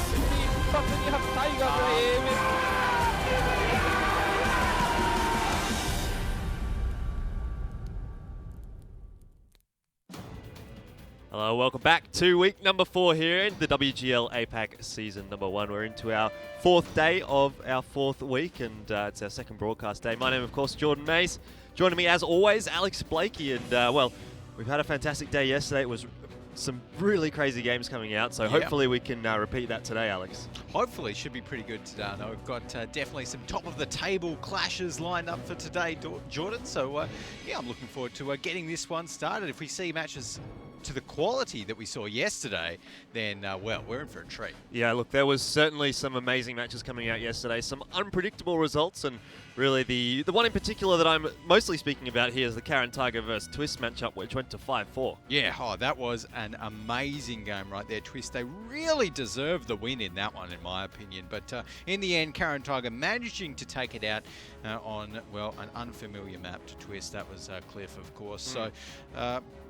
今にタイガーの AMS。 Hello, welcome back to week number 4 here in the WGL APAC season number 1. We're into our 4th day of our 4th week, and it's our second broadcast day. My name, of course, Jordan Mays. Joining me, as always, Alex Blakey. And, well, we've had a fantastic day yesterday. It was some really crazy games coming out, so hopefully we can repeat that today, Alex. Hopefully, should be pretty good today. I know we've got definitely some top-of-the-table clashes lined up for today, Jordan. So, yeah, I'm looking forward to getting this one started. If we see matches to the quality that we saw yesterday, then, well, we're in for a treat. Yeah, look, there was certainly some amazing matches coming out yesterday, some unpredictable results, and really the one in particular that I'm mostly speaking about here is the Karen Tiger versus Twist matchup, which went to 5-4. Yeah, that was an amazing game right there, Twist. They really deserved the win in that one, in my opinion. But in the end, Karen Tiger managing to take it out on, well, an unfamiliar map to Twist. That was Cliff, of course. So,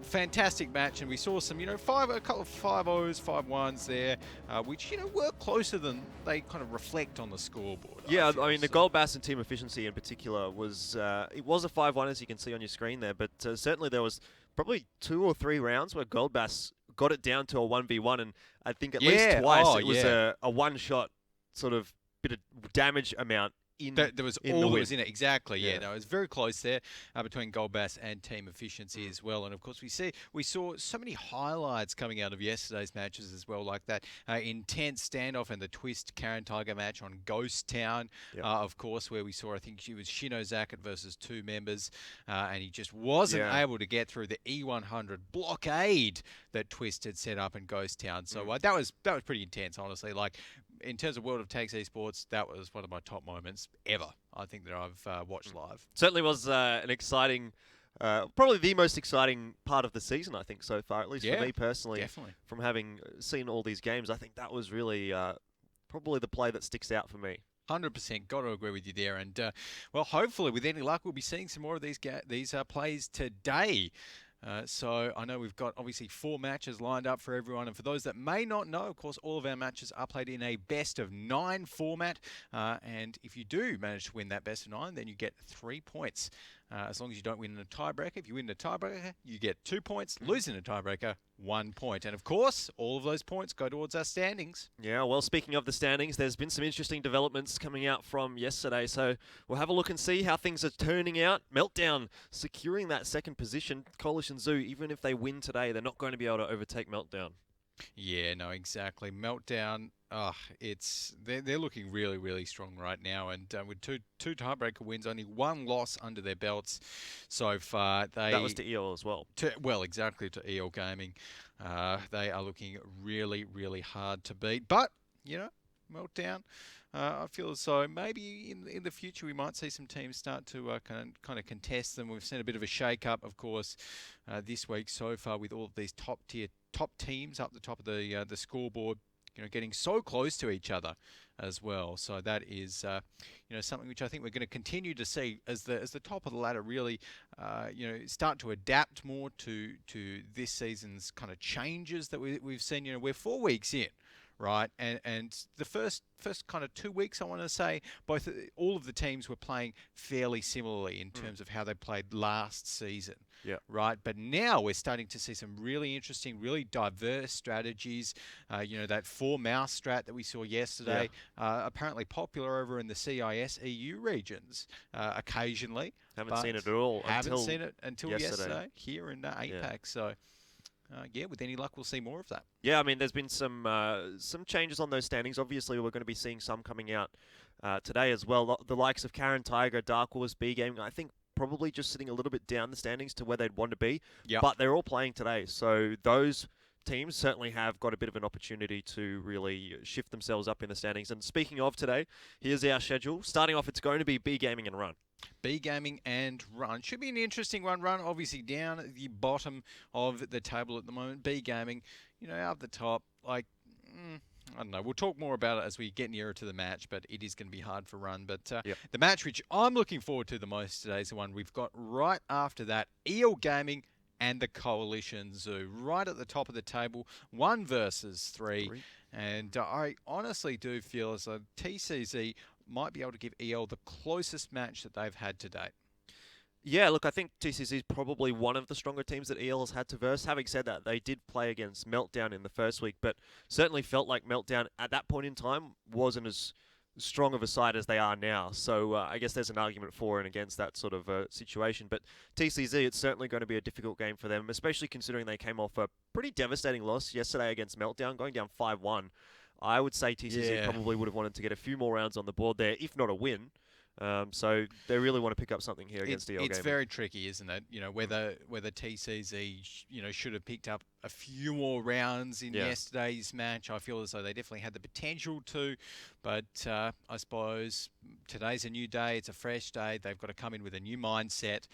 fantastic match, and we saw some, a couple of 5-0s, 5-1s there, which, were closer than they kind of reflect on the scoreboard. Yeah, I mean, the Gold Bass and team efficiency in particular was, it was a 5-1, as you can see on your screen there, but certainly there was probably 2 or 3 rounds where Gold Bass got it down to a 1v1, and I think at least twice it was a one-shot sort of bit of damage amount. There was all that was in it, exactly. Yeah, no, it was very close there between Gold Bass and team efficiency as well. And of course, we saw so many highlights coming out of yesterday's matches as well, like that intense standoff and the Twist Karen Tiger match on Ghost Town, of course, where we saw, I think she was Shino Zakat versus 2 members, and he just wasn't able to get through the E100 blockade that Twist had set up in Ghost Town. So that was pretty intense, honestly. Like, in terms of World of Tanks eSports, that was one of my top moments ever, I think, that I've watched live. Certainly was an exciting, probably the most exciting part of the season, I think, so far, at least for me personally. Definitely. From having seen all these games, I think that was really probably the play that sticks out for me. 100%, got to agree with you there. And, well, hopefully, with any luck, we'll be seeing some more of these plays today. So I know we've got obviously 4 matches lined up for everyone, and for those that may not know, of course, all of our matches are played in a best of 9 format, and if you do manage to win that best of 9, then you get 3 points. As long as you don't win in a tiebreaker. If you win in a tiebreaker, you get 2 points. Lose in a tiebreaker, 1 point. And of course, all of those points go towards our standings. Yeah, well, speaking of the standings, there's been some interesting developments coming out from yesterday. So we'll have a look and see how things are turning out. Meltdown securing that second position. Coalition Zoo, even if they win today, they're not going to be able to overtake Meltdown. Yeah, no, exactly. Meltdown, they're looking really, really strong right now, and with two tiebreaker wins, only 1 loss under their belts so far. That was to EL as well. Well, exactly, to EL Gaming. They are looking really, really hard to beat, but Meltdown. I feel as though maybe in the future we might see some teams start to kind of contest them. We've seen a bit of a shake-up, of course, this week so far with all of these top teams up the top of the scoreboard, getting so close to each other as well. So that is, something which I think we're going to continue to see as the top of the ladder really, start to adapt more to this season's kind of changes that we've seen. We're 4 weeks in. Right, and the first kind of 2 weeks, I want to say, all of the teams were playing fairly similarly in terms of how they played last season. Yeah. Right, but now we're starting to see some really interesting, really diverse strategies. That 4 mouse strat that we saw yesterday, apparently popular over in the CIS EU regions occasionally. Haven't seen it at all. Haven't seen it until yesterday here in APAC. Yeah. So. With any luck, we'll see more of that. Yeah, I mean, there's been some changes on those standings. Obviously, we're going to be seeing some coming out today as well. The likes of Karen Tiger, Dark Wars, B Gaming, I think probably just sitting a little bit down the standings to where they'd want to be. Yep. But they're all playing today, so those teams certainly have got a bit of an opportunity to really shift themselves up in the standings. And speaking of today, here's our schedule. Starting off, it's going to be B Gaming and Run. B Gaming and Run. Should be an interesting one. Run, obviously, down at the bottom of the table at the moment. B Gaming, up the top. I don't know. We'll talk more about it as we get nearer to the match, but it is going to be hard for Run. But the match which I'm looking forward to the most today is the one we've got right after that. EL Gaming and the Coalition Zoo. Right at the top of the table. 1 versus 3. And I honestly do feel as though TCZ might be able to give EL the closest match that they've had to date. Yeah, look, I think TCC is probably one of the stronger teams that EL has had to verse. Having said that, they did play against Meltdown in the first week, but certainly felt like Meltdown at that point in time wasn't as strong of a side as they are now. So I guess there's an argument for and against that sort of situation. But TCZ, it's certainly going to be a difficult game for them, especially considering they came off a pretty devastating loss yesterday against Meltdown, going down 5-1. I would say TCZ probably would have wanted to get a few more rounds on the board there, if not a win. So they really want to pick up something here against EL. It's very tricky, isn't it? You know, whether TCZ should have picked up a few more rounds in yesterday's match. I feel as though they definitely had the potential to, but I suppose today's a new day. It's a fresh day. They've got to come in with a new mindset,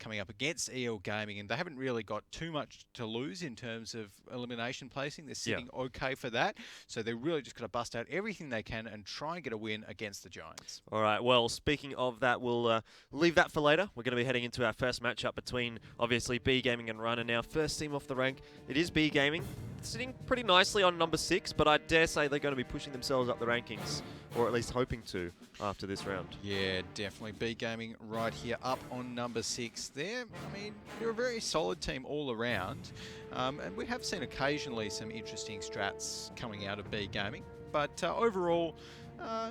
coming up against EL Gaming, and they haven't really got too much to lose in terms of elimination placing. They're sitting okay for that, so they're really just got to bust out everything they can and try and get a win against the Giants. All right, well, speaking of that, we'll leave that for later. We're going to be heading into our first matchup between, obviously, B Gaming and Run, and our first team off the rank, it is B Gaming, sitting pretty nicely on number 6, but I dare say they're going to be pushing themselves up the rankings, or at least hoping to, after this round. Yeah, definitely. B Gaming right here up on number 6 there. I mean, they're a very solid team all around, and we have seen occasionally some interesting strats coming out of B Gaming, but overall, I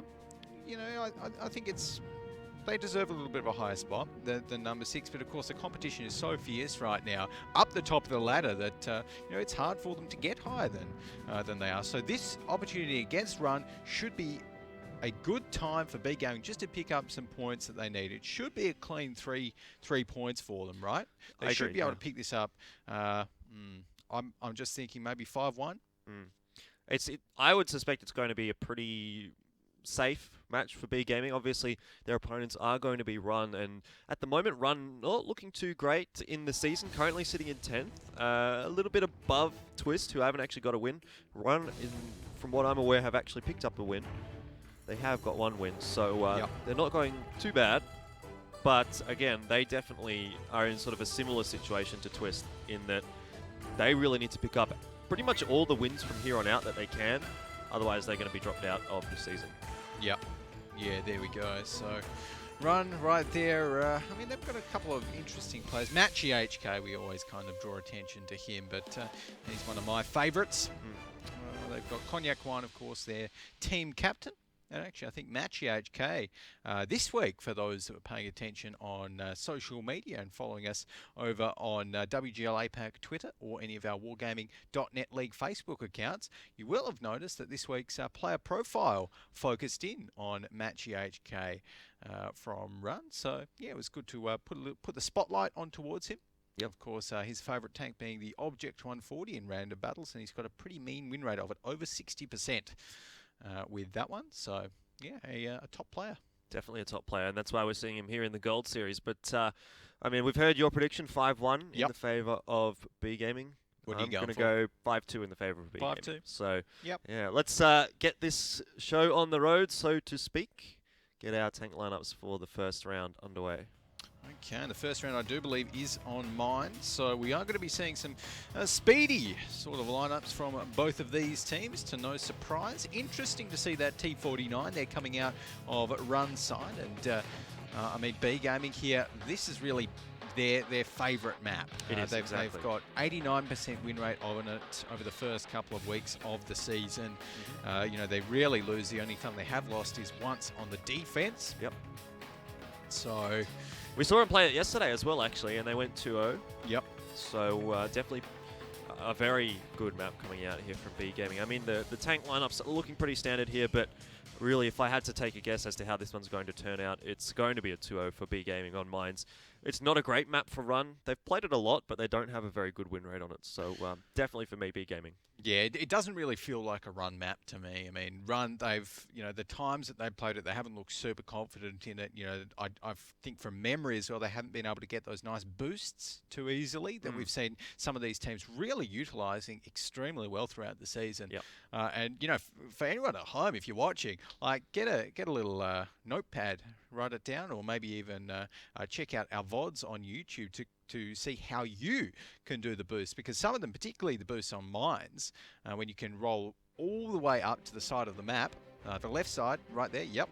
think they deserve a little bit of a higher spot than number 6, but of course the competition is so fierce right now up the top of the ladder that it's hard for them to get higher than they are. So this opportunity against Run should be a good time for B Gaming just to pick up some points that they need. It should be a clean three points for them, right? They should be able to pick this up. I'm just thinking maybe 5-1. I would suspect it's going to be a pretty safe match for B Gaming. Obviously, their opponents are going to be Run, and at the moment, Run not looking too great in the season, currently sitting in 10th, a little bit above Twist, who haven't actually got a win. Run, from what I'm aware, have actually picked up a win. They have got one win, so they're not going too bad, but again, they definitely are in sort of a similar situation to Twist in that they really need to pick up pretty much all the wins from here on out that they can. Otherwise, they're going to be dropped out of the season. Yep. Yeah, there we go. So, Run right there. I mean, they've got a couple of interesting players. Matchy HK, we always kind of draw attention to him, but he's one of my favourites. They've got Cognac One, of course, their team captain. And actually, I think Matchy HK this week, for those that are paying attention on social media and following us over on WGL APAC Twitter or any of our Wargaming.net League Facebook accounts, you will have noticed that this week's player profile focused in on Matchy HK from Run. So, yeah, it was good to put the spotlight on towards him. Yep. Of course, his favourite tank being the Object 140 in random battles, and he's got a pretty mean win rate of it, over 60%. With that one, so yeah, a top player. Definitely a top player, and that's why we're seeing him here in the Gold Series. But I mean, we've heard your prediction 5-1 in the favour of B Gaming. What are you going for? I'm going to go 5-2 in the favour of B Gaming. 5-2. So yeah, let's get this show on the road, so to speak. Get our tank lineups for the first round underway. Okay, and the first round I do believe is on mine, so we are going to be seeing some speedy sort of lineups from both of these teams, to no surprise. Interesting to see that T49, they're coming out of Run side, and I mean, B Gaming here, this is really their favourite map. They've got 89% win rate on it over the first couple of weeks of the season. They rarely lose. The only time they have lost is once on the defence. Yep. So we saw them play it yesterday as well, actually, and they went 2-0. Yep. So definitely a very good map coming out here from B Gaming. I mean, the tank lineups are looking pretty standard here, but really, if I had to take a guess as to how this one's going to turn out, it's going to be a 2-0 for B Gaming on mines. It's not a great map for Run. They've played it a lot, but they don't have a very good win rate on it. So definitely for me, B Gaming. Yeah, it doesn't really feel like a Run map to me. I mean, Run, the times that they've played it, they haven't looked super confident in it. I think from memory as well, they haven't been able to get those nice boosts too easily that we've seen some of these teams really utilising extremely well throughout the season. Yep. And for anyone at home, if you're watching, like get a little notepad, write it down, or maybe even check out our VODs on YouTube to see how you can do the boost, because some of them, particularly the boosts on mines, when you can roll all the way up to the side of the map, the left side right there, yep.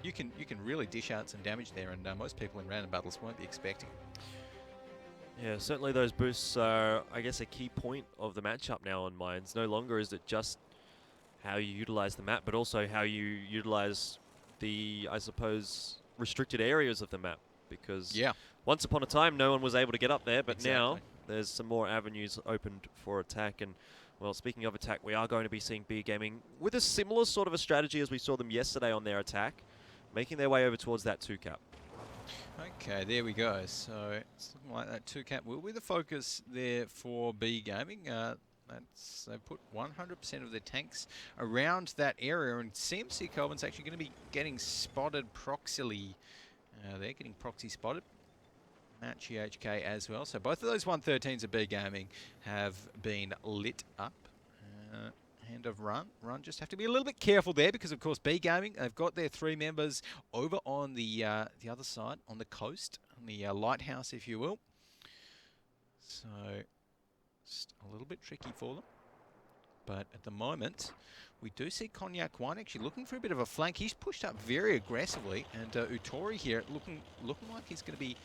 You can really dish out some damage there, and most people in random battles won't be expecting. Yeah, certainly those boosts are, I guess, a key point of the matchup now on Mines. No longer is it just how you utilize the map, but also how you utilize the, I suppose, restricted areas of the map. Because once upon a time, no one was able to get up there, but now there's some more avenues opened for attack. And, well, speaking of attack, we are going to be seeing B Gaming with a similar sort of a strategy as we saw them yesterday on their attack, making their way over towards that 2-cap. Okay, there we go. So it's looking like that 2-cap will be the focus there for B Gaming. They've put 100% of their tanks around that area, and CMC Colvin's actually going to be getting spotted proxily. They're getting proxy spotted. Matchy HK as well. So both of those 113s of B Gaming have been lit up. Hand of Run. Run just have to be a little bit careful there because, of course, B Gaming, they've got their 3 members over on the other side, on the coast, on the lighthouse, if you will. So just a little bit tricky for them. But at the moment, we do see Cognac Wine actually looking for a bit of a flank. He's pushed up very aggressively, and Utori here looking like he's going to be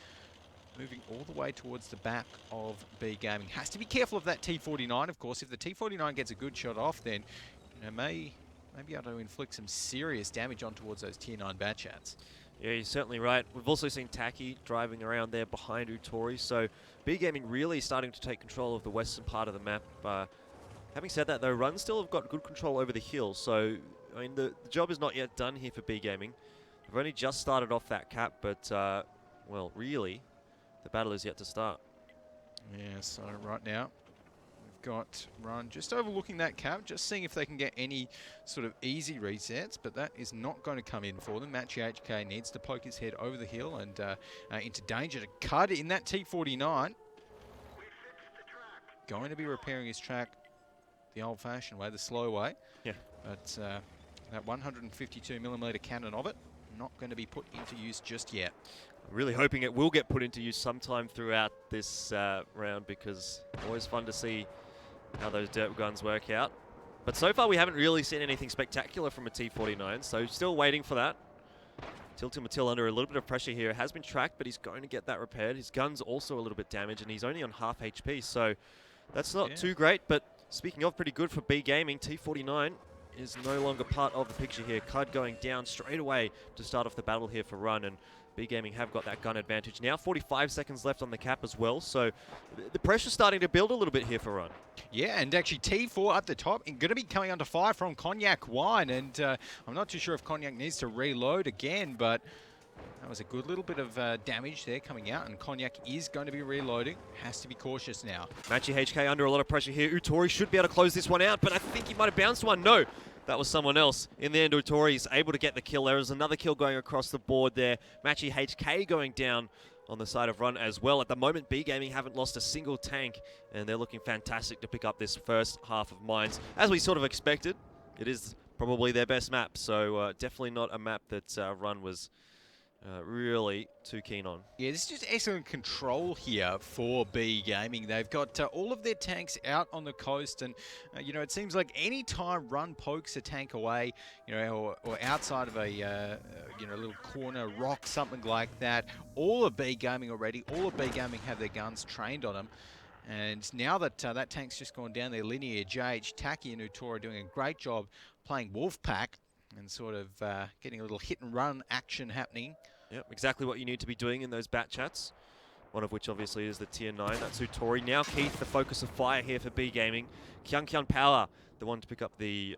moving all the way towards the back of B Gaming. Has to be careful of that T49, of course. If the T49 gets a good shot off, then may be able to inflict some serious damage on towards those Tier 9 Batchats. Yeah, you're certainly right. We've also seen Taki driving around there behind Utori, so B Gaming really starting to take control of the western part of the map. Having said that, though, Run still have got good control over the hill, so I mean the job is not yet done here for B Gaming. They've only just started off that cap, but well, really, the battle is yet to start. Yeah, so right now we've got Run just overlooking that cap, just seeing if they can get any sort of easy resets, but that is not going to come in for them. Matchy HK needs to poke his head over the hill and into danger to cut in that T49. Going to be repairing his track the old-fashioned way, the slow way. Yeah. But that 152mm cannon of it, not going to be put into use just yet. I'm really hoping it will get put into use sometime throughout this round, because always fun to see how those dirt guns work out. But so far we haven't really seen anything spectacular from a T49, so still waiting for that. Tiltimatil under a little bit of pressure here. It has been tracked, but he's going to get that repaired. His gun's also a little bit damaged, and he's only on half HP, so that's not too great. But speaking of pretty good for B Gaming, T49 is no longer part of the picture here. Cud going down straight away to start off the battle here for Run, and B Gaming have got that gun advantage. Now 45 seconds left on the cap as well, so the pressure's starting to build a little bit here for Run. Yeah, and actually T4 up the top, and going to be coming under fire from Cognac Wine, and I'm not too sure if Cognac needs to reload again, but that was a good little bit of damage there coming out, and Cognac is going to be reloading. Has to be cautious now. Matchy HK under a lot of pressure here. Utori should be able to close this one out, but I think he might have bounced one. No, that was someone else. In the end, Utori is able to get the kill. There is another kill going across the board there. Matchy HK going down on the side of Run as well. At the moment, B Gaming haven't lost a single tank, and they're looking fantastic to pick up this first half of Mines. As we sort of expected, it is probably their best map, so definitely not a map that Run was really too keen on. Yeah, this is just excellent control here for B Gaming. They've got all of their tanks out on the coast, and you know, it seems like any time Run pokes a tank away, you know, or outside of a you know, little corner rock, something like that, all of B Gaming already, all of B Gaming have their guns trained on them. And now that that tank's just gone down their linear, JH, Taki and Utora are doing a great job playing Wolfpack and sort of getting a little hit and run action happening. Yep, exactly what you need to be doing in those bat chats. One of which obviously is the Tier 9. That's Utori. Now Keith, the focus of fire here for B Gaming. Kyung Power, the one to pick up the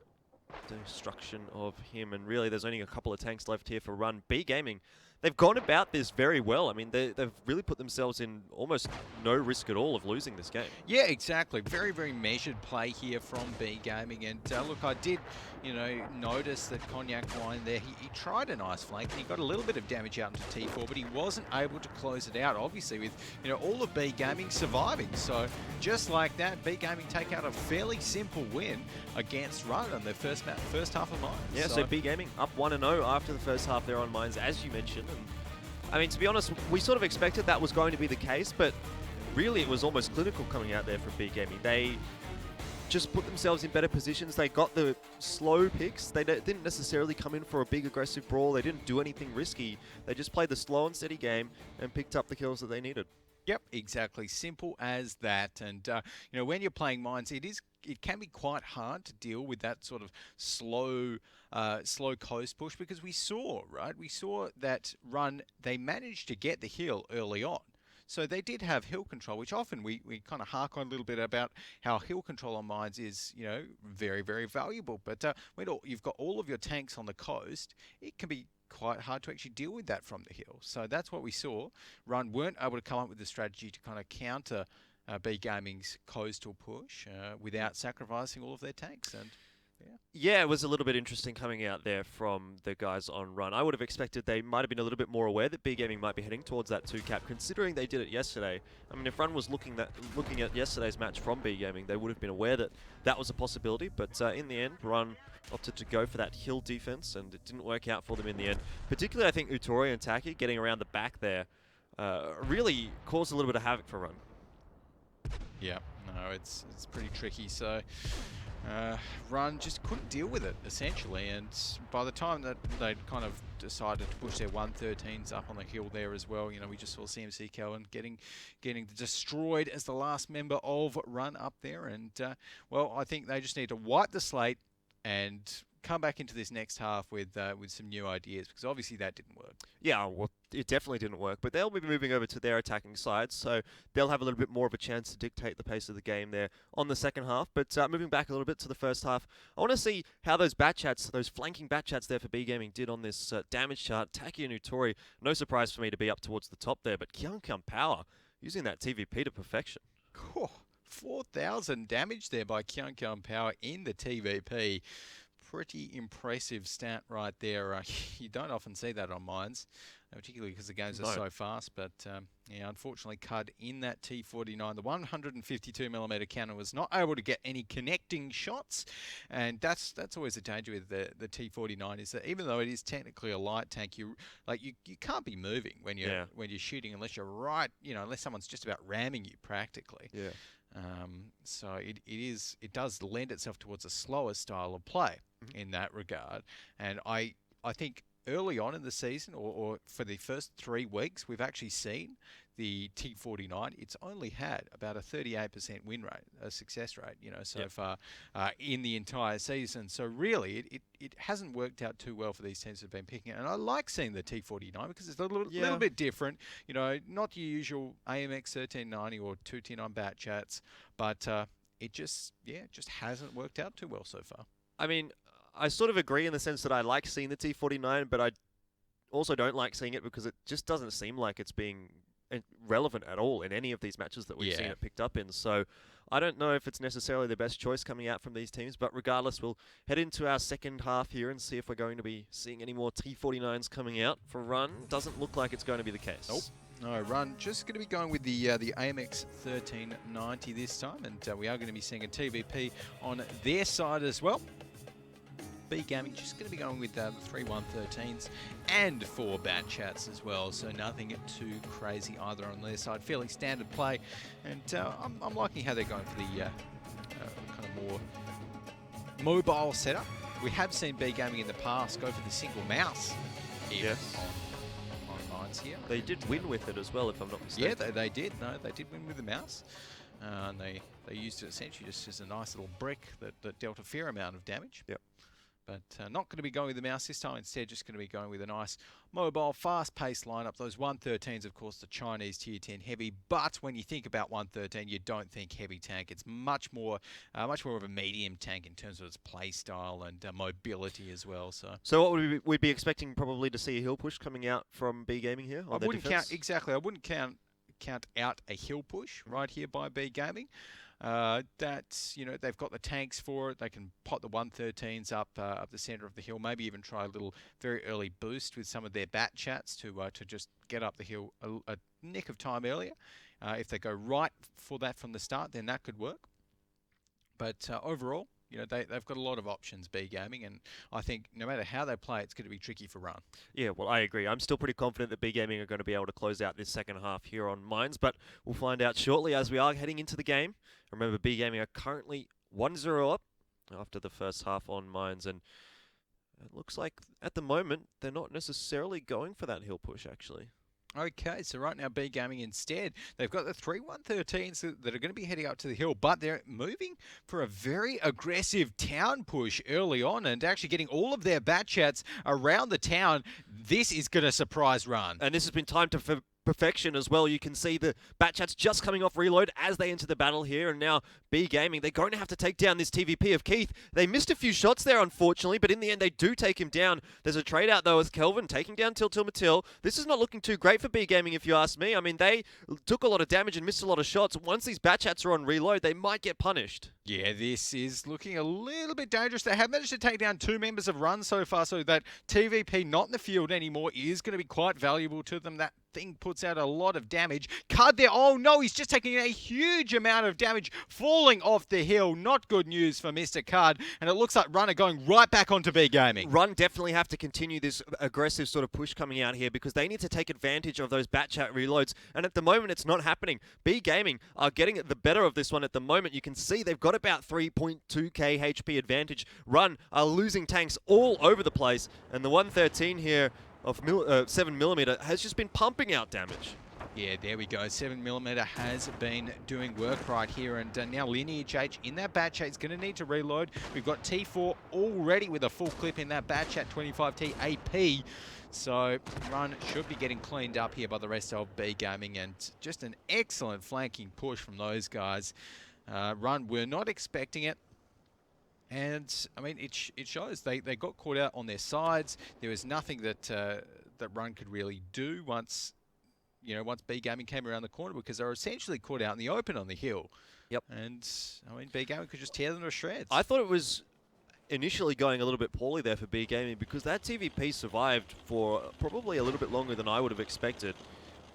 destruction of him. And really, there's only a couple of tanks left here for Run. B Gaming, they've gone about this very well. I mean, they've really put themselves in almost no risk at all of losing this game. Yeah, exactly. Very, very measured play here from B Gaming. And look, I did, you know, notice that Cognac Wine there, he tried a nice flank and he got a little bit of damage out into T4, but he wasn't able to close it out, obviously, with, you know, all of B Gaming surviving. So just like that, B Gaming take out a fairly simple win against Run on their first half of Mines. Yeah, so B Gaming up 1-0 after the first half there on Mines, as you mentioned. And I mean, to be honest, we sort of expected that was going to be the case, but really it was almost clinical coming out there from B Gaming. They just put themselves in better positions. They got the slow picks. They didn't necessarily come in for a big aggressive brawl. They didn't do anything risky. They just played the slow and steady game and picked up the kills that they needed. Yep, exactly. Simple as that. And when you're playing mines, it can be quite hard to deal with that sort of slow coast push, because we saw that run. They managed to get the hill early on. So they did have hill control, which often we kind of hark on a little bit about how hill control on mines is, very, very valuable. But when you've got all of your tanks on the coast, it can be quite hard to actually deal with that from the hill. So that's what we saw. Run weren't able to come up with a strategy to kind of counter B Gaming's coastal push without sacrificing all of their tanks. And yeah, it was a little bit interesting coming out there from the guys on Run. I would have expected they might have been a little bit more aware that B Gaming might be heading towards that 2-cap, considering they did it yesterday. I mean, if Run was looking at yesterday's match from B Gaming, they would have been aware that that was a possibility. But in the end, Run opted to go for that hill defense, and it didn't work out for them in the end. Particularly, I think Utori and Taki getting around the back there really caused a little bit of havoc for Run. Yeah, no, it's pretty tricky. So Run just couldn't deal with it, essentially, and by the time that they'd kind of decided to push their 113s up on the hill there as well, we just saw CMC Kelvin getting destroyed as the last member of Run up there. And well, I think they just need to wipe the slate and come back into this next half with some new ideas, because obviously that didn't work. Yeah, well, it definitely didn't work, but they'll be moving over to their attacking side, so they'll have a little bit more of a chance to dictate the pace of the game there on the second half. But moving back a little bit to the first half, I want to see how those bat chats, those flanking bat chats there for B Gaming did on this damage chart. Taki and Utori, no surprise for me to be up towards the top there, but Kyung Power using that TVP to perfection. Cool. 4,000 damage there by Kyung Power in the TVP. Pretty impressive stat right there. You don't often see that on mines, particularly because the games are so fast. But yeah, unfortunately, Cud in that T49, the 152mm cannon, was not able to get any connecting shots, and that's always a danger with the T49, is that even though it is technically a light tank, you can't be moving when you're shooting unless you're right, unless someone's just about ramming you practically. Yeah. So it does lend itself towards a slower style of play in that regard. And I think early on in the season, or for the first 3 weeks, we've actually seen the T49. It's only had about a 38% win rate, a success rate, so far in the entire season. So really, it hasn't worked out too well for these teams that have been picking it. And I like seeing the T49 because it's a little bit different. Not your usual AMX 1390 or 2T9 bat chats, but it just hasn't worked out too well so far. I mean, I sort of agree in the sense that I like seeing the T49, but I also don't like seeing it because it just doesn't seem like it's being relevant at all in any of these matches that we've seen it picked up in. So I don't know if it's necessarily the best choice coming out from these teams, but regardless, we'll head into our second half here and see if we're going to be seeing any more T49s coming out for Run. Doesn't look like it's going to be the case. Nope. No, Run just going to be going with the AMX 1390 this time, and we are going to be seeing a TVP on their side as well. B Gaming just going to be going with the 3 113s and 4 bat chats as well, so nothing too crazy either on their side. Fairly standard play, and I'm liking how they're going for the kind of more mobile setup. We have seen B Gaming in the past go for the single mouse on mines here. They did win with it as well, if I'm not mistaken. Yeah, they did. No, they did win with the mouse. And they used it essentially just as a nice little brick that dealt a fair amount of damage. Yep. But not going to be going with the mouse this time. Instead, just going to be going with a nice mobile, fast-paced lineup. Those 113s, of course, the Chinese Tier 10 heavy. But when you think about 113, you don't think heavy tank. It's much more of a medium tank in terms of its play style and mobility as well. So what would we'd be expecting probably to see a hill push coming out from B Gaming here? I wouldn't count out a hill push right here by B Gaming. That's, they've got the tanks for it. They can pot the 113s up the center of the hill. Maybe even try a little very early boost with some of their bat chats to just get up the hill a nick of time earlier. If they go right for that from the start, then that could work. But overall, they've got a lot of options, B Gaming, and I think no matter how they play, it's going to be tricky for Run. Yeah, well, I agree. I'm still pretty confident that B Gaming are going to be able to close out this second half here on Mines, but we'll find out shortly as we are heading into the game. Remember, B Gaming are currently 1-0 up after the first half on mines, and it looks like at the moment they're not necessarily going for that hill push actually. Okay, so right now B Gaming instead, they've got the 3-1-13s that are going to be heading up to the hill, but they're moving for a very aggressive town push early on and actually getting all of their bat chats around the town. This is going to surprise Run. And this has been timed to perfection as well. You can see the bat chats just coming off reload as they enter the battle here, and now B Gaming, they're going to have to take down this TVP of Keith. They missed a few shots there, unfortunately, but in the end they do take him down. There's a trade out though with Kelvin taking down Matil. This is not looking too great for B Gaming if you ask me. I mean, they took a lot of damage and missed a lot of shots. Once these bat chats are on reload, they might get punished. Yeah, this is looking a little bit dangerous. They have managed to take down 2 members of Run so far, so that TVP not in the field anymore is going to be quite valuable to them. That thing puts out a lot of damage. Card there. Oh no, he's just taking a huge amount of damage, falling off the hill. Not good news for Mr. Card. And it looks like Run are going right back onto B Gaming. Run definitely have to continue this aggressive sort of push coming out here because they need to take advantage of those bat chat reloads. And at the moment, it's not happening. B Gaming are getting the better of this one at the moment. You can see they've got about 3.2k HP advantage. Run are losing tanks all over the place. And the 113 here of 7mm has just been pumping out damage. Yeah, there we go. 7mm has been doing work right here, and now Lineage H in that bat chat is going to need to reload. We've got T4 already with a full clip in that bat chat, 25T AP. So Run should be getting cleaned up here by the rest of B Gaming, and just an excellent flanking push from those guys. Run were not expecting it. And I mean, it shows they got caught out on their sides. There was nothing that that Run could really do once B Gaming came around the corner, because they were essentially caught out in the open on the hill. Yep. And I mean, B Gaming could just tear them to shreds. I thought it was initially going a little bit poorly there for B Gaming because that TVP survived for probably a little bit longer than I would have expected.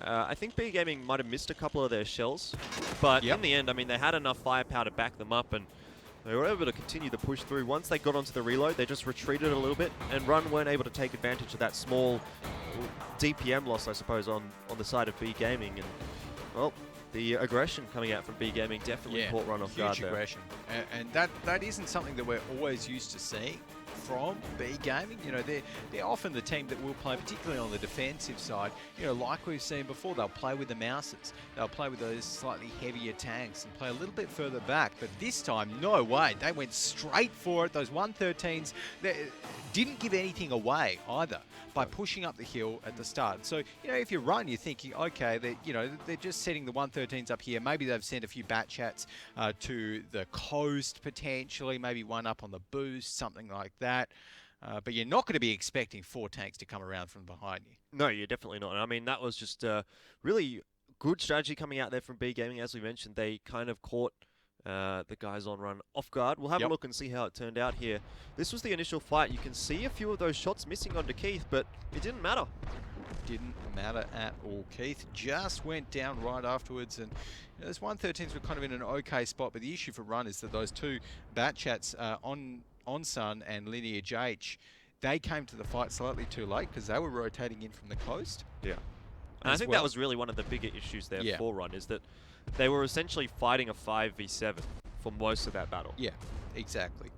I think B Gaming might have missed a couple of their shells, but in the end, I mean, they had enough firepower to back them up, and they were able to continue the push through. Once they got onto the reload, they just retreated a little bit, and Run weren't able to take advantage of that small DPM loss, I suppose, on the side of B Gaming. And, well, the aggression coming out from B Gaming definitely caught Run off guard there. Huge aggression. And that isn't something that we're always used to seeing from B Gaming. You know, they're often the team that will play, particularly on the defensive side, you know, like we've seen before. They'll play with the mouses. They'll play with those slightly heavier tanks and play a little bit further back. But this time, no way. They went straight for it. Those 113s, they didn't give anything away either by pushing up the hill at the start. So, you know, if you Run, you're thinking, okay, they're just setting the 113s up here. Maybe they've sent a few bat chats to the coast, potentially, maybe one up on the boost, something like that. But you're not going to be expecting 4 tanks to come around from behind you. No, you're definitely not. I mean, that was just really good strategy coming out there from B Gaming. As we mentioned, they kind of caught the guys on Run off guard. We'll have a look and see how it turned out here. This was the initial fight. You can see a few of those shots missing onto Keith, but it didn't matter. Didn't matter at all. Keith just went down right afterwards, and you know, those 113s were kind of in an okay spot, but the issue for Run is that those 2 bat chats on Sun and Lineage H, they came to the fight slightly too late because they were rotating in from the coast. Yeah. And I think that was really one of the bigger issues there for Run, is that they were essentially fighting a 5v7 for most of that battle. Yeah, exactly.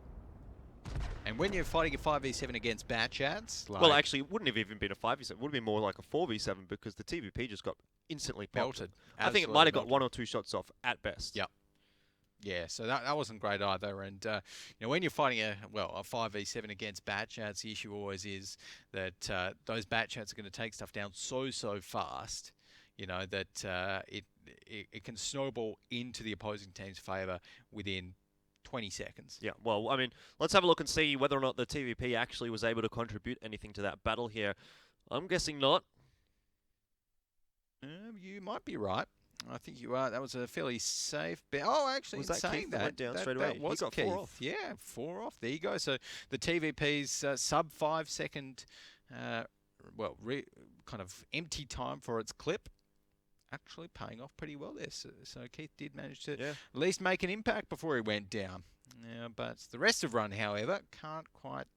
And when you're fighting a 5v7 against bat chats, like... Well, actually, it wouldn't have even been a 5v7. It would have been more like a 4v7 because the TVP just got instantly belted. I think it might have got 1 or 2 shots off at best. Yep. Yeah, so that wasn't great either. And, you know, when you're fighting a 5v7 against bat chats, the issue always is that those bat chats are going to take stuff down so fast, you know, that it can snowball into the opposing team's favour within 20 seconds. Yeah, well, I mean, let's have a look and see whether or not the TVP actually was able to contribute anything to that battle here. I'm guessing not. You might be right. I think you are. That was a fairly safe bet. Oh, actually, was that saying Keith that went down straight away? That was he got Keith. 4 off. Yeah, 4 off. There you go. So the TVP's sub 5 second, kind of empty time for its clip, actually paying off pretty well there. So Keith did manage to at least make an impact before he went down. But the rest of Run, however, can't quite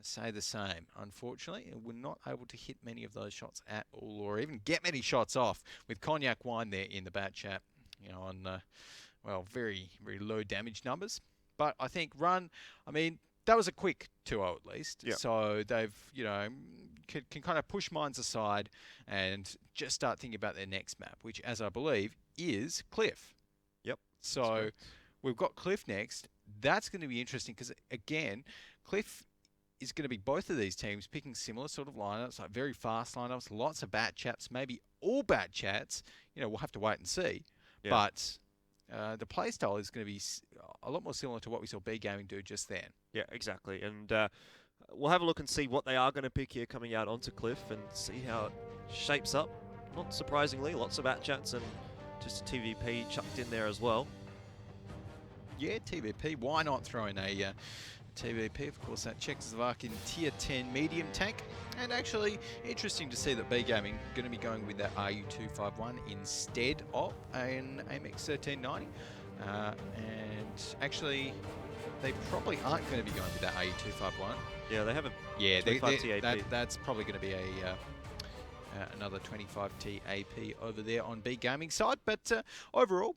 say the same. Unfortunately, we're not able to hit many of those shots at all, or even get many shots off with Cognac Wine there in the bat chat, you know, well, very, very low damage numbers. But I think Run, I mean, that was a quick 2-0 at least. Yeah. So they've, can kind of push mines aside and just start thinking about their next map, which, as I believe, is Cliff. Yep. So we've got Cliff next. That's going to be interesting because, again, Cliff is going to be both of these teams picking similar sort of lineups, like very fast lineups, lots of bat chats, maybe all bat chats. We'll have to wait and see. Yeah. But the play style is going to be a lot more similar to what we saw B-Gaming do just then. Yeah, exactly. And we'll have a look and see what they are going to pick here coming out onto Cliff and see how it shapes up. Not surprisingly, lots of bat chats and just a TVP chucked in there as well. Yeah, TVP. Why not throw in a TVP? Of course, that Czechoslovakian Tier 10 medium tank. And actually, interesting to see that B-Gaming going to be going with that RU251 instead of an AMX 1390. And actually, they probably aren't going to be going with that RU251. Yeah, they have a 25T AP. That's probably going to be another 25T AP over there on B-Gaming side. But overall,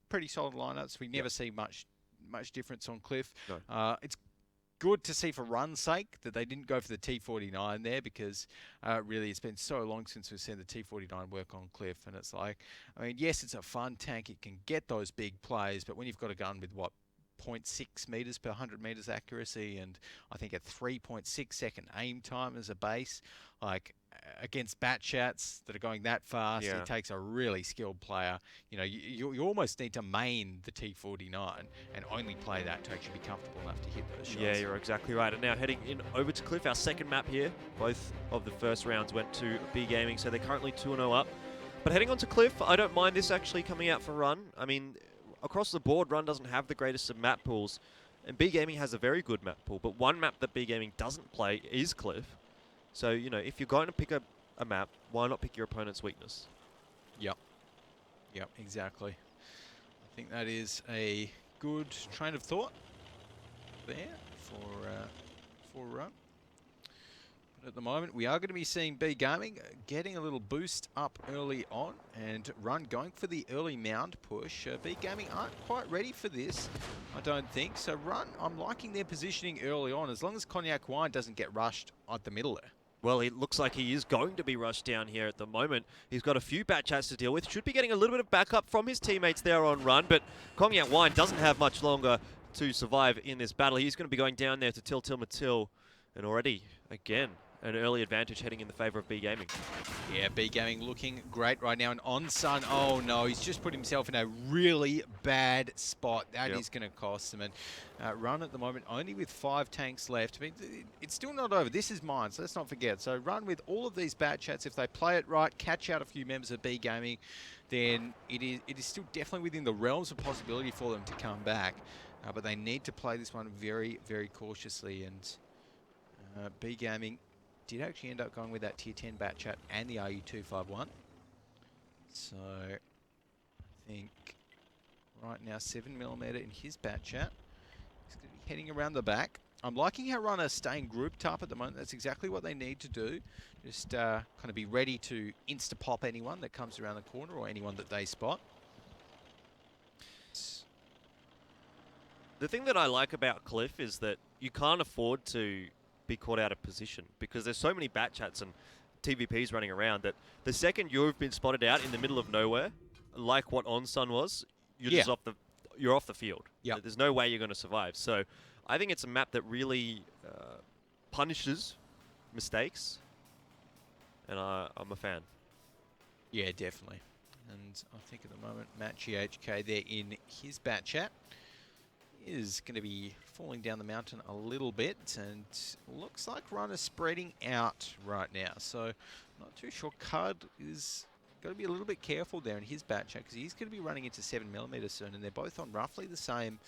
pretty solid lineups. We never see much difference on Cliff. No. It's good to see for Run's sake that they didn't go for the T49 there because really it's been so long since we've seen the T49 work on Cliff, and it's like, I mean, yes, it's a fun tank. It can get those big plays, but when you've got a gun with 0.6 meters per 100 meters accuracy and I think a 3.6 second aim time as a base, like against bat chats that are going that fast, it takes a really skilled player. You almost need to main the T49 and only play that to actually be comfortable enough to hit those shots. Yeah, you're exactly right. And now heading in over to Cliff, our second map here. Both of the first rounds went to B-Gaming, so they're currently 2-0 up. But heading on to Cliff, I don't mind this actually coming out for Run. I mean, across the board, Run doesn't have the greatest of map pools, and B-Gaming has a very good map pool, but one map that B-Gaming doesn't play is Cliff. So, if you're going to pick a map, why not pick your opponent's weakness? Yep, exactly. I think that is a good train of thought there for Run. But at the moment, we are going to be seeing B-Gaming getting a little boost up early on, and Run going for the early mound push. B-Gaming aren't quite ready for this, I don't think. So Run, I'm liking their positioning early on, as long as Cognac Wine doesn't get rushed at the middle there. Well, it looks like he is going to be rushed down here at the moment. He's got a few bat chats to deal with. Should be getting a little bit of backup from his teammates there on Run, but Cognac Wine doesn't have much longer to survive in this battle. He's going to be going down there to Till Matil, and already, again, an early advantage heading in the favor of B-Gaming. Yeah, B-Gaming looking great right now. And On-Sun, oh no, he's just put himself in a really bad spot. That is going to cost him. And Run at the moment only with 5 tanks left. I mean, it's still not over. This is mine, so let's not forget. So Run with all of these bat chats, if they play it right, catch out a few members of B-Gaming, then it is still definitely within the realms of possibility for them to come back. But they need to play this one very, very cautiously. And B-Gaming did actually end up going with that Tier 10 bat chat and the RU251. So I think right now 7mm in his bat chat. He's going to be heading around the back. I'm liking how Run are staying grouped up at the moment. That's exactly what they need to do. Just kind of be ready to insta-pop anyone that comes around the corner or anyone that they spot. The thing that I like about Cliff is that you can't afford to be caught out of position because there's so many bat chats and TVPs running around that the second you've been spotted out in the middle of nowhere, like what On-Sun was, you're just off the field. Yep. There's no way you're going to survive. So I think it's a map that really punishes mistakes, and I'm a fan. Yeah, definitely. And I think at the moment, Matt GHK there in his bat chat is going to be falling down the mountain a little bit, and looks like Run is spreading out right now. So not too sure. Cud is got to be a little bit careful there in his bat chat because he's going to be running into 7mm soon, and they're both on roughly the same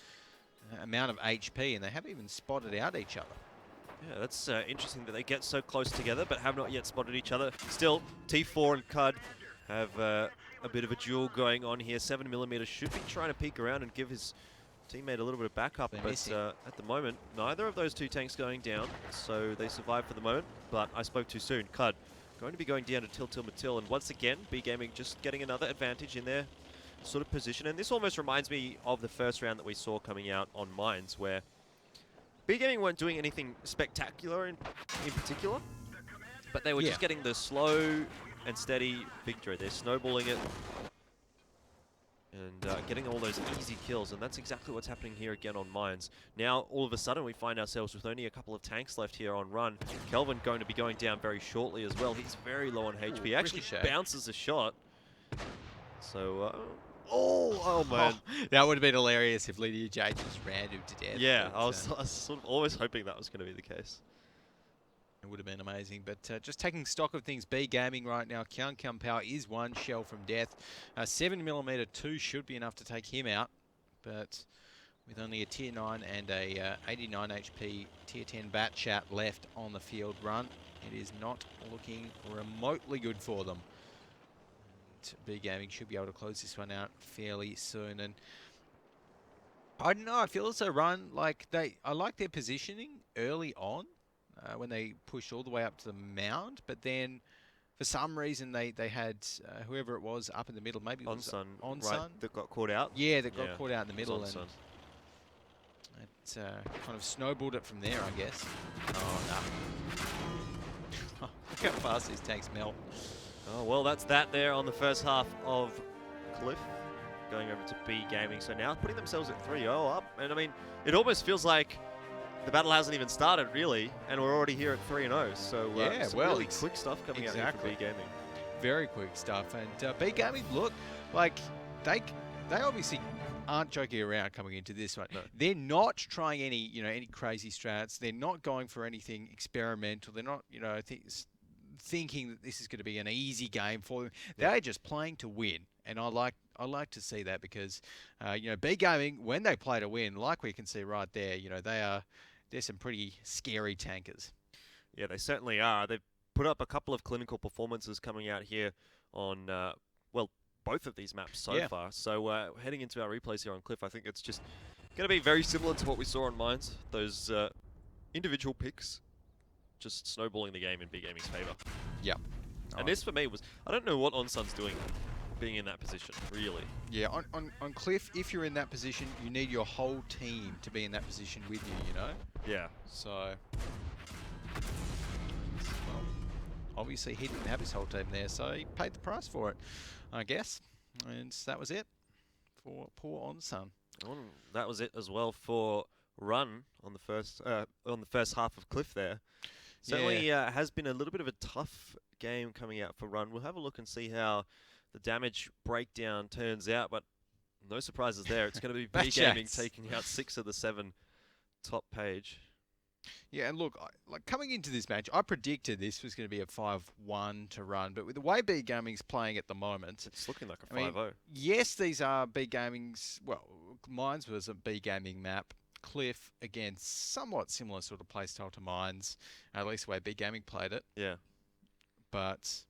amount of HP, and they haven't even spotted out each other. Yeah, that's interesting that they get so close together but have not yet spotted each other. Still, T4 and Cud have a bit of a duel going on here. 7mm should be trying to peek around and give his teammate a little bit of backup, but at the moment, neither of those two tanks going down, so they survive for the moment, but I spoke too soon. Cud going to be going down to Till Matil, and once again, B-Gaming just getting another advantage in their sort of position. And this almost reminds me of the first round that we saw coming out on Mines, where B-Gaming weren't doing anything spectacular in particular, but they were just getting the slow and steady victory. They're snowballing it and getting all those easy kills, and that's exactly what's happening here again on Mines. Now, all of a sudden, we find ourselves with only a couple of tanks left here on Run. Kelvin going to be going down very shortly as well. He's very low on HP. He actually bounces a shot. So, oh man. Oh, that would have been hilarious if Lydia J just ran him to death. Yeah, I was sort of always hoping that was going to be the case. It would have been amazing, but just taking stock of things, B-Gaming right now, Kyung Kyung Power is one shell from death. 7mm 2 should be enough to take him out, but with only a tier 9 and a 89 HP tier 10 bat chat left on the field Run, it is not looking remotely good for them. B-Gaming should be able to close this one out fairly soon, and I don't know, I feel as though Run, like I like their positioning early on, when they pushed all the way up to the mound, but then for some reason they had whoever it was up in the middle, maybe it was Onsun, right, that got caught out. Yeah, that got caught out in the middle, and it kind of snowballed it from there, I guess. Oh no! Look how fast these tanks melt. Oh well, that's that there on the first half of Cliff, going over to B-Gaming. So now putting themselves at 3-0 up, and I mean, it almost feels like the battle hasn't even started, really, and we're already here at 3-0. So yeah, some really quick stuff coming out here from B-Gaming. Very quick stuff, and B-Gaming, look, like they obviously aren't joking around coming into this one. No. They're not trying any crazy strats. They're not going for anything experimental. They're not thinking that this is going to be an easy game for them. They're just playing to win, and I like to see that, because B-Gaming, when they play to win, like we can see right there, they're some pretty scary tankers. Yeah, they certainly are. They've put up a couple of clinical performances coming out here on, well, both of these maps so far. So heading into our replays here on Cliff, I think it's just going to be very similar to what we saw on Mines. Those individual picks just snowballing the game in B-Gaming's favor. Yeah. And this for me was, I don't know what Onsun's doing being in that position, really. Yeah, on Cliff, if you're in that position, you need your whole team to be in that position with you, Yeah. So, well, obviously he didn't have his whole team there, so he paid the price for it, I guess. And that was it for poor Onsun. That was it as well for Run on the first half of Cliff there. Certainly has been a little bit of a tough game coming out for Run. We'll have a look and see how the damage breakdown turns out, but no surprises there. It's going to be B-Gaming taking out 6 of the 7 top page. Yeah, and look, like coming into this match, I predicted this was going to be a 5-1 to Run, but with the way B-Gaming's playing at the moment, it's looking like a 5-0. Yes, these are B-Gaming's, well, Mines was a B-Gaming map. Cliff, again, somewhat similar sort of playstyle to Mines, at least the way B-Gaming played it. Yeah. But,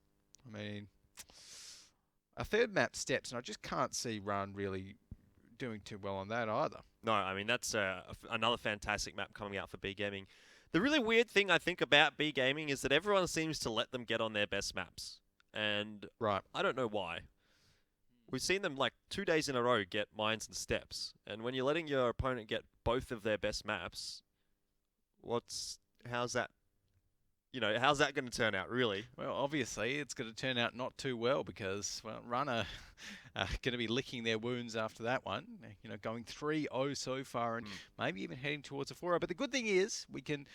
I mean, a third map Steps, and I just can't see Run really doing too well on that either. No, I mean, that's another fantastic map coming out for B-Gaming. The really weird thing I think about B-Gaming is that everyone seems to let them get on their best maps. And I don't know why. We've seen them like 2 days in a row get Mines and Steps. And when you're letting your opponent get both of their best maps, how's that going to turn out, really? Well, obviously, it's going to turn out not too well, because, well, Run are going to be licking their wounds after that one. Going 3-0 so far, and maybe even heading towards a 4-0. But the good thing is, we can,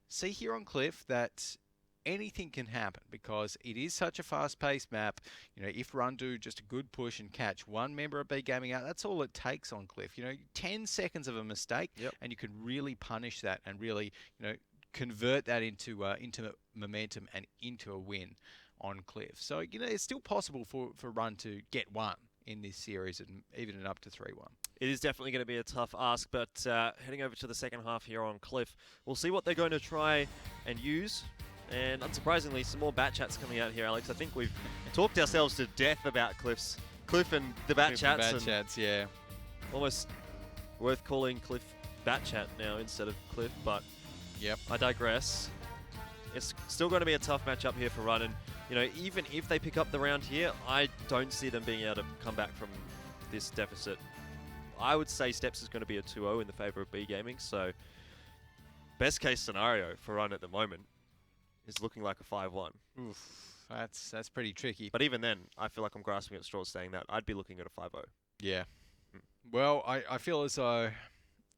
see here on Cliff that anything can happen, because it is such a fast-paced map. If Run do just a good push and catch one member of B-Gaming out, that's all it takes on Cliff. 10 seconds of a mistake, and you can really punish that and really, convert that into momentum and into a win on Cliff. So, it's still possible for Run to get one in this series and even it up to 3-1. It is definitely going to be a tough ask, but heading over to the second half here on Cliff, we'll see what they're going to try and use. And unsurprisingly, some more bat chats coming out here, Alex. I think we've talked ourselves to death about Cliff and the bat chats. Yeah. Almost worth calling Cliff bat chat now instead of Cliff, but I digress. It's still going to be a tough matchup here for Run, and even if they pick up the round here, I don't see them being able to come back from this deficit. I would say Steps is going to be a 2-0 in the favor of B Gaming, so best case scenario for Run at the moment is looking like a 5-1. Oof, that's pretty tricky. But even then, I feel like I'm grasping at straws saying that. I'd be looking at a 5-0. Yeah. Well, I feel as though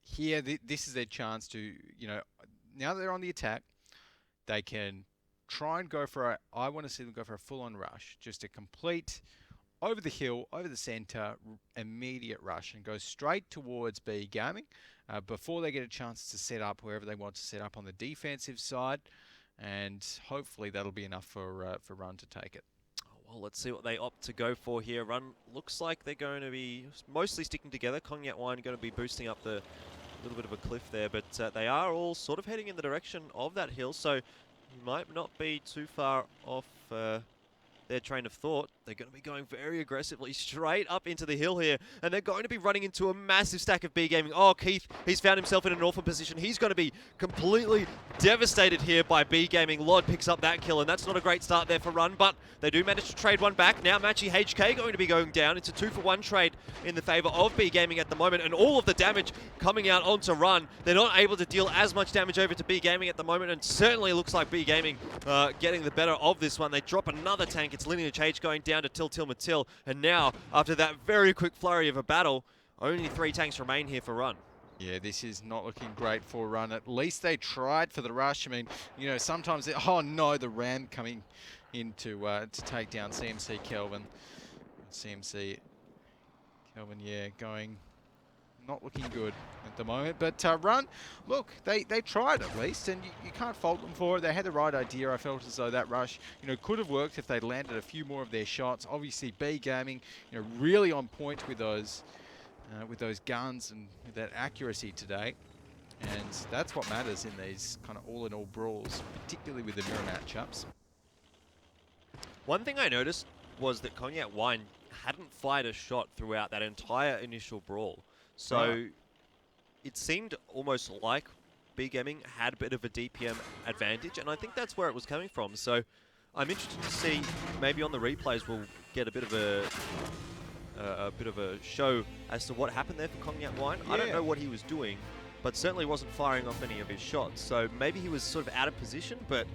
here this is their chance to, now they're on the attack, they can try and go for I want to see them go for a full-on rush, just a complete over the hill, over the center, immediate rush, and go straight towards B Gaming before they get a chance to set up wherever they want to set up on the defensive side, and hopefully that'll be enough for Run to take it. Well, let's see what they opt to go for here. Run looks like they're going to be mostly sticking together. Cognac Wine going to be boosting up the little bit of a cliff there, but they are all sort of heading in the direction of that hill, so you might not be too far off their train of thought. They're going to be going very aggressively straight up into the hill here, and they're going to be running into a massive stack of B Gaming. Oh, Keith, he's found himself in an awful position. He's going to be completely devastated here by B Gaming. Lod picks up that kill, and that's not a great start there for Run, but they do manage to trade one back. Now Matchy HK going to be going down. It's a 2-for-1 trade in the favor of B Gaming at the moment, and all of the damage coming out onto Run. They're not able to deal as much damage over to B Gaming at the moment, and certainly looks like B Gaming getting the better of this one. They drop another tank. It's Lineage H going down to Till Matil, and now, after that very quick flurry of a battle, only 3 tanks remain here for Run. Yeah, this is not looking great for Run. At least they tried for the rush. I mean, sometimes oh no, the Ram coming in to take down CMC Kelvin. CMC Kelvin, yeah, going not looking good at the moment. But Run, look, they tried at least, and you can't fault them for it. They had the right idea. I felt as though that rush, could have worked if they'd landed a few more of their shots. Obviously, B Gaming, really on point with those guns and with that accuracy today. And that's what matters in these kind of all-in-all brawls, particularly with the mirror matchups. One thing I noticed was that Cognac Wine hadn't fired a shot throughout that entire initial brawl. So it seemed almost like B Gaming had a bit of a DPM advantage, and I think that's where it was coming from. So I'm interested to see, maybe on the replays we'll get a bit of a show as to what happened there for Cognac Wine. Yeah. I don't know what he was doing, but certainly wasn't firing off any of his shots. So maybe he was sort of out of position, but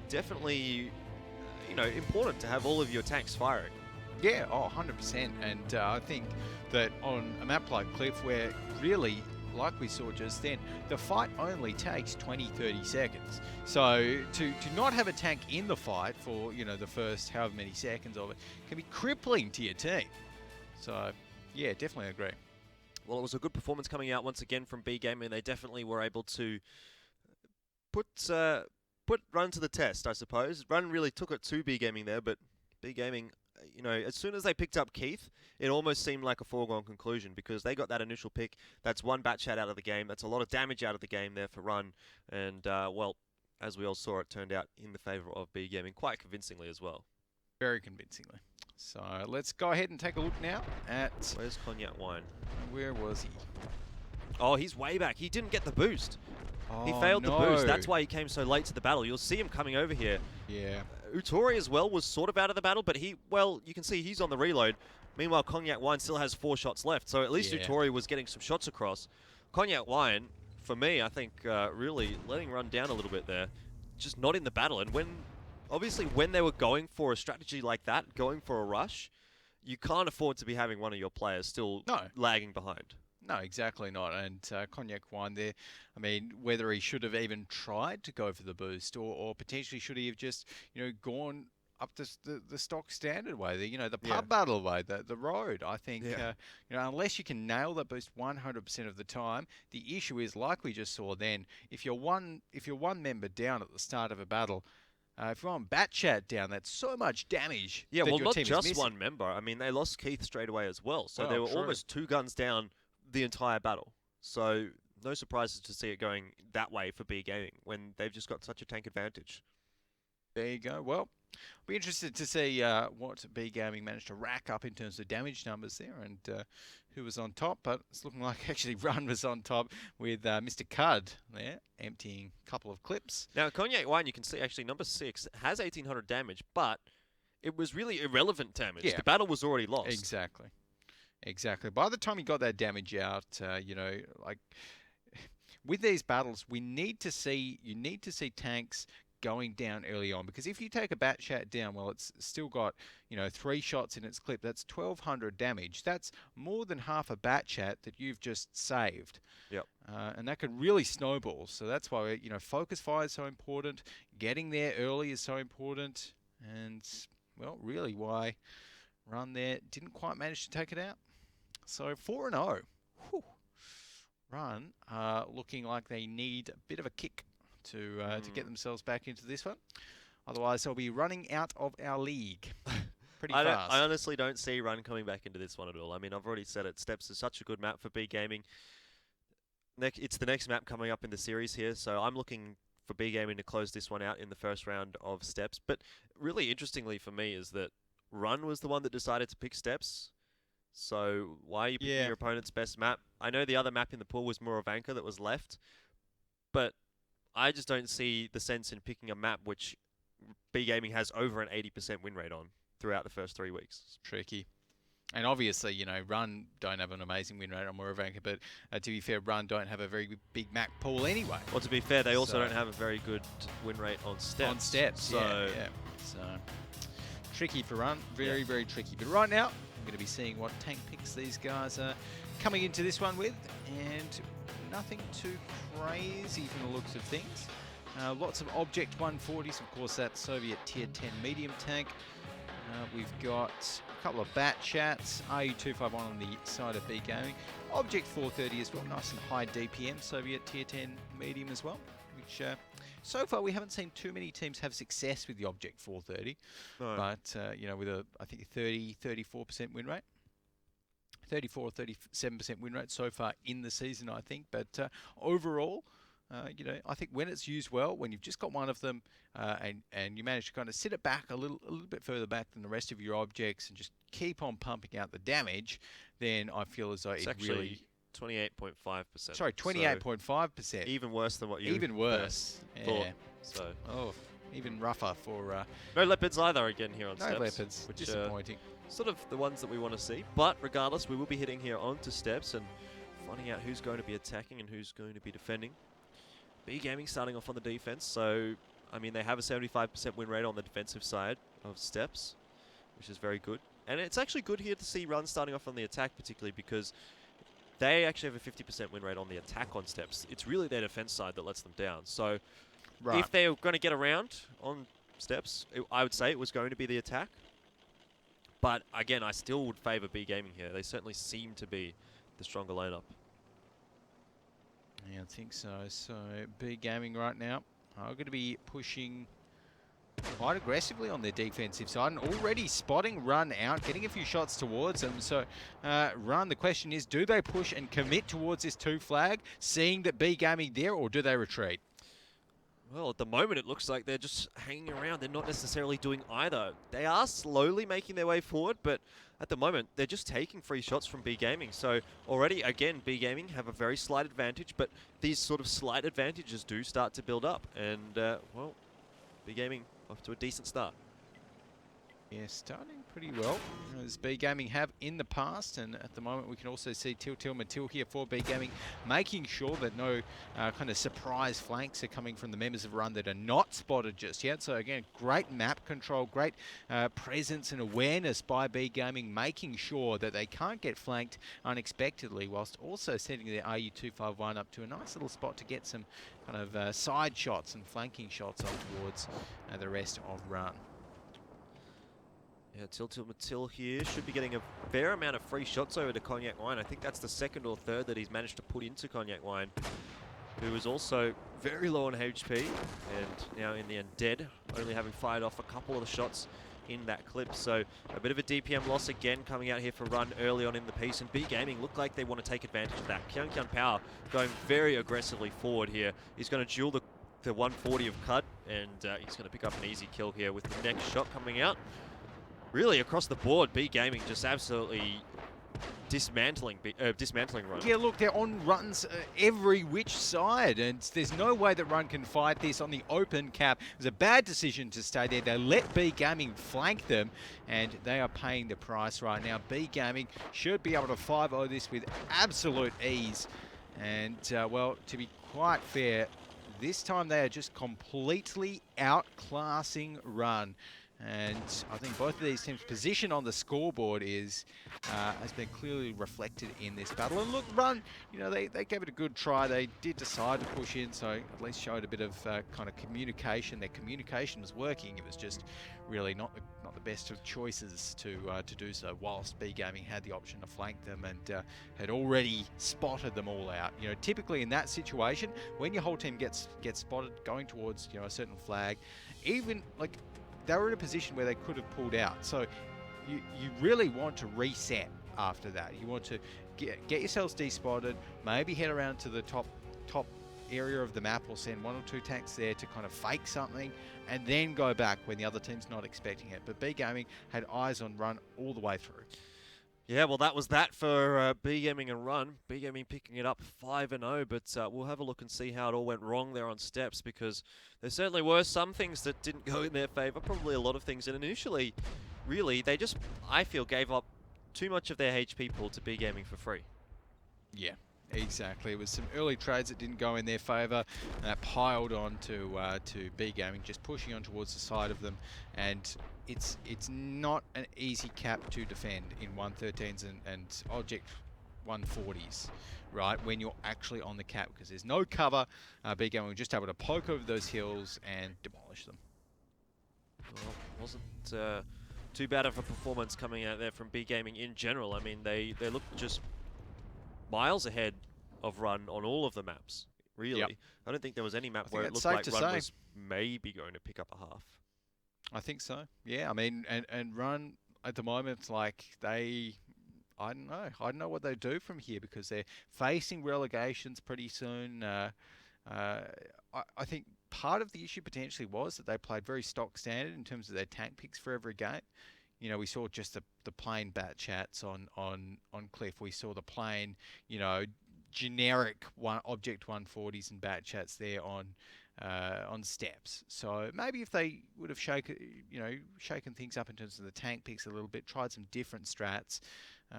definitely, important to have all of your tanks firing. Yeah, 100%. And I think that on a map like Cliff, where really, like we saw just then, the fight only takes 20-30 seconds. So to not have a tank in the fight for, the first however many seconds of it can be crippling to your team. So, yeah, definitely agree. Well, it was a good performance coming out once again from B Gaming. They definitely were able to put Run to the test, I suppose. Run really took it to B Gaming there, but B Gaming, as soon as they picked up Keith, it almost seemed like a foregone conclusion because they got that initial pick. That's one bat chat out of the game. That's a lot of damage out of the game there for Run. And, well, as we all saw, it turned out in the favor of B Gaming quite convincingly as well. Very convincingly. So let's go ahead and take a look now at... Where's Cognac Wine? Where was he? Oh, he's way back. He didn't get the boost. Oh, he failed the boost. That's why he came so late to the battle. You'll see him coming over here. Yeah. Utori as well was sort of out of the battle, but you can see he's on the reload. Meanwhile, Cognac Wine still has 4 shots left, so at least Utori was getting some shots across. Cognac Wine, for me, I think really letting Run down a little bit there. Just not in the battle. And obviously when they were going for a strategy like that, going for a rush, you can't afford to be having one of your players still lagging behind. No, exactly not. And Cognac Wine there, I mean, whether he should have even tried to go for the boost or potentially should he have just, gone up the stock standard way, the pub battle way, the road. I think, unless you can nail that boost 100% of the time, the issue is, like we just saw then, if you're one member down at the start of a battle, if you're on bat chat down, that's so much damage. Yeah, that well, your not team is just missing. one member. I mean, they lost Keith straight away as well. So they were true. almost 2 guns down the entire battle. So no surprises to see it going that way for B Gaming when they've just got such a tank advantage. There you go. Well, I'll be interested to see what B Gaming managed to rack up in terms of damage numbers there and who was on top. But it's looking like actually Run was on top with Mr. Cud there, emptying a couple of clips. Now, Cognac Wine, you can see actually number 6 has 1800 damage, but it was really irrelevant damage. Yeah. The battle was already lost. Exactly. Exactly. By the time you got that damage out, you know, like with these battles, you need to see tanks going down early on, because if you take a bat chat down, well, it's still got, you know, 3 shots in its clip. That's 1,200 damage. That's more than half a bat chat that you've just saved. Yep. And that can really snowball. So that's why, you know, focus fire is so important. Getting there early is so important. And, well, really why Run there didn't quite manage to take it out. So 4-0. Run looking like they need a bit of a kick to get themselves back into this one. Otherwise, they'll be running out of our league pretty fast. I honestly don't see Run coming back into this one at all. I mean, I've already said it. Steps is such a good map for B Gaming. It's the next map coming up in the series here, so I'm looking for B Gaming to close this one out in the first round of Steps. But really interestingly for me is that Run was the one that decided to pick Steps. So why are you picking your opponent's best map? I know the other map in the pool was Moravanka that was left, but I just don't see the sense in picking a map which B Gaming has over an 80% win rate on throughout the first 3 weeks. It's tricky. And obviously, you know, Run don't have an amazing win rate on Moravanka, but to be fair, Run don't have a very big map pool anyway. Well, to be fair, they also don't have a very good win rate on Steps. On Steps, so yeah. So tricky for Run, very tricky. But right now, I'm going to be seeing what tank picks these guys are coming into this one with, and nothing too crazy from the looks of things. Lots of Object 140s, of course, that Soviet Tier 10 medium tank. We've got a couple of Bat Chats, RU251 on the side of B Gaming. Object 430 as well, nice and high DPM, Soviet Tier 10 medium as well, which so far we haven't seen too many teams have success with the Object 430, but you know, with a, I think, 34% win rate. 34 or 37% win rate so far in the season, I think. But overall, you know, I think when it's used well, when you've just got one of them, and you manage to kind of sit it back a little bit further back than the rest of your objects and just keep on pumping out the damage, then I feel as though it's really 28.5%. Sorry, 28.5%. Even worse than what you even worse thought. Yeah. So even rougher for no leopards either again here on no Steps. leopards, which disappointing. Sort of the ones that we want to see, but regardless, we will be hitting here onto Steps and finding out who's going to be attacking and who's going to be defending. B Gaming starting off on the defense, so I mean they have a 75% win rate on the defensive side of Steps, which is very good. And it's actually good here to see Run starting off on the attack, particularly because they actually have a 50% win rate on the attack on Steps. It's really their defense side that lets them down. So if they're going to get around on Steps, I would say it was going to be the attack. But again, I still would favour B Gaming here. They certainly seem to be the stronger lineup. Yeah, I think so. So B Gaming right now are going to be pushing quite aggressively on their defensive side and already spotting Run out, getting a few shots towards them. So Run, the question is, do they push and commit towards this 2 flag, seeing that B Gaming there, or do they retreat? Well, at the moment, it looks like they're just hanging around. They're not necessarily doing either. They are slowly making their way forward, but at the moment, they're just taking free shots from B Gaming. So already, again, B Gaming have a very slight advantage, but these sort of slight advantages do start to build up. And, well, B Gaming off to a decent start. Yeah, starting pretty well, as B Gaming have in the past, and at the moment we can also see Til Matil here for B Gaming, making sure that no kind of surprise flanks are coming from the members of Run that are not spotted just yet. So again, great map control, great presence and awareness by B Gaming, making sure that they can't get flanked unexpectedly, whilst also setting their RU251 up to a nice little spot to get some kind of side shots and flanking shots up towards the rest of Run. Yeah, Til Matil here should be getting a fair amount of free shots over to Cognac Wine. I think that's the 2nd or 3rd that he's managed to put into Cognac Wine, who is also very low on HP and now in the end dead, only having fired off a couple of the shots in that clip. So a bit of a DPM loss again coming out here for Run early on in the piece, and B Gaming look like they want to take advantage of that. Kyung Power going very aggressively forward here. He's going to duel the 140 of Cut, and he's going to pick up an easy kill here with the next shot coming out. Really, across the board, B Gaming just absolutely dismantling Run. Yeah, look, they're on runs every which side, and there's no way that Run can fight this on the open cap. It was a bad decision to stay there. They let B Gaming flank them, and they are paying the price right now. B Gaming should be able to 5-0 this with absolute ease. And, well, to be quite fair, this time they are just completely outclassing Run. And I think both of these teams' position on the scoreboard has been clearly reflected in this battle. And look, Run, you know, they gave it a good try. They did decide to push in, so at least showed a bit of kind of communication. Their communication was working. It was just really not the best of choices to do so. Whilst B Gaming had the option to flank them and had already spotted them all out. You know, typically in that situation, when your whole team gets spotted going towards, you know, a certain flag, even like, they were in a position where they could have pulled out. So you really want to reset after that. You want to get yourselves despotted, maybe head around to the top area of the map or send 1 or 2 tanks there to kind of fake something and then go back when the other team's not expecting it. But B Gaming had eyes on Run all the way through. Yeah, well, that was that for B Gaming and Run. B Gaming picking it up 5-0, but we'll have a look and see how it all went wrong there on steps, because there certainly were some things that didn't go in their favour, probably a lot of things. And initially, really, they just, I feel, gave up too much of their HP pool to B Gaming for free. Yeah. Exactly. It was some early trades that didn't go in their favour. That piled on to B Gaming, just pushing on towards the side of them. And it's not an easy cap to defend in 113s and object 140s, right? When you're actually on the cap, because there's no cover. B Gaming were just able to poke over those hills and demolish them. Well, wasn't too bad of a performance coming out there from B Gaming in general. I mean, they looked just miles ahead of Run on all of the maps, really. Yep. I don't think there was any map where it looked like Run was maybe going to pick up a half. I think so, yeah. I mean, and Run at the moment, like, I don't know what they do from here, because they're facing relegations pretty soon. I think part of the issue potentially was that they played very stock standard in terms of their tank picks for every game. You know, we saw just the plain bat chats on Cliff. We saw the plain, you know, generic object 140s and bat chats there on steps. So maybe if they would have shaken things up in terms of the tank picks a little bit, tried some different strats,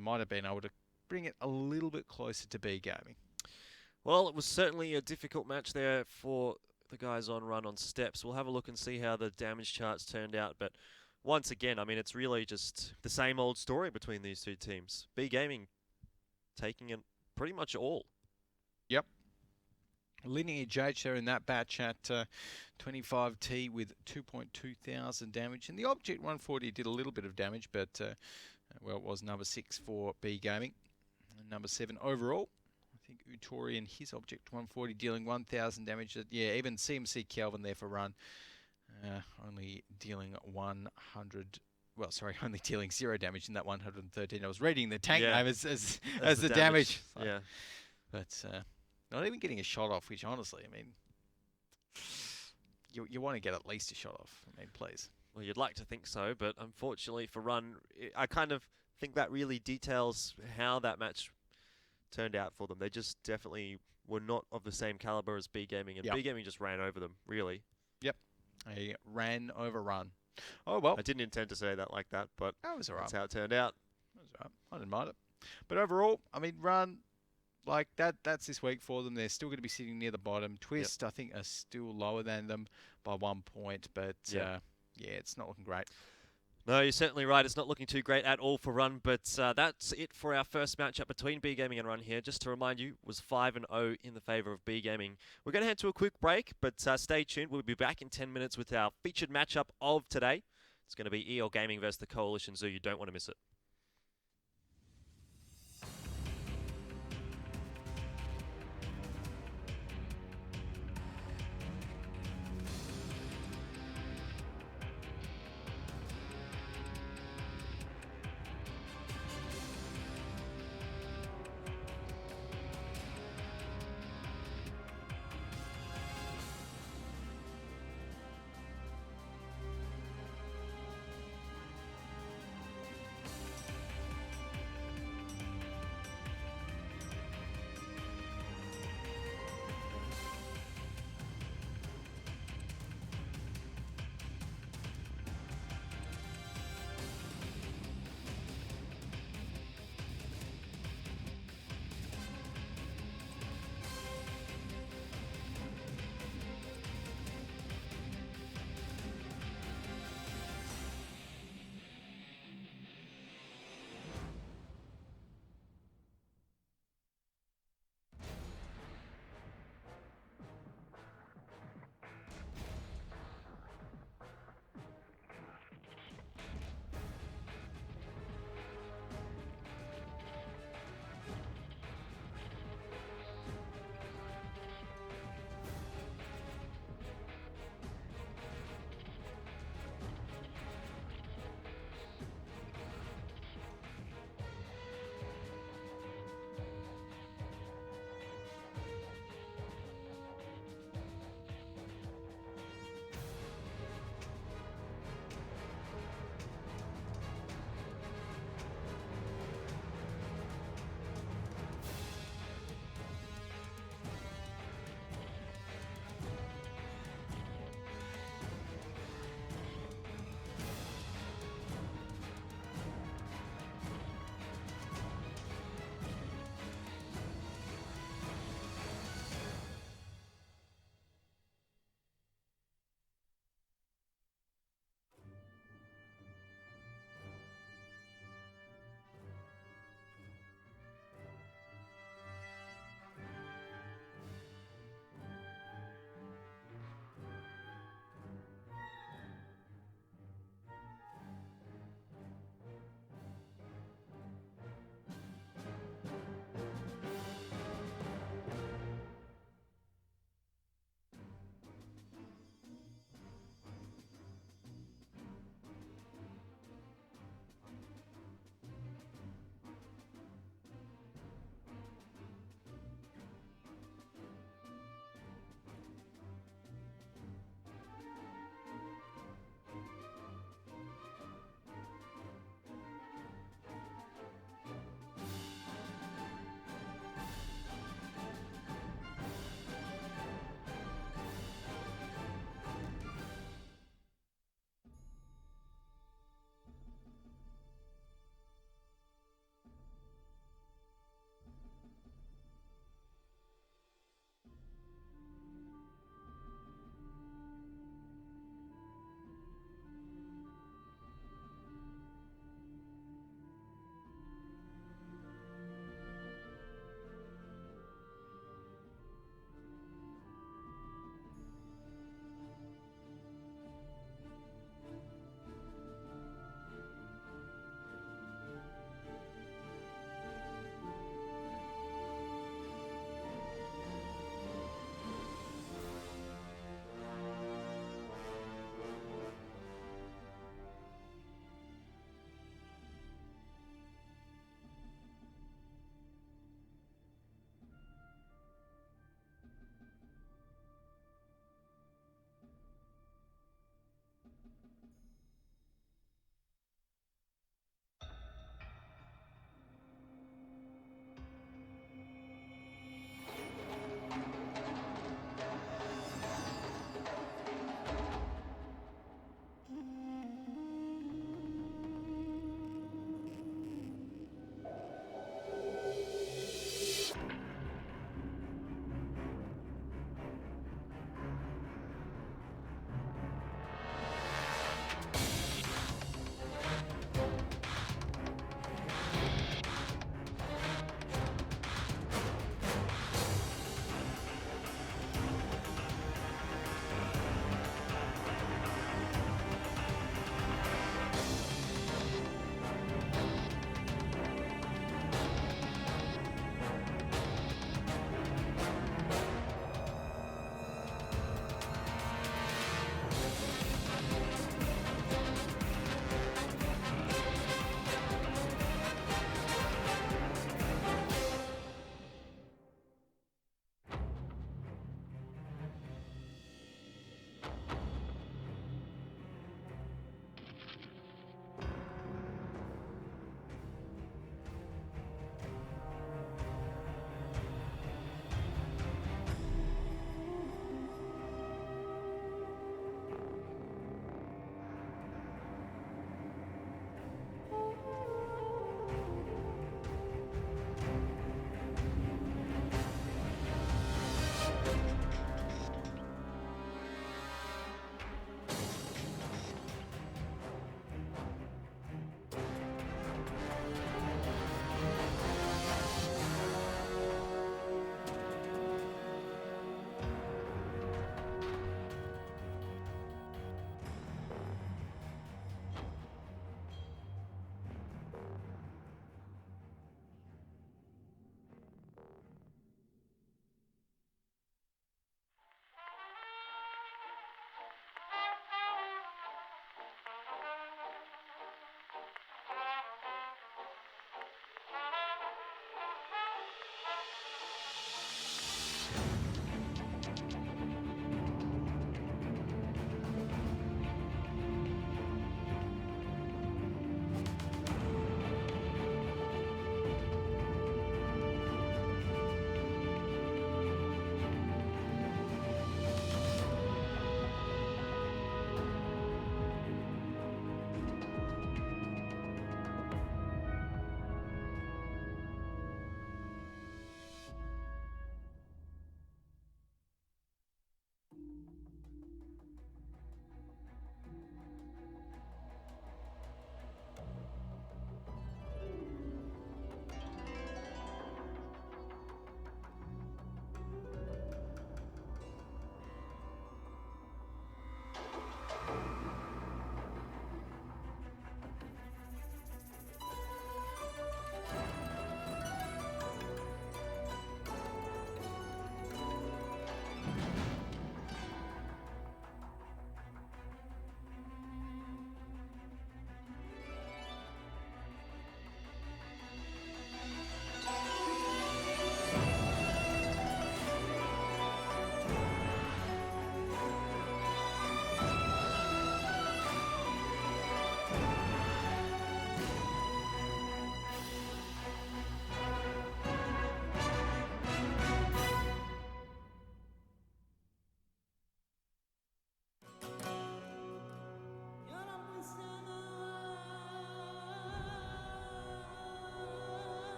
might have been able to bring it a little bit closer to B Gaming. Well, it was certainly a difficult match there for the guys on Run on steps. We'll have a look and see how the damage charts turned out, but once again, I mean, it's really just the same old story between these two teams. B Gaming taking it pretty much all. Yep. Lineage H there in that batch at 25T with 2.2 thousand damage. And the Object 140 did a little bit of damage, but, well, it was number 6 for B Gaming. And number 7 overall. I think Utori and his Object 140 dealing 1,000 damage. Yeah, even CMC Kelvin there for Run. Only dealing only dealing 0 damage in that 113. I was reading the tank name as the damage. So, yeah. But not even getting a shot off, which honestly, I mean, you want to get at least a shot off. I mean, please. Well, you'd like to think so, but unfortunately for Run, I kind of think that really details how that match turned out for them. They just definitely were not of the same caliber as B Gaming, and B Gaming just ran over them, really. Yep. A ran over Run. Oh, well. I didn't intend to say that like that, but that was all right. That's how it turned out. That was all right. I didn't mind it. But overall, I mean, Run, like, that's this week for them. They're still going to be sitting near the bottom. Twist, I think, are still lower than them by 1 point, but, yeah, it's not looking great. No, you're certainly right. It's not looking too great at all for Run, but that's it for our first matchup between B Gaming and Run here. Just to remind you, it was 5-0 in the favour of B Gaming. We're going to head to a quick break, but stay tuned. We'll be back in 10 minutes with our featured matchup of today. It's going to be EL Gaming versus the Coalition Zoo. You don't want to miss it.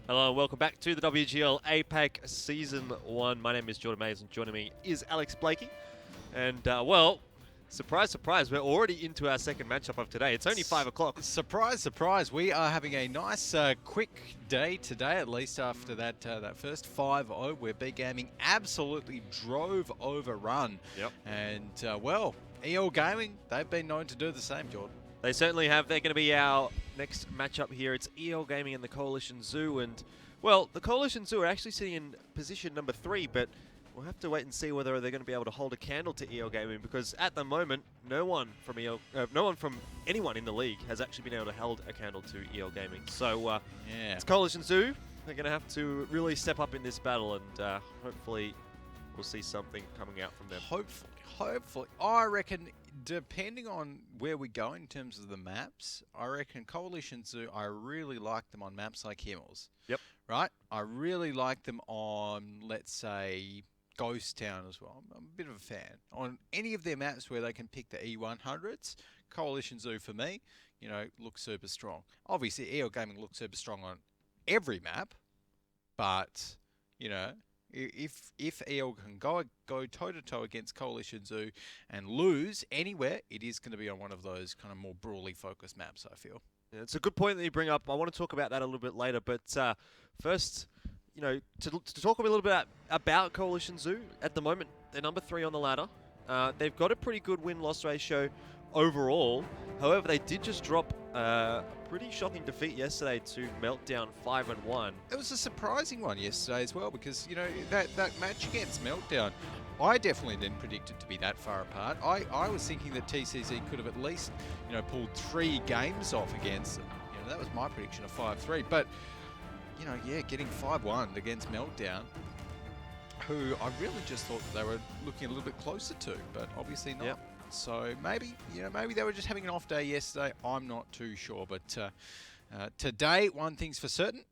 Hello and welcome back to the WGL APAC Season 1. My name is Jordan Mays and joining me is Alex Blakey. And, well, surprise, surprise, we're already into our second matchup of today. It's only 5 o'clock. Surprise, surprise. We are having a nice, quick day today, at least after that first 5-0 where Wargaming absolutely drove overrun. Yep. And, well, EL Gaming, they've been known to do the same, Jordan. They certainly have. They're going to be our next matchup here. It's EL Gaming and the Coalition Zoo. And, well, the Coalition Zoo are actually sitting in position number 3, but we'll have to wait and see whether they're going to be able to hold a candle to EL Gaming, because at the moment, no one from anyone in the league has actually been able to hold a candle to EL Gaming. So, yeah, it's Coalition Zoo. They're going to have to really step up in this battle, and hopefully we'll see something coming out from them. Hopefully. I reckon, depending on where we go in terms of the maps, I reckon Coalition Zoo, I really like them on maps like Himmels. Yep. Right? I really like them on, let's say, Ghost Town as well. I'm a bit of a fan. On any of their maps where they can pick the E100s, Coalition Zoo, for me, you know, looks super strong. Obviously, EL Gaming looks super strong on every map, but, you know, if EL can go toe-to-toe against Coalition Zoo and lose anywhere, it is going to be on one of those kind of more brawly focused maps, I feel. Yeah, it's a good point that you bring up. I want to talk about that a little bit later, but first, you know, to talk a little bit about Coalition Zoo, at the moment, they're number 3 on the ladder. They've got a pretty good win-loss ratio overall. However, they did just drop a pretty shocking defeat yesterday to Meltdown 5-1. It was a surprising one yesterday as well, because, you know, that match against Meltdown, I definitely didn't predict it to be that far apart. I was thinking that TCZ could have at least, you know, pulled 3 games off against them. You know, that was my prediction of 5-3. But, you know, yeah, getting 5-1 against Meltdown, who I really just thought that they were looking a little bit closer to, but obviously not. Yep. So maybe, you know, maybe they were just having an off day yesterday. I'm not too sure. But today, one thing's for certain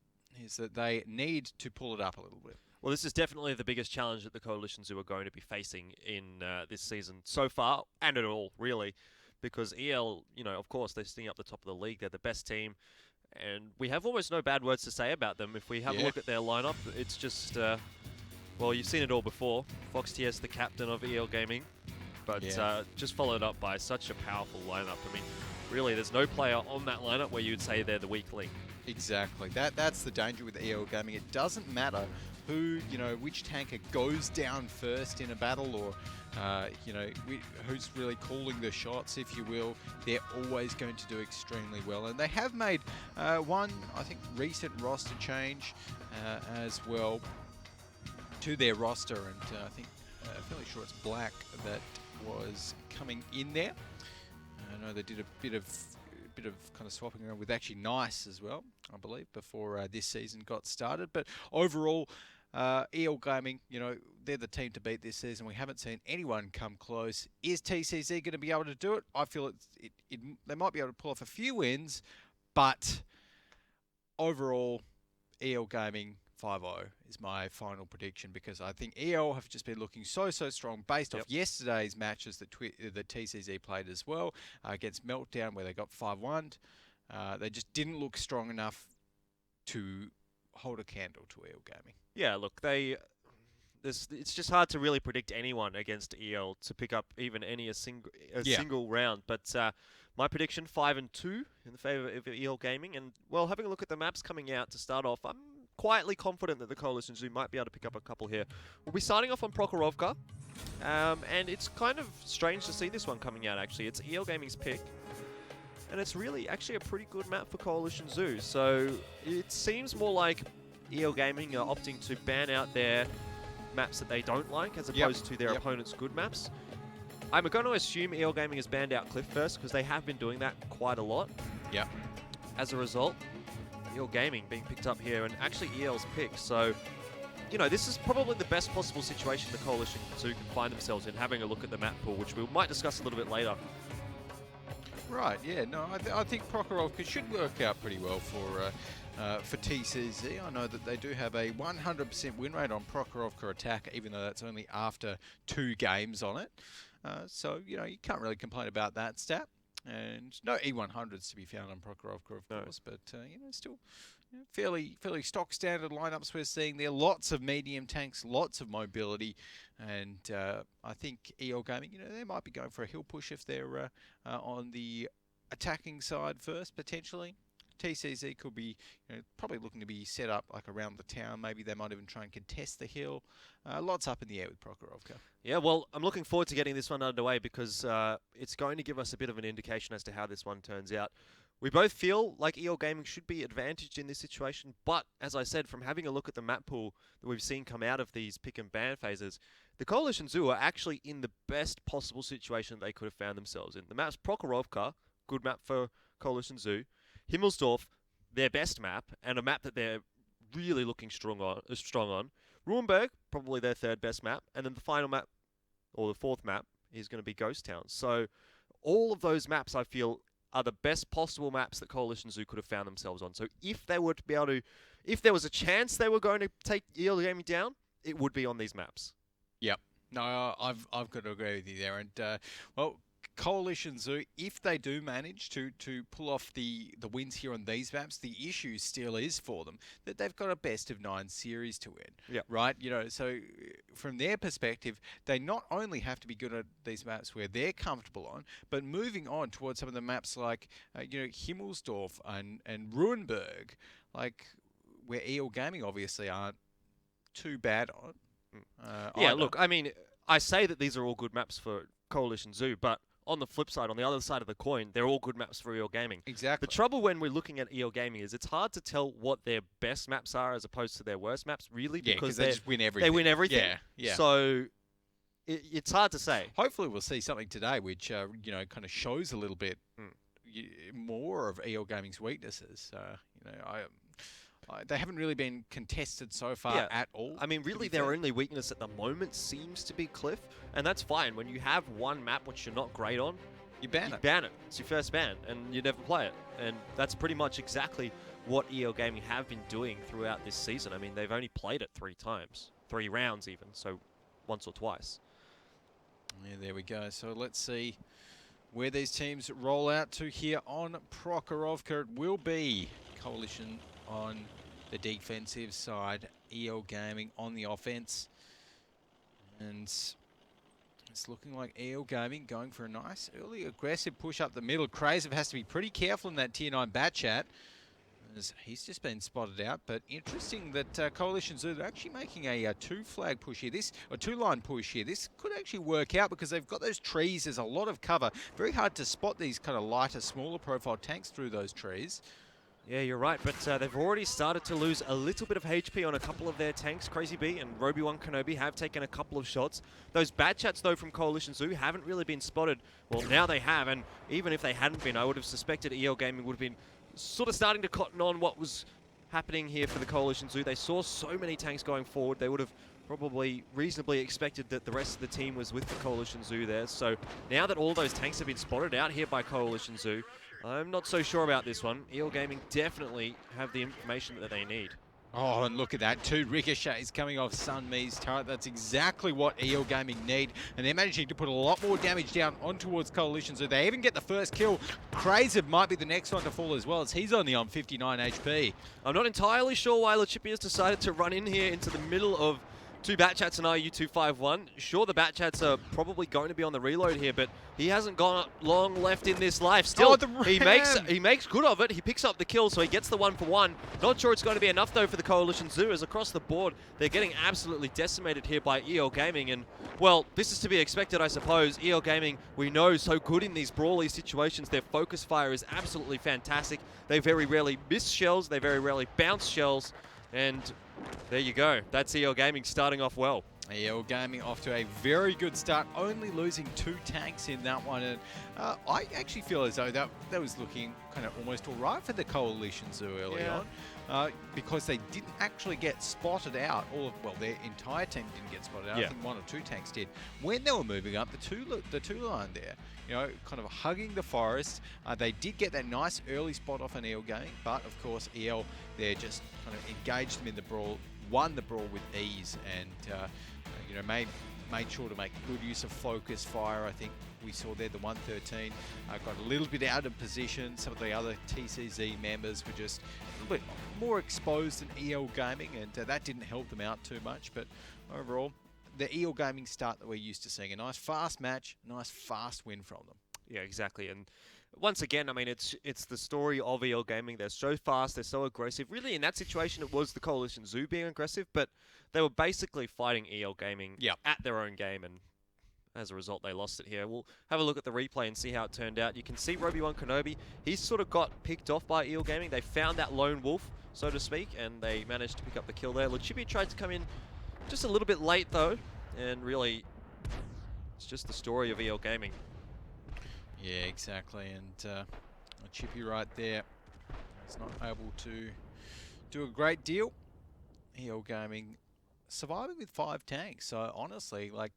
is that they need to pull it up a little bit. Well, this is definitely the biggest challenge that the Coalition Zoo are going to be facing in this season so far, and at all, really, because EL, you know, of course, they're sitting up the top of the league. They're the best team, and we have almost no bad words to say about them. If we have a look at their lineup, it's just, well, you've seen it all before. Fox TS, the captain of EL Gaming, but just followed up by such a powerful lineup. I mean, really, there's no player on that lineup where you'd say they're the weak link. Exactly. That's the danger with EL Gaming. It doesn't matter who, you know, which tanker goes down first in a battle, or, you know, who's really calling the shots, if you will. They're always going to do extremely well. And they have made one, I think, recent roster change as well to their roster. And I think, fairly sure it's Black that was coming in there. I know they did a bit of kind of swapping around with actually Nice as well, I believe, before this season got started. But overall, EL Gaming, you know, they're the team to beat this season. We haven't seen anyone come close. Is TCZ going to be able to do it? I feel they might be able to pull off a few wins, but overall, EL Gaming 5-0 is my final prediction, because I think EL have just been looking so strong based off yesterday's matches that TCZ played as well against Meltdown, where they got 5-1. They just didn't look strong enough to hold a candle to EL Gaming. Yeah, look, it's just hard to really predict anyone against EL to pick up even a single round. But my prediction, 5-2 in the favour of EL Gaming. And, well, having a look at the maps coming out to start off, I'm quietly confident that the Coalition Zoo might be able to pick up a couple here. We'll be starting off on Prokhorovka, and it's kind of strange to see this one coming out, actually. It's EL Gaming's pick, and it's really actually a pretty good map for Coalition Zoo. So it seems more like EL Gaming are opting to ban out their maps that they don't like, as opposed to their opponent's good maps. I'm going to assume EL Gaming has banned out Cliff first, because they have been doing that quite a lot. Yeah. As a result, EL Gaming being picked up here, and actually EL's pick. So, you know, this is probably the best possible situation the Coalition Zoo can find themselves in, having a look at the map pool, which we might discuss a little bit later. Right, yeah, no, I think Prokhorovka should work out pretty well for TCZ. I know that they do have a 100% win rate on Prokhorovka attack, even though that's only after 2 games on it. So, you know, you can't really complain about that stat. And no E100s to be found on Prokhorovka, of course, but still fairly stock standard lineups we're seeing there. Lots of medium tanks, lots of mobility, and I think EL Gaming, they might be going for a hill push if they're on the attacking side first, potentially. TCZ could be probably looking to be set up like around the town. Maybe they might even try and contest the hill. Lots up in the air with Prokhorovka. Yeah, well, I'm looking forward to getting this one underway because it's going to give us a bit of an indication as to how this one turns out. We both feel like EL Gaming should be advantaged in this situation, but as I said, from having a look at the map pool that we've seen come out of these pick and ban phases, the Coalition Zoo are actually in the best possible situation they could have found themselves in. The map's Prokhorovka, good map for Coalition Zoo. Himmelsdorf, their best map, and a map that they're really looking strong on. Ruenberg, probably their third best map, and then the final map, or the fourth map, is going to be Ghost Town. So all of those maps, I feel, are the best possible maps that Coalition Zoo could have found themselves on. So if they were to be able to, if there was a chance they were going to take EL Gaming down, it would be on these maps. Yep. No, I've got to agree with you there. And, well, Coalition Zoo, if they do manage to pull off the wins here on these maps, the issue still is for them that they've got a best of 9 series to win. Yep. Right? So from their perspective, they not only have to be good at these maps where they're comfortable on, but moving on towards some of the maps like Himmelsdorf and Ruenberg, like where EL Gaming obviously aren't too bad on. Yeah, either. look, I mean, I say that these are all good maps for Coalition Zoo, but on the flip side, on the other side of the coin, they're all good maps for EL Gaming. Exactly. The trouble when we're looking at EL Gaming is it's hard to tell what their best maps are as opposed to their worst maps, really, because they just win everything. They win everything. Yeah. So it's hard to say. Hopefully we'll see something today which, kind of shows a little bit more of EL Gaming's weaknesses. They haven't really been contested so far at all. I mean, really, their only weakness at the moment seems to be Cliff, and that's fine. When you have one map which you're not great on, you ban it. Ban it. It's your first ban, and you never play it. And that's pretty much exactly what EL Gaming have been doing throughout this season. I mean, they've only played it 3 times, 3 rounds even, so once or twice. Yeah, there we go. So let's see where these teams roll out to here on Prokhorovka. It will be Coalition on the defensive side, EL Gaming on the offense. And it's looking like EL Gaming going for a nice early aggressive push up the middle. Krazev has to be pretty careful in that tier 9 Batchat, as he's just been spotted out. But interesting that Coalition Zoo are actually making a 2-flag push here. A 2-line push here. This could actually work out because they've got those trees. There's a lot of cover. Very hard to spot these kind of lighter, smaller profile tanks through those trees. Yeah, you're right, but they've already started to lose a little bit of HP on a couple of their tanks. Crazy B and Roby1 Kenobi have taken a couple of shots. Those Batchats, though, from Coalition Zoo haven't really been spotted. Well, now they have, and even if they hadn't been, I would have suspected EL Gaming would have been sort of starting to cotton on what was happening here for the Coalition Zoo. They saw so many tanks going forward, they would have probably reasonably expected that the rest of the team was with the Coalition Zoo there. So now that all those tanks have been spotted out here by Coalition Zoo, I'm not so sure about this one. EL Gaming definitely have the information that they need. Oh, and look at that. 2 ricochets coming off Sun Mi's turret. That's exactly what EL Gaming need. And they're managing to put a lot more damage down on towards Coalition. So they even get the first kill. Krazev might be the next one to fall as well, as he's only on 59 HP. I'm not entirely sure why Lechipius decided to run in here into the middle of 2 Batchats and IU251. Sure, the Batchats are probably going to be on the reload here, but he hasn't got long left in this life. Still, he makes good of it. He picks up the kill, so he gets the 1-for-1. Not sure it's going to be enough, though, for the Coalition Zoo, as across the board, they're getting absolutely decimated here by EL Gaming. And, well, this is to be expected, I suppose. EL Gaming, we know, so good in these brawly situations. Their focus fire is absolutely fantastic. They very rarely miss shells. They very rarely bounce shells. And there you go. That's EL Gaming starting off well. EL Gaming off to a very good start, only losing 2 tanks in that one. And I actually feel as though that was looking kind of almost all right for the Coalition Zoo early on, because they didn't actually get spotted out. Their entire team didn't get spotted out. I think 1 or 2 tanks did. When they were moving up, the two line there, kind of hugging the forest. They did get that nice early spot off an EL Gaming, but of course EL, they just kind of engaged them in the brawl, won the brawl with ease, and made sure to make good use of focus fire. I think we saw there the 113 got a little bit out of position. Some of the other TCZ members were just a little bit more exposed than EL Gaming, and that didn't help them out too much. But overall, the EL Gaming start that we're used to seeing, a nice fast match, nice fast win from them. Yeah, exactly. And once again, I mean, it's the story of EL Gaming. They're so fast, they're so aggressive. Really, in that situation, it was the Coalition Zoo being aggressive, but they were basically fighting EL Gaming at their own game, and as a result, they lost it here. We'll have a look at the replay and see how it turned out. You can see Roby1 Kenobi, he sort of got picked off by EL Gaming. They found that lone wolf, so to speak, and they managed to pick up the kill there. Luchibi tried to come in just a little bit late, though, and really, it's just the story of EL Gaming. Yeah, exactly, and Chippy right there is not able to do a great deal. EL Gaming surviving with 5 tanks, so honestly, like,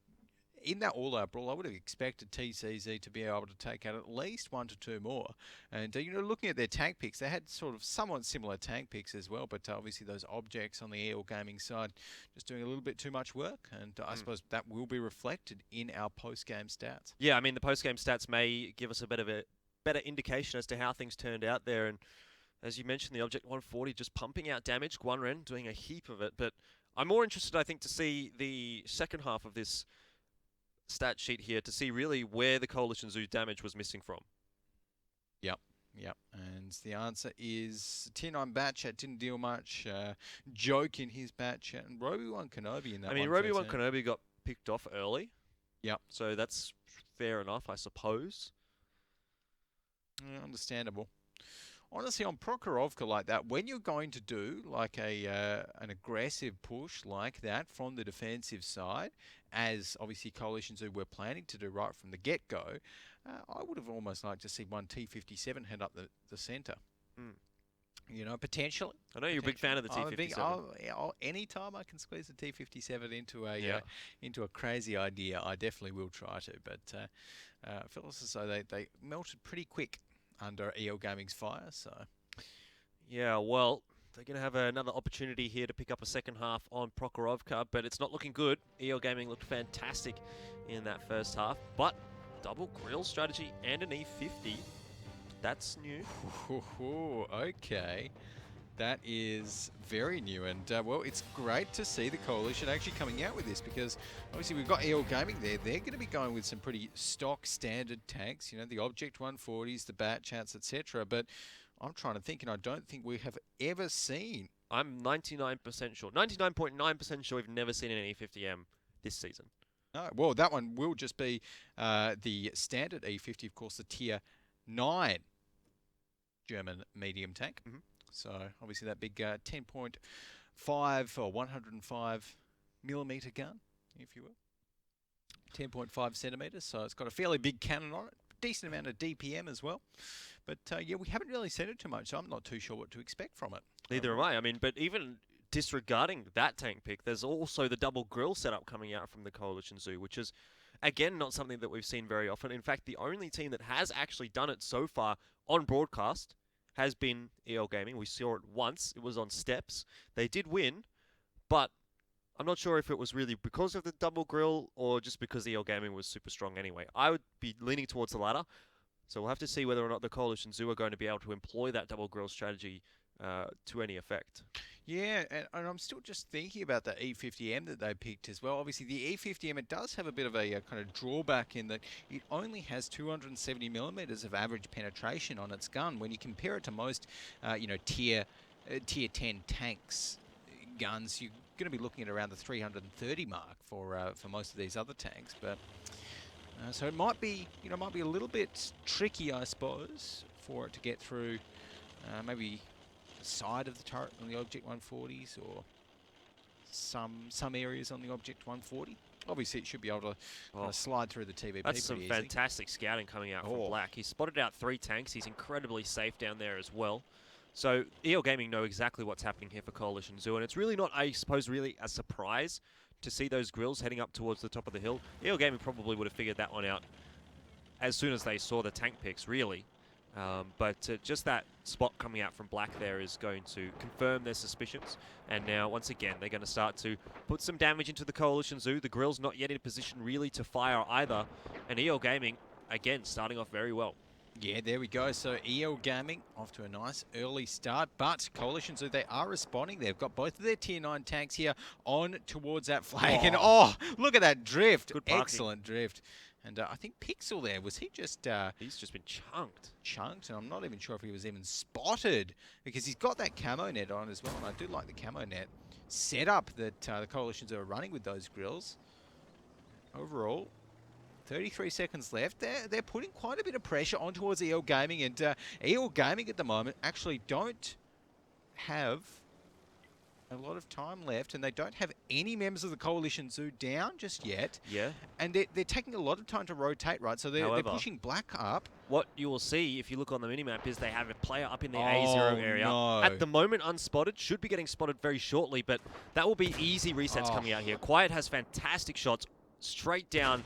in that all-out brawl, I would have expected TCZ to be able to take out at least 1 to 2 more. And, you know, looking at their tank picks, they had sort of somewhat similar tank picks as well, but obviously those objects on the EL Gaming side just doing a little bit too much work, and I suppose that will be reflected in our post-game stats. Yeah, I mean, the post-game stats may give us a better indication as to how things turned out there, and as you mentioned, the Object 140 just pumping out damage, Guanren doing a heap of it, but I'm more interested, I think, to see the second half of this stat sheet here to see really where the Coalition Zoo damage was missing from. Yep, and the answer is Tier 9 Batchat didn't deal much, Joke in his Batchat, and Roby1 Kenobi in that. I mean, Roby1 Kenobi got picked off early. Yep. So that's fair enough, I suppose. Yeah, understandable. Honestly, on Prokhorovka like that, when you're going to do like an aggressive push like that from the defensive side, as obviously Coalition Zoo were planning to do right from the get-go, I would have almost liked to see one T57 head up the centre. You know, potentially. I know you're a big fan of the T57. Anytime I can squeeze the T57 into a crazy idea, I definitely will try to. But I feel as though they melted pretty quick under EL Gaming's fire, so. Yeah, well, they're going to have another opportunity here to pick up a second half on Prokhorovka, but it's not looking good. EL Gaming looked fantastic in that first half, but double grill strategy and an E50, that's new. Okay. That is very new, and well, it's great to see the Coalition actually coming out with this, because obviously we've got EL Gaming there. They're going to be going with some pretty stock standard tanks, you know, the Object 140s, the Batchats, etc. But I'm trying to think, and I don't think we have ever seen. I'm 99% sure, 99.9% sure we've never seen an E50M this season. No, well, that one will just be the standard E50, of course, the Tier 9 German medium tank. So obviously that big 10.5 or 105 millimeter gun, if you will. 10.5 centimeters, so it's got a fairly big cannon on it. Decent amount of DPM as well. But yeah, we haven't really seen it too much, so I'm not too sure what to expect from it. Neither am I. I mean, but even disregarding that tank pick, there's also the double grill setup coming out from the Coalition Zoo, which is, again, not something that we've seen very often. In fact, the only team that has actually done it so far on broadcast has been EL Gaming. We saw it once. It was on Steps. They did win, but I'm not sure if it was really because of the double grill or just because EL Gaming was super strong anyway. I would be leaning towards the latter, so we'll have to see whether or not the Coalition Zoo are going to be able to employ that double grill strategy to any effect. Yeah, and I'm still just thinking about the E50M that they picked as well. Obviously, the E50M, it does have a bit of a kind of drawback in that it only has 270 millimeters of average penetration on its gun. When you compare it to most, you know, tier 10 tanks guns, you're going to be looking at around the 330 mark for most of these other tanks. But so it might be, you know, might be a little bit tricky, I suppose, for it to get through maybe side of the turret on the Object 140s or some areas on the Object 140. Obviously, it should be able to slide through the TVP. That's some fantastic scouting coming out from Black. He spotted out 3 tanks. He's incredibly safe down there as well. So EL Gaming know exactly what's happening here for Coalition Zoo, and it's really not, I suppose, really a surprise to see those grills heading up towards the top of the hill. EL Gaming probably would have figured that one out as soon as they saw the tank picks, really. But just that spot coming out from black there is going to confirm their suspicions. And now, once again, they're going to start to put some damage into the Coalition Zoo. The Grill's not yet in a position really to fire either. And EL Gaming, again, starting off very well. Yeah, there we go. So EL Gaming off to a nice early start, but Coalition Zoo, they are responding. They've got both of their tier 9 tanks here on towards that flag. And look at that drift. Good parking. Excellent drift. And I think Pixel there, was he just... He's just been chunked. Chunked, and I'm not even sure if he was even spotted, because he's got that camo net on as well, and I do like the camo net setup that the Coalitions are running with those grills. Overall, 33 seconds left. They're putting quite a bit of pressure on towards EL Gaming, and EL Gaming at the moment actually don't have a lot of time left, and they don't have any members of the Coalition Zoo down just yet. Yeah. And they're taking a lot of time to rotate, right? So they're pushing black up. What you will see if you look on the minimap is they have a player up in the A0 area. No. At the moment, unspotted. Should be getting spotted very shortly, but that will be easy resets coming out here. Quiet has fantastic shots straight down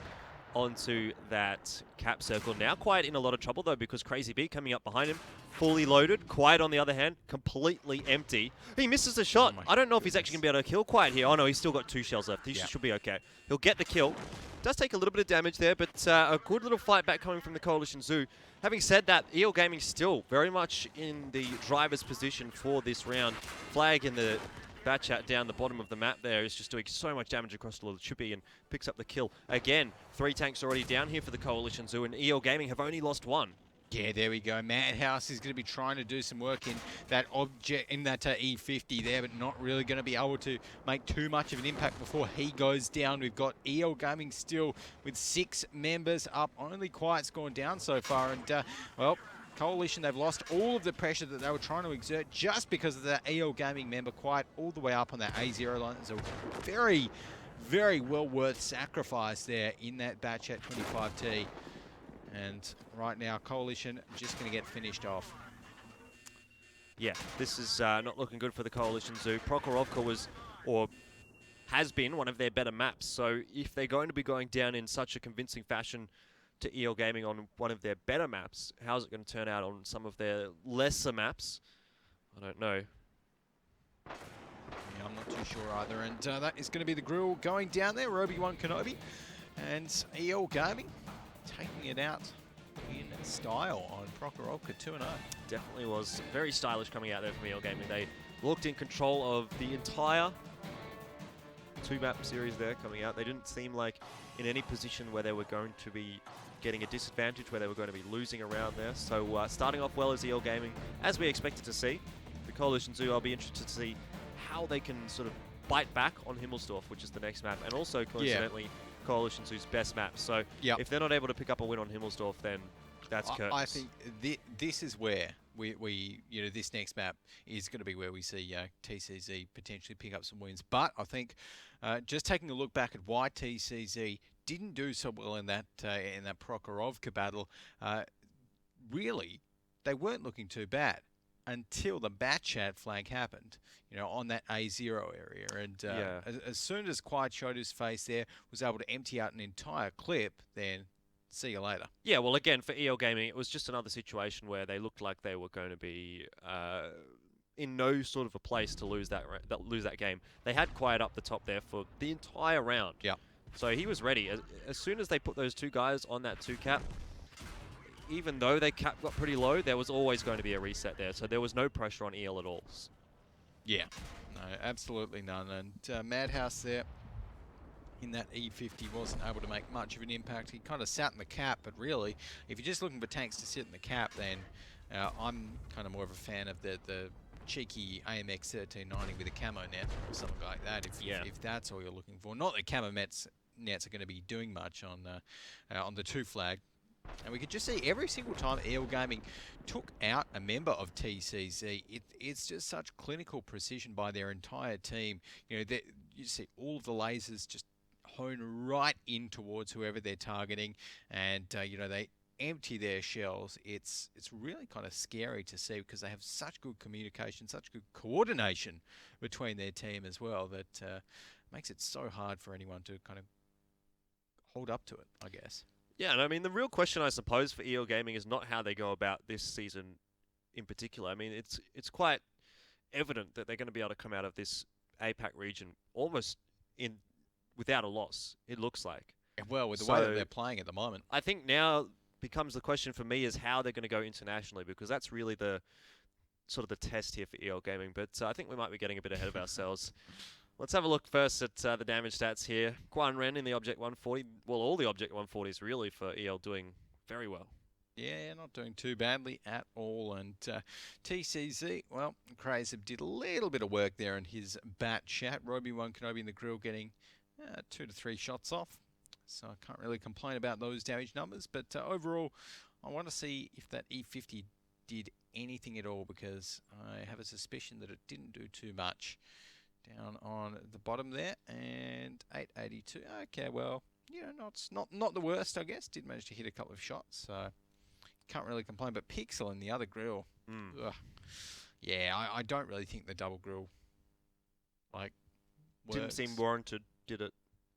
onto that cap circle. Now Quiet in a lot of trouble, though, because Crazy B coming up behind him, fully loaded. Quiet, on the other hand, completely empty. He misses a shot. I don't know if he's actually going to be able to kill Quiet here. Oh, no, he's still got 2 shells left. He should be okay. He'll get the kill. Does take a little bit of damage there, but a good little fight back coming from the Coalition Zoo. Having said that, EL Gaming still very much in the driver's position for this round. Flag in the Batchat down the bottom of the map there is just doing so much damage across the little chippy and picks up the kill. Again, 3 tanks already down here for the Coalition Zoo, and EL Gaming have only lost 1. Yeah, there we go. Madhouse is going to be trying to do some work in that object, in that E50 there, but not really going to be able to make too much of an impact before he goes down. We've got EL Gaming still with 6 members up. Only Quiet's gone down so far, and well, Coalition, they've lost all of the pressure that they were trying to exert just because of that EL Gaming member Quiet all the way up on that A0 line. It's a very, very well worth sacrifice there in that batch at 25T. And right now, Coalition just going to get finished off. Yeah, this is not looking good for the Coalition Zoo. Prokhorovka was, or has been, one of their better maps. So if they're going to be going down in such a convincing fashion to EL Gaming on one of their better maps, how's it going to turn out on some of their lesser maps? I don't know. Yeah, I'm not too sure either. And that is going to be the grill going down there, Obi-Wan Kenobi. And EL Gaming taking it out in style on Prokhorovka 2-0. Definitely was very stylish coming out there from EL Gaming. They looked in control of the entire 2-map series there coming out. They didn't seem like in any position where they were going to be getting a disadvantage, where they were going to be losing around there. So starting off well as EL Gaming, as we expected to see. The Coalition Zoo, I'll be interested to see how they can sort of bite back on Himmelsdorf, which is the next map, and also coincidentally Coalition Zoo's best map. So if they're not able to pick up a win on Himmelsdorf, then that's curtains. I think this is where we you know, this next map is going to be where we see TCZ potentially pick up some wins. But I think just taking a look back at why TCZ didn't do so well in that Prokhorovka battle, really they weren't looking too bad until the Batchat flag happened, you know, on that A0 area. And as soon as Quiet showed his face there, was able to empty out an entire clip, then see you later. Yeah, well, again, for EL Gaming, it was just another situation where they looked like they were going to be in no sort of a place to lose that game. They had Quiet up the top there for the entire round. Yeah. So he was ready. As soon as they put those 2 guys on that 2 cap, even though they cap got pretty low, there was always going to be a reset there. So there was no pressure on EL at all. Yeah, no, absolutely none. And Madhouse there in that E50 wasn't able to make much of an impact. He kind of sat in the cap, but really, if you're just looking for tanks to sit in the cap, then I'm kind of more of a fan of the cheeky AMX 1390 with a camo net or something like that, if that's all you're looking for. Not that camo nets are going to be doing much on the 2 flag. And we could just see every single time EL Gaming took out a member of TCZ, it's just such clinical precision by their entire team. You know, you see all of the lasers just hone right in towards whoever they're targeting, and you know, they empty their shells. It's really kind of scary to see, because they have such good communication, such good coordination between their team as well, that makes it so hard for anyone to kind of hold up to it, I guess. Yeah, and I mean, the real question, I suppose, for EO Gaming is not how they go about this season in particular. I mean, it's quite evident that they're going to be able to come out of this APAC region almost in without a loss, it looks like. And well, with the way that they're playing at the moment. I think now becomes the question for me is how they're going to go internationally, because that's really the sort of the test here for EO Gaming. But I think we might be getting a bit ahead of ourselves. Let's have a look first at the damage stats here. Guan Ren in the Object 140. Well, all the Object 140s really for EL doing very well. Yeah, not doing too badly at all. And TCZ, well, Craze did a little bit of work there in his bat chat. Roby-Wan Kenobi in the grill getting 2 to 3 shots off. So I can't really complain about those damage numbers. But overall, I want to see if that E50 did anything at all, because I have a suspicion that it didn't do too much. Down on the bottom there, and 882. Okay, well, you know, not the worst, I guess. Did manage to hit a couple of shots, so can't really complain. But Pixel in the other grill, yeah, I don't really think the double grill works. Didn't seem warranted, did it?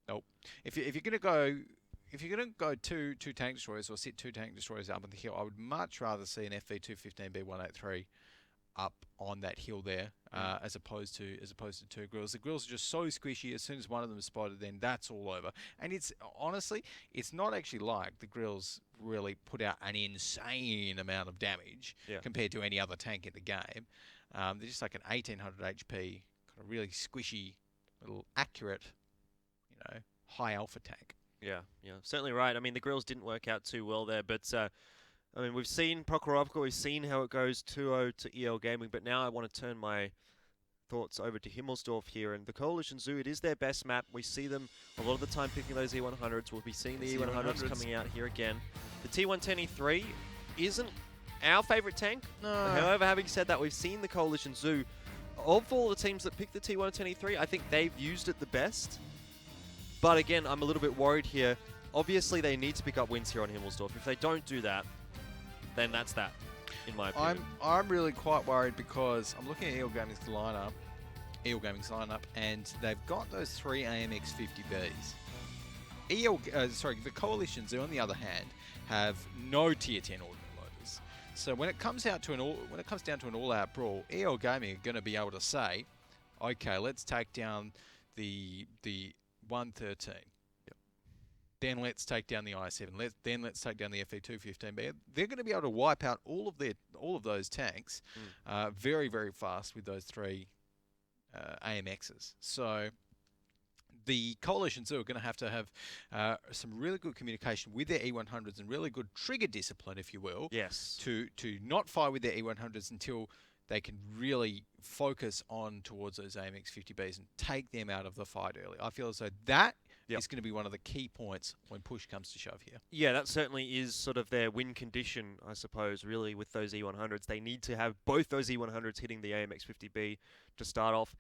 Nope. If you're gonna go two tank destroyers or sit 2 tank destroyers up on the hill, I would much rather see an FV215B183 up on that hill there, as opposed to 2 grills. The grills are just so squishy. As soon as one of them is spotted, then that's all over. And it's honestly, it's not actually like the grills really put out an insane amount of damage compared to any other tank in the game. They're just like an 1800 HP, kind of really squishy, little accurate, you know, high alpha tank. Yeah, certainly right. I mean, the grills didn't work out too well there, but I mean, we've seen Prokhorovka, we've seen how it goes 2-0 to EL Gaming, but now I want to turn my thoughts over to Himmelsdorf here. And the Coalition Zoo, it is their best map. We see them a lot of the time picking those E100s. We'll be seeing the E100s coming out here again. The T110E3 isn't our favourite tank. No. However, having said that, we've seen the Coalition Zoo. Of all the teams that picked the T110E3, I think they've used it the best. But again, I'm a little bit worried here. Obviously, they need to pick up wins here on Himmelsdorf. If they don't do that, then that's that, in my opinion. I'm really quite worried, because I'm looking at EL Gaming's lineup, and they've got those 3 AMX 50Bs. The Coalition Zoo, on the other hand, have no tier 10 ordinary loaders. So when it comes down to an all-out brawl, EL Gaming are going to be able to say, okay, let's take down the 113. Then let's take down the I7. Then let's take down the FE215B. They're going to be able to wipe out all of those tanks very, very fast with those 3 AMXs. So the Coalition Zoo are going to have some really good communication with their E100s and really good trigger discipline, if you will. Yes. To not fire with their E100s until they can really focus on towards those AMX 50Bs and take them out of the fight early. I feel as though that is going to be one of the key points when push comes to shove here. Yeah, that certainly is sort of their win condition, I suppose, really, with those E100s. They need to have both those E100s hitting the AMX 50B to start off,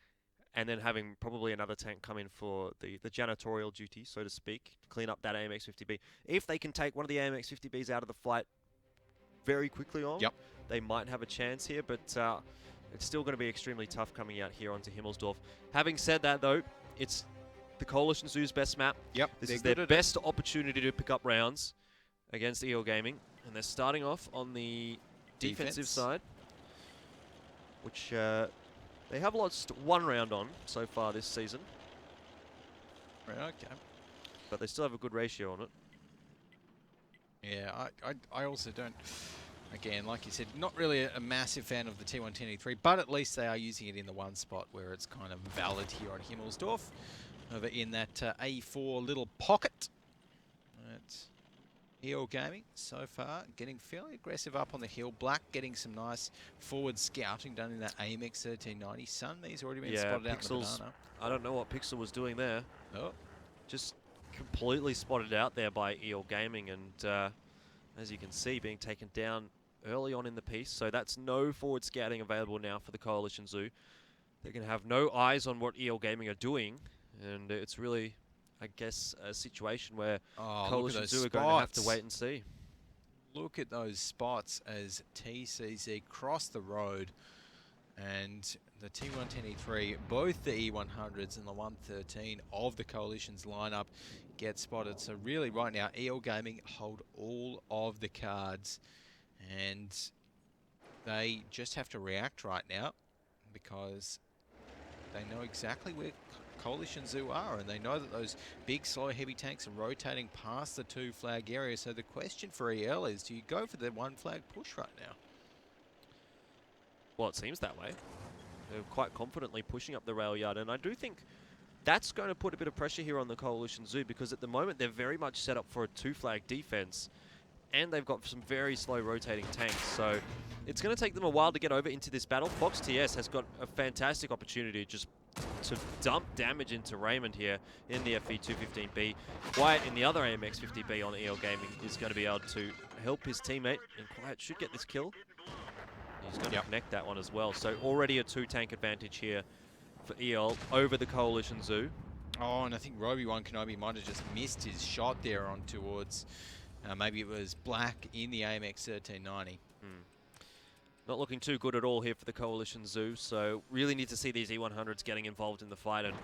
and then having probably another tank come in for the janitorial duty, so to speak, to clean up that AMX 50B. If they can take one of the AMX 50Bs out of the fight very quickly on, they might have a chance here, but it's still going to be extremely tough coming out here onto Himmelsdorf. Having said that, though, it's the Coalition Zoo's best map. This is their best opportunity to pick up rounds against EO Gaming, and they're starting off on the defensive side, which they have lost 1 round on so far this season. Right, okay. But they still have a good ratio on it. Yeah, I also don't, again, like you said, not really a massive fan of the T110E3, but at least they are using it in the one spot where it's kind of valid here on Himmelsdorf. Over in that A4 little pocket. That's EL Gaming so far getting fairly aggressive up on the hill. Black getting some nice forward scouting done in that AMX 1390. Sunme's already been spotted out in the banana. I don't know what Pixel was doing there. Oh. Just completely spotted out there by EL Gaming, and as you can see, being taken down early on in the piece. So that's no forward scouting available now for the Coalition Zoo. They're going to have no eyes on what EL Gaming are doing. And it's really, I guess, a situation where Coalition Zoo are going to have to wait and see. Look at those spots as TCZ cross the road And the T110E3, both the E100s and the 113 of the Coalition's lineup get spotted. So really right now, EL Gaming hold all of the cards. And they just have to react right now because they know exactly where Coalition Zoo are, and they know that those big, slow, heavy tanks are rotating past the 2 flag area. So the question for EL is, do you go for the 1 flag push right now? Well, it seems that way. They're quite confidently pushing up the rail yard, and I do think that's going to put a bit of pressure here on the Coalition Zoo, because at the moment they're very much set up for a 2 flag defense, and they've got some very slow rotating tanks. So it's going to take them a while to get over into this battle. Fox TS has got a fantastic opportunity just to dump damage into Raymond here in the FV215B. Quiet in the other AMX 50B on EL Gaming is going to be able to help his teammate, and Quiet should get this kill. He's going to connect that one as well. So already a 2-tank advantage here for EL over the Coalition Zoo. Oh, and I think Roby1 Kenobi might have just missed his shot there on towards, maybe it was Black in the AMX 1390. Not looking too good at all here for the Coalition Zoo, so really need to see these E100s getting involved in the fight and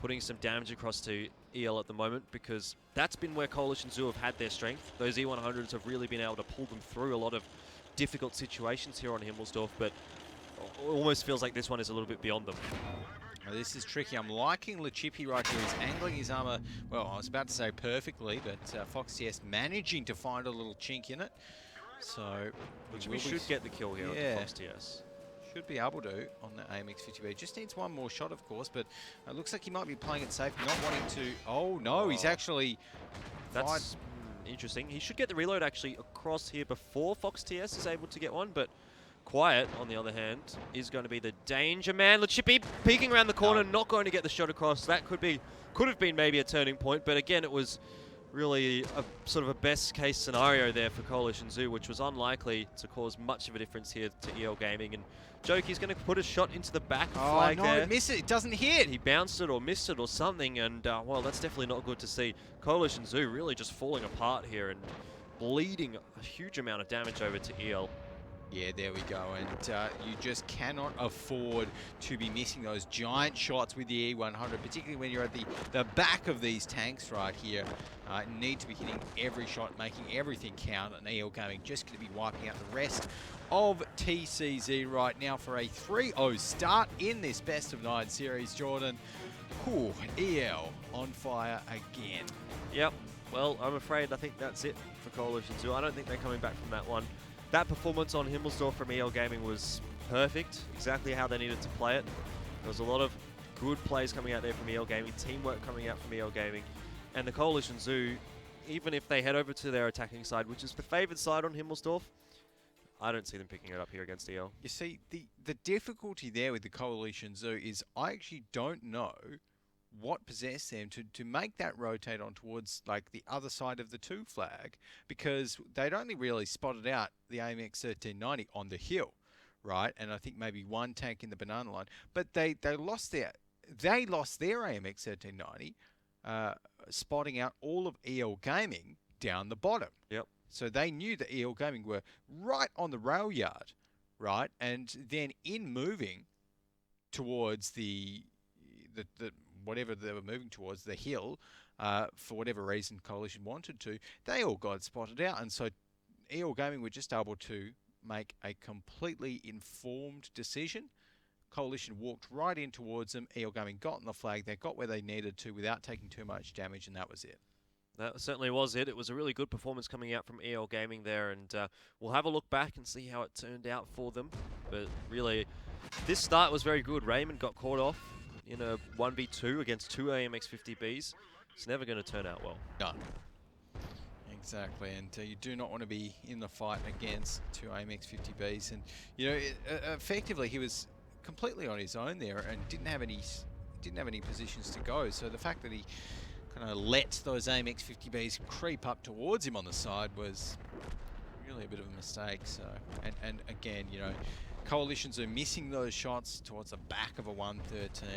putting some damage across to EL at the moment, because that's been where Coalition Zoo have had their strength. Those E100s have really been able to pull them through a lot of difficult situations here on Himmelsdorf, but almost feels like this one is a little bit beyond them. Now this is tricky. I'm liking Lachipi right here. He's angling his armor, well, I was about to say perfectly, but Fox TS managing to find a little chink in it. So we should get the kill here on Fox TS. Should be able to on the AMX 50B. Just needs one more shot, of course, but it looks like he might be playing it safe, not wanting to... Oh, no, he's actually... That's interesting. He should get the reload actually across here before Fox TS is able to get one, but Quiet, on the other hand, is going to be the danger man. Lachipi peeking around the corner, not going to get the shot across. That could have been maybe a turning point, but again, it was really a sort of a best case scenario there for Coalition Zoo, which was unlikely to cause much of a difference here to EL Gaming. And Jokey's going to put a shot into the back flag there. Miss it. It doesn't hit. He bounced it or missed it or something, and well, that's definitely not good to see. Coalition Zoo really just falling apart here and bleeding a huge amount of damage over to EL. Yeah, there we go, and you just cannot afford to be missing those giant shots with the E100, particularly when you're at the back of these tanks right here. Need to be hitting every shot, making everything count, and EL Gaming just going to be wiping out the rest of TCZ right now for a 3-0 start in this best of 9 series, Jordan. Ooh, EL on fire again. Yep, well, I'm afraid I think that's it for Coalition Zoo. I don't think they're coming back from that one. That performance on Himmelsdorf from EL Gaming was perfect, exactly how they needed to play it. There was a lot of good plays coming out there from EL Gaming, teamwork coming out from EL Gaming, and the Coalition Zoo, even if they head over to their attacking side, which is the favoured side on Himmelsdorf, I don't see them picking it up here against EL. You see, the difficulty there with the Coalition Zoo is I actually don't know what possessed them to make that rotate on towards like the other side of the 2 flag, because they'd only really spotted out the AMX 1390 on the hill, right? And I think maybe one tank in the banana line, but they lost their AMX 1390, spotting out all of EL Gaming down the bottom. Yep. So they knew that EL Gaming were right on the rail yard, right? And then in moving towards the whatever they were moving towards, the hill, for whatever reason Coalition wanted to, they all got spotted out. And so EL Gaming were just able to make a completely informed decision. Coalition walked right in towards them. EL Gaming got on the flag. They got where they needed to without taking too much damage, and that was it. That certainly was it. It was a really good performance coming out from EL Gaming there, and we'll have a look back and see how it turned out for them. But really, this start was very good. Raymond got caught off in a 1v2 against 2 AMX 50Bs. It's never going to turn out well. No. Exactly, and you do not want to be in the fight against 2 AMX 50Bs. And, you know, effectively he was completely on his own there and didn't have any positions to go. So the fact that he kind of let those AMX 50Bs creep up towards him on the side was really a bit of a mistake. So, and again, you know, Coalitions are missing those shots towards the back of a 113.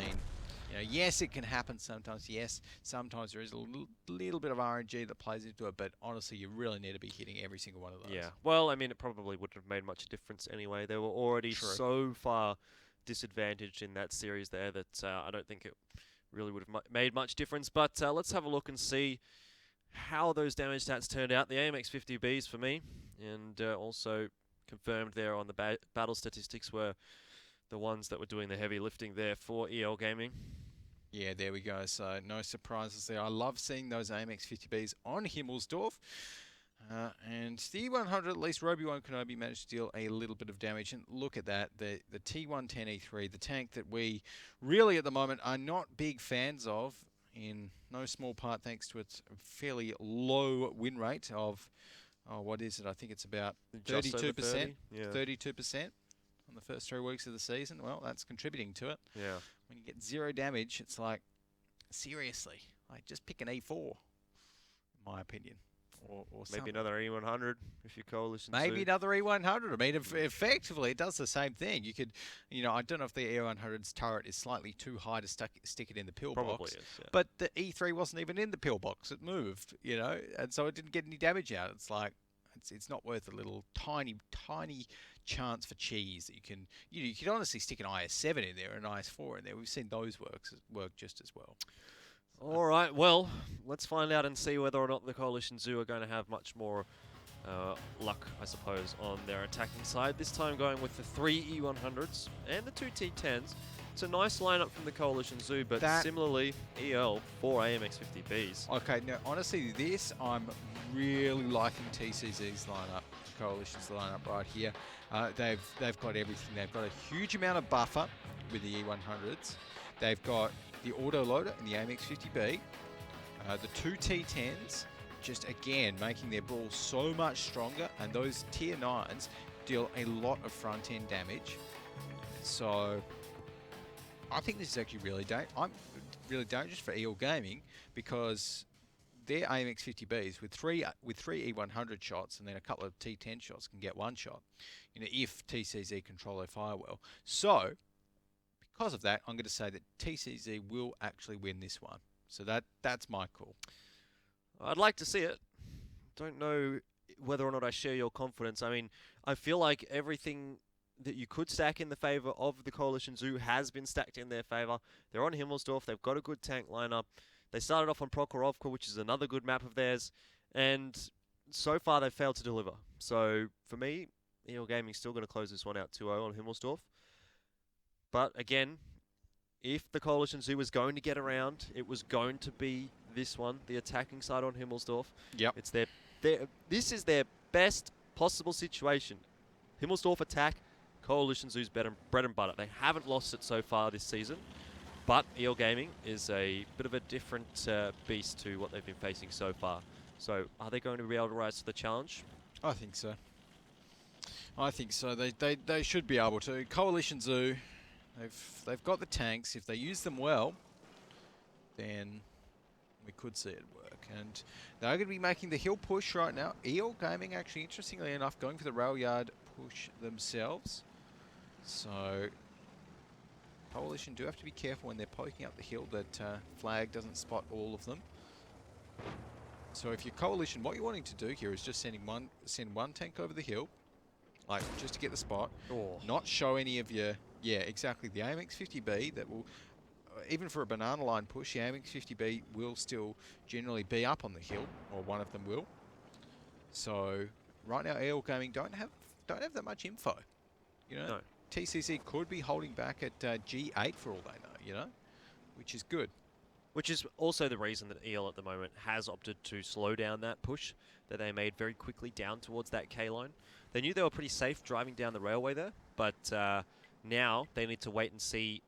You know, yes, it can happen sometimes. Yes, sometimes there is a little bit of RNG that plays into it, but honestly, you really need to be hitting every single one of those. Yeah, well, I mean, it probably wouldn't have made much difference anyway. They were already so far disadvantaged in that series there that I don't think it really would have made much difference. But let's have a look and see how those damage stats turned out. The AMX 50Bs for me, and also confirmed there on the battle statistics, were the ones that were doing the heavy lifting there for EL Gaming. Yeah, there we go. So no surprises there. I love seeing those AMX 50Bs on Himmelsdorf. And the E100, at least Roby-Wan Kenobi managed to deal a little bit of damage. And look at that, the T110E3, the tank that we really at the moment are not big fans of, in no small part thanks to its fairly low win rate of, what is it? I think it's about 32%. Yeah. 32% on the first 3 weeks of the season. Well, that's contributing to it. Yeah. When you get 0 damage, it's like, seriously, like just pick an E4, in my opinion. Or maybe another E100 if you're Coalition. Maybe another E100. I mean, effectively, it does the same thing. You could, I don't know if the E100's turret is slightly too high to stick it in the pillbox. Probably is, yeah. But the E3 wasn't even in the pillbox. It moved, and so it didn't get any damage out. It's like, it's not worth a little tiny chance for cheese that you can, you could honestly stick an IS-7 in there and an IS-4 in there. We've seen those work just as well. All right, well, let's find out and see whether or not the Coalition Zoo are going to have much more luck, I suppose, on their attacking side. This time going with the 3 E100s and the 2 T10s. It's a nice lineup from the Coalition Zoo, but similarly, EL 4 AMX 50Bs. Okay, now honestly, I'm really liking TCZ's lineup, Coalition's lineup right here. They've got everything. They've got a huge amount of buffer with the E100s. They've got the autoloader and the AMX 50B, the 2 T10s, just again making their brawl so much stronger, and those tier 9s deal a lot of front end damage. So I think this is actually really dangerous for EL Gaming, because their AMX 50Bs with three E100 shots and then a couple of T10 shots can get 1 shot, if TCZ control their fire well. So because of that, I'm going to say that TCZ will actually win this one. So that's my call. I'd like to see it. Don't know whether or not I share your confidence. I mean, I feel like everything that you could stack in the favour of the Coalition Zoo has been stacked in their favour. They're on Himmelsdorf. They've got a good tank lineup. They started off on Prokhorovka, which is another good map of theirs. And so far, they've failed to deliver. So for me, EL Gaming's still going to close this one out 2-0 on Himmelsdorf. But again, if the Coalition Zoo was going to get around, it was going to be this one, the attacking side on Himmelsdorf. Yep. It's this is their best possible situation. Himmelsdorf attack, Coalition Zoo's bread and butter. They haven't lost it so far this season, but EL Gaming is a bit of a different beast to what they've been facing so far. So are they going to be able to rise to the challenge? I think so. I think so. They should be able to. Coalition Zoo, they've got the tanks. If they use them well, then we could see it work. And they're going to be making the hill push right now. EL Gaming, actually, interestingly enough, going for the rail yard push themselves. So Coalition do have to be careful when they're poking up the hill that Flag doesn't spot all of them. So if you're Coalition, what you're wanting to do here is just send one tank over the hill, like just to get the spot, not show any of your, exactly, the AMX 50B that will, even for a banana line push, the AMX 50B will still generally be up on the hill, or one of them will. So right now, EL Gaming don't have that much info, No. TCC could be holding back at G8 for all they know, which is good. Which is also the reason that EL at the moment has opted to slow down that push that they made very quickly down towards that K line. They knew they were pretty safe driving down the railway there, but now they need to wait and see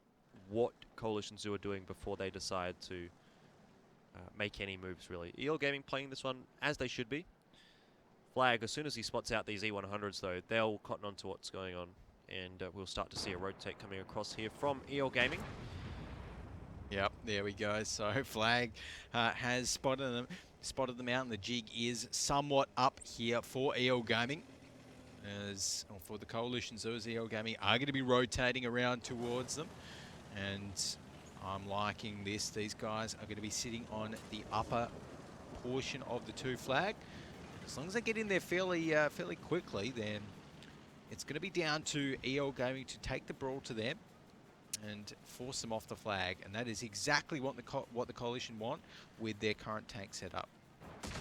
what Coalition Zoo are doing before they decide to make any moves, really. EL Gaming playing this one as they should be. Flag, as soon as he spots out these E100s, though, they'll cotton on to what's going on, and we'll start to see a rotate coming across here from EL Gaming. Yep, there we go. So Flag has spotted them out, and the jig is somewhat up here for EL Gaming. Or for the Coalition Zoo, as EL Gaming are going to be rotating around towards them. And I'm liking this. These guys are going to be sitting on the upper portion of the 2 Flag. As long as they get in there fairly quickly, then it's going to be down to EL Gaming to take the brawl to them. and force them off the flag, and that is exactly what the coalition want with their current tank setup.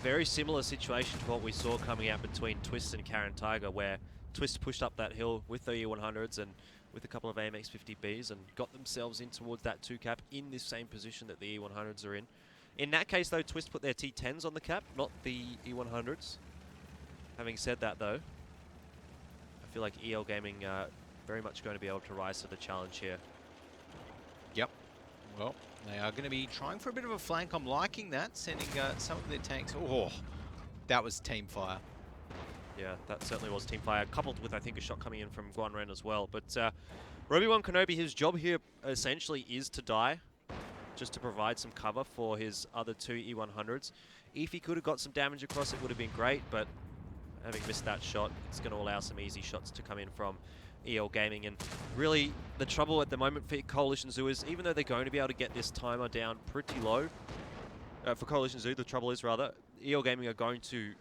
Very similar situation to what we saw coming out between Twist and Karen Tiger, where Twist pushed up that hill with the E100s and with a couple of AMX 50Bs and got themselves in towards that 2 cap in this same position that the E100s are in. In that case, though, Twist put their T10s on the cap, not the E100s. Having said that, though, I feel like EL Gaming very much going to be able to rise to the challenge here. Yep. Well, they are going to be trying for a bit of a flank. I'm liking that, sending some of their tanks. Oh, that was team fire. Yeah, that certainly was team fire, coupled with, I think, a shot coming in from Guan Ren as well. But Obi-Wan Kenobi, his job here essentially is to die, just to provide some cover for his other 2 E100s. If he could have got some damage across, it would have been great, but having missed that shot, it's going to allow some easy shots to come in from EL Gaming. And really, the trouble at the moment for Coalition Zoo is, even though they're going to be able to get this timer down pretty low, for Coalition Zoo, the trouble is rather, EL Gaming are going to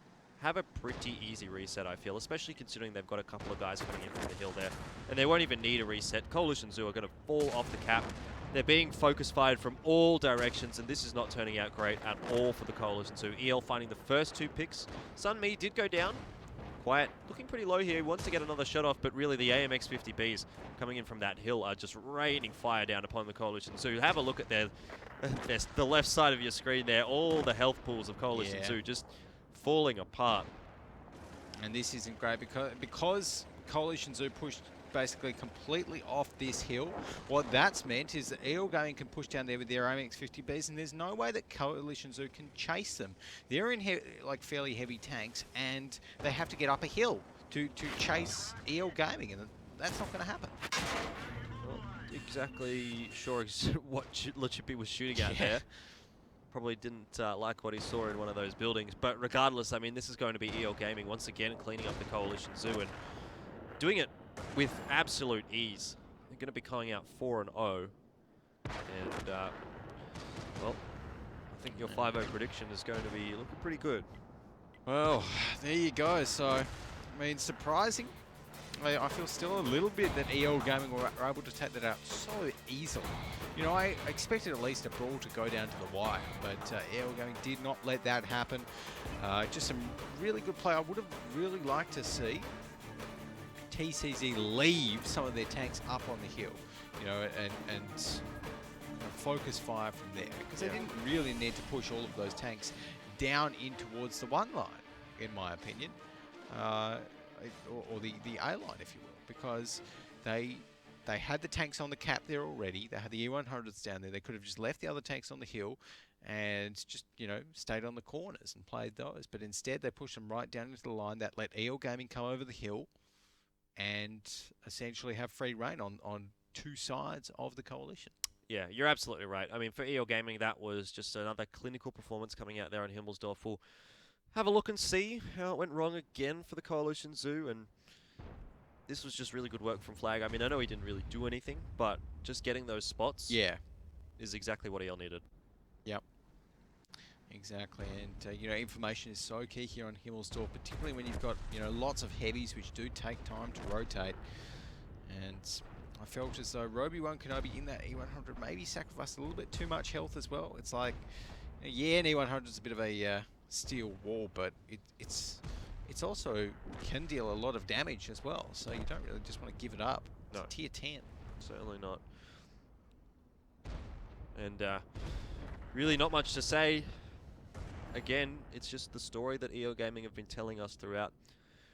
have a pretty easy reset, I feel, especially considering they've got a couple of guys coming in from the hill there. And they won't even need a reset. Coalition Zoo are going to fall off the cap. They're being focus fired from all directions, and this is not turning out great at all for the Coalition Zoo. EL finding the first 2 picks. Sun Mi did go down. Quiet, looking pretty low here. He wants to get another shot off, but really the AMX 50Bs coming in from that hill are just raining fire down upon the Coalition Zoo. Have a look at the left side of your screen there. All the health pools of Coalition Zoo just falling apart. And this isn't great because Coalition Zoo pushed basically completely off this hill. What that's meant is that EL Gaming can push down there with their AMX 50Bs, and there's no way that Coalition Zoo can chase them. They're in like fairly heavy tanks, and they have to get up a hill to chase EL Gaming, and that's not going to happen. Not exactly sure what Lachipi was shooting at there. Probably didn't like what he saw in one of those buildings. But regardless, I mean, this is going to be EL Gaming once again cleaning up the Coalition Zoo and doing it with absolute ease. They're going to be calling out 4-0. And, well, I think your 5-0 prediction is going to be looking pretty good. Well, there you go. So, I mean, surprising. I feel still a little bit that EL Gaming were able to take that out so easily. You know, I expected at least a brawl to go down to the wire, but EL Gaming did not let that happen. Just some really good play. I would have really liked to see TCZ leave some of their tanks up on the hill, you know, and focus fire from there, because they didn't really need to push all of those tanks down in towards the 1 line, in my opinion. Or the A line, if you will, because they had the tanks on the cap there already. They had the E100s down there. They could have just left the other tanks on the hill and just, you know, stayed on the corners and played those. But instead, they pushed them right down into the line. That let EL Gaming come over the hill and essentially have free reign on 2 sides of the coalition. Yeah, you're absolutely right. I mean, for EL Gaming, that was just another clinical performance coming out there on Himmelsdorf. We'll have a look and see how it went wrong again for the Coalition Zoo, and this was just really good work from Flag. I mean, I know he didn't really do anything, but just getting those spots is exactly what EL needed. Yep. Exactly, and you know, information is so key here on Himmelsdorf, particularly when you've got, you know, lots of heavies which do take time to rotate. And I felt as though Obi-Wan Kenobi in that E100 maybe sacrificed a little bit too much health as well. It's like, yeah, an E100 is a bit of a steel wall, but it's also can deal a lot of damage as well. So you don't really just want to give it up. No. It's tier 10. Certainly not. And really not much to say. Again, it's just the story that EL Gaming have been telling us throughout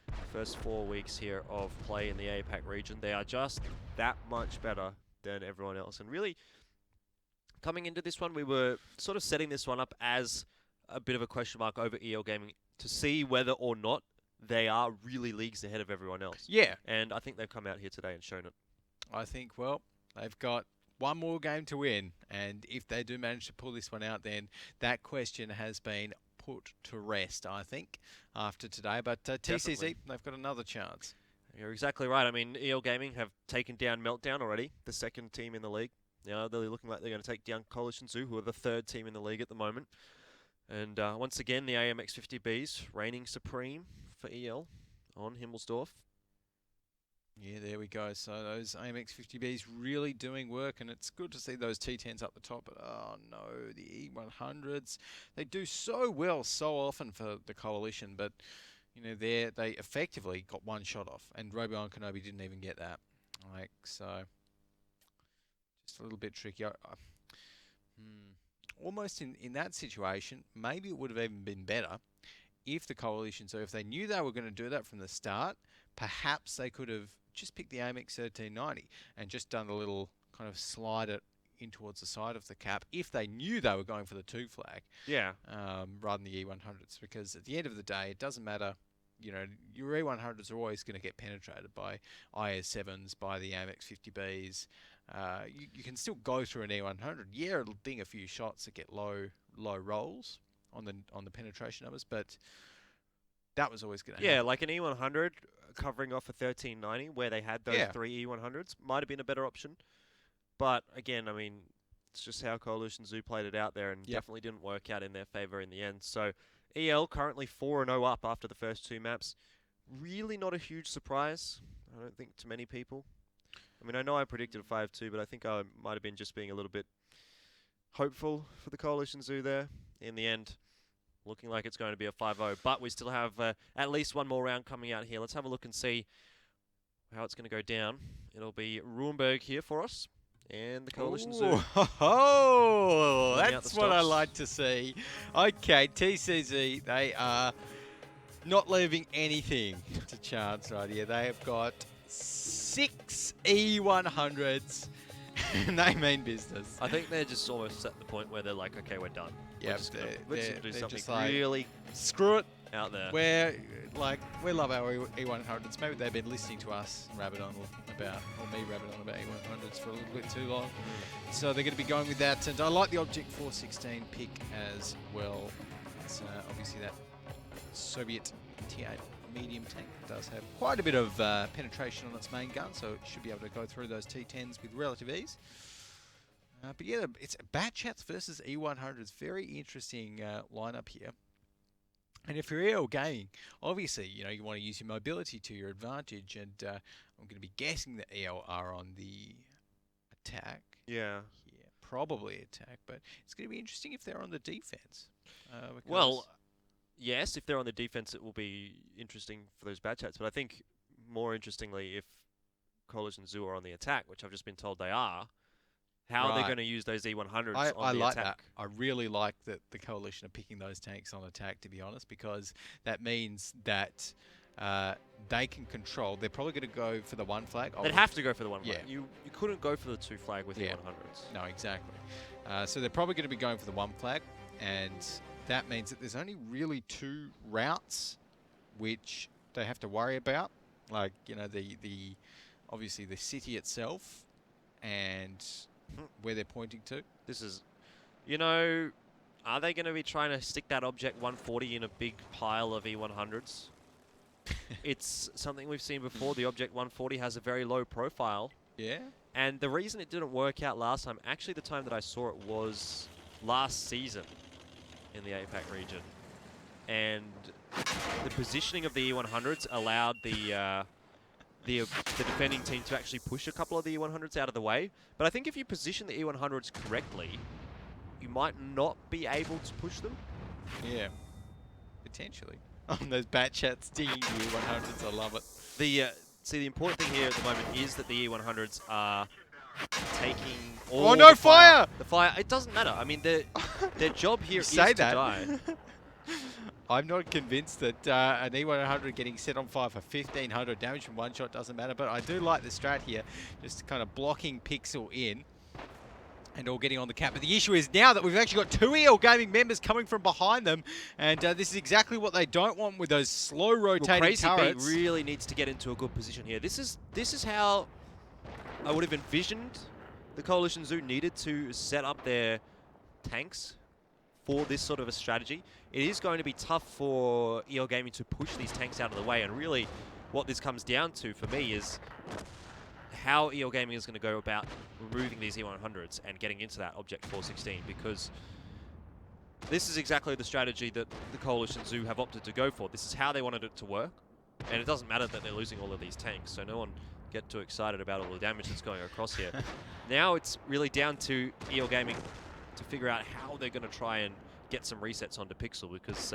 the first 4 weeks here of play in the APAC region. They are just that much better than everyone else. And really, coming into this one, we were sort of setting this one up as a bit of a question mark over EL Gaming to see whether or not they are really leagues ahead of everyone else. Yeah. And I think they've come out here today and shown it. I think, well, they've got one more game to win, and if they do manage to pull this one out, then that question has been put to rest, I think, after today. But TCZ, they've got another chance. You're exactly right. I mean, EL Gaming have taken down Meltdown already, the 2nd team in the league. You know, they're looking like they're going to take down Coalition Zoo, who are the 3rd team in the league at the moment. And once again, the AMX 50Bs reigning supreme for EL on Himmelsdorf. Yeah, there we go. So those AMX 50Bs really doing work, and it's good to see those T10s up the top. But oh no, the E100s, they do so well so often for the Coalition, but you know they effectively got one shot off, and Robo and Kenobi didn't even get that. Like so, just a little bit tricky. Almost in that situation, maybe it would have even been better if the Coalition, so if they knew they were going to do that from the start, perhaps they could have just picked the AMX 1390 and just done a little kind of slide it in towards the side of the cap if they knew they were going for the 2 flag. Yeah. Rather than the E100s, because at the end of the day, it doesn't matter. You know, your E100s are always going to get penetrated by IS7s, by the AMX 50Bs. You can still go through an E100. Yeah, it'll ding a few shots that get low rolls on the penetration numbers, but that was always going to happen. Yeah, like an E100 covering off a 1390 where they had those 3 E100s might have been a better option. But again, I mean, it's just how Coalition Zoo played it out there and definitely didn't work out in their favor in the end. So EL currently 4-0 up after the first 2 maps. Really not a huge surprise, I don't think, to many people. I mean, I know I predicted a 5-2, but I think I might have been just being a little bit hopeful for the Coalition Zoo there. In the end, looking like it's going to be a 5-0, but we still have at least one more round coming out here. Let's have a look and see how it's going to go down. It'll be Ruenberg here for us and the Coalition Zoo. Oh, that's what I like to see. Okay, TCZ, they are not leaving anything to chance right here. They have got 6 E100s. And they mean business. I think they're just almost at the point where they're like, okay, we're done. Yeah, let's do something like, really screw it out there. We love our E100s. Maybe they've been listening to us rabbit on about E100s for a little bit too long. So they're going to be going with that. And I like the Object 416 pick as well. It's obviously that Soviet T8 medium tank does have quite a bit of penetration on its main gun, so it should be able to go through those T10s with relative ease. But yeah, it's Batchats versus E100s. Very interesting lineup here. And if you're EL Gaming, obviously, you know, you want to use your mobility to your advantage, and I'm going to be guessing that EL are on the attack. Yeah. Yeah, probably attack, but it's going to be interesting if they're on the defense. Well, yes, if they're on the defense, it will be interesting for those bad chats. But I think more interestingly, if Coalition Zoo are on the attack, which I've just been told they are, how they're going to use those E100s on I the like attack. That. I really like that the Coalition are picking those tanks on attack, to be honest, because that means that they can control. They're probably going to go for the 1 flag. They'd have to go for the 1 flag. Yeah. You couldn't go for the 2 flag with E100s. No, exactly. So they're probably going to be going for the 1 flag, and that means that there's only really 2 routes which they have to worry about, like, you know, the obviously the city itself and where they're pointing to. This is, you know, are they going to be trying to stick that Object 140 in a big pile of E100s? It's something we've seen before. The Object 140 has a very low profile. Yeah. And the reason it didn't work out last time, actually the time that I saw it was last season in the APAC region. And the positioning of the E100s allowed the defending team to actually push a couple of the E100s out of the way. But I think if you position the E100s correctly, you might not be able to push them. Yeah, potentially. Those bat chats digging the E100s, I love it. See, the important thing here at the moment is that the E100s are taking all Oh no, the fire! The fire, it doesn't matter. I mean, their job here is to die. I'm not convinced that an E100 getting set on fire for 1500 damage from 1 shot doesn't matter, but I do like the strat here, just kind of blocking Pixel in and all getting on the cap. But the issue is now that we've actually got 2 EL Gaming members coming from behind them, and this is exactly what they don't want with those slow rotating Crazy turrets. Beat really needs to get into a good position here. This is how I would have envisioned the Coalition Zoo needed to set up their tanks for this sort of a strategy. It is going to be tough for EL Gaming to push these tanks out of the way, and really what this comes down to for me is how EL Gaming is going to go about removing these E100s and getting into that Object 416, because this is exactly the strategy that the Coalition Zoo have opted to go for. This is how they wanted it to work, and it doesn't matter that they're losing all of these tanks, so no one get too excited about all the damage that's going across here. Now it's really down to Wargaming to figure out how they're going to try and get some resets onto Pixel because,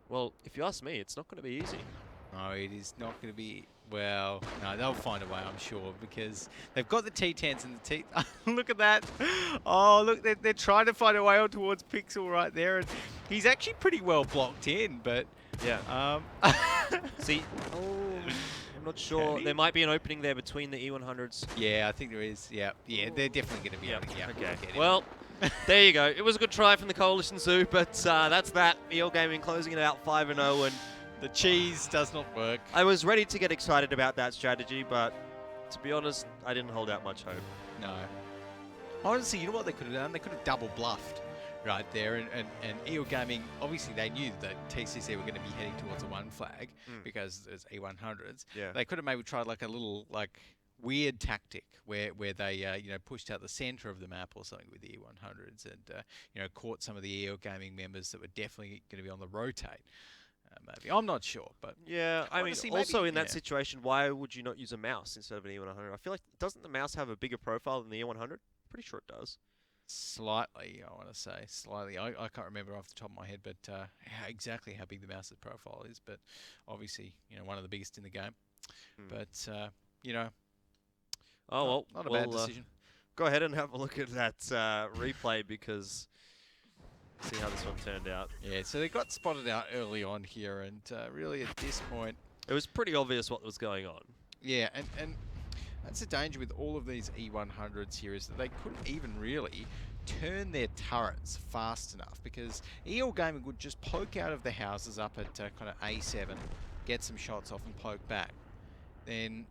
well, if you ask me, it's not going to be easy. No, it is not going to be. Well, no, they'll find a way, I'm sure, because they've got the T10s and the T. Look at that! Oh, look, they're trying to find a way on towards Pixel right there, and he's actually pretty well blocked in, but yeah. See, I'm not sure. There might be an opening there between the E100s. Yeah, I think there is. Yeah, they're definitely going to be able to get Okay. Well, there you go. It was a good try from the Coalition Zoo, but that's that. Wargaming closing it out 5-0, and the cheese does not work. I was ready to get excited about that strategy, but to be honest, I didn't hold out much hope. No. Honestly, you know what they could have done? They could have double bluffed right there, and Wargaming, obviously they knew that TCC were going to be heading towards a 1 flag because there's E100s. Yeah. They could have maybe tried like a little weird tactic where they pushed out the center of the map or something with the E100s and caught some of the Wargaming members that were definitely going to be on the rotate. Maybe I'm not sure, but yeah, I mean, honestly, also in that situation, why would you not use a mouse instead of an E100? I feel like doesn't the mouse have a bigger profile than the E100? Pretty sure it does. Slightly, I want to say slightly. I can't remember off the top of my head, but exactly how big the mouse's profile is. But obviously, one of the biggest in the game. But oh well, not a bad decision. Go ahead and have a look at that replay because. See how this one turned out. Yeah, so they got spotted out early on here, and really at this point, it was pretty obvious what was going on. Yeah, and that's the danger with all of these E100s here is that they couldn't even really turn their turrets fast enough because Wargaming would just poke out of the houses up at kind of A7, get some shots off and poke back. Then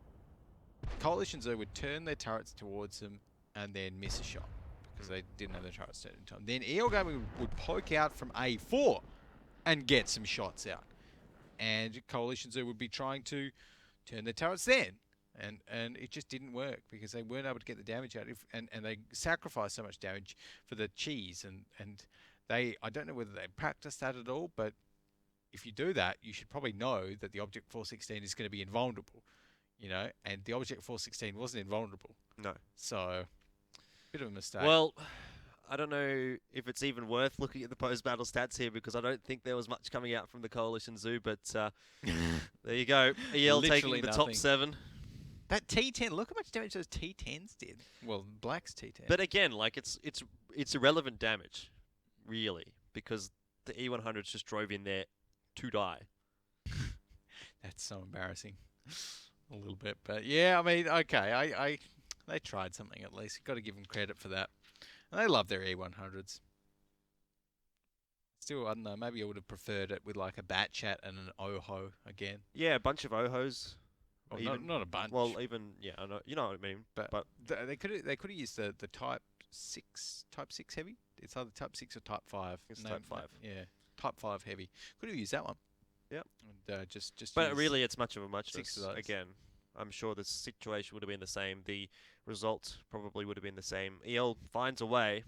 Coalition Zoo would turn their turrets towards them and then miss a shot. Because they didn't have the turrets turned in time. Then Wargaming would poke out from A4 and get some shots out. And Coalition Zoo would be trying to turn their turrets then. And it just didn't work because they weren't able to get the damage out. And they sacrificed so much damage for the cheese. And I don't know whether they practiced that at all, but if you do that, you should probably know that the Object 416 is going to be invulnerable. And the Object 416 wasn't invulnerable. No. So bit of a mistake. Well, I don't know if it's even worth looking at the post-battle stats here because I don't think there was much coming out from the Coalition Zoo, but there you go. EL taking the top 7. That T10, look how much damage those T10s did. Well, Black's T10. But again, it's irrelevant damage, really, because the E100s just drove in there to die. That's so embarrassing. A little bit, but yeah, I mean, okay, they tried something at least. You've got to give them credit for that. And they love their E100s. Still, I don't know, maybe I would have preferred it with like a Bat Chat and an OHO again. Yeah, a bunch of OHOs. Well, not a bunch. Well, even, yeah, I know, you know what I mean. But they could have used the Type 6 heavy. It's either Type 6 or Type 5. It's Type 5. Yeah, Type 5 heavy. Could have used that one. Yep. And just. But really, it's much of a muchness. 6 of those. Again, I'm sure the situation would have been the same. The result probably would have been the same. EL finds a way.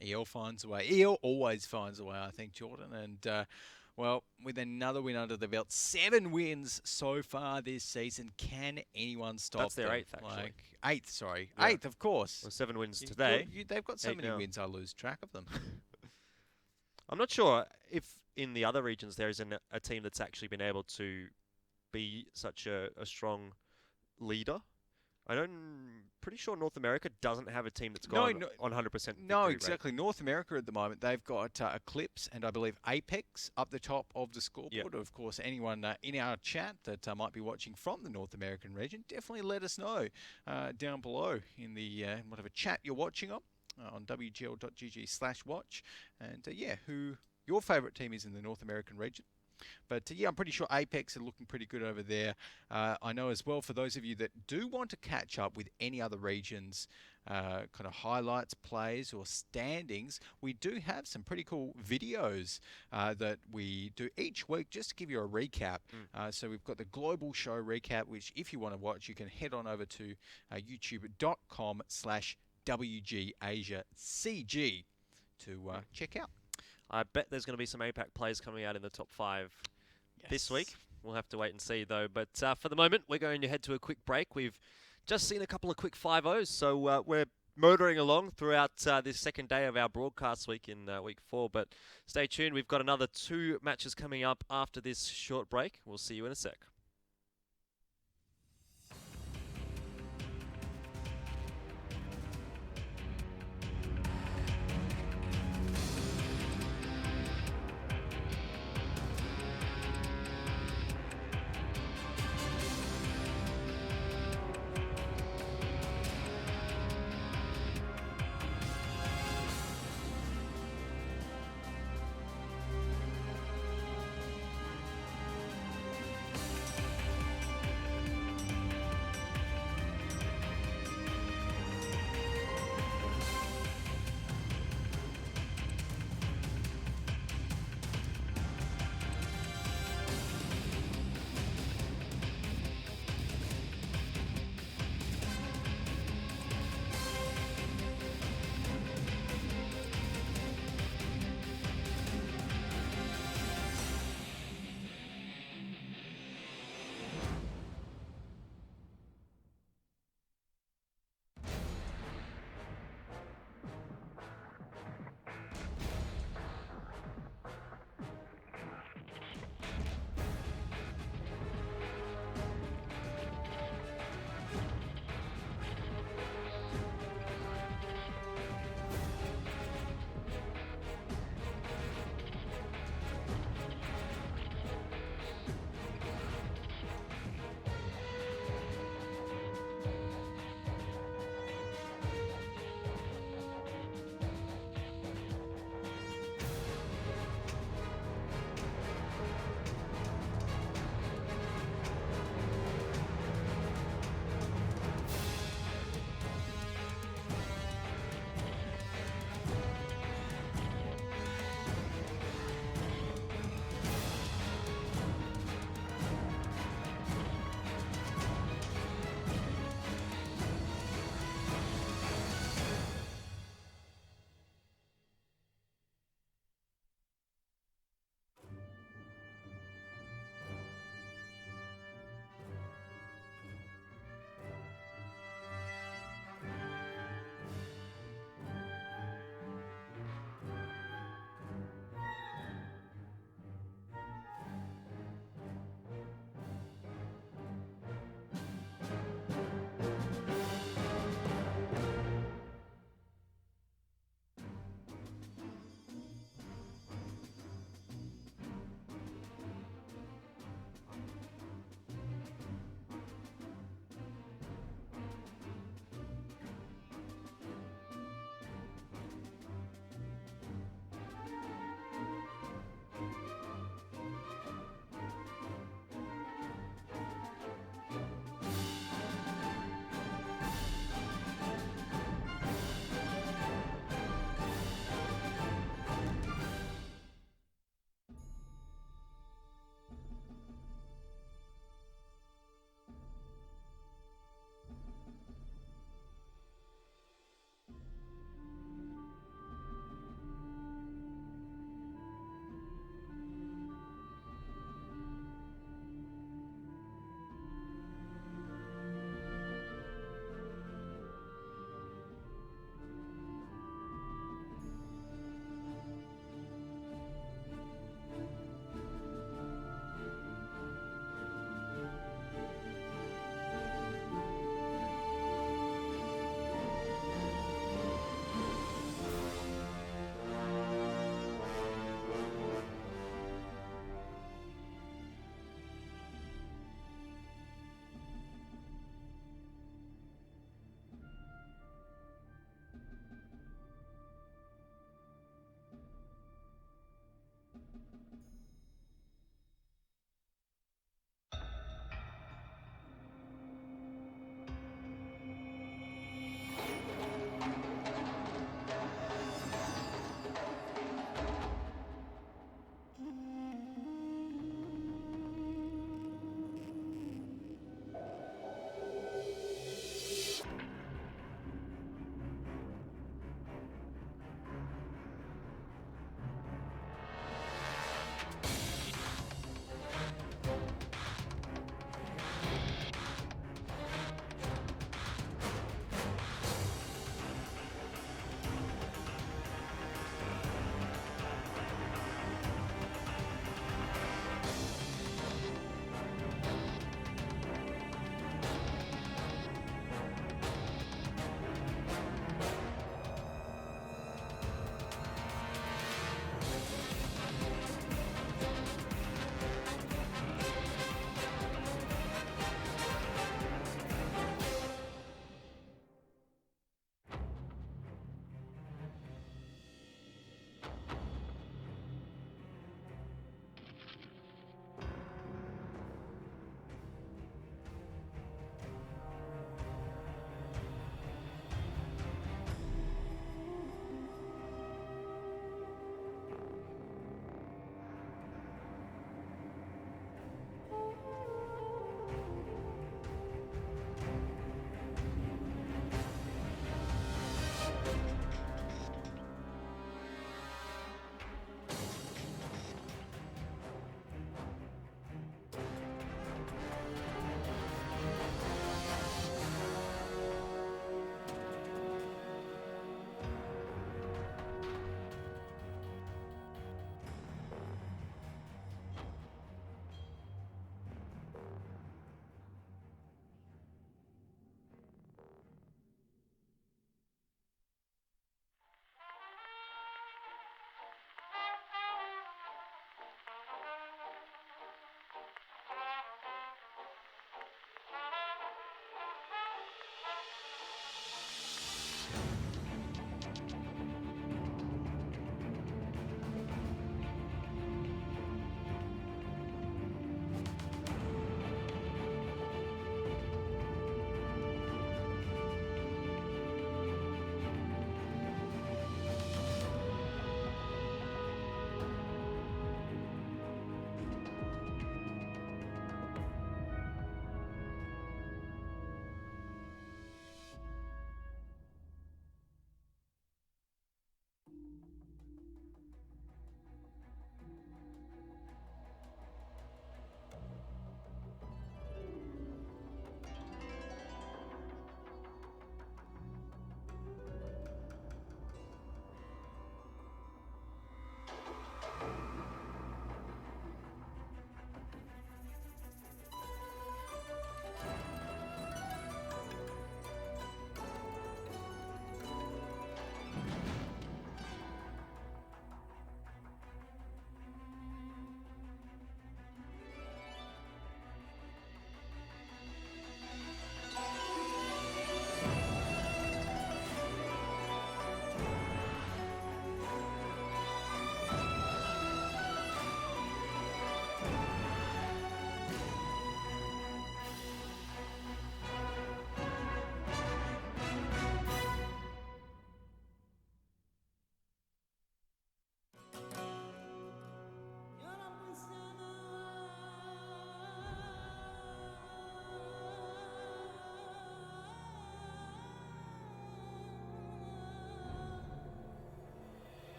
EL finds a way. EL always finds a way, I think, Jordan. And, well, with another win under the belt, 7 wins so far this season. Can anyone stop That's their them? 8th, actually. 8th, sorry. Yeah. 8th, of course. Well, 7 wins today. They've got so many wins, I lose track of them. I'm not sure if in the other regions there is a team that's actually been able to be such a strong leader. Pretty sure North America doesn't have a team that's gone on 100%. No, exactly. Rate. North America at the moment, they've got Eclipse and I believe Apex up the top of the scoreboard. Yep. Of course, anyone in our chat that might be watching from the North American region, definitely let us know down below in the whatever chat you're watching on wgl.gg/watch. And yeah, who your favourite team is in the North American region. But yeah, I'm pretty sure Apex are looking pretty good over there. I know as well, for those of you that do want to catch up with any other regions, kind of highlights, plays or standings, we do have some pretty cool videos that we do each week just to give you a recap. So we've got the global show recap, which if you want to watch, you can head on over to youtube.com/WGAsiaCG to check out. I bet there's going to be some APAC players coming out in the top 5 this week. We'll have to wait and see, though. But for the moment, we're going to head to a quick break. We've just seen a couple of quick 5-0s, so we're motoring along throughout this second day of our broadcast week in week 4. But stay tuned. We've got another 2 matches coming up after this short break. We'll see you in a sec.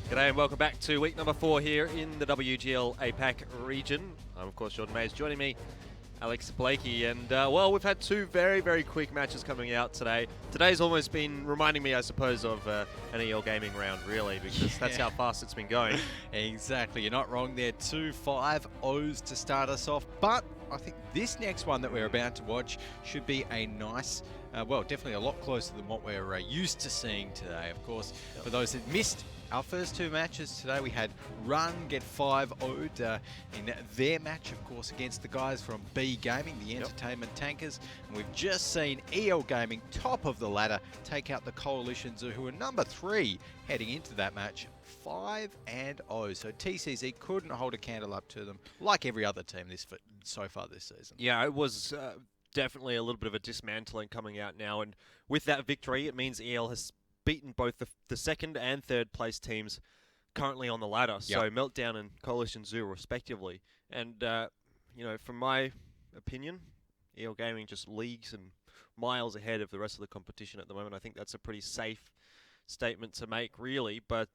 G'day and welcome back to week number 4 here in the WGL APAC region. I'm of course Jordan Mays, joining me Alex Blakey, and well, we've had 2 very, very quick matches coming out today. Today's almost been reminding me, I suppose, of an EL Gaming round, really, because that's how fast it's been going. Exactly, you're not wrong there. 2 5-0s to start us off, but I think this next one that we're about to watch should be a nice, well, definitely a lot closer than what we're used to seeing today. Of course, for those that missed our first 2 matches today, we had Run get 5-0'd in their match, of course, against the guys from B Gaming, the Entertainment Tankers. And we've just seen EL Gaming, top of the ladder, take out the Coalition Zoo, who are number 3 heading into that match, 5-0. So TCZ couldn't hold a candle up to them, like every other team so far this season. Yeah, it was definitely a little bit of a dismantling coming out now. And with that victory, it means EL has beaten both the second and third place teams currently on the ladder, so Meltdown and Coalition Zoo respectively. And you know, from my opinion, EL Gaming just leagues and miles ahead of the rest of the competition at the moment. I think that's a pretty safe statement to make, really, but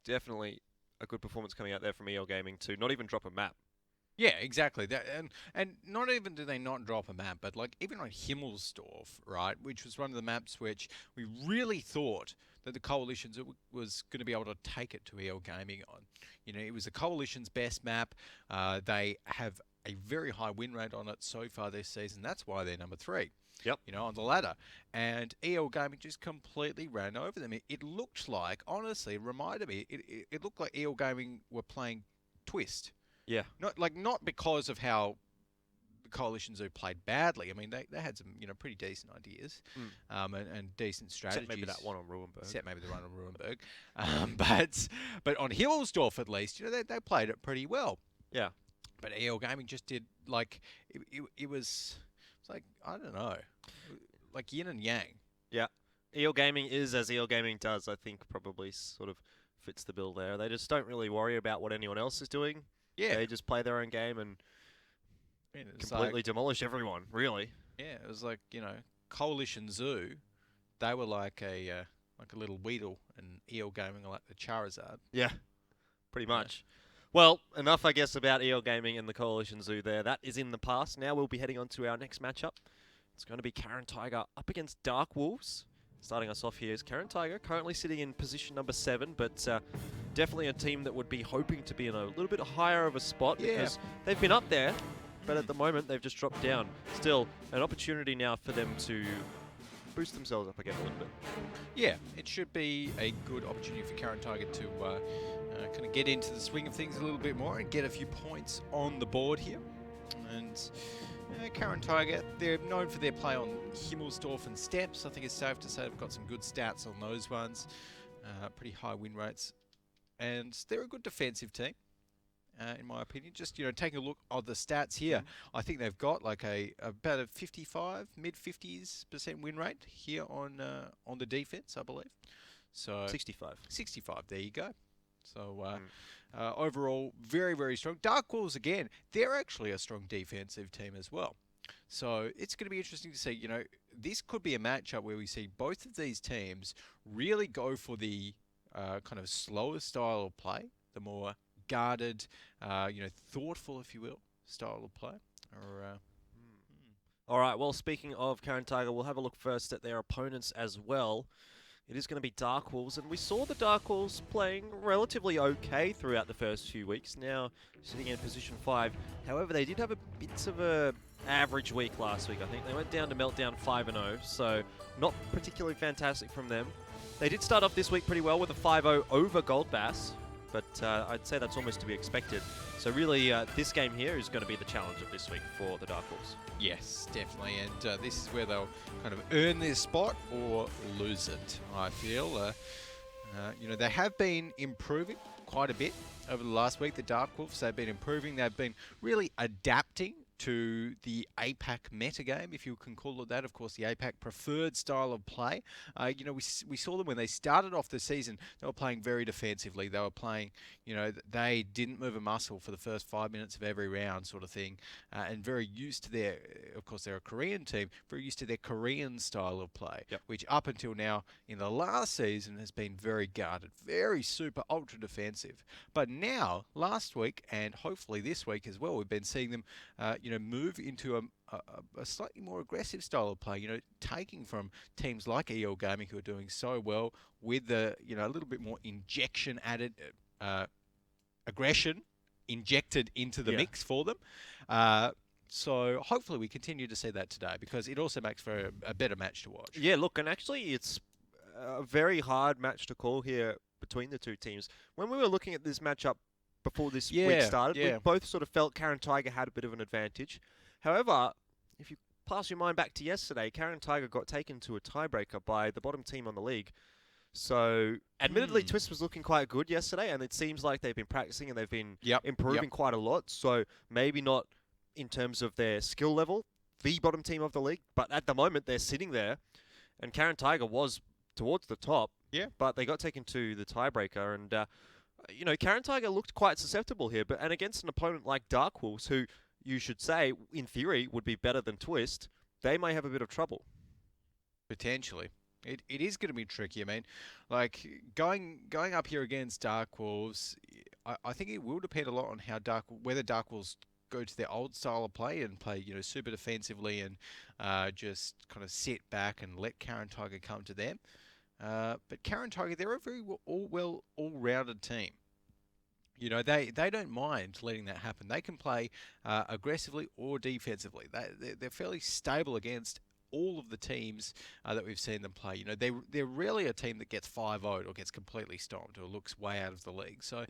definitely a good performance coming out there from EL Gaming to not even drop a map. Yeah, exactly. And not even do they not drop a map, but like even on Himmelsdorf, right, which was one of the maps which we really thought that the Coalitions was going to be able to take it to EL Gaming on. You know, it was the Coalition's best map. They have a very high win rate on it so far this season. That's why they're number 3. Yep. You know, on the ladder. And EL Gaming just completely ran over them. It looked like, honestly, it reminded me, it looked like EL Gaming were playing Twist. Yeah. Not because of how the Coalitions who played badly. I mean, they had some, you know, pretty decent ideas and decent strategies. Except maybe that one on Ruhenberg. Except maybe the one on Ruhenberg. But on Himmelsdorf, at least, you know, they played it pretty well. Yeah. But EL Gaming just did, like, it was like, I don't know, like yin and yang. Yeah. EL Gaming is as EL Gaming does, I think probably sort of fits the bill there. They just don't really worry about what anyone else is doing. Yeah. They just play their own game and completely demolish everyone, really. Yeah, it was like, you know, Coalition Zoo, they were like a little Weedle, and EL Gaming are like the Charizard. Yeah, pretty much. Well, enough, I guess, about EL Gaming and the Coalition Zoo there. That is in the past. Now we'll be heading on to our next matchup. It's going to be Karen Tiger up against Dark Wolves. Starting us off here is Karen Tiger, currently sitting in position number 7, but definitely a team that would be hoping to be in a little bit higher of a spot because they've been up there, but at the moment they've just dropped down. Still, an opportunity now for them to boost themselves up again a little bit. Yeah, it should be a good opportunity for Karen Tiger to kind of get into the swing of things a little bit more and get a few points on the board here. And Karen Tiger, they're known for their play on Himmelsdorf and Steps. I think it's safe to say they've got some good stats on those ones. Pretty high win rates. And they're a good defensive team, in my opinion. Just, you know, taking a look at the stats here, I think they've got like about a 55, mid-50s% win rate here on the defense, I believe. So 65. 65, there you go. So overall, very, very strong. Dark Wolves, again, they're actually a strong defensive team as well. So it's going to be interesting to see, you know, this could be a matchup where we see both of these teams really go for the kind of slower style of play, the more guarded, you know, thoughtful, if you will, style of play. All right, well, speaking of Karen Tiger, we'll have a look first at their opponents as well. It is going to be Dark Wolves, and we saw the Dark Wolves playing relatively okay throughout the first few weeks, now sitting in position 5. However, they did have a bit of a average week last week, I think. They went down to Meltdown 5-0, so not particularly fantastic from them. They did start off this week pretty well with a 5-0 over Gold Bass, but I'd say that's almost to be expected. So really, this game here is going to be the challenge of this week for the Dark Wolves. Yes, definitely, and this is where they'll kind of earn their spot or lose it, I feel. You know, they have been improving quite a bit over the last week, the Dark Wolves. They've been improving. They've been really adapting to the APAC metagame, if you can call it that. Of course, the APAC preferred style of play. We saw them when they started off the season. They were playing very defensively. They were playing, they didn't move a muscle for the first 5 minutes of every round, sort of thing, and very used to their. Of course, they're a Korean team, very used to their Korean style of play, which up until now in the last season has been very guarded, very super ultra defensive. But now, last week and hopefully this week as well, we've been seeing them, move into a slightly more aggressive style of play. Taking from teams like Wargaming who are doing so well with the, a little bit more injection added, aggression injected into the mix for them. So hopefully we continue to see that today, because it also makes for a better match to watch. Yeah, look, and actually it's a very hard match to call here between the two teams. When we were looking at this matchup before this week started, we both sort of felt Karen Tiger had a bit of an advantage. However, if you pass your mind back to yesterday, Karen Tiger got taken to a tiebreaker by the bottom team on the league. So, admittedly, Twist was looking quite good yesterday, and it seems like they've been practicing and they've been improving quite a lot. So, maybe not in terms of their skill level, the bottom team of the league, but at the moment they're sitting there, and Karen Tiger was towards the top, but they got taken to the tiebreaker, and Karen Tiger looked quite susceptible here, and against an opponent like Dark Wolves, who you should say, in theory, would be better than Twist, they may have a bit of trouble. Potentially. It is going to be tricky. I mean, like, going up here against Dark Wolves, I think it will depend a lot on whether Dark Wolves go to their old style of play and play, super defensively and just kind of sit back and let Karen Tiger come to them. But Karen Tiger, they're a very all-rounded team. They don't mind letting that happen. They can play aggressively or defensively. They're fairly stable against all of the teams that we've seen them play. They're rarely a team that gets 5-0'd or gets completely stomped or looks way out of the league. So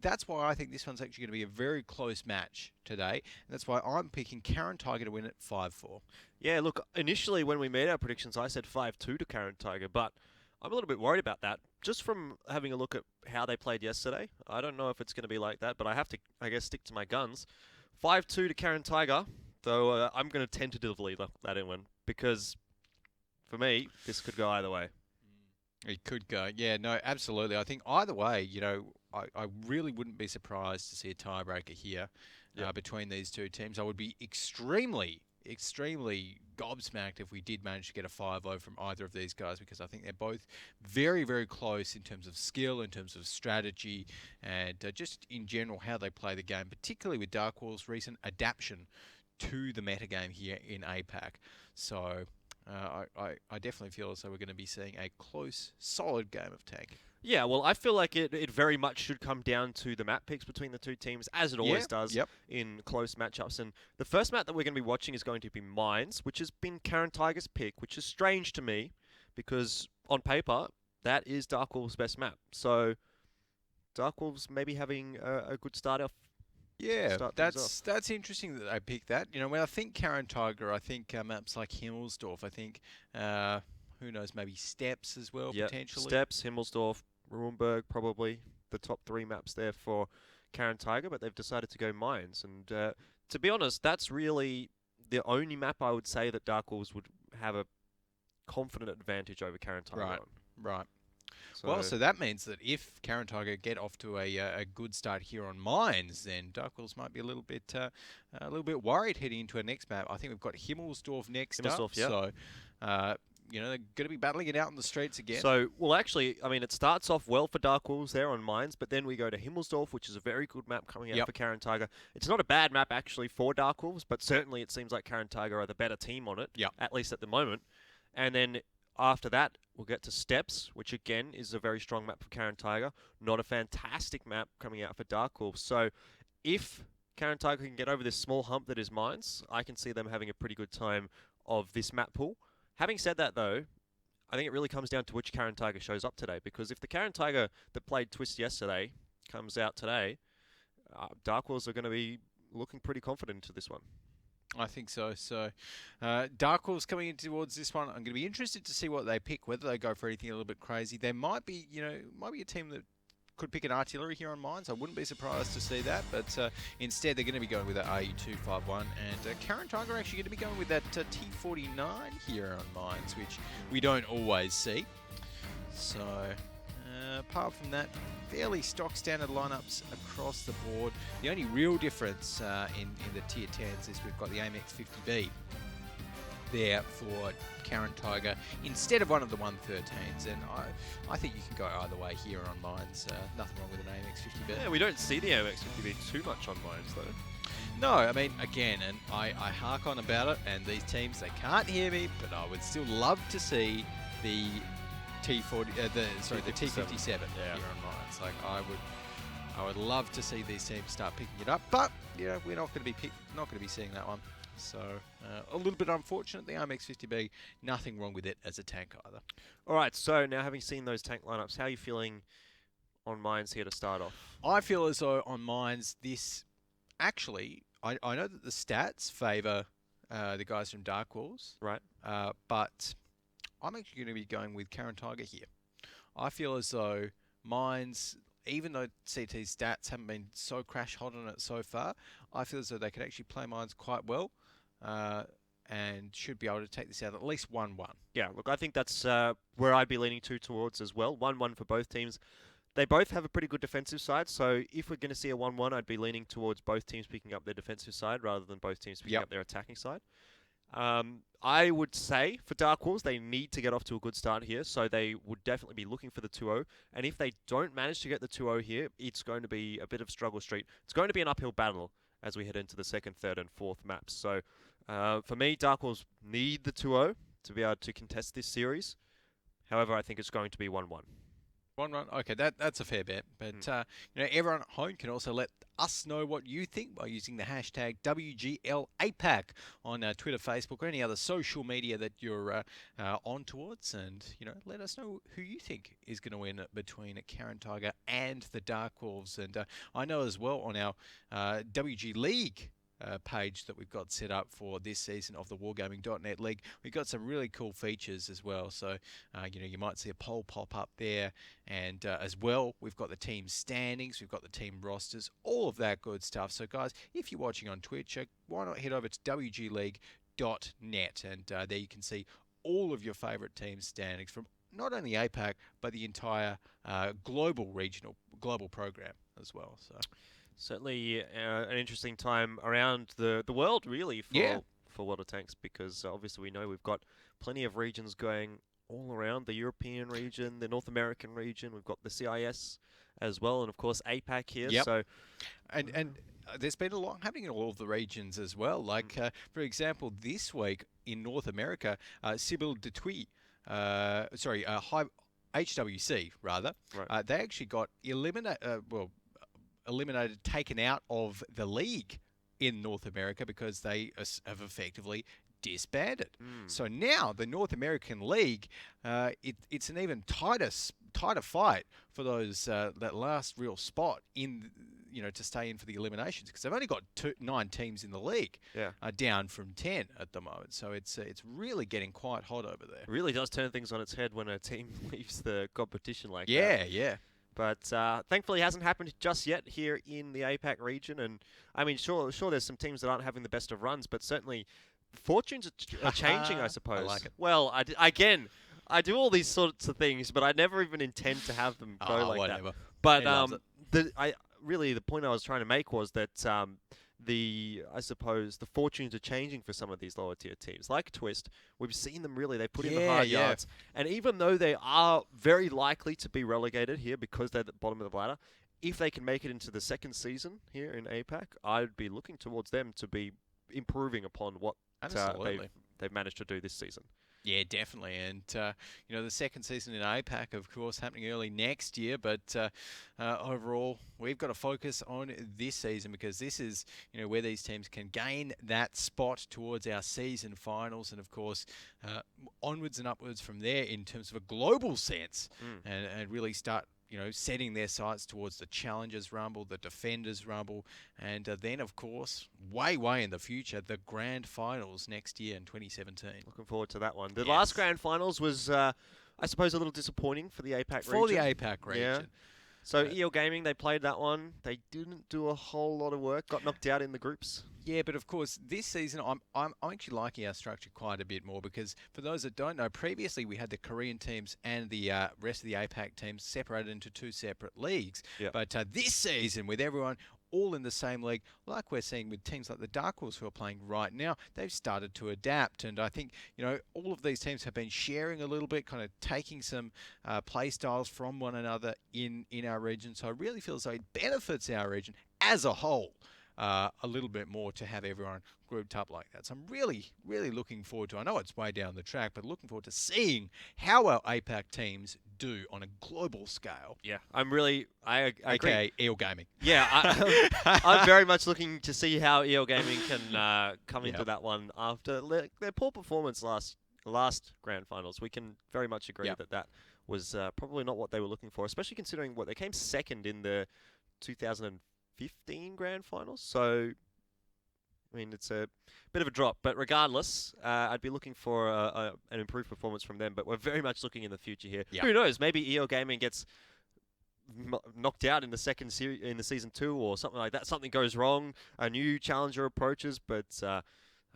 that's why I think this one's actually going to be a very close match today. And that's why I'm picking Karen Tiger to win it 5-4. Yeah, look, initially when we made our predictions, I said 5-2 to Karen Tiger, but I'm a little bit worried about that. Just from having a look at how they played yesterday, I don't know if it's going to be like that, but I have to, I guess, stick to my guns. 5-2 to Karen Tiger, though I'm going to tentatively lock that in one, because for me, this could go either way. It could go. Yeah, no, absolutely. I think either way, I really wouldn't be surprised to see a tiebreaker here between these two teams. I would be extremely gobsmacked if we did manage to get a 5-0 from either of these guys, because I think they're both very, very close in terms of skill, in terms of strategy, and just in general how they play the game, particularly with Dark Wolves' recent adaptation to the metagame here in APAC. So I definitely feel as though we're going to be seeing a close, solid game of tag. Yeah, well, I feel like it very much should come down to the map picks between the two teams, as it always does in close matchups. And the first map that we're going to be watching is going to be Mines, which has been Karen Tiger's pick, which is strange to me, because on paper, that is Dark Wolves' best map. So Dark Wolves maybe having a good start off. Yeah, that's interesting that they picked that. When I think Karen Tiger, I think maps like Himmelsdorf. I think, who knows, maybe Steps as well, potentially. Steps, Himmelsdorf, Rurenberg, probably the top three maps there for Karen Tiger, but they've decided to go Mines. And to be honest, that's really the only map I would say that Dark Wolves would have a confident advantage over Karen Tiger. Right. So that means that if Karen Tiger get off to a good start here on Mines, then Dark Wolves might be a little bit worried heading into our next map. I think we've got Himmelsdorf next up. So they're going to be battling it out in the streets again. So, well, actually, I mean, it starts off well for Dark Wolves there on Mines, but then we go to Himmelsdorf, which is a very good map coming out for Karen Tiger. It's not a bad map, actually, for Dark Wolves, but certainly it seems like Karen Tiger are the better team on it, at least at the moment. And then after that, we'll get to Steps, which again is a very strong map for Karen Tiger. Not a fantastic map coming out for Dark Wolves. So if Karen Tiger can get over this small hump that is Mines, I can see them having a pretty good time of this map pool. Having said that, though, I think it really comes down to which Karen Tiger shows up today. Because if the Karen Tiger that played Twist yesterday comes out today, Dark Wolves are going to be looking pretty confident into this one. I think so. So, Dark Wolves coming in towards this one. I'm going to be interested to see what they pick, whether they go for anything a little bit crazy. They might be, a team that could pick an artillery here on mines. I wouldn't be surprised to see that, but instead they're going to be going with that RU251, and Karen Tiger are actually going to be going with that T49 here on mines, which we don't always see. So apart from that, fairly stock standard lineups across the board. The only real difference in the tier 10s is we've got the AMX 50B there for Karen Tiger instead of one of the 113s, and I think you can go either way here on mines. Nothing wrong with an AMX 50B. Yeah, we don't see the AMX 50B too much on mines though. No, I mean, again, and I hark on about it, and these teams, they can't hear me, but I would still love to see the T40, the T57 here on mines. Like I would love to see these teams start picking it up, but you know, we're not going to be seeing that one. So a little bit unfortunate. The AMX 50B, nothing wrong with it as a tank either. All right, so now having seen those tank lineups, how are you feeling on mines here to start off? I feel as though on mines, this actually, I know that the stats favour the guys from Dark Walls, right? But I'm actually going to be going with Karen Tiger here. I feel as though mines, even though CT's stats haven't been so crash hot on it so far, I feel as though they could actually play mines quite well. And should be able to take this out at least 1-1. Yeah, look, I think that's where I'd be leaning towards as well. 1-1 for both teams. They both have a pretty good defensive side, so if we're going to see a 1-1, I'd be leaning towards both teams picking up their defensive side rather than both teams picking up their attacking side. I would say for Dark Wolves, they need to get off to a good start here, so they would definitely be looking for the 2-0. And if they don't manage to get the 2-0 here, it's going to be a bit of struggle street. It's going to be an uphill battle as we head into the second, third, and fourth maps. So for me, Dark Wolves need the 2-0 to be able to contest this series. However, I think it's going to be 1-1. 1-1. Okay, that's a fair bet. But you know, everyone at home can also let us know what you think by using the hashtag WGL APAC on Twitter, Facebook, or any other social media that you're on towards, and you know, let us know who you think is going to win between Karen Tiger and the Dark Wolves. And I know as well on our WG League page that we've got set up for this season of the Wargaming.net League, we've got some really cool features as well. So, you know, you might see a poll pop up there, and as well, we've got the team standings, we've got the team rosters, all of that good stuff. So, guys, if you're watching on Twitch, why not head over to WGLeague.net, and there you can see all of your favourite team standings from not only APAC but the entire global program as well. So. Certainly an interesting time around the world, really, for World of Tanks, because obviously we know we've got plenty of regions going all around, the European region, the North American region, we've got the CIS as well, and of course APAC here. Yep. So, and there's been a lot happening in all of the regions as well. Like, for example, this week in North America, Sybil Detuit, HWC rather, right. they actually got eliminated, taken out of the league in North America because they have effectively disbanded. So now the North American League, it's an even tighter fight for those that last real spot in, you know, to stay in for the eliminations, because they've only got 9 teams in the league, down from 10 at the moment. So it's really getting quite hot over there. It really does turn things on its head when a team leaves the competition like that. Yeah. But thankfully, it hasn't happened just yet here in the APAC region. And I mean, sure, there's some teams that aren't having the best of runs, but certainly fortunes are changing, I suppose. I like it. Well, I do all these sorts of things, but I never even intend to have them go like whatever. that. But the point I was trying to make was that I suppose the fortunes are changing for some of these lower tier teams. Like Twist, we've seen them they put in the hard yards. And even though they are very likely to be relegated here because they're at the bottom of the ladder, if they can make it into the second season here in APAC, I'd be looking towards them to be improving upon what they've managed to do this season. Yeah, definitely. And, you know, the second season in APAC, of course, happening early next year. But overall, we've got to focus on this season, because this is, you know, where these teams can gain that spot towards our season finals. And, of course, onwards and upwards from there in terms of a global sense, and really start, you know, setting their sights towards the Challengers Rumble, the Defenders Rumble, and then, of course, way in the future, the Grand Finals next year in 2017. Looking forward to that one. The last Grand Finals was, I suppose, a little disappointing for the APAC region. For the APAC region. So EL Gaming, they played that one. They didn't do a whole lot of work. Got knocked out in the groups. Yeah, but of course, this season I'm actually liking our structure quite a bit more because for those that don't know, previously we had the Korean teams and the rest of the APAC teams separated into 2 separate leagues. Yep. But this season, with everyone all in the same league, like we're seeing with teams like the Dark Horse who are playing right now, they've started to adapt. And I think, all of these teams have been sharing a little bit, kind of taking some play styles from one another in our region. So I really feel as though it benefits our region as a whole a little bit more to have everyone grouped up like that. So I'm really, really looking forward to, I know it's way down the track, but looking forward to seeing how our APAC teams do on a global scale. Yeah, I agree. AKA EL Gaming. Yeah, I'm very much looking to see how EL Gaming can come into that one after their poor performance last grand finals. We can very much agree that was probably not what they were looking for, especially considering what they came second in the 2015 grand finals. So, I mean, it's a bit of a drop. But regardless, I'd be looking for an improved performance from them. But we're very much looking in the future here. Who knows? Maybe EL Gaming gets knocked out in the second in the season 2 or something like that. Something goes wrong. A new challenger approaches. But I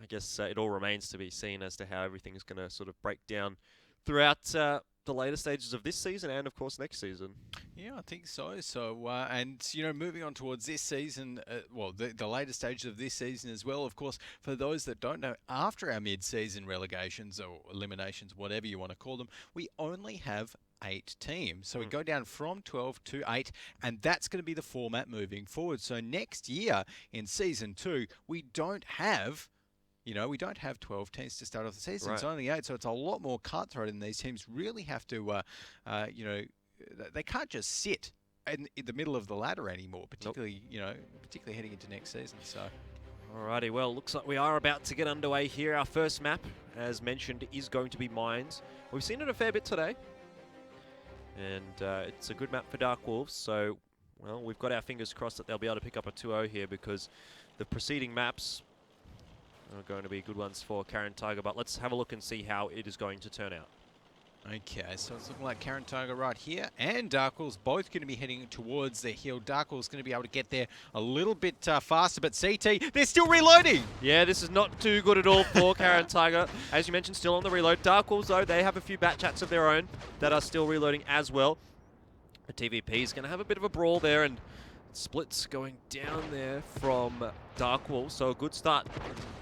guess it all remains to be seen as to how everything's going to sort of break down throughout the later stages of this season and, of course, next season. Yeah, I think so. So, and, moving on towards this season, the later stages of this season as well, of course, for those that don't know, after our mid-season relegations or eliminations, whatever you want to call them, we only have 8 teams. So we go down from 12 to 8, and that's going to be the format moving forward. So next year in season 2, we don't have 12 teams to start off the season. Right. It's only 8, so it's a lot more cutthroat, and these teams really have to, they can't just sit in the middle of the ladder anymore, particularly, particularly heading into next season. So. Alrighty, well, looks like we are about to get underway here. Our first map, as mentioned, is going to be Mines. We've seen it a fair bit today, and it's a good map for Dark Wolves, so, well, we've got our fingers crossed that they'll be able to pick up a 2-0 here because the preceding maps are going to be good ones for Karen Tiger, but let's have a look and see how it is going to turn out. Okay, so it's looking like Karen Tiger right here and Dark Wolves both going to be heading towards the hill. Dark Wolves going to be able to get there a little bit faster, but CT, they're still reloading! Yeah, this is not too good at all for Karen Tiger. As you mentioned, still on the reload. Dark Wolves, though, they have a few bat chats of their own that are still reloading as well. The TVP is going to have a bit of a brawl there, and splits going down there from Dark Wolves, so a good start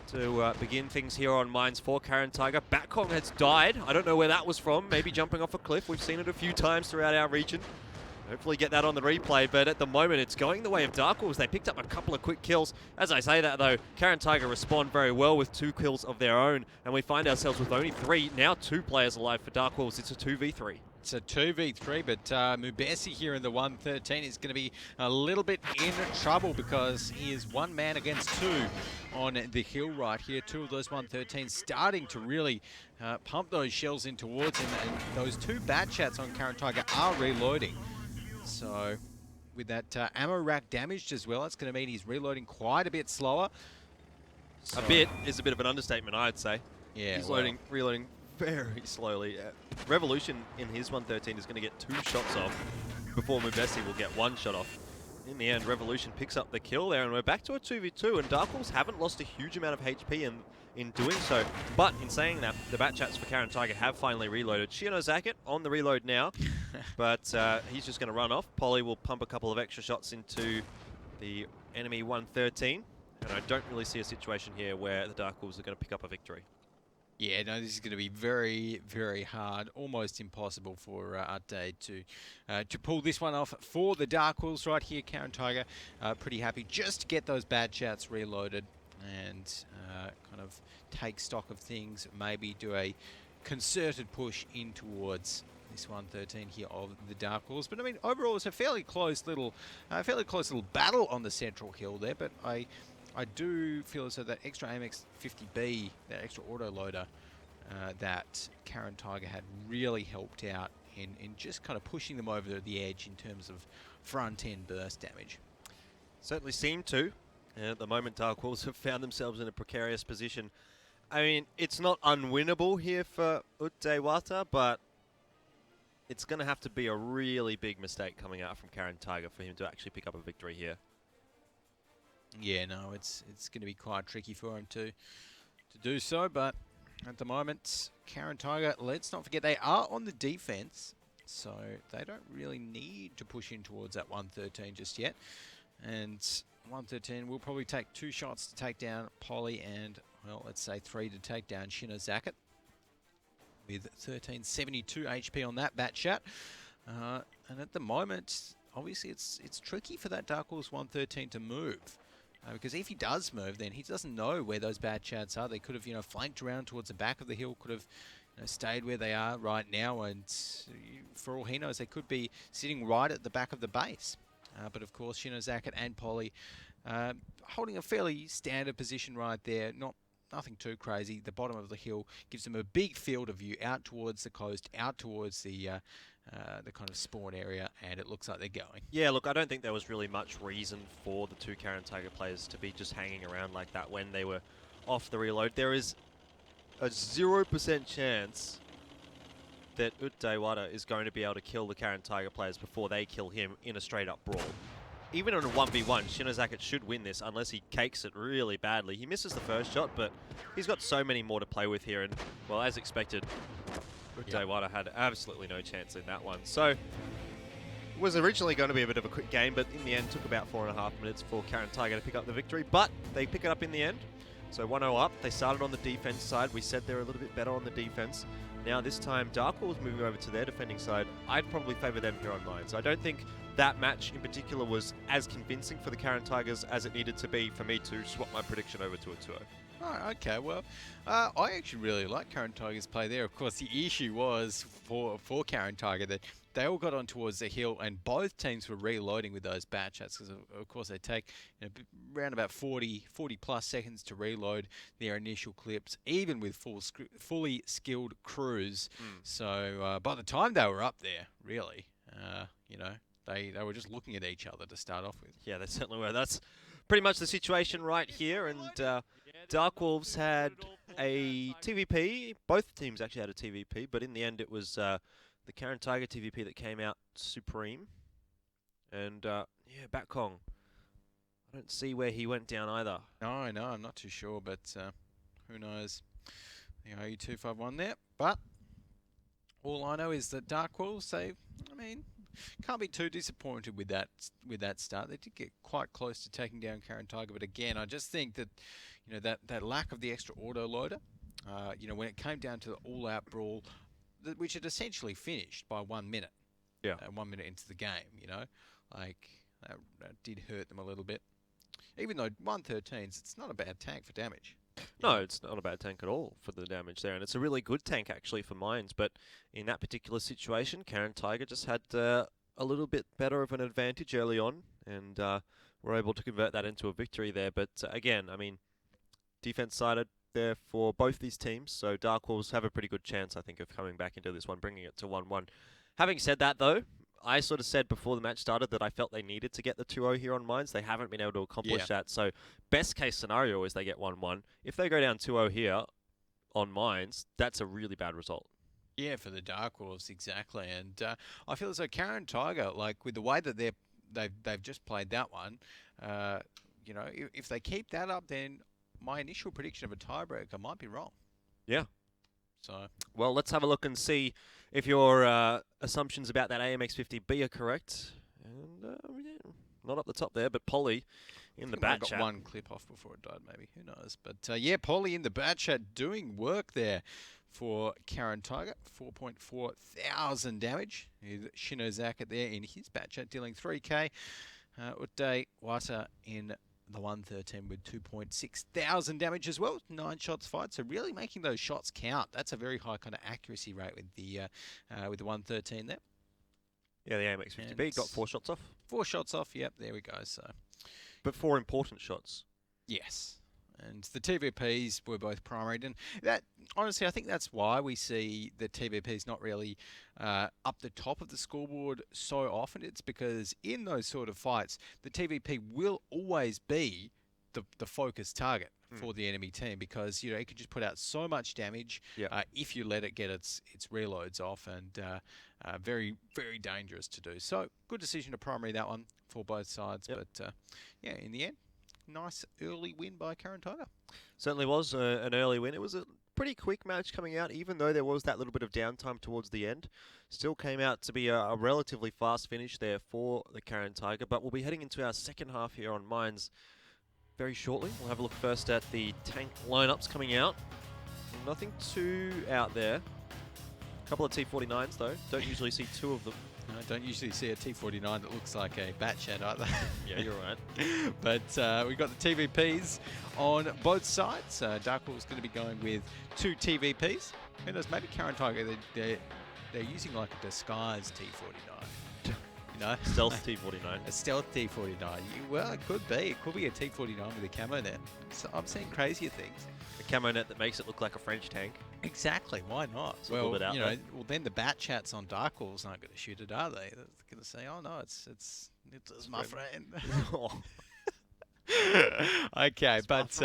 to begin things here on Mines for Karen Tiger. Batcong has died. I don't know where that was from. Maybe jumping off a cliff. We've seen it a few times throughout our region. Hopefully get that on the replay, but at the moment it's going the way of Dark Wolves. They picked up a couple of quick kills. As I say that though, Karen Tiger respond very well with 2 kills of their own, and we find ourselves with only 3, now 2 players alive for Dark Wolves. It's a 2v3. It's a 2v3, but Mubesi here in the 113 is going to be a little bit in trouble because he is 1 man against 2 on the hill right here. 2 of those 113s starting to really pump those shells in towards him, and those 2 bat chats on Karen Tiger are reloading. So with that ammo rack damaged as well, it's going to mean he's reloading quite a bit slower. So, a bit is a bit of an understatement, I'd say. Yeah, he's reloading very slowly. Revolution in his 113 is going to get 2 shots off before Mubesi will get 1 shot off. In the end, Revolution picks up the kill there, and we're back to a 2v2, and Dark Wolves haven't lost a huge amount of HP in doing so. But in saying that, the bat chats for Karen Tiger have finally reloaded. Shiano Zacket on the reload now, but he's just going to run off. Polly will pump a couple of extra shots into the enemy 113, and I don't really see a situation here where the Dark Wolves are going to pick up a victory. Yeah, no, this is going to be very, very hard, almost impossible for Arte to pull this one off for the Dark Wolves right here. Karen Tiger pretty happy just to get those bad chats reloaded and kind of take stock of things, maybe do a concerted push in towards this 113 here of the Dark Wolves. But I mean, overall, it's a fairly close little battle on the central hill there, but I do feel as though that extra AMX 50B, that extra autoloader that Karen Tiger had really helped out in just kind of pushing them over the edge in terms of front-end burst damage. Certainly seemed to. And at the moment, Dark Wolves have found themselves in a precarious position. I mean, it's not unwinnable here for Utewata, but it's going to have to be a really big mistake coming out from Karen Tiger for him to actually pick up a victory here. Yeah, no, it's going to be quite tricky for him to do so, but at the moment, Karen Tiger, let's not forget, they are on the defense, so they don't really need to push in towards that 113 just yet. And 113 will probably take 2 shots to take down Polly and, well, let's say 3 to take down Shinno Zacket with 1372 HP on that bat chat. And at the moment, obviously it's tricky for that Dark Horse 113 to move. Because if he does move, then he doesn't know where those bad chats are. They could have, flanked around towards the back of the hill, could have stayed where they are right now, and for all he knows, they could be sitting right at the back of the base. But of course, Shinno Zacket and Polly holding a fairly standard position right there, nothing too crazy. The bottom of the hill gives them a big field of view out towards the coast, out towards the kind of spawn area, and it looks like they're going. Yeah, look, I don't think there was really much reason for the 2 Karen Tiger players to be just hanging around like that when they were off the reload. There is a 0% chance that Utdaiwada is going to be able to kill the Karen Tiger players before they kill him in a straight-up brawl. Even on a 1v1, Shinno Zacket should win this unless he cakes it really badly. He misses the first shot, but he's got so many more to play with here, and, well, as expected, Utdaiwada had absolutely no chance in that one. So, it was originally going to be a bit of a quick game, but in the end took about 4.5 minutes for Karen Tiger to pick up the victory, but they pick it up in the end. So 1-0 up. They started on the defense side. We said they're a little bit better on the defense. Now this time, Dark Horse moving over to their defending side. I'd probably favour them here on mine. So I don't think that match in particular was as convincing for the Karen Tigers as it needed to be for me to swap my prediction over to a 2-0. Oh, okay, well, I actually really like Karen Tiger's play there. Of course, the issue was for Karen Tiger that they all got on towards the hill, and both teams were reloading with those bat chats because, of course, they take around about 40 plus seconds to reload their initial clips, even with fully skilled crews. So by the time they were up there, really, they were just looking at each other to start off with. Yeah, they certainly were. That's pretty much the situation right here, and Dark Wolves had a TVP. Both teams actually had a TVP, but in the end it was the Karen Tiger TVP that came out supreme. And yeah, Batkong, I don't see where he went down either. No, I'm not too sure, but who knows? The IU251 there. But all I know is that Dark Wolves, can't be too disappointed with that start. They did get quite close to taking down Karen Tiger, but again, I just think that that lack of the extra auto loader, when it came down to the all-out brawl, which had essentially finished by 1 minute. Yeah. 1 minute into the game, that did hurt them a little bit. Even though 113s, it's not a bad tank for damage. No, it's not a bad tank at all for the damage there, and it's a really good tank actually for mines, but in that particular situation, Karen Tiger just had a little bit better of an advantage early on, and were able to convert that into a victory there. But again, defense-sided there for both these teams, so Dark Wolves have a pretty good chance, I think, of coming back into this one, bringing it to 1-1. Having said that, though, I sort of said before the match started that I felt they needed to get the 2-0 here on mines. They haven't been able to accomplish that. So best case scenario is they get 1-1. If they go down 2-0 here on mines, that's a really bad result. Yeah, for the Dark Wolves, exactly. And I feel as though Karen Tiger, with the way that they've just played that one, if they keep that up, then my initial prediction of a tiebreaker might be wrong. Yeah. So, well, let's have a look and see if your assumptions about that AMX50B are correct. And not up the top there, but Polly in the bat chat. Got one clip off before it died, maybe. Who knows? But yeah, Polly in the bat chat doing work there for Karen Tiger. 4.4 thousand damage. Shinno Zacket there in his bat chat dealing 3k. Utdaiwada in the 113 with 2.6 thousand damage as well. 9 shots fired, so really making those shots count. That's a very high kind of accuracy rate with the 113 there. Yeah, the AMX50B got 4 shots off. 4 shots off, yep, there we go. So, but 4 important shots. Yes. And the TVPs were both primaried, and that honestly, I think that's why we see the TVPs not really up the top of the scoreboard so often. It's because in those sort of fights, the TVP will always be the focus target for the enemy team, because you know it can just put out so much damage if you let it get its reloads off, and very dangerous to do. So good decision to primary that one for both sides, but yeah, in the end, nice early win by Karen Tiger. Certainly was an early win. It was a pretty quick match coming out, even though there was that little bit of downtime towards the end. Still came out to be a relatively fast finish there for the Karen Tiger, but we'll be heading into our second half here on Mines very shortly. We'll have a look first at the tank lineups coming out. Nothing too out there. A couple of T49s though. Don't usually see two of them. No, I don't usually see a T49 that looks like a Batchat either. Yeah, you're right. But we've got the TVPs on both sides. Dark Horse is going to be going with 2 TVPs. Who knows, maybe Karen Tiger, they're using like a disguised T49. You know? Stealth T49. A stealth T49. Well, it could be. It could be a T49 with a camo net. So I'm seeing crazier things. A camo net that makes it look like a French tank. Exactly. Why not? It's a little bit out there. Well, then the Batchats on Dark Horse aren't going to shoot it, are they? They're going to say, "Oh no, it's my friend." Okay, but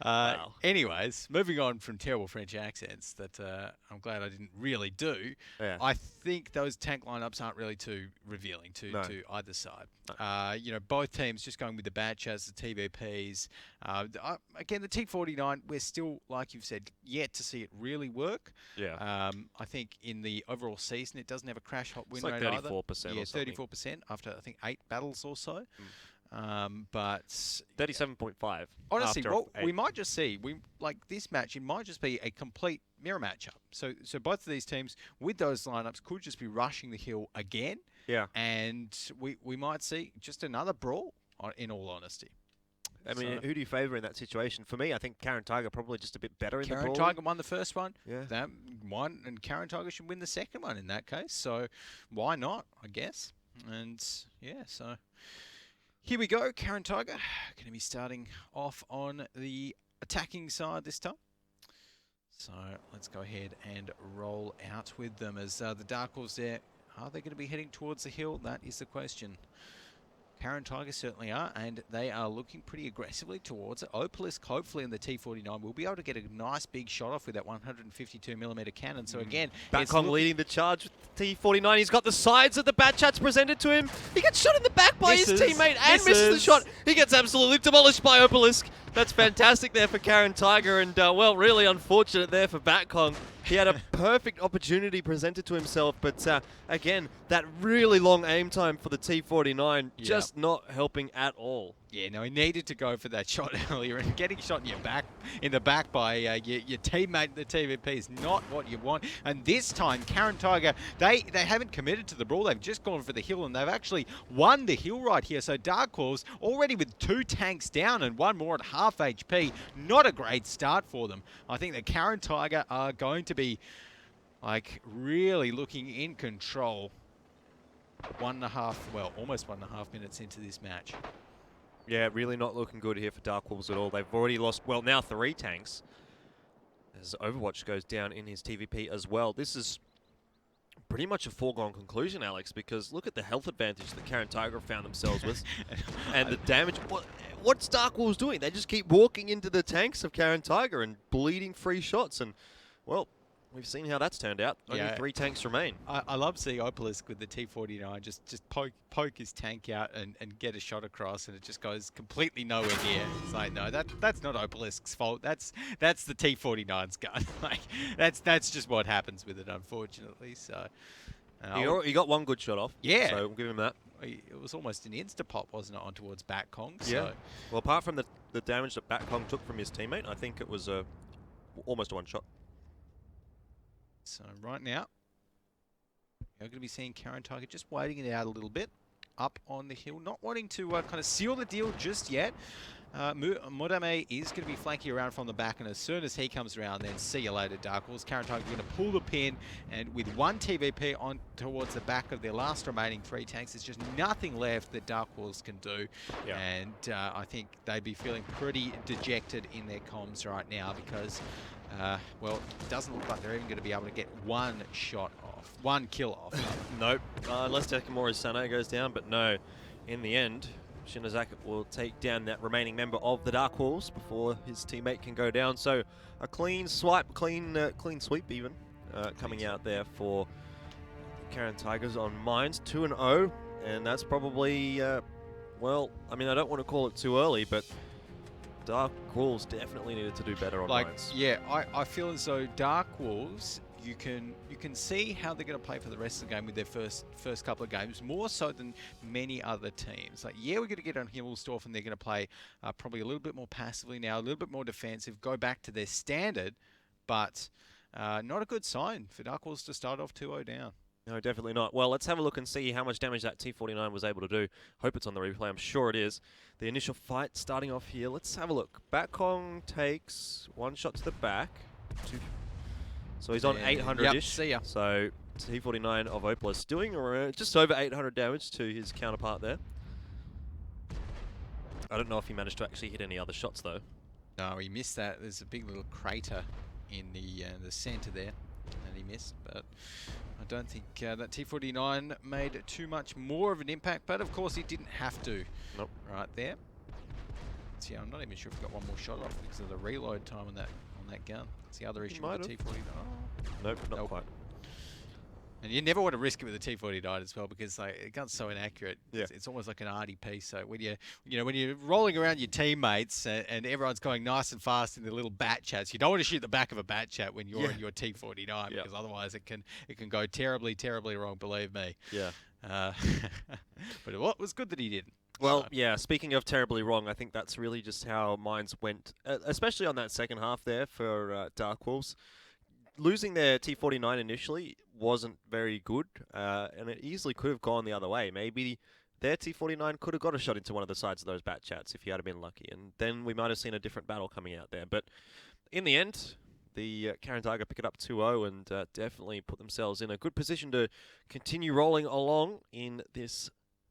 Wow. anyways, moving on from terrible French accents that I'm glad I didn't really do. Yeah. I think those tank lineups aren't really too revealing to either side. You know, both teams just going with the Batchats, the TVPs. Again, the T49, we're still, like you've said, yet to see it really work. Yeah. I think in the overall season, it doesn't have a crash hot win It's like rate either. 34% Yeah, or something. 34% after I think 8 battles or so. But 37.5. honestly, after what 8. we might just see, like this match, it might just be a complete mirror matchup. So both of these teams with those lineups could just be rushing the hill again. Yeah. And we might see just another brawl, in all honesty. I mean, who do you favour in that situation? For me, I think Karen Tiger probably just a bit better in the brawl. Karen Tiger won the first one. Yeah. That won, and Karen Tiger should win the second one in that case. So why not, I guess. And yeah, so here we go. Karen Tiger going to be starting off on the attacking side this time. So let's go ahead and roll out with them as the Dark Horse there. Are they going to be heading towards the hill? That is the question. Karen Tiger certainly are, and they are looking pretty aggressively towards it. Opalisk, hopefully in the T49, will be able to get a nice big shot off with that 152mm cannon. So again, Batcong leading the charge with the T49. He's got the sides of the Batchats presented to him. He gets shot in the back by his teammate and misses the shot. He gets absolutely demolished by Opalisk. That's fantastic there for Karen Tiger, and well, really unfortunate there for Batcong. He had a perfect opportunity presented to himself, but again, that really long aim time for the T49 just not helping at all. Yeah, no, he needed to go for that shot earlier, and getting shot in the back by your teammate, the TVP, is not what you want. And this time, Karen Tiger, they haven't committed to the brawl. They've just gone for the hill, and they've actually won the hill right here. So Dark Horse already with 2 tanks down and 1 more at half HP. Not a great start for them. I think that Karen Tiger are going to be like really looking in control. Almost 1.5 minutes into this match. Yeah, really not looking good here for Dark Wolves at all. They've already lost, well, now 3 tanks. As Overwatch goes down in his TVP as well. This is pretty much a foregone conclusion, Alex, because look at the health advantage that Karen Tiger found themselves with. And the damage. What's Dark Wolves doing? They just keep walking into the tanks of Karen Tiger and bleeding free shots. And, well, we've seen how that's turned out. Only 3 tanks remain. I love seeing Opalisk with the T49 just poke his tank out and get a shot across, and it just goes completely nowhere near. It's like, no, that's not Opalisk's fault. That's the T49's gun. Like that's just what happens with it, unfortunately. So He got 1 good shot off. Yeah. So we'll give him that. It was almost an insta-pop, wasn't it, on towards Batcong? So. Yeah. Well, apart from the damage that Batcong took from his teammate, I think it was almost a 1 shot. So right now, you're going to be seeing Karen Tiger just waiting it out a little bit, up on the hill, not wanting to kind of seal the deal just yet. Modame is going to be flanking around from the back, and as soon as he comes around, then see you later, Dark Horse. Karen Tiger going to pull the pin, and with 1 TVP on towards the back of their last remaining 3 tanks, there's just nothing left that Dark Horse can do. Yeah. And I think they'd be feeling pretty dejected in their comms right now because, well, it doesn't look like they're even going to be able to get 1 shot off, 1 kill off. Nope, unless Takamori Sano goes down, but no, in the end, Shinozaki will take down that remaining member of the Dark Wolves before his teammate can go down. So a clean swipe, clean sweep even, coming out there for Karen Tigers on Mines, 2-0, and that's probably, well, I mean, I don't want to call it too early, but Dark Wolves definitely needed to do better on Mines. Yeah, I feel as though Dark Wolves, you can see how they're going to play for the rest of the game with their first couple of games, more so than many other teams. Like, yeah, we're going to get on Himmelsdorf and they're going to play probably a little bit more passively now, a little bit more defensive, go back to their standard, but not a good sign for Dark Wolves to start off 2-0 down. No, definitely not. Well, let's have a look and see how much damage that T49 was able to do. Hope it's on the replay. I'm sure it is. The initial fight starting off here. Let's have a look. Backong takes one shot to the back. So he's on 800-ish. Yep, see ya. So T49 of Opalus doing around just over 800 damage to his counterpart there. I don't know if he managed to actually hit any other shots though. No, he missed that. There's a big little crater in the center there, and he missed. But I don't think that T49 made too much more of an impact. But of course, he didn't have to. Nope. Right there. See, I'm not even sure if he got one more shot off because of the reload time on that gun. That's the other issue with the T49. Oh. Nope, not quite. And you never want to risk it with the T49 as well because like, the gun's so inaccurate. Yeah. It's almost like an arty piece. So when when you're rolling around your teammates and everyone's going nice and fast in the little bat chats, you don't want to shoot the back of a bat chat when you're in your T49 because otherwise it can go terribly, terribly wrong. Believe me. Yeah. But it was good that he didn't. Well, yeah, speaking of terribly wrong, I think that's really just how Mines went, especially on that second half there for Dark Wolves. Losing their T49 initially wasn't very good, and it easily could have gone the other way. Maybe their T49 could have got a shot into one of the sides of those bat chats if he had been lucky, and then we might have seen a different battle coming out there. But in the end, the Karen Tiger pick it up 2-0 and definitely put themselves in a good position to continue rolling along in this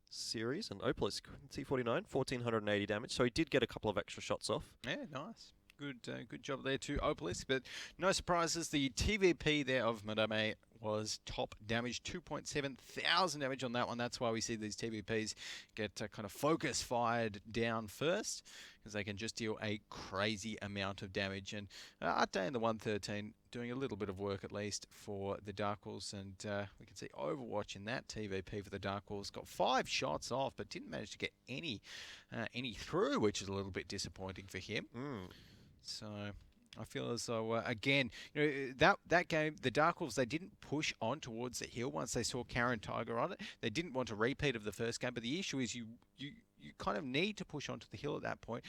series. And Opalus, T49, 1480 damage, so he did get a couple of extra shots off. Yeah, nice. Good job there to Opalus, but no surprises. The TVP there of Madame was top damage, 2,700 damage on that one. That's why we see these TVPs get kind of focus fired down first, because they can just deal a crazy amount of damage. And Arte in the 113 doing a little bit of work at least for the Dark Wolves, and we can see Overwatch in that TVP for the Dark Wolves. Got 5 shots off, but didn't manage to get any through, which is a little bit disappointing for him. So I feel as though, again, that game, the Dark Wolves, they didn't push on towards the hill once they saw Karen Tiger on it. They didn't want a repeat of the first game, but the issue is you kind of need to push onto the hill at that point,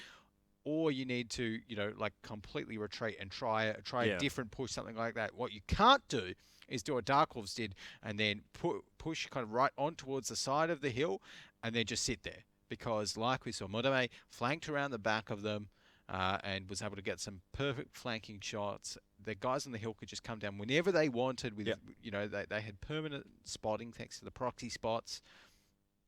or you need to, like completely retreat and try a different push, something like that. What you can't do is do what Dark Wolves did and then push kind of right on towards the side of the hill and then just sit there. Because like we saw, Modame flanked around the back of them, and was able to get some perfect flanking shots. The guys on the hill could just come down whenever they wanted. With they had permanent spotting thanks to the proxy spots.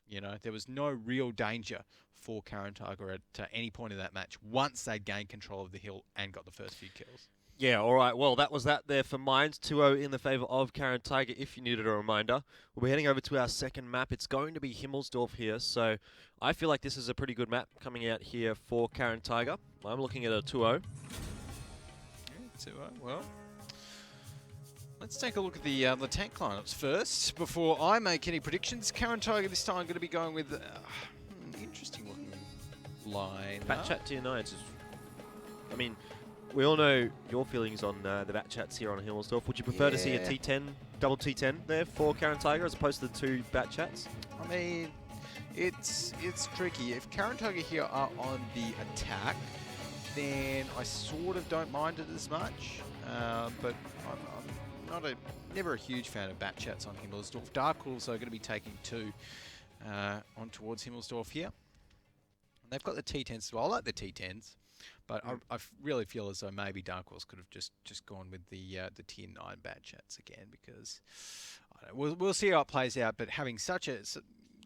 There was no real danger for Karen Tiger at any point in that match once they'd gained control of the hill and got the first few kills. Yeah, all right. Well, that was that there for Mines. 2-0 in the favour of Karen Tiger, if you needed a reminder. We'll be heading over to our second map. It's going to be Himmelsdorf here, so I feel like this is a pretty good map coming out here for Karen Tiger. I'm looking at a 2-0. Yeah, 2-0. Well, let's take a look at the tank lineups first before I make any predictions. Karen Tiger this time going to be going with an interesting looking line. Bat Chat Tier 9s. I mean, we all know your feelings on the Bat Chats here on Himmelsdorf. Would you prefer to see a T10, double T10 there for Karen Tiger as opposed to the 2 Bat Chats? I mean, it's tricky. If Karen Tiger here are on the attack, then I sort of don't mind it as much. But I'm never a huge fan of Bat Chats on Himmelsdorf. Dark Wolves are going to be taking 2 on towards Himmelsdorf here. And they've got the T10s as well. I like the T10s. But I really feel as though maybe Dark Wolves could have just gone with the Tier 9 Bat Chats again, because we'll see how it plays out. But having such a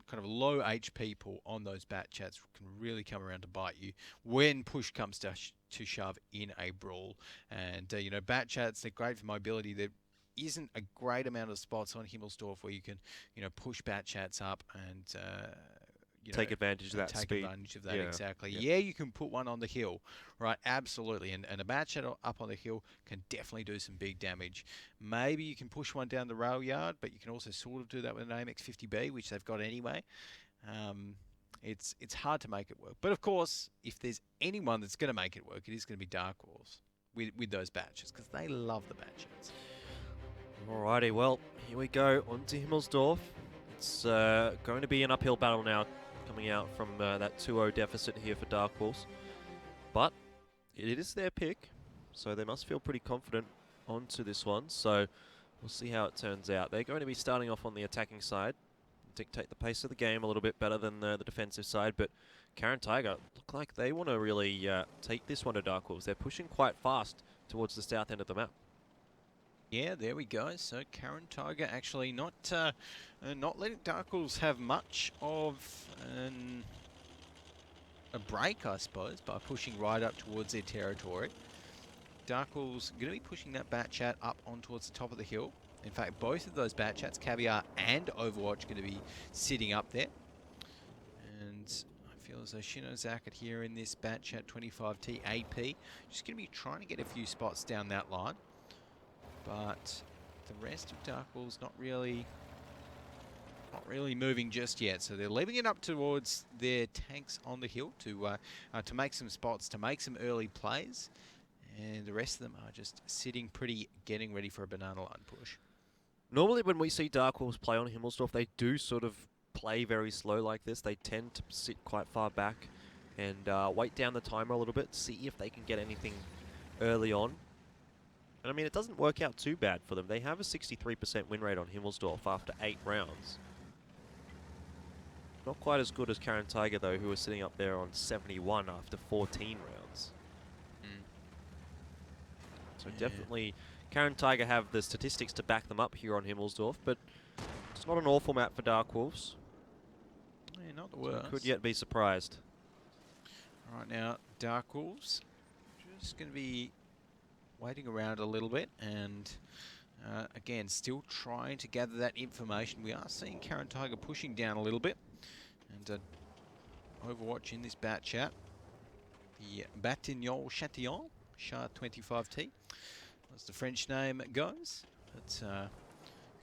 kind of low HP pool on those Bat Chats can really come around to bite you when push comes to shove in a brawl. And Bat Chats, they're great for mobility. There isn't a great amount of spots on Himmelsdorf where you can push Bat Chats up and take advantage of that take speed. advantage of that, Yeah. exactly. Yeah. Yeah, you can put one on the hill, right? Absolutely. And a batchat up on the hill can definitely do some big damage. Maybe you can push one down the rail yard, but you can also sort of do that with an AMX-50B, which they've got anyway. It's hard to make it work. But of course, if there's anyone that's going to make it work, it is going to be Dark Horse with those batches, because they love the batches. Alrighty, well, here we go on to Himmelsdorf. It's going to be an uphill battle now, coming out from that 2-0 deficit here for Dark Horse. But it is their pick, so they must feel pretty confident onto this one. So we'll see how it turns out. They're going to be starting off on the attacking side, dictate the pace of the game a little bit better than the defensive side. But Karen Tiger look like they want to really take this one to Dark Horse. They're pushing quite fast towards the south end of the map. Yeah, there we go. So Karen Tiger actually not letting Dark Horse have much of a break, I suppose, by pushing right up towards their territory. Dark Horse going to be pushing that Batchat up on towards the top of the hill. In fact, both of those Batchats, Caviar and Overwatch, going to be sitting up there. And I feel as though Shinozaka here in this Batchat 25T AP just going to be trying to get a few spots down that line. But the rest of Dark Horse not really moving just yet. So they're leaving it up towards their tanks on the hill to make some spots, to make some early plays. And the rest of them are just sitting pretty, getting ready for a banana line push. Normally when we see Dark Horse play on Himmelsdorf, they do sort of play very slow like this. They tend to sit quite far back and wait down the timer a little bit, see if they can get anything early on. And I mean, it doesn't work out too bad for them. They have a 63% win rate on Himmelsdorf after 8 rounds. Not quite as good as Karen Tiger, though, who was sitting up there on 71 after 14 rounds. So yeah, definitely, Karen Tiger have the statistics to back them up here on Himmelsdorf, but it's not an awful map for Dark Wolves. Yeah, not the worst. So could yet be surprised. All right, now, Dark Wolves just going to be waiting around a little bit and again still trying to gather that information. We are seeing Karen Tiger pushing down a little bit and Overwatch in this bat chat, the Batignolles Chatillon Char 25T as the French name goes. But going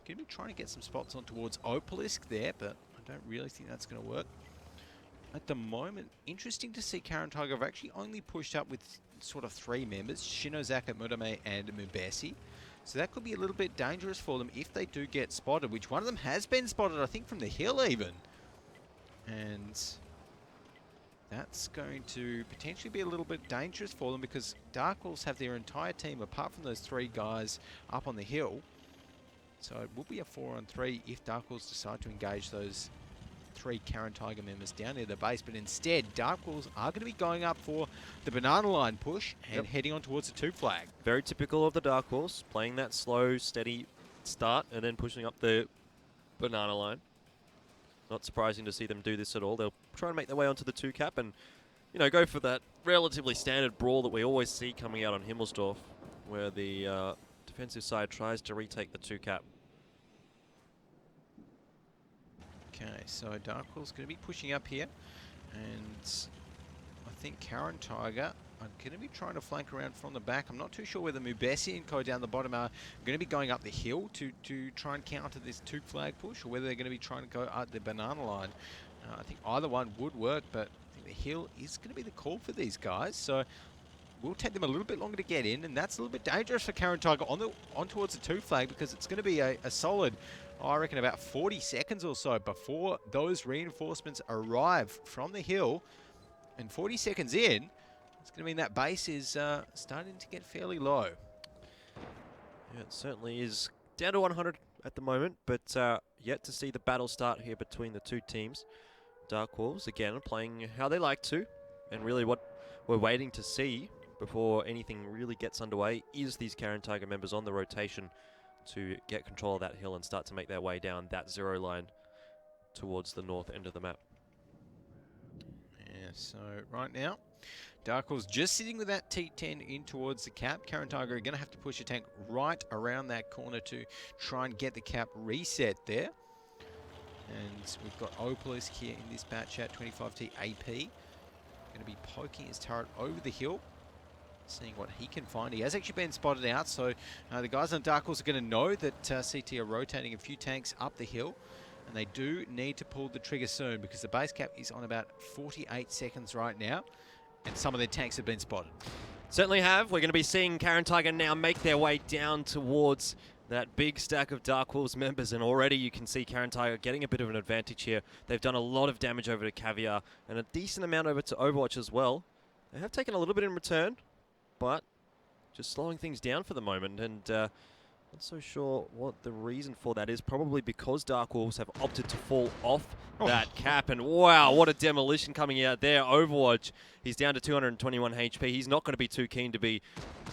to be trying to get some spots on towards Opalisk there, but I don't really think that's going to work at the moment. Interesting to see Karen Tiger have actually only pushed up with sort of 3 members, Shinozaka, Murame and Mubesi. So that could be a little bit dangerous for them if they do get spotted, which one of them has been spotted, I think, from the hill even. And that's going to potentially be a little bit dangerous for them because Dark Wolves have their entire team, apart from those 3 guys up on the hill. So it will be a 4-on-3 if Dark Wolves decide to engage those 3 Karen Tiger members down near the base, but instead Dark Wolves are going to be going up for the banana line push and heading on towards the 2 flag. Very typical of the Dark Horse, playing that slow, steady start and then pushing up the banana line. Not surprising to see them do this at all. They'll try and make their way onto the 2 cap and, you know, go for that relatively standard brawl that we always see coming out on Himmelsdorf, where the defensive side tries to retake the 2 cap. Okay, so Dark Horse going to be pushing up here, and I think Karen Tiger are going to be trying to flank around from the back. I'm not too sure whether Mubesi and Ko down the bottom are going to be going up the hill to try and counter this 2 flag push, or whether they're going to be trying to go up the banana line. I think either one would work, but I think the hill is going to be the call for these guys. So will take them a little bit longer to get in, and that's a little bit dangerous for Karen Tiger on towards the 2 flag, because it's going to be a solid, I reckon, about 40 seconds or so before those reinforcements arrive from the hill. And 40 seconds in, it's going to mean that base is starting to get fairly low. Yeah, it certainly is down to 100 at the moment, but yet to see the battle start here between the 2 teams. Dark Wolves, again, playing how they like to, and really what we're waiting to see before anything really gets underway is these Karen Tiger members on the rotation to get control of that hill and start to make their way down that 0 line towards the north end of the map. Yeah, so right now, Dark Horse just sitting with that T10 in towards the cap. Karen Tiger are going to have to push a tank right around that corner to try and get the cap reset there. And we've got Opalisk here in this batch at 25T AP. Going to be poking his turret over the hill, seeing what he can find. He has actually been spotted out, so the guys on Dark Horse are going to know that CT are rotating a few tanks up the hill, and they do need to pull the trigger soon because the base cap is on about 48 seconds right now, and some of their tanks have been spotted. Certainly have. We're going to be seeing Karen Tiger now make their way down towards that big stack of Dark Wolves members, and already you can see Karen Tiger getting a bit of an advantage here. They've done a lot of damage over to Caviar, and a decent amount over to Overwatch as well. They have taken a little bit in return, but just slowing things down for the moment, and not so sure what the reason for that is. Probably because Dark Wolves have opted to fall off that cap, and wow, what a demolition coming out there. Overwatch, he's down to 221 HP. He's not going to be too keen to be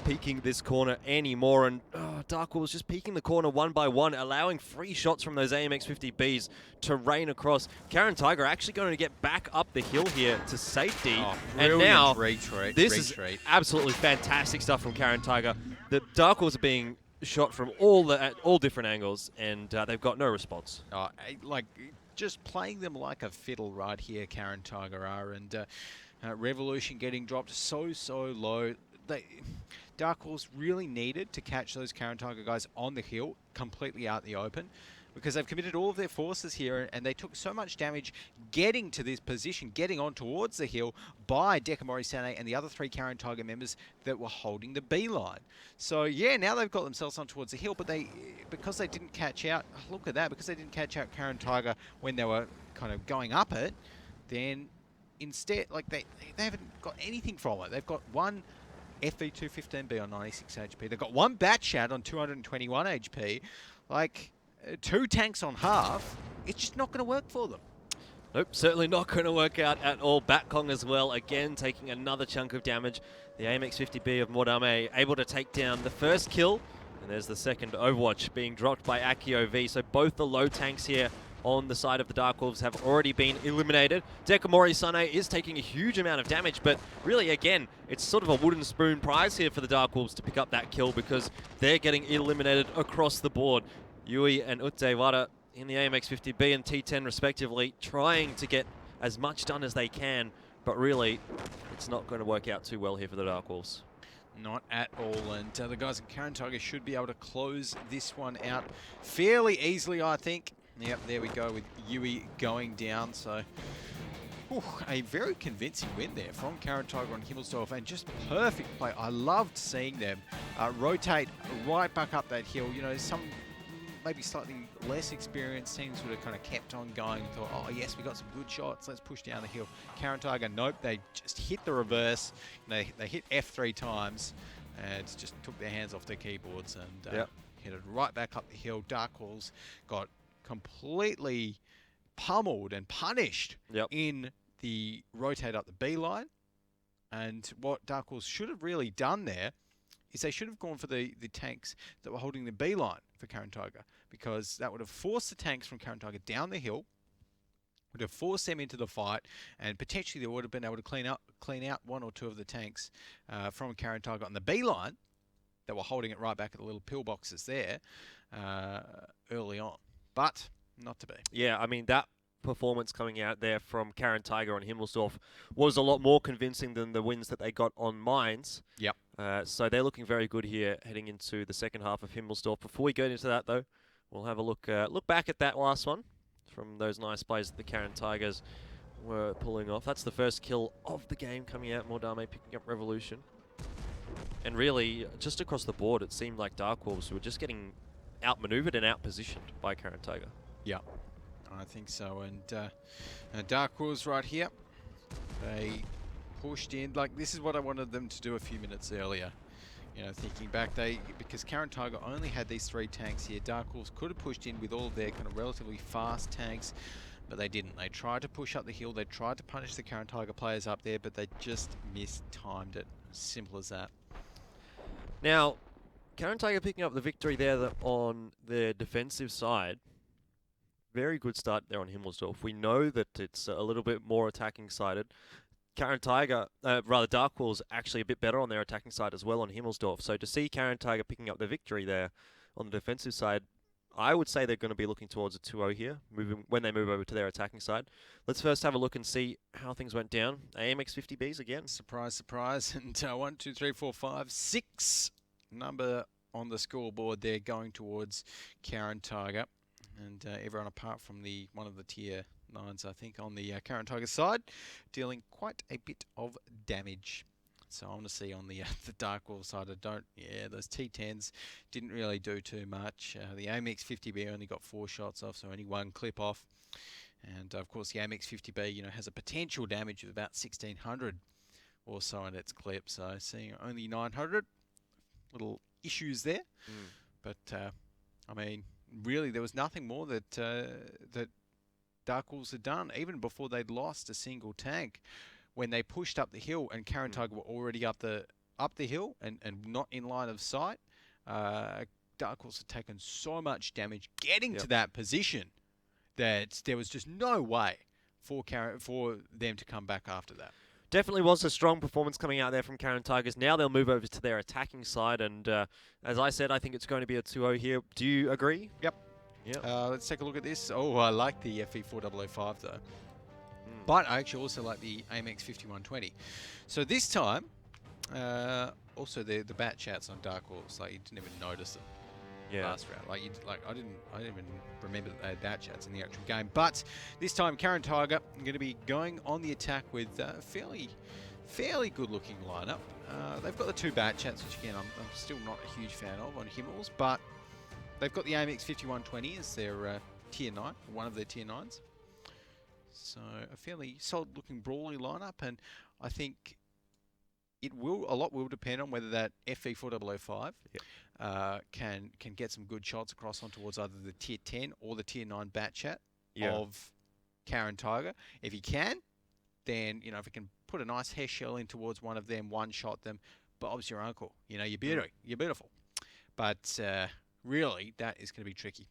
peeking this corner anymore, and Dark Wolves just peeking the corner one by one, allowing free shots from those AMX-50Bs to rain across. Karen Tiger actually going to get back up the hill here to safety, and now this is absolutely fantastic stuff from Karen Tiger. The Dark Wolves are being shot from all different angles, and they've got no response. Like just playing them like a fiddle right here, Karen Tiger are, and Revolution getting dropped so low. Dark Horse really needed to catch those Karen Tiger guys on the hill, completely out in the open, because they've committed all of their forces here, and they took so much damage getting to this position, getting on towards the hill by Dekamori Sane and the other 3 Karen Tiger members that were holding the B line. So yeah, now they've got themselves on towards the hill, but because they didn't catch out, look at that, because they didn't catch out Karen Tiger when they were kind of going up it, then instead, like they haven't got anything from it. They've got one FV215B on 96 HP. They've got one Bat Chat on 221 HP. Like, 2 tanks on half. It's just not going to work for them. Nope, certainly not going to work out at all. Batkong as well, again taking another chunk of damage. The AMX-50B of Modame able to take down the first kill. And there's the second Overwatch being dropped by Akio V. So both the low tanks here on the side of the Dark Wolves have already been eliminated. Dekamori Sane is taking a huge amount of damage, but really, again, it's sort of a wooden spoon prize here for the Dark Wolves to pick up that kill because they're getting eliminated across the board. Yui and Utewara in the AMX-50B and T10 respectively, trying to get as much done as they can, but really, it's not going to work out too well here for the Dark Wolves. Not at all, and the guys in Karen Tiger should be able to close this one out fairly easily, I think. Yep, there we go with Yui going down. So, a very convincing win there from Karen Tiger on Himmelsdorf, and just perfect play. I loved seeing them rotate right back up that hill. You know, some maybe slightly less experienced teams would have kind of kept on going and thought, oh yes, we got some good shots, let's push down the hill. Karen Tiger, nope, they just hit the reverse. They hit F3 times and just took their hands off their keyboards and hit it right back up the hill. Dark Horse got completely pummeled and punished in the rotate up the B line. And what Dark Horse should have really done there is they should have gone for the tanks that were holding the B line for Karen Tiger, because that would have forced the tanks from Karen Tiger down the hill, would have forced them into the fight, and potentially they would have been able to clean out 1 or 2 of the tanks from Karen Tiger on the B line that were holding it right back at the little pillboxes there early on. But not to be. Yeah, I mean, that performance coming out there from Karen Tiger on Himmelsdorf was a lot more convincing than the wins that they got on Mines. Yep. So they're looking very good here heading into the second half of Himmelsdorf. Before we get into that, though, we'll have a look back at that last one from those nice plays that the Karen Tigers were pulling off. That's the first kill of the game coming out. Modame picking up Revolution. And really, just across the board, it seemed like Dark Wolves were just getting outmaneuvered and outpositioned by Karen Tiger. Yeah, I think so. And Dark Wolves right here, they pushed in. Like, this is what I wanted them to do a few minutes earlier. You know, thinking back, because Karen Tiger only had these 3 tanks here, Dark Wolves could have pushed in with all of their kind of relatively fast tanks, but they didn't. They tried to push up the hill, they tried to punish the Karen Tiger players up there, but they just mistimed it. Simple as that. Now, Karen Tiger picking up the victory there on the defensive side. Very good start there on Himmelsdorf. We know that it's a little bit more attacking sided. Karen Tiger, Dark Wolves, actually a bit better on their attacking side as well on Himmelsdorf. So to see Karen Tiger picking up the victory there on the defensive side, I would say they're going to be looking towards a 2-0 here, when they move over to their attacking side. Let's first have a look and see how things went down. AMX 50Bs again. Surprise, surprise. And 1, 2, 3, 4, 5, 6 number on the scoreboard there going towards Karen Tiger. And everyone apart from one of the tier 9s, I think, on the Karen Tiger side, dealing quite a bit of damage. So I want to see on the Dark Wolf side, those T10s didn't really do too much. The AMX 50B only got 4 shots off, so only 1 clip off. And of course the AMX 50B, has a potential damage of about 1600 or so in its clip. So seeing only 900, little issues there. But I mean, really, there was nothing more that that Dark Wolves had done, even before they'd lost a single tank. When they pushed up the hill and Karen Tiger were already up the hill and not in line of sight, Dark Wolves had taken so much damage getting to that position that there was just no way for them to come back after that. Definitely was a strong performance coming out there from Karen Tigers. Now they'll move over to their attacking side, and as I said, I think it's going to be a 2-0 here. Do you agree? Yep. Let's take a look at this. Oh, I like the FE4005 though. But I actually also like the AMX 5120. So this time, also the bat chats on Dark Wolves, like you didn't even notice them last round. I didn't even remember that they had bat chats in the actual game. But this time, Karen Tiger going to be going on the attack with a fairly good looking lineup. They've got the 2 bat chats, which again I'm still not a huge fan of on Himmels, but they've got the AMX 5120 as their tier 9, one of their tier 9s. So a fairly solid-looking brawly lineup, and I think a lot will depend on whether that FE4005 can get some good shots across on towards either the tier 10 or the tier 9 bat chat of Karen Tiger. If he can, then if he can put a nice hair shell in towards one of them, one-shot them, Bob's your uncle. You're beautiful. But really, that is going to be tricky.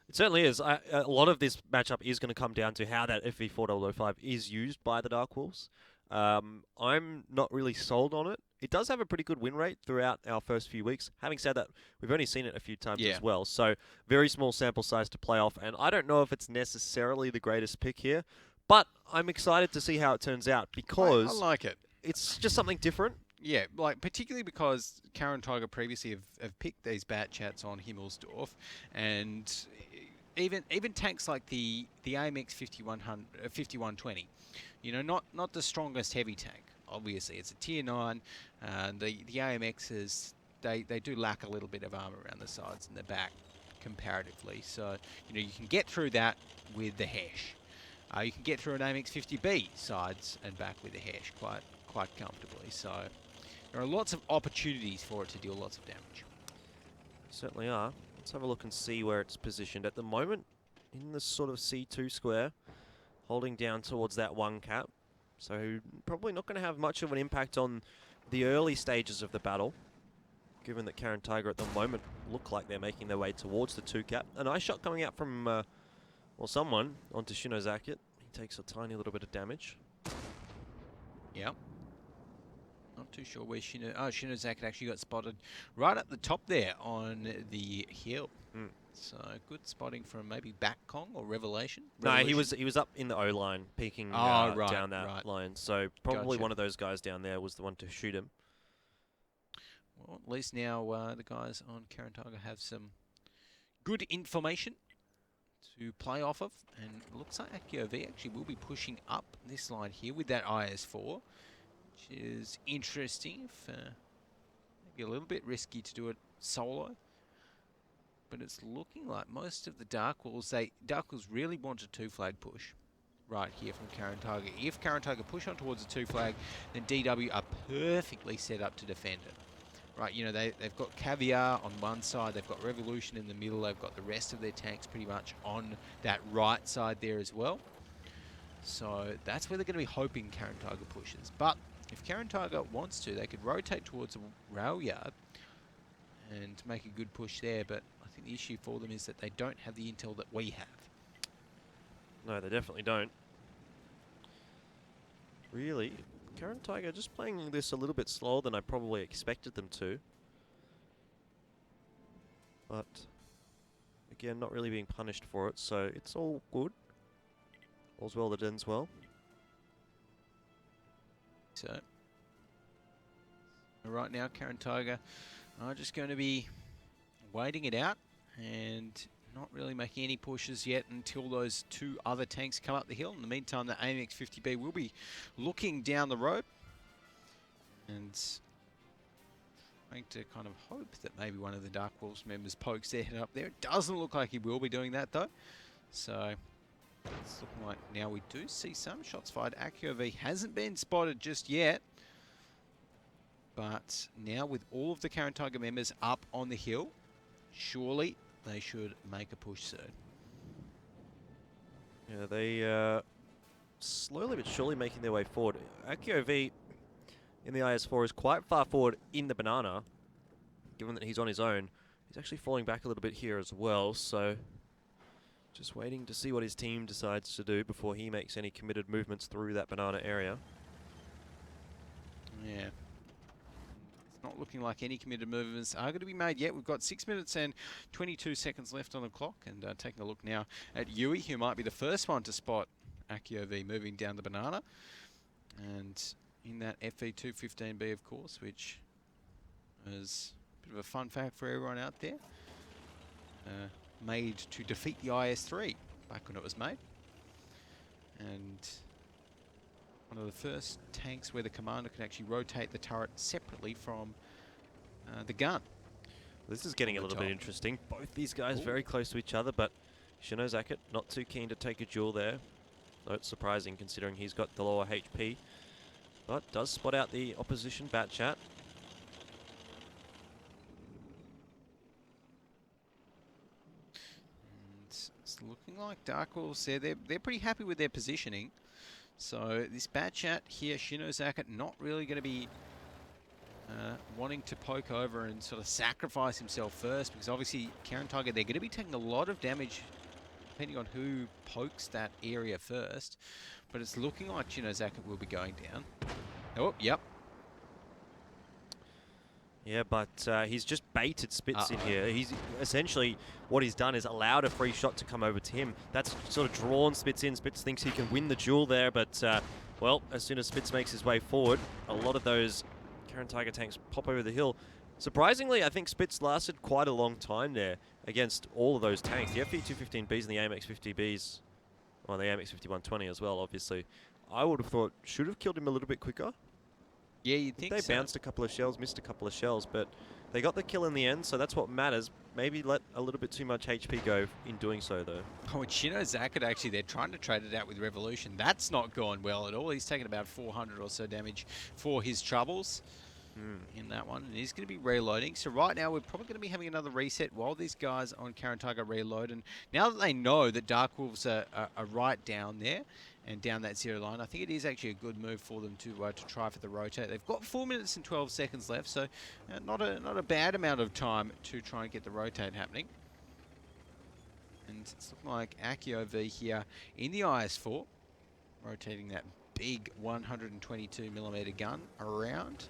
It certainly is. A lot of this matchup is going to come down to how that FE4005 is used by the Dark Wolves. I'm not really sold on it. It does have a pretty good win rate throughout our first few weeks. Having said that, we've only seen it a few times as well. So very small sample size to play off. And I don't know if it's necessarily the greatest pick here, but I'm excited to see how it turns out because I like it. It's just something different. Yeah, particularly because Karen Tiger previously have picked these bat chats on Himmelsdorf, and even tanks like the AMX 5120, not the strongest heavy tank. Obviously, it's a tier 9, and the AMXs they do lack a little bit of armor around the sides and the back comparatively. So you can get through that with the Hesh. You can get through an AMX 50B sides and back with the Hesh quite comfortably. So there are lots of opportunities for it to deal lots of damage. Certainly are. Let's have a look and see where it's positioned at the moment. In the sort of C2 square, holding down towards that 1 cap. So probably not going to have much of an impact on the early stages of the battle, given that Karen Tiger at the moment look like they're making their way towards the 2 cap. A nice shot coming out from, someone onto Shinozakit. He takes a tiny little bit of damage. Yep. Not too sure where Shinozakit actually got spotted right up the top there on the hill. So good spotting from maybe Backcong or Revelation. No, he was up in the O line, peeking down that line. So probably one of those guys down there was the one to shoot him. Well, at least now the guys on Karen Tiger have some good information to play off of, and it looks like AkioV actually will be pushing up this line here with that IS4. Which is interesting, maybe a little bit risky to do it solo. But it's looking like most of the Dark Wolves really want a 2-flag push right here from Karen Tiger. If Karen Tiger push on towards a 2-flag, then DW are perfectly set up to defend it. Right, they've got Caviar on one side, they've got Revolution in the middle, they've got the rest of their tanks pretty much on that right side there as well. So that's where they're going to be hoping Karen Tiger pushes. But if Karen Tiger wants to, they could rotate towards a rail yard and make a good push there. But I think the issue for them is that they don't have the intel that we have. No, they definitely don't. Really, Karen Tiger just playing this a little bit slower than I probably expected them to. But again, not really being punished for it, so it's all good. All's well that ends well. So, right now, Karen Tiger are just going to be waiting it out and not really making any pushes yet until those two other tanks come up the hill. In the meantime, the AMX 50B will be looking down the road and trying to kind of hope that maybe one of the Dark Wolves members pokes their head up there. It doesn't look like he will be doing that though. So it's looking like now we do see some shots fired. Accio V hasn't been spotted just yet. But now with all of the Karen Tiger members up on the hill, surely they should make a push soon. Yeah, they slowly but surely making their way forward. Accio V in the IS-4 is quite far forward in the banana, given that he's on his own. He's actually falling back a little bit here as well, so just waiting to see what his team decides to do before he makes any committed movements through that banana area. Yeah. It's not looking like any committed movements are going to be made yet. We've got 6 minutes and 22 seconds left on the clock, and taking a look now at Yui, who might be the first one to spot Accio V moving down the banana. And in that FV215B, of course, which is a bit of a fun fact for everyone out there. Made to defeat the IS-3 back when it was made. And one of the first tanks where the commander can actually rotate the turret separately from the gun. This is getting a little bit interesting. Both these guys very close to each other, but Shinozaki not too keen to take a duel there. Though it's surprising considering he's got the lower HP. But does spot out the opposition Batchat. It's looking like Dark Wolves there. They're pretty happy with their positioning. So this Batchat here, Shinozaki, not really going to be wanting to poke over and sort of sacrifice himself first, because obviously Karen Tiger, they're going to be taking a lot of damage depending on who pokes that area first. But it's looking like Shinozaki will be going down. Oh, yep. Yeah, but he's just baited Spitz in here. He's essentially, what he's done is allowed a free shot to come over to him. That's sort of drawn Spitz in. Spitz thinks he can win the duel there, but well, as soon as Spitz makes his way forward, a lot of those Karen Tiger tanks pop over the hill. Surprisingly, I think Spitz lasted quite a long time there against all of those tanks. The FV215Bs and the AMX 50Bs, well, the AMX 5120 as well, obviously. I would have thought should have killed him a little bit quicker. Yeah, you'd think they so. bounced a couple of shells, missed a couple of shells, but they got the kill in the end, so that's what matters. Maybe let a little bit too much HP go in doing so, though. Oh, and Shinozaki, actually, they're trying to trade it out with Revolution. That's not going well at all. He's taken about 400 or so damage for his troubles in that one, and he's going to be reloading. So right now, we're probably going to be having another reset while these guys on Karen Tiger reload. And now that they know that Dark Wolves are right down there, and down that zero line, I think it is actually a good move for them to try for the rotate. They've got 4 minutes and 12 seconds left, so not a bad amount of time to try and get the rotate happening. And it's looking like Accio V here in the IS-4, rotating that big 122mm gun around.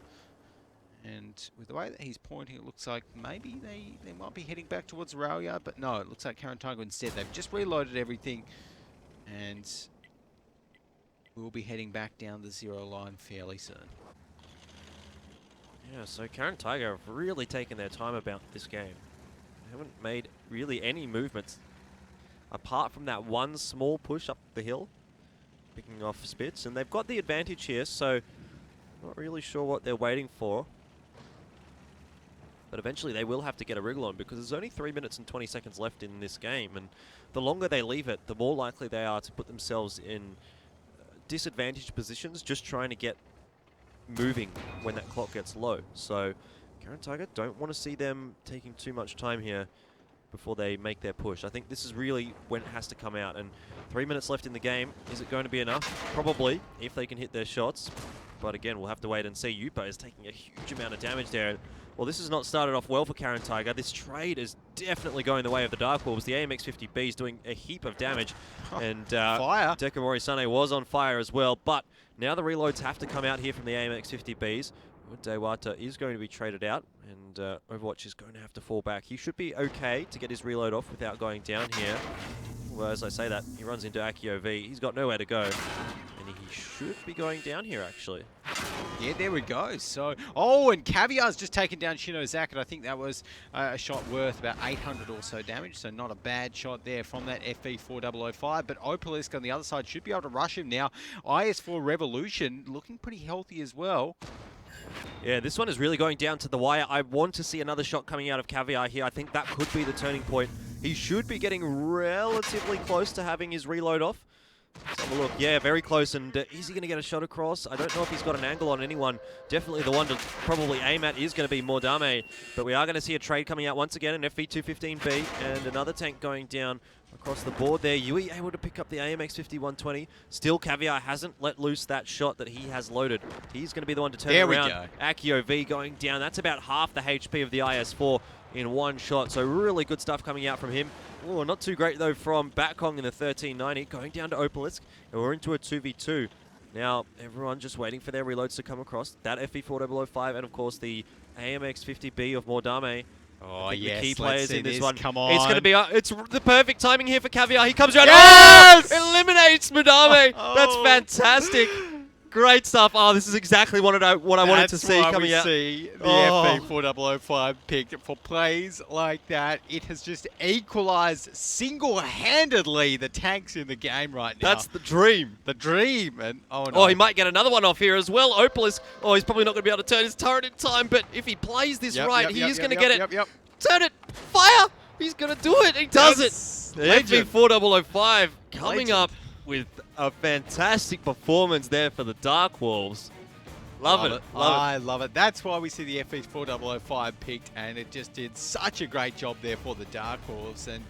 And with the way that he's pointing, it looks like maybe they might be heading back towards the rail yard, but no, it looks like Karen Tiger instead. They've just reloaded everything, and we'll be heading back down the zero line fairly soon. Yeah, so Karen Tiger have really taken their time about this game. They haven't made really any movements apart from that one small push up the hill, picking off Spitz, and they've got the advantage here, so not really sure what they're waiting for. But eventually they will have to get a wriggle on, because there's only 3 minutes and 20 seconds left in this game, and the longer they leave it, the more likely they are to put themselves in disadvantaged positions, just trying to get moving when that clock gets low. So Karen Tiger don't want to see them taking too much time here before they make their push. I think this is really when it has to come out, and 3 minutes left in the game. Is it going to be enough? Probably, if they can hit their shots. But again, we'll have to wait and see. Yupa is taking a huge amount of damage there. Well, this has not started off well for Karen Tiger. This trade is definitely going the way of the Dark Wolves. The AMX 50B is doing a heap of damage. And fire. Dekamori Sane was on fire as well. But now the reloads have to come out here from the AMX 50Bs. Dewata is going to be traded out, and Overwatch is going to have to fall back. He should be okay to get his reload off without going down here. Well, as I say that, he runs into Akio V. He's got nowhere to go, and he should be going down here, actually. Yeah, there we go. So, oh, and Caviar's just taken down Shinozak, and I think that was a shot worth about 800 or so damage, so not a bad shot there from that FV4005, but Opalisk on the other side should be able to rush him now. IS4 Revolution looking pretty healthy as well. Yeah, this one is really going down to the wire. I want to see another shot coming out of Caviar here. I think that could be the turning point. He should be getting relatively close to having his reload off. Let's have a look. Yeah, very close. And is he going to get a shot across? I don't know if he's got an angle on anyone. Definitely the one to probably aim at is going to be Mordame. But we are going to see a trade coming out once again, an FV215B, and another tank going down across the board there. Yui able to pick up the AMX 5120. Still, Caviar hasn't let loose that shot that he has loaded. He's going to be the one to turn it around. There we go. Akio V going down. That's about half the HP of the IS4 in one shot. So really good stuff coming out from him. Oh, not too great though from Batcong in the 1390, going down to Opalisk, and we're into a 2v2. Now, everyone just waiting for their reloads to come across. That FV4005 and of course the AMX 50B of Mordame. Oh, The yes, key players in this one. Come on. It's going to be, it's the perfect timing here for Caviar. He comes around. Yes! Oh! Eliminates Mordame. That's fantastic. Great stuff. Oh, this is exactly what I wanted to see coming out. That's why we see the FV4005 picked for plays like that. It has just equalized single-handedly the tanks in the game right now. That's the dream. The dream. And oh no. Oh, he might get another one off here as well. Opalisk. Oh, he's probably not going to be able to turn his turret in time, but if he plays this right, he is going to get it. Turn it. Fire. He's going to do it. He does it. The FV4005 coming up with a fantastic performance there for the Dark Wolves. Love it. I love it. That's why we see the FV4005 picked, and it just did such a great job there for the Dark Wolves. And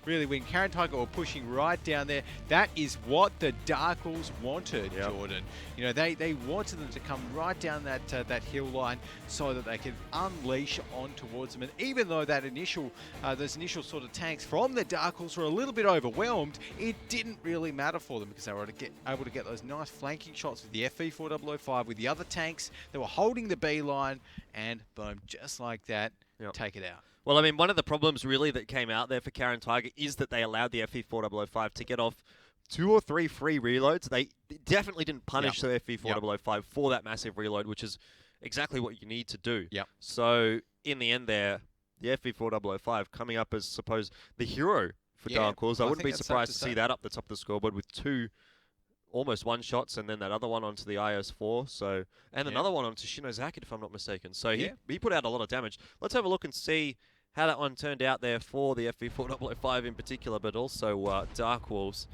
really, when Karen Tiger were pushing right down there, that is what the Dark Wolves wanted, Jordan. You know, they wanted them to come right down that that hill line so that they could unleash on towards them. And even though that those initial sort of tanks from the Dark Wolves were a little bit overwhelmed, it didn't really matter for them because they were able to get those nice flanking shots with the FV4005 with the other tanks. They were holding the B line, and boom, just like that, take it out. Well, I mean, one of the problems really that came out there for Karen Tiger is that they allowed the FV4005 to get off 2 or 3 free reloads. They definitely didn't punish the FV4005 for that massive reload, which is exactly what you need to do. So in the end there, the FV4005 coming up as, suppose, the hero for Dark Wolves. I wouldn't be surprised to see that up the top of the scoreboard with 2 almost one shots, and then that other one onto the IS4, so another one onto Shinozaki, if I'm not mistaken. So he put out a lot of damage. Let's have a look and see how that one turned out there for the FV4005 in particular, but also Dark Wolves.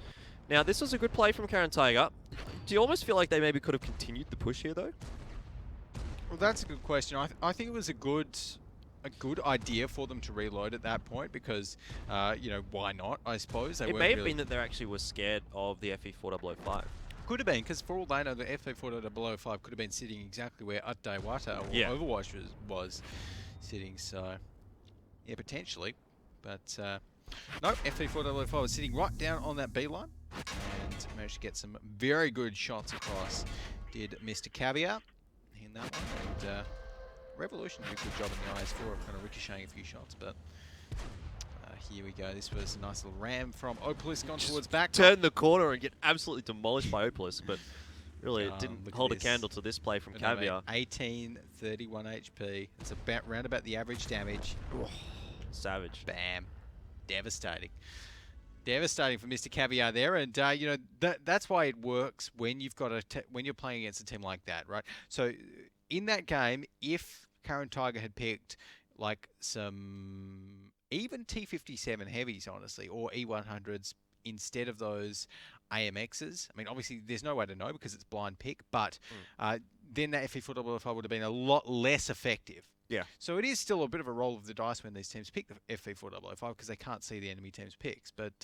Now, this was a good play from Karen Tiger. Do you almost feel like they maybe could have continued the push here, though? Well, that's a good question. I think it was a good idea for them to reload at that point because, you know, why not, I suppose. It may have been that they actually were scared of the FV4005. Could have been, because for all they know, the FV4005 could have been sitting exactly where Dewata or Overwatch was sitting, so yeah, potentially. But no, FV4005 was sitting right down on that B line and managed to get some very good shots across. Did Mr. Caviar in that one, and Revolution did a good job in the IS4 of kind of ricocheting a few shots, but here we go. This was a nice little ram from Opalisk on towards back. Turn the corner and get absolutely demolished by Opalisk, but really it didn't hold a candle to this play from Caviar. 1831 HP. It's about round about the average damage. Oh, savage. Bam. Devastating. Devastating for Mr. Caviar there, and you know that's why it works when you've got when you're playing against a team like that, right? So in that game, if Karen Tiger had picked like some even T57 heavies, honestly, or E100s instead of those AMXs, I mean, obviously there's no way to know because it's blind pick, but then that FV4005 would have been a lot less effective. Yeah. So it is still a bit of a roll of the dice when these teams pick the FV4005 because they can't see the enemy team's picks. But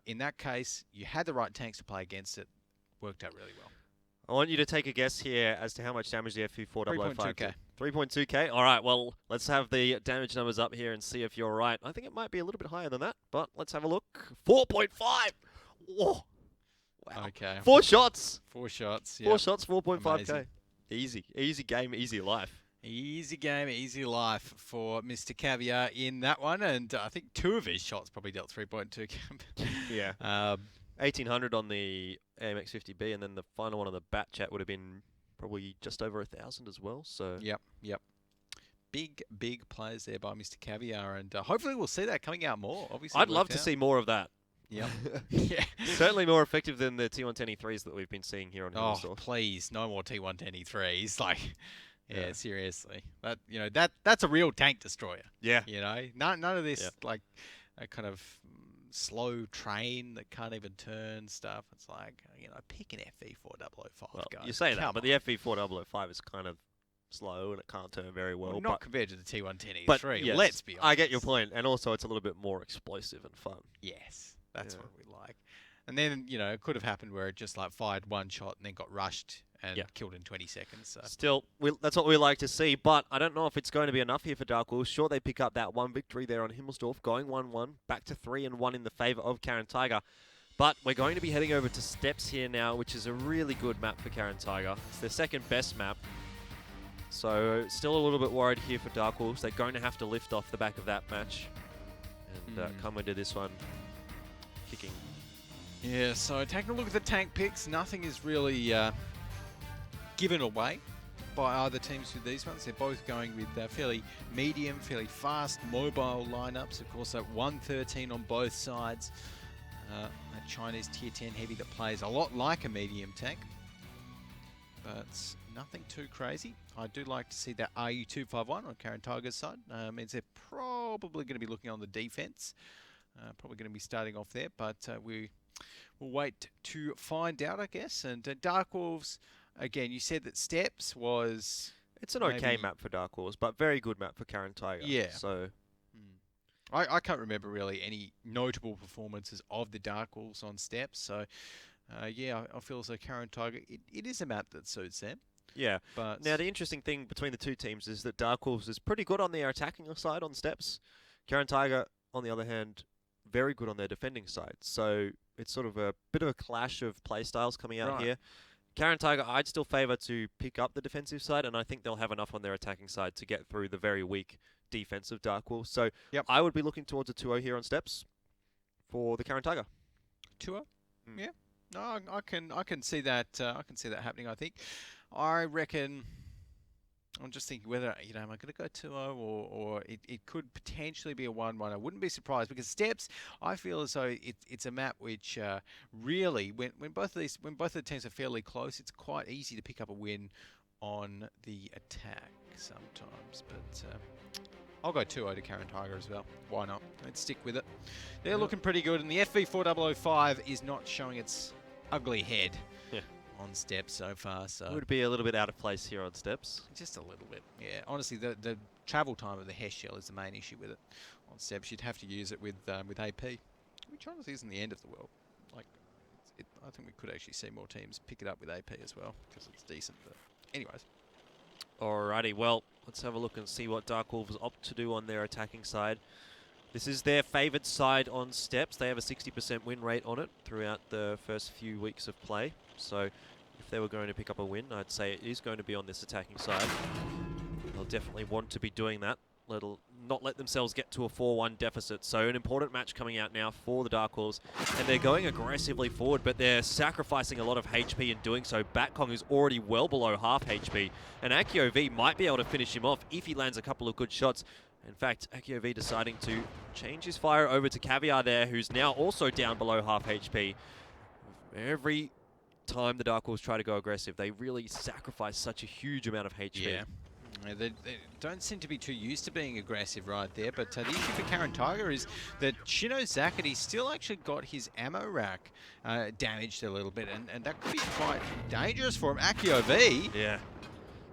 in that case, you had the right tanks to play against it. Worked out really well. I want you to take a guess here as to how much damage the FV4005 did. 3.2k. All right, well, let's have the damage numbers up here and see if you're right. I think it might be a little bit higher than that, but let's have a look. 4.5. Whoa. Wow. Okay. 4 shots. 4 shots. 4 shots, 4.5k. Easy game, easy life. Easy game, easy life for Mr. Caviar in that one, and I think 2 of his shots probably dealt 3.2. Yeah. 1800 on the AMX 50B, and then the final one on the Bat Chat would have been probably just over 1,000 as well. So Yep. Big plays there by Mr. Caviar, and hopefully we'll see that coming out more. Obviously, I'd love to see more of that. Yep. Yeah. Certainly more effective than the T110E3s that we've been seeing here on Oh, Hillsdorf. please, no more T110E3s. Like, yeah, seriously. That's a real tank destroyer. Yeah. None of this like a kind of slow train that can't even turn stuff. It's like, pick an FV4005, Well, guys. you say that, Come but on. the FV4005 is kind of slow and it can't turn very well. Well, not compared to the T110E3. But yes, Let's be honest. I get your point, and also it's a little bit more explosive and fun. Yes, that's what we like. And then, it could have happened where it just like fired one shot and then got rushed and killed in 20 seconds. So. Still, that's what we like to see, but I don't know if it's going to be enough here for Dark Wolves. Sure, they pick up that one victory there on Himmelsdorf, going 1-1, back to 3-1 in the favour of Karen Tiger. But we're going to be heading over to Steps here now, which is a really good map for Karen Tiger. It's their second best map. So still a little bit worried here for Dark Wolves. They're going to have to lift off the back of that match and come into this one kicking. Yeah, so taking a look at the tank picks, nothing is really given away by either teams with these ones. They're both going with fairly medium, fairly fast, mobile lineups. Of course, at 113 on both sides. A Chinese tier 10 heavy that plays a lot like a medium tank. But nothing too crazy. I do like to see that RU251 on Karen Tiger's side. Means they're probably going to be looking on the defense. Probably going to be starting off there, but we'll wait to find out, I guess. And Dark Wolves, again, you said that Steps was... It's an okay map for Dark Wolves, but very good map for Karen Tiger. Yeah. So... I can't remember really any notable performances of the Dark Wolves on Steps, so... yeah, I feel as though Karen Tiger, it is a map that suits them. Yeah. But now, the interesting thing between the two teams is that Dark Wolves is pretty good on their attacking side on Steps. Karen Tiger, on the other hand, very good on their defending side. So it's sort of a bit of a clash of play styles coming out here. Karen Tiger, I'd still favour to pick up the defensive side, and I think they'll have enough on their attacking side to get through the very weak defensive Dark Wolves. So I would be looking towards a 2-0 here on Steps for the Karen Tiger. 2-0? Yeah. No, I can see that. I can see that happening. I think. I reckon. I'm just thinking whether am I going to go 2-0 or it could potentially be a 1-1. I wouldn't be surprised because Steps. I feel as though it's a map which really when both of the teams are fairly close, it's quite easy to pick up a win on the attack sometimes. But I'll go 2-0 to Karen Tiger as well. Why not? Let's stick with it. They're looking pretty good, and the FV4005 is not showing its ugly head on Steps so far. So it would be a little bit out of place here on Steps. Just a little bit, yeah. Honestly, the travel time of the Hess shell is the main issue with it. On Steps, you'd have to use it with AP, which honestly isn't the end of the world. Like, I think we could actually see more teams pick it up with AP as well because it's decent. But anyways. Alrighty, well, let's have a look and see what Dark Wolves opt to do on their attacking side. This is their favoured side on Steps. They have a 60% win rate on it throughout the first few weeks of play. So if they were going to pick up a win, I'd say it is going to be on this attacking side. They'll definitely want to be doing that. Not let themselves get to a 4-1 deficit. So an important match coming out now for the Dark Wolves. And they're going aggressively forward, but they're sacrificing a lot of HP in doing so. Batkong is already well below half HP. And Akio V might be able to finish him off if he lands a couple of good shots. In fact, Akio V deciding to change his fire over to Caviar there, who's now also down below half HP. Every time the Dark Wolves try to go aggressive, they really sacrifice such a huge amount of HP. Yeah. They don't seem to be too used to being aggressive right there, but the issue for Karen Tiger is that Shino Zakati still actually got his ammo rack damaged a little bit, and that could be quite dangerous for him. Akio V. Yeah.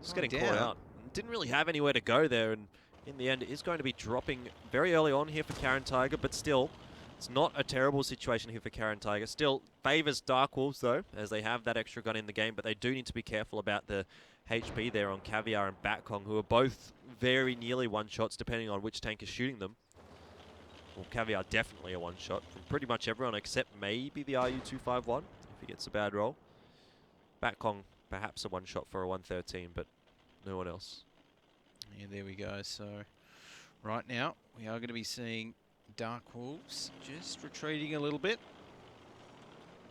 Just getting caught out. Didn't really have anywhere to go there, and in the end, it is going to be dropping very early on here for Karen Tiger, but still, it's not a terrible situation here for Karen Tiger. Still favours Dark Wolves, though, as they have that extra gun in the game, but they do need to be careful about the HP there on Caviar and Batkong, who are both very nearly one-shots, depending on which tank is shooting them. Well, Caviar definitely a one-shot from pretty much everyone, except maybe the RU251, if he gets a bad roll. Batkong perhaps a one-shot for a 113, but no one else. Yeah, there we go. So right now we are going to be seeing Dark Wolves just retreating a little bit.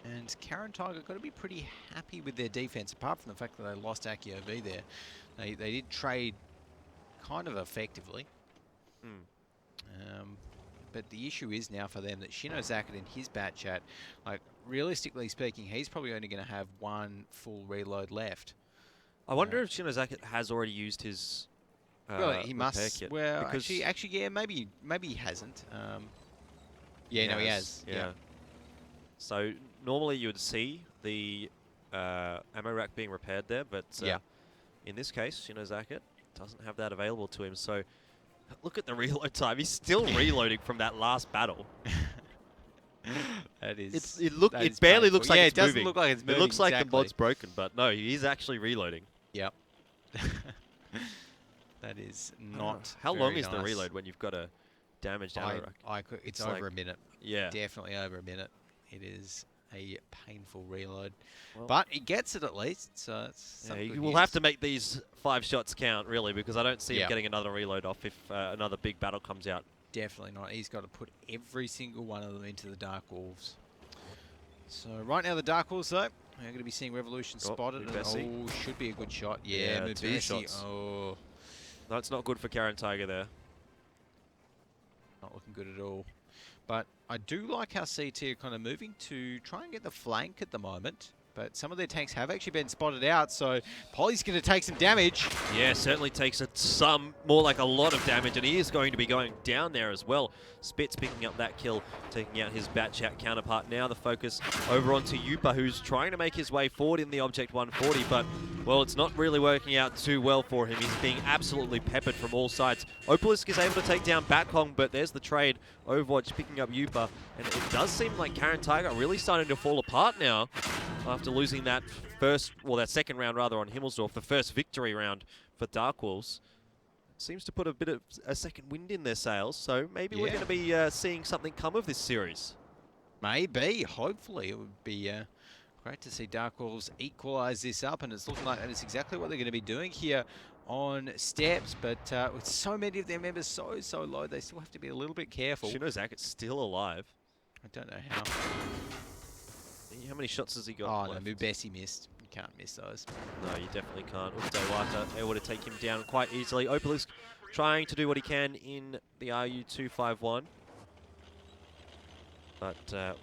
And Karen Tiger got to be pretty happy with their defense, apart from the fact that they lost Aki OV there. They did trade kind of effectively. But the issue is now for them that Shinozaka in his bat chat, like realistically speaking, he's probably only going to have one full reload left. I wonder if Shinozaka has already used his well, he repair must. kit, Well, because actually, yeah, maybe he hasn't. Yeah, no, he has. Yeah. Yeah. So normally you would see the ammo rack being repaired there, but in this case, Shinozaka doesn't have that available to him. So look at the reload time. He's still reloading from that last battle. That is. It barely painful. looks like yeah, it's it doesn't moving. look like it's moving. It looks like the exactly. mod's broken, but no, he's actually reloading. Yep. That is not. How long very is the nice. reload when you've got a damaged ammo rack? It's It's over like- a minute. Yeah. Definitely over a minute. It is a painful reload, Well, but he gets it at least. So it's some you good will news. have to make these 5 shots count, really, because I don't see him Yeah. getting another reload off if another big battle comes out. Definitely not. He's got to put every single one of them into the Dark Wolves. So right now the Dark Wolves, though, we're going to be seeing Revolution spotted. And, Mubesi. should be a good shot. Yeah, Yeah, 2 Mubesi. shots. Oh, That's not good for Karen Tiger there. not looking good at all. But I do like how CT are kind of moving to try and get the flank at the moment. But some of their tanks have actually been spotted out, so Polly's going to take some damage. Yeah, certainly takes more like a lot of damage, and he is going to be going down there as well. Spitz picking up that kill, taking out his Batchat counterpart. Now the focus over onto Yupa, who's trying to make his way forward in the Object 140, but, well, it's not really working out too well for him. He's being absolutely peppered from all sides. Opalisk is able to take down Batkong, but there's the trade. Overwatch picking up Yupa, and it does seem like Karen Tiger are really starting to fall apart now after losing that second round rather on Himmelsdorf, the first victory round for Dark Wolves. Seems to put a bit of a second wind in their sails, so maybe we're going to be seeing something come of this series. Maybe, hopefully. It would be great to see Dark Wolves equalise this up, and it's looking like that is exactly what they're going to be doing here on Steps, but with so many of their members so low, they still have to be a little bit careful. Shinozaka's still alive. I don't know how. How many shots has he got Oh, left? no, Mubesi missed. You can't miss those. No, you definitely can't. Wata able to take him down quite easily. Opalisk trying to do what he can in the RU-251. But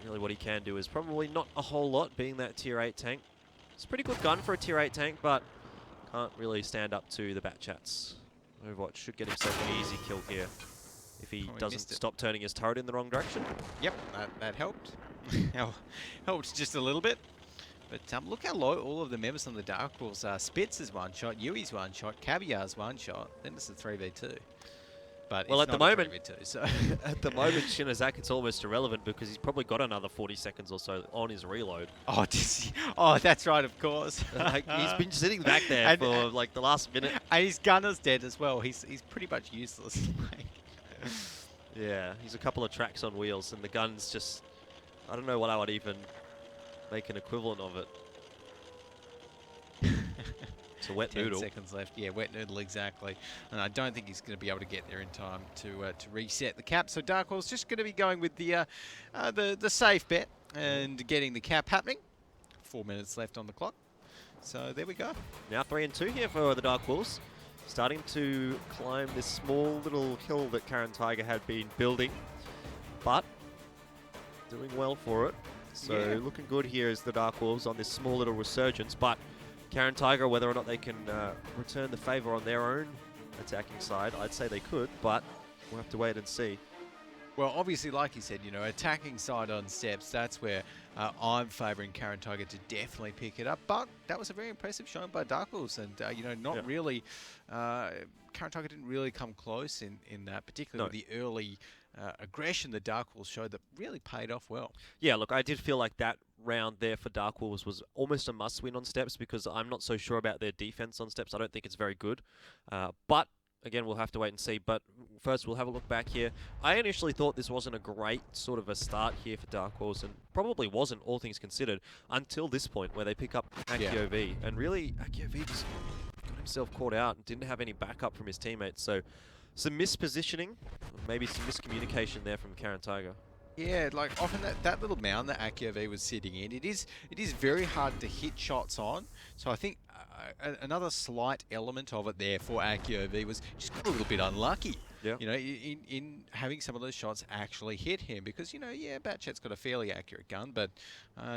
really what he can do is probably not a whole lot, being that tier 8 tank. It's a pretty good gun for a tier 8 tank, but can't really stand up to the Batchats. Overwatch should get himself an easy kill here if he doesn't stop turning his turret in the wrong direction. Yep, that helped. Helped just a little bit. But look how low all of the members on the Dark Wolves are. Spitz is one shot, Yui's one shot, Caviar's one shot, then it's a 3v2. But well, it's at the not a moment, 3v2, so at the moment, Shinozaka, it's almost irrelevant because he's probably got another 40 seconds or so on his reload. Oh, oh, that's right, of course. He's been sitting back there for like the last minute. And his gunner's dead as well. He's pretty much useless. Yeah, he's a couple of tracks on wheels, and the gun's just, I don't know what I would even make an equivalent of it. It's a wet 10 noodle. seconds left. Yeah, wet noodle, exactly. And I don't think he's going to be able to get there in time to reset the cap. So Dark Horse just going to be going with the safe bet and getting the cap happening. 4 minutes left on the clock. So there we go. Now 3 and 2 here for the Dark Wolves. Starting to climb this small little hill that Karen Tiger had been building, but doing well for it. So looking good here is the Dark Wolves on this small little resurgence, but Karen Tiger, whether or not they can return the favour on their own attacking side, I'd say they could, but we'll have to wait and see. Well, obviously, like you said, you know, attacking side on Steps, that's where I'm favouring Karen Tiger to definitely pick it up. But that was a very impressive showing by Dark Wolves, and, you know, not really, Karen Tiger didn't really come close in that, particularly with the early aggression the Dark Wolves showed that really paid off well. Yeah, look, I did feel like that round there for Dark Wolves was almost a must-win on Steps because I'm not so sure about their defense on Steps. I don't think it's very good. But again, we'll have to wait and see. But first, we'll have a look back here. I initially thought this wasn't a great sort of a start here for Dark Horse, and probably wasn't, all things considered, until this point where they pick up Akio V. And really, Akio V just got himself caught out and didn't have any backup from his teammates. So some mispositioning, maybe some miscommunication there from Karen Tiger. Yeah, like often that little mound that Akio V was sitting in, it is very hard to hit shots on. So I think another slight element of it there for Akio V was just got a little bit unlucky. Yeah. You know, in having some of those shots actually hit him, because you know, yeah, Batchat's got a fairly accurate gun, but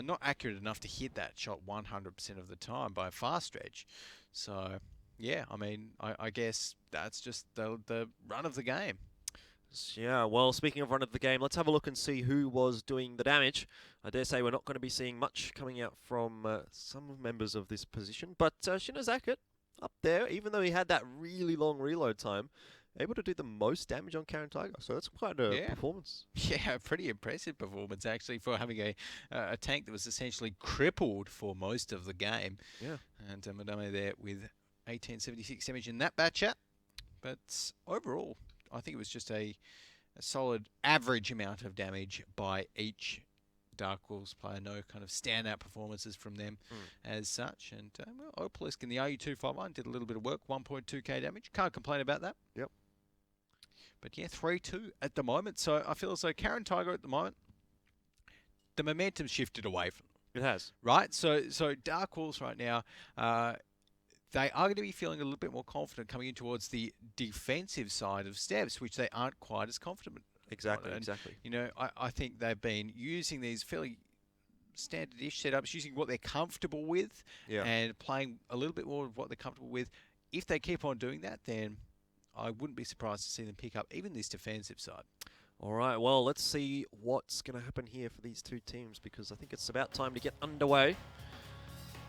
not accurate enough to hit that shot 100% of the time by a far stretch. So yeah, I mean, I guess that's just the run of the game. Yeah, well, speaking of run of the game, let's have a look and see who was doing the damage. I dare say we're not going to be seeing much coming out from some members of this position, but Shinozaki up there, even though he had that really long reload time, able to do the most damage on Karen Tiger, so that's quite a performance. Yeah, pretty impressive performance actually for having a tank that was essentially crippled for most of the game. Yeah. And Madame there with 1876 damage in that Batchat, but overall, I think it was just a solid average amount of damage by each Dark Wolves player. No kind of standout performances from them as such. And well, Opalisk in the RU251 did a little bit of work, 1.2k damage. Can't complain about that. Yep. But yeah, 3-2 at the moment. So I feel as though Karen Tiger at the moment, the momentum shifted away from them. It has. Right? So Dark Wolves right now, they are going to be feeling a little bit more confident coming in towards the defensive side of steps, which they aren't quite as confident. Exactly, on. exactly. You know, I think they've been using these fairly standard-ish setups, using what they're comfortable with, and playing a little bit more of what they're comfortable with. If they keep on doing that, then I wouldn't be surprised to see them pick up even this defensive side. All right, well, let's see what's going to happen here for these two teams, because I think it's about time to get underway.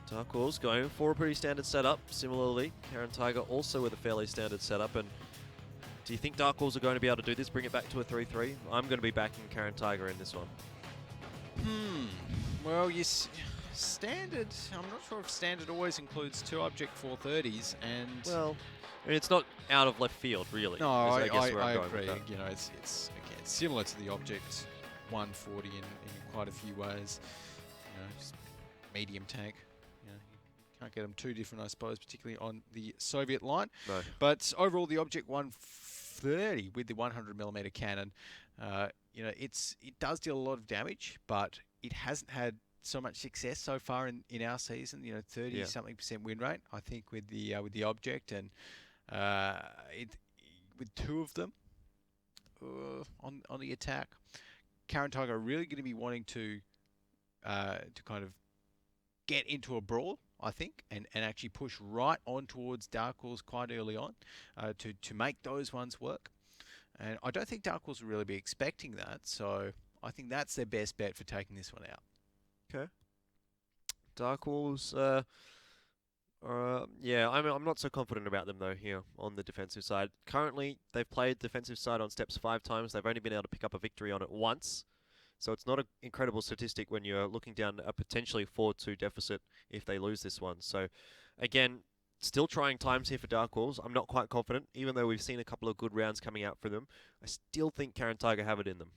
Dark Wolves going for a pretty standard setup. Similarly, Karen Tiger also with a fairly standard setup. And do you think Dark Wolves are going to be able to do this, bring it back to a 3-3? I'm going to be backing Karen Tiger in this one. Well, yes, standard. I'm not sure if standard always includes two object 430s, and well, I mean, it's not out of left field, really. No, I agree. You know, it's again similar to the object 140 in quite a few ways. You know, just medium tank. Can't get them too different, I suppose, particularly on the Soviet line. No. But overall, the Object 130 with the 100mm cannon, you know, it does deal a lot of damage, but it hasn't had so much success so far in our season. You know, 30-something% win rate, I think, with the Object, and with two of them on the attack, Karen Tiger are really going to be wanting to kind of get into a brawl, I think, and actually push right on towards Dark Wolves quite early on to make those ones work. And I don't think Dark Wolves will really be expecting that, so I think that's their best bet for taking this one out. Okay. Dark Wolves, yeah, I'm not so confident about them, though, here on the defensive side. Currently, they've played defensive side on steps 5 times. They've only been able to pick up a victory on it once. So it's not an incredible statistic when you're looking down a potentially 4-2 deficit if they lose this one. So, again, still trying times here for Dark Wolves. I'm not quite confident, even though we've seen a couple of good rounds coming out for them. I still think Karen Tiger have it in them.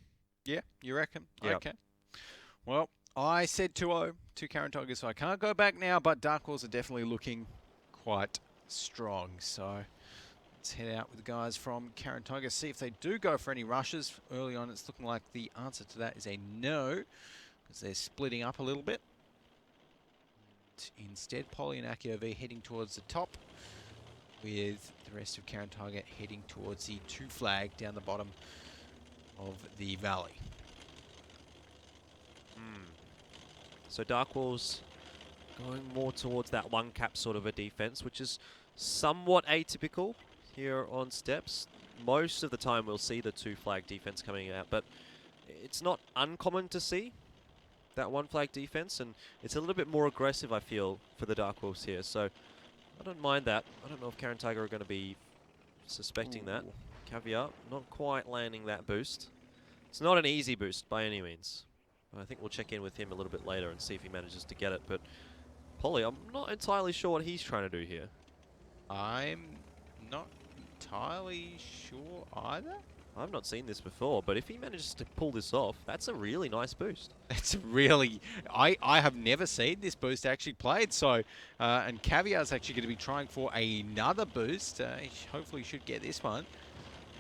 Yeah, you reckon? Yep. Okay. Well, I said 2-0 to Karen Tiger, so I can't go back now, but Dark Wolves are definitely looking quite strong. So let's head out with the guys from Karen Tiger, see if they do go for any rushes early on. It's looking like the answer to that is a no, because they're splitting up a little bit. Instead, Polly and Akio V heading towards the top, with the rest of Karen Tiger heading towards the 2 flag down the bottom of the valley. So Dark Wolves going more towards that 1 cap sort of a defense, which is somewhat atypical here on steps. Most of the time we'll see the 2 flag defense coming out, but it's not uncommon to see that 1 flag defense, and it's a little bit more aggressive, I feel, for the Dark Wolves here. So I don't mind that. I don't know if Karen Tiger are going to be suspecting that. Caveat, not quite landing that boost. It's not an easy boost by any means. I think we'll check in with him a little bit later and see if he manages to get it. But Polly, I'm not entirely sure what he's trying to do here. I'm not entirely sure either. I've not seen this before, but if he manages to pull this off, that's a really nice boost. It's really... I have never seen this boost actually played, so... and Caviar's actually going to be trying for another boost. He hopefully should get this one.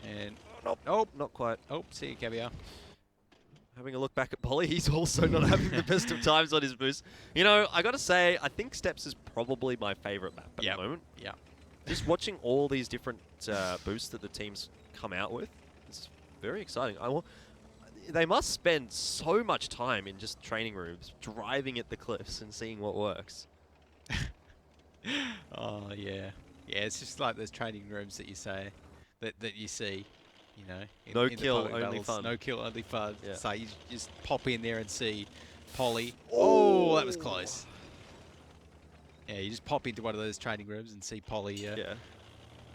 And... Nope, not quite. Oh, see you, Caviar. Having a look back at Polly, he's also not having the best of times on his boost. You know, I got to say, I think Steps is probably my favorite map at the moment. Yeah. Just watching all these different boosts that the teams come out with, it's very exciting. They must spend so much time in just training rooms, driving at the cliffs and seeing what works. Oh, yeah. Yeah, it's just like those training rooms that you say, that you see, you know. No in kill, the public only battles. fun. No kill, only fun. Yeah. So you just pop in there and see Polly. Oh, that was close. Yeah, you just pop into one of those training rooms and see Polly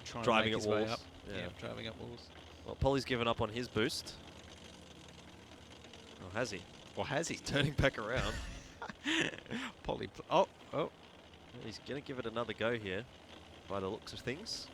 trying Driving to at make his way walls. up. Yeah. Yeah, driving up walls. Well, Polly's given up on his boost. Oh, has he? Or has he? Turning back around. Polly. Oh. He's going to give it another go here, by the looks of things.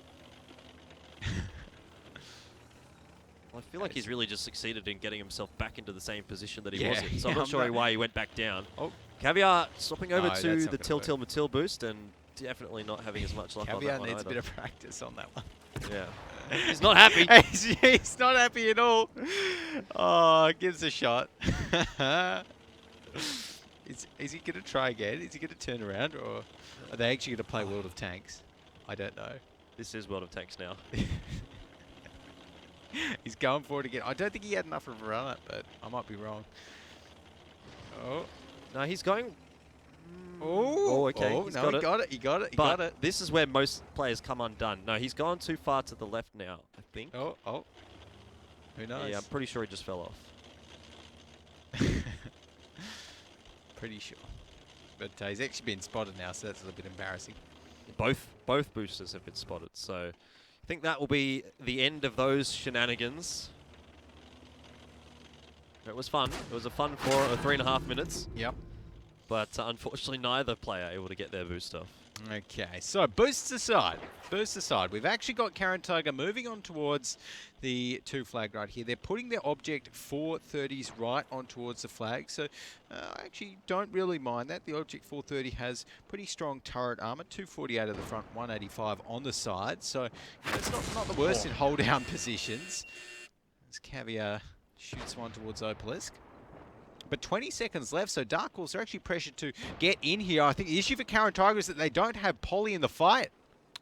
Well, I feel like he's really just succeeded in getting himself back into the same position that he was in. So I'm not sure why he went back down. Oh. Caviar swapping over No, to that's not the gonna Til Matil boost and definitely not having as much luck on Caviar that one needs a either. bit of practice on that one. Yeah. He's not happy. He's not happy at all. Oh, gives a shot. Is he going to try again? Is he going to turn around? Or are they actually going to play World of Tanks? I don't know. This is World of Tanks now. He's going for it again. I don't think he had enough of a run up, but I might be wrong. Oh. No, he's going... Oh, okay. Oh, He's no, got he it. got it. He got it. He But got it. this is where most players come undone. No, he's gone too far to the left now, I think. Oh. Who knows? Yeah, I'm pretty sure he just fell off. Pretty sure. But he's actually been spotted now, so that's a little bit embarrassing. Both boosters have been spotted, so I think that will be the end of those shenanigans. It was fun. It was a fun 3.5 minutes. Yep. But unfortunately, neither player able to get their boost off. Okay, so boosts aside, we've actually got Karen Tiger moving on towards the 2 flag right here. They're putting their object 430s right on towards the flag, so I actually don't really mind that. The object 430 has pretty strong turret armor, 248 at the front, 185 on the side, so you know, it's not the worst in hold down positions. As Caviar shoots one towards Opalisk. But 20 seconds left, so Dark Horse are actually pressured to get in here. I think the issue for Karen Tiger is that they don't have Polly in the fight.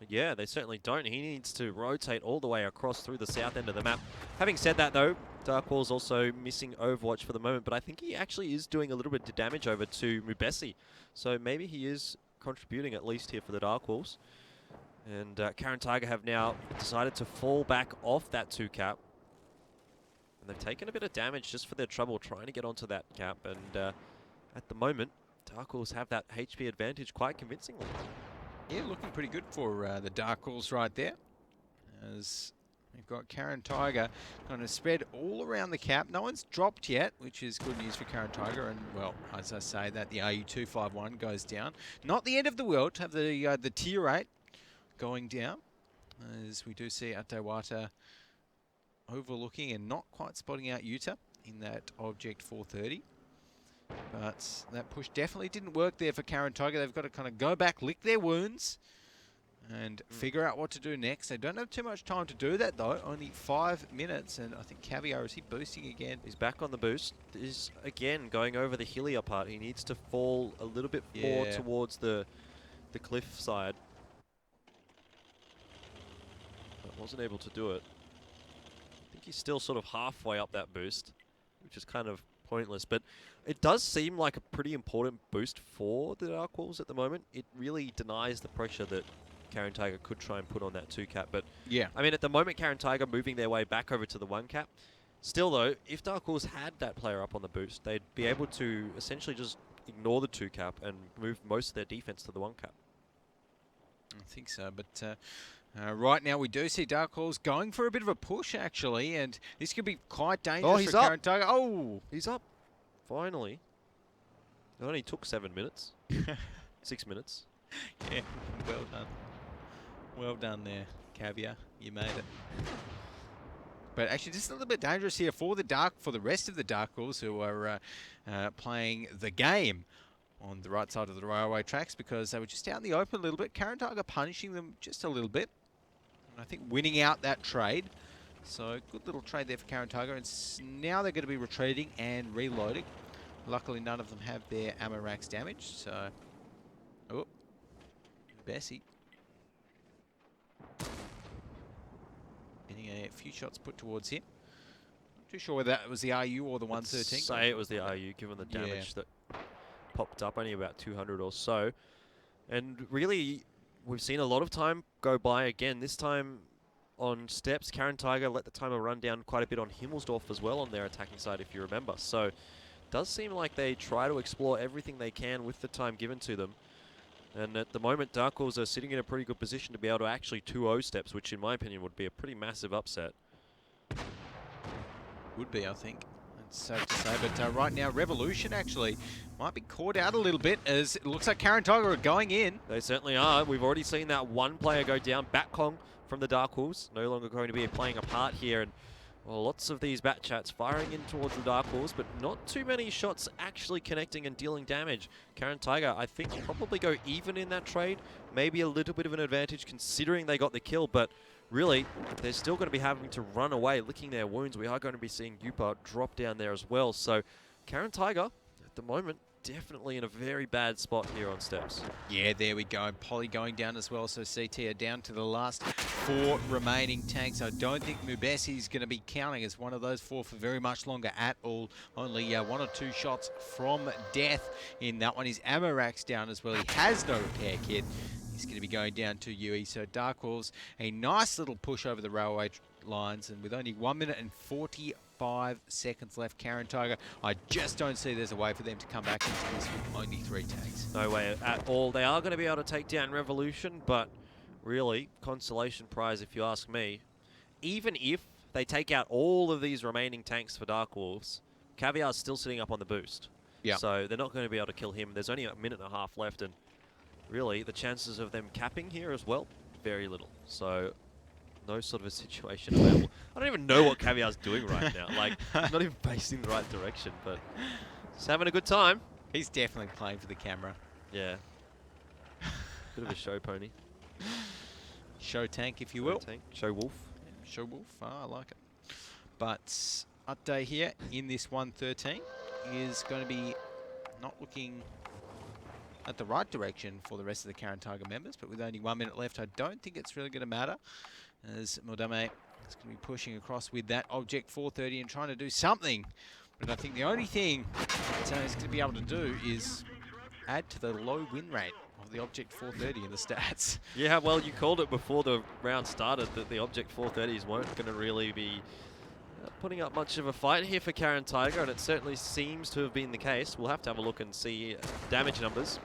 Yeah, they certainly don't. He needs to rotate all the way across through the south end of the map. Having said that, though, Dark Horse also missing Overwatch for the moment, but I think he actually is doing a little bit of damage over to Mubesi. So maybe he is contributing at least here for the Dark Horse. And Karen Tiger have now decided to fall back off that 2 cap. And they've taken a bit of damage just for their trouble trying to get onto that cap. And at the moment, Dark Horse have that HP advantage quite convincingly. Yeah, looking pretty good for the Dark Horse right there. As we've got Karen Tiger kind of spread all around the cap. No one's dropped yet, which is good news for Karen Tiger. And, well, as I say, that the RU251 goes down. Not the end of the world to have the tier 8 going down. As we do see Atewata overlooking and not quite spotting out Utah in that object 430. But that push definitely didn't work there for Karen Tiger. They've got to kind of go back, lick their wounds, and figure out what to do next. They don't have too much time to do that, though. Only 5 minutes, and I think Caviar, is he boosting again? He's back on the boost. He's, again, going over the hillier part. He needs to fall a little bit more towards the cliff side. But wasn't able to do it. I think he's still sort of halfway up that boost, which is kind of pointless. But it does seem like a pretty important boost for the Dark Wolves at the moment. It really denies the pressure that Karen Tiger could try and put on that 2 cap. But yeah, I mean, at the moment, Karen Tiger moving their way back over to the 1 cap. Still, though, if Dark Wolves had that player up on the boost, they'd be able to essentially just ignore the 2 cap and move most of their defense to the 1 cap. I think so, but right now we do see Dark Horse going for a bit of a push, actually, and this could be quite dangerous for Karen Tiger. Oh, he's up. Finally. It only took 7 minutes. 6 minutes. Yeah, well done. Well done there, Caviar. You made it. But actually, just a little bit dangerous here for the rest of the Dark Wolves who are playing the game on the right side of the railway tracks, because they were just out in the open a little bit. Karen Tiger punishing them just a little bit. And I think winning out that trade. So good little trade there for Karen Tiger. And now they're going to be retreating and reloading. Luckily, none of them have their ammo racks damaged. So, oh, Bessie. Getting a few shots put towards him. Not too sure whether that was the RU or the 113. Say it was the RU, given the damage that popped up, only about 200 or so. And really, we've seen a lot of time go by again. This time on steps, Karen Tiger let the timer run down quite a bit on Himmelsdorf as well on their attacking side, if you remember. So, it does seem like they try to explore everything they can with the time given to them. And at the moment, Dark Wolves are sitting in a pretty good position to be able to actually 2-0 steps, which in my opinion would be a pretty massive upset. Would be, I think. That's safe to say. But right now, Revolution actually might be caught out a little bit, as it looks like Karen Tiger are going in. They certainly are. We've already seen that one player go down. Batkong from the Dark Wolves, no longer going to be playing a part here. And well, lots of these bat chats firing in towards the Dark Wolves, but not too many shots actually connecting and dealing damage. Karen Tiger, I think, probably go even in that trade. Maybe a little bit of an advantage considering they got the kill, but really, they're still going to be having to run away, licking their wounds. We are going to be seeing Yupa drop down there as well. So Karen Tiger, at the moment, definitely in a very bad spot here on steps. Yeah, there we go. Polly going down as well. So CT are down to the last 4 remaining tanks. I don't think Mubesi is going to be counting as one of those 4 for very much longer at all. Only 1 or 2 shots from death in that one. His ammo rack's down as well. He has no repair kit. He's going to be going down to UE. So Dark Wolves, a nice little push over the railway lines, and with only 1 minute and 45 seconds left, Karen Tiger, I just don't see there's a way for them to come back into this with only 3 tanks. No way at all. They are going to be able to take down Revolution, but really, consolation prize if you ask me. Even if they take out all of these remaining tanks for Dark Wolves, Caviar's still sitting up on the boost. Yeah. So they're not going to be able to kill him. There's only a minute and a half left, and really, the chances of them capping here as well, very little. So, no sort of a situation available. I don't even know what Caviar's doing right now. Like, he's not even facing the right direction, but he's having a good time. He's definitely playing for the camera. Yeah. Bit of a show pony. Show tank, if you will. Show tank. Show wolf. Yeah, show wolf. I like it. But update here in this 113 is going to be not looking at the right direction for the rest of the Karen Tiger members, but with only 1 minute left, I don't think it's really going to matter, as Modame is going to be pushing across with that Object 430 and trying to do something. But I think the only thing that he's going to be able to do is add to the low win rate of the Object 430 in the stats. Yeah, well, you called it before the round started that the Object 430s weren't going to really be putting up much of a fight here for Karen Tiger, and it certainly seems to have been the case. We'll have to have a look and see damage numbers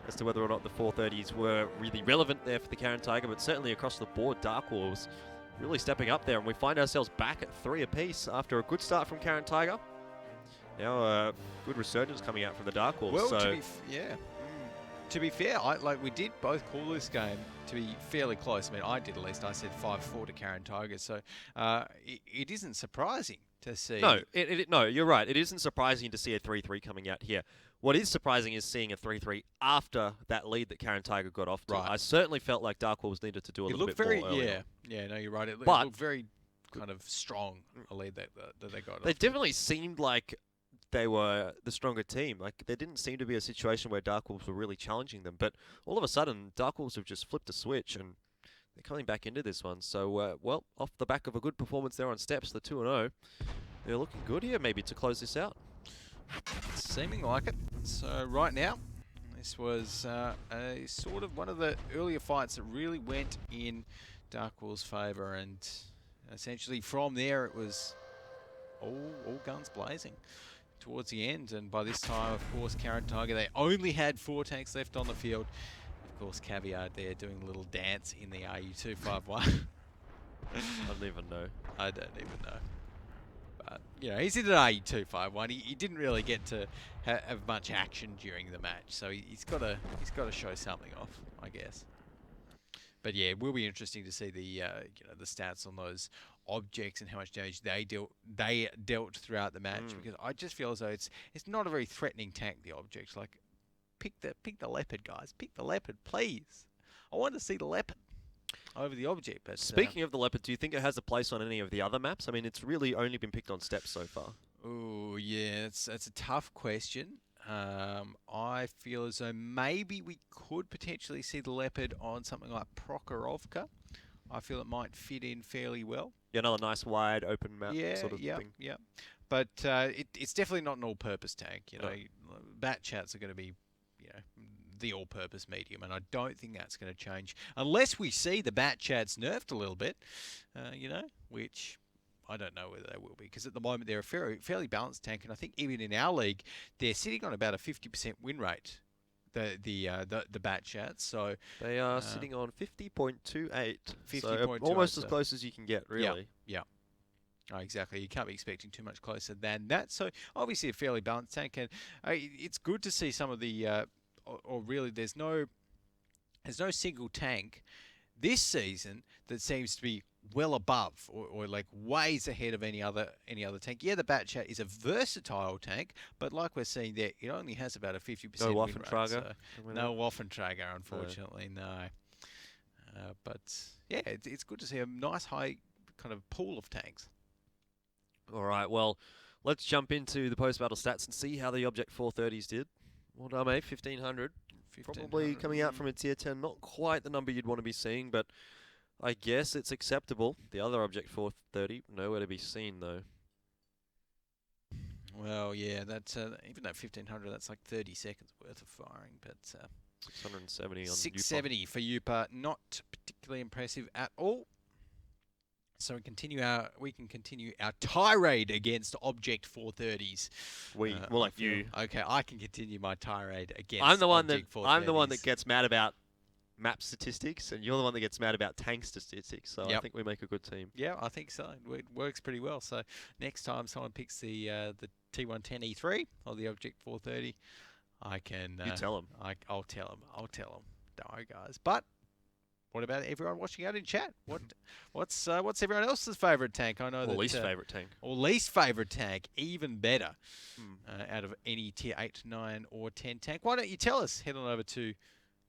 as to whether or not the 430s were really relevant there for the Karen Tiger, but certainly across the board, Dark Wolves really stepping up there, and we find ourselves back at 3 apiece after a good start from Karen Tiger. Now, good resurgence coming out from the Dark Wolves. Well, so to be fair, we did both call this game to be fairly close. I mean, I did at least. I said 5-4 to Karen Tiger, so it isn't surprising to see. No, no, you're right. It isn't surprising to see a 3-3 coming out here. What is surprising is seeing a 3-3 after that lead that Karen Tiger got off to. Right. I certainly felt like Dark Wolves needed to do a little bit more earlier. Yeah, no, you're right. It looked very kind of strong, a lead that they got. They definitely seemed like they were the stronger team. Like, there didn't seem to be a situation where Dark Wolves were really challenging them. But all of a sudden, Dark Wolves have just flipped a switch and they're coming back into this one. So, well, off the back of a good performance there on steps, the 2-0, they're looking good here maybe to close this out. Seeming like it. So right now, this was a sort of one of the earlier fights that really went in Dark Wolves' favour, and essentially from there it was all guns blazing towards the end. And by this time, of course, Karen Tiger, they only had 4 tanks left on the field. Of course, Caviar there doing a little dance in the RU-251. I don't even know. I don't even know. But, you know, he's in an RU-251. He didn't really get to have much action during the match, so he's got to show something off, I guess. But yeah, it will be interesting to see the the stats on those objects and how much damage they dealt throughout the match, because I just feel as though it's not a very threatening tank, the object. Like, pick the leopard, guys. Pick the leopard, please. I want to see the leopard over the object. But Speaking of the leopard, do you think it has a place on any of the other maps? I mean, it's really only been picked on steps so far. oh yeah, it's a tough question. I feel as though maybe we could potentially see the leopard on something like Prokhorovka. I feel it might fit in fairly well. Yeah, another nice wide open map sort of thing. Yeah. But it's definitely not an all-purpose tank. You know, bat chats are going to be, the all-purpose medium, and I don't think that's going to change unless we see the bat chats nerfed a little bit. Which I don't know whether they will be, because at the moment they're a fairly balanced tank, and I think even in our league they're sitting on about a 50% win rate. The bat chats, so they are sitting on 50.28, 50.28, so almost as close as you can get, really. Yeah. Oh, exactly. You can't be expecting too much closer than that. So obviously a fairly balanced tank, and it's good to see some of the, or really, there's no single tank this season that seems to be well above or like ways ahead of any other tank. Yeah, the Bat Chat is a versatile tank, but like we're seeing there, it only has about a 50% no win rate. Waffentrager. No Waffentrager, unfortunately, no. But yeah, it's good to see a nice high kind of pool of tanks. All right, well, let's jump into the post-battle stats and see how the Object 430s did. Well done, mate, 1,500. Probably coming out from a tier 10, not quite the number you'd want to be seeing, but I guess it's acceptable. The other Object 430, nowhere to be seen, though. Well, yeah, that's even at 1,500, that's like 30 seconds worth of firing, but 670 on 670 for Upa, not particularly impressive at all. So we can continue our tirade against Object 430s. You. Okay, I can continue my tirade against. I'm the one that gets mad about map statistics, and you're the one that gets mad about tank statistics. So I think we make a good team. Yeah, I think so. It works pretty well. So next time someone picks the T110 E3 or the Object 430, I can. You tell them. I'll tell them. Don't worry, guys. But what about everyone watching out in chat? What's everyone else's favourite tank? I know that least favourite tank. Or least favourite tank, even better. Out of any tier 8, 9, or 10 tank. Why don't you tell us? Head on over to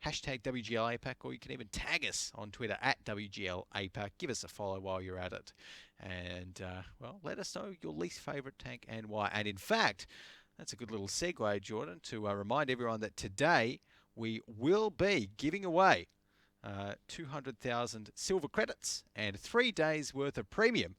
hashtag WGL APAC, or you can even tag us on Twitter at WGL APAC. Give us a follow while you're at it, and let us know your least favourite tank and why. And in fact, that's a good little segue, Jordan, to remind everyone that today we will be giving away 200,000 silver credits and 3 days worth of premium,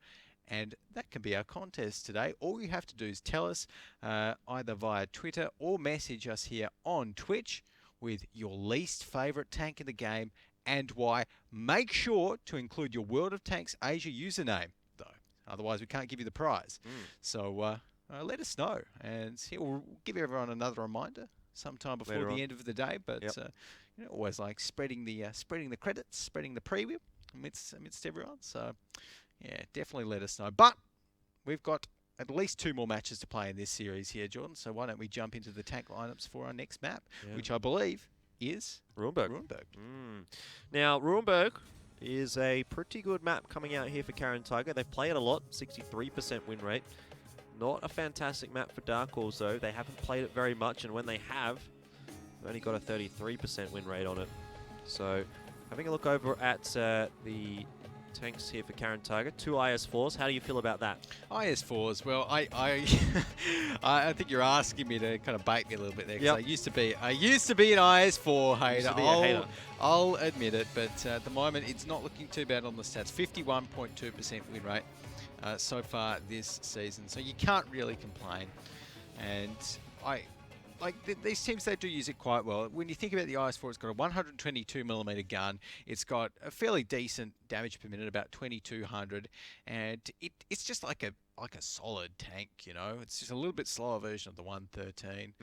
and that can be our contest today. All you have to do is tell us either via Twitter or message us here on Twitch with your least favourite tank in the game and why. Make sure to include your World of Tanks Asia username, though, otherwise we can't give you the prize. So let us know, and we'll give everyone another reminder sometime before the end of the day. But always like spreading the credits, spreading the premium amidst everyone. So yeah, definitely let us know. But we've got at least 2 more matches to play in this series here, Jordan. So why don't we jump into the tank lineups for our next map, which I believe is Ruinberg. Now, Ruinberg is a pretty good map coming out here for Karen Tiger. They've played a lot, 63% win rate. Not a fantastic map for Dark Horse, though. They haven't played it very much, and when they have, they've only got a 33% win rate on it. So, having a look over at the tanks here for Karen Tiger, 2 IS4s. How do you feel about that? IS4s. Well, I I think you're asking me to kind of bait me a little bit there, because I used to be an IS4 hater. I'll admit it, but at the moment it's not looking too bad on the stats. 51.2% win rate so far this season, so you can't really complain. And these teams, they do use it quite well. When you think about the IS4, it's got a 122mm gun. It's got a fairly decent damage per minute, about 2200, and it's just like a solid tank, you know. It's just a little bit slower version of the 113.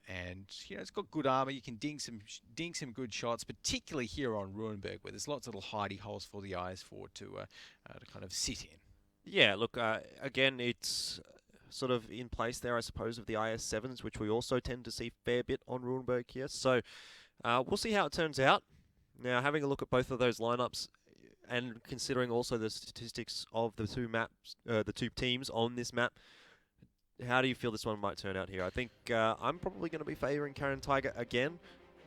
And it's got good armor. You can ding some good shots, particularly here on Ruinberg, where there's lots of little hidey holes for the IS4 to kind of sit in. Yeah, look, again, it's sort of in place there, I suppose, of the IS7s, which we also tend to see a fair bit on Ruinberg here. So we'll see how it turns out. Now, having a look at both of those lineups, and considering also the statistics of the the two teams on this map, how do you feel this one might turn out here? I think I'm probably going to be favouring Karen Tiger again,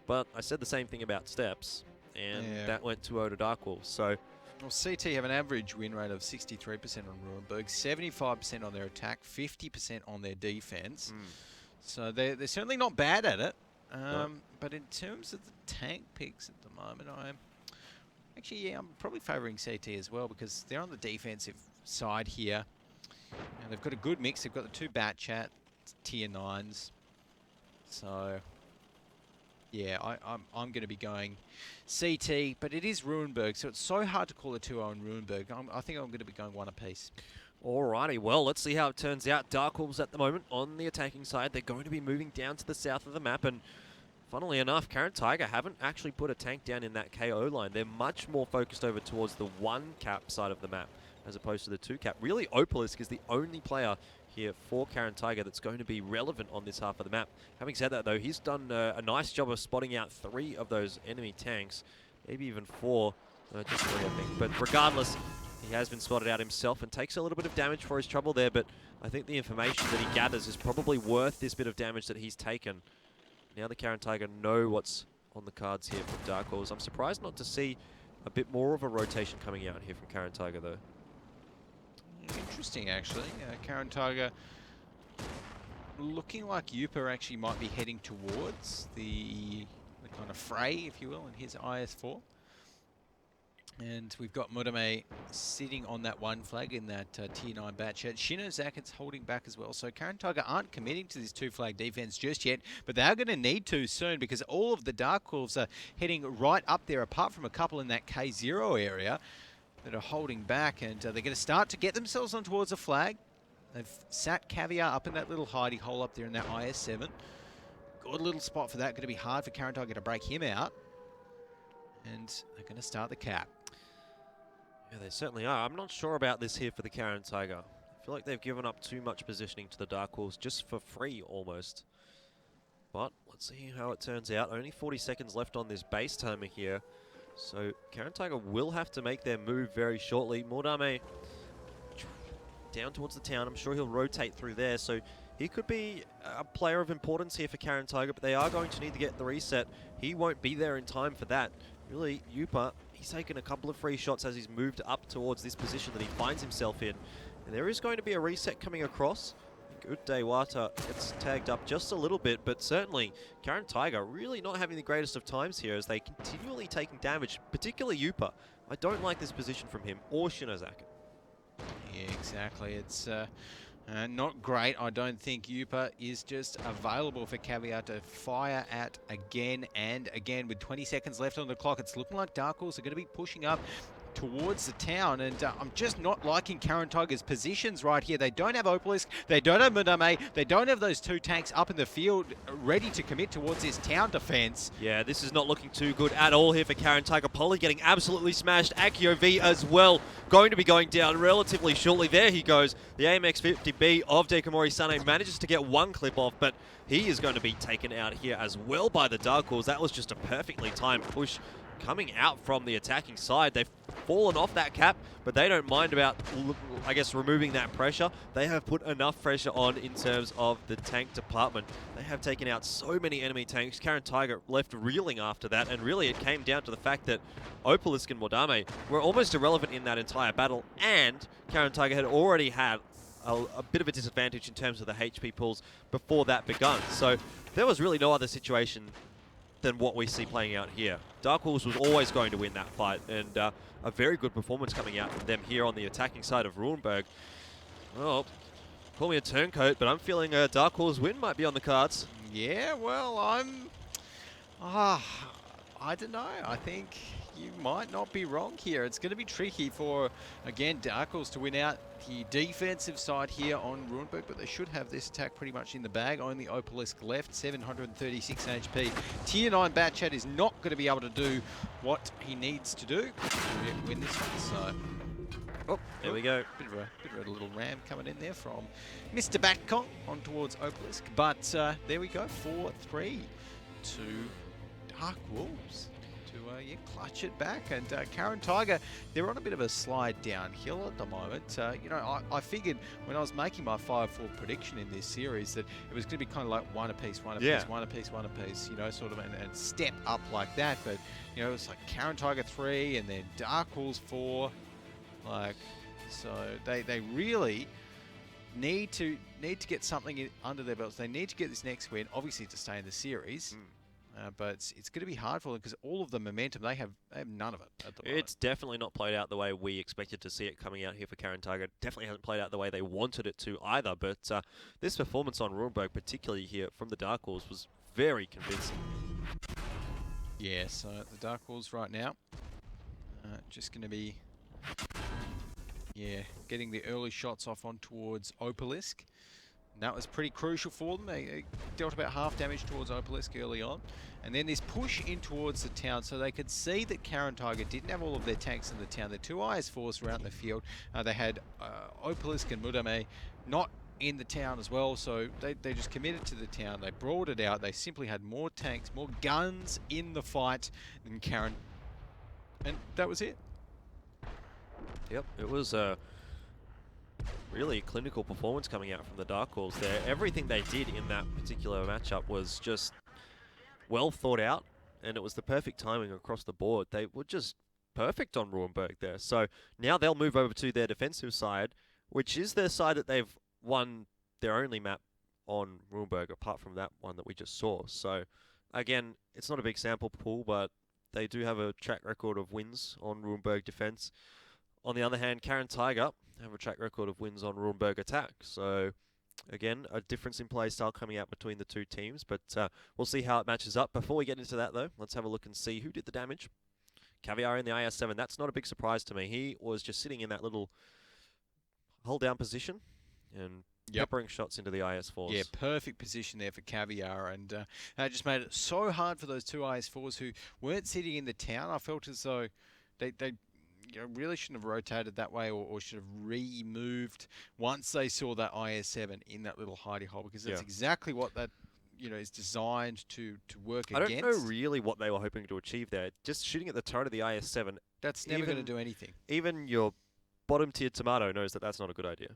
but I said the same thing about Steps, and that went 2-0 to Dark Wolves. So, well, CT have an average win rate of 63% on Ruinberg, 75% on their attack, 50% on their defense. So they're certainly not bad at it. But in terms of the tank picks at the moment, I'm probably favouring CT as well, because they're on the defensive side here. And they've got a good mix. They've got the 2 Bat Chat tier 9s. So yeah, I'm going to be going CT, but it is Ruinberg, so it's so hard to call a 2-0 in Ruinberg. I think I'm going to be going one apiece. alrighty, well, let's see how it turns out. Dark Wolves at the moment on the attacking side. They're going to be moving down to the south of the map, and funnily enough, Karen Tiger haven't actually put a tank down in that KO line. They're much more focused over towards the 1-cap side of the map as opposed to the 2-cap. Really, Opalisk is the only player here for Karen Tiger that's going to be relevant on this half of the map. Having said that, though, he's done a nice job of spotting out 3 of those enemy tanks, maybe even 4, just 3, I think. But regardless, he has been spotted out himself and takes a little bit of damage for his trouble there, but I think the information that he gathers is probably worth this bit of damage that he's taken. Now the Karen Tiger know what's on the cards here from Dark Wolves. I'm surprised not to see a bit more of a rotation coming out here from Karen Tiger, though. Interesting, actually. Karen Tiger looking like Yupa actually might be heading towards the kind of fray, if you will, in his IS-4. And we've got Mudame sitting on that 1 flag in that tier 9 batch. Shinozak's holding back as well. So Karen Tiger aren't committing to this 2-flag defense just yet, but they are going to need to soon, because all of the Dark Wolves are heading right up there, apart from a couple in that K0 area that are holding back, and they're going to start to get themselves on towards a flag. They've sat Caviar up in that little hidey hole up there in that IS-7. Good little spot for that. Going to be hard for Karen Tiger to break him out. And they're going to start the cap. Yeah, they certainly are. I'm not sure about this here for the Karen Tiger. I feel like they've given up too much positioning to the Dark Wolves just for free, almost. But let's see how it turns out. Only 40 seconds left on this base timer here. So Karen Tiger will have to make their move very shortly. Mordame down towards the town. I'm sure he'll rotate through there. So he could be a player of importance here for Karen Tiger, but they are going to need to get the reset. He won't be there in time for that. Really, Yupa, he's taken a couple of free shots as he's moved up towards this position that he finds himself in. And there is going to be a reset coming across. Good Day Wata gets tagged up just a little bit, but certainly Karen Tiger really not having the greatest of times here as they continually taking damage, particularly Yupa. I don't like this position from him or Shinozaki. Yeah, exactly. It's not great. I don't think Yupa is just available for Caviar to fire at again and again. With 20 seconds left on the clock, it's looking like Dark Wolves are going to be pushing up towards the town, and I'm just not liking Karen Tiger's positions right here. They don't have Opalisk, they don't have Madame, they don't have those 2 tanks up in the field ready to commit towards this town defense. Yeah, this is not looking too good at all here for Karen Tiger. Polly getting absolutely smashed. Akio V as well, going to be going down relatively shortly. There he goes. The AMX-50B of Dekamori Sane manages to get 1 clip off, but he is going to be taken out here as well by the Dark Wolves. That was just a perfectly timed push coming out from the attacking side. They've fallen off that cap, but they don't mind about, I guess, removing that pressure. They have put enough pressure on in terms of the tank department. They have taken out so many enemy tanks. Karen Tiger left reeling after that, and really it came down to the fact that Opalisk and Modame were almost irrelevant in that entire battle, and Karen Tiger had already had a bit of a disadvantage in terms of the HP pulls before that begun. So there was really no other situation than what we see playing out here. Dark Wolves was always going to win that fight, and a very good performance coming out from them here on the attacking side of Ruinberg. Well, call me a turncoat, but I'm feeling a Dark Wolves win might be on the cards. Yeah, well, I don't know. I think you might not be wrong here. It's going to be tricky for, again, Dark Wolves to win out the defensive side here on Ruinberg, but they should have this attack pretty much in the bag. Only Opalisk left, 736 HP. Tier 9 Batchat is not going to be able to do what he needs to do to win this one, so... Oh, there we go. Bit of a little ram coming in there from Mr. Batcon on towards Opalisk, but there we go, 4-3 to Dark Wolves. yeah, clutch it back. And Karen Tiger, they're on a bit of a slide downhill at the moment. You know, I figured when I was making my 5-4 prediction in this series that it was going to be kind of like one apiece, one apiece, you know, sort of, and step up like that. But, you know, it's like Karen Tiger 3 and then Dark Horse 4. Like, so they really need to get something under their belts. They need to get this next win, obviously, to stay in the series. But it's going to be hard for them because all of the momentum, they have none of it at the moment. It's definitely not played out the way we expected to see it coming out here for Karen Tiger. Definitely hasn't played out the way they wanted it to either. But this performance on Rurenberg, particularly here from the Dark Horse, was very convincing. Yeah, so the Dark Horse right now, just going to be, yeah, getting the early shots off on towards Opalisk. And that was pretty crucial for them. They dealt about half damage towards Opalisk early on. And then this push in towards the town, so they could see that Karen Tiger didn't have all of their tanks in the town. The two IS-4s were out in the field. They had Opalisk and Mudame not in the town as well, so they just committed to the town. They brawled it out. They simply had more tanks, more guns in the fight than Karen. And that was it. Yep, it was really clinical performance coming out from the Dark Horse there. Everything they did in that particular matchup was just well thought out, and it was the perfect timing across the board. They were just perfect on Rurenberg there. So now they'll move over to their defensive side, which is their side that they've won their only map on Rurenberg, apart from that one that we just saw. So again, it's not a big sample pool, but they do have a track record of wins on Rurenberg defense. On the other hand, Karen Tiger have a track record of wins on Rurenberg attack. So, again, a difference in play style coming out between the two teams. But we'll see how it matches up. Before we get into that, though, let's have a look and see who did the damage. Caviar in the IS-7. That's not a big surprise to me. He was just sitting in that little hold-down position and peppering shots into the IS-4s. Yeah, perfect position there for Caviar. And that just made it so hard for those two IS-4s who weren't sitting in the town. I felt as though they really shouldn't have rotated that way, or should have removed once they saw that IS-7 in that little hidey hole, because that's exactly what that is designed to work against. I don't know really what they were hoping to achieve there. Just shooting at the turret of the IS-7. That's never going to do anything. Even your bottom tier tomato knows that that's not a good idea.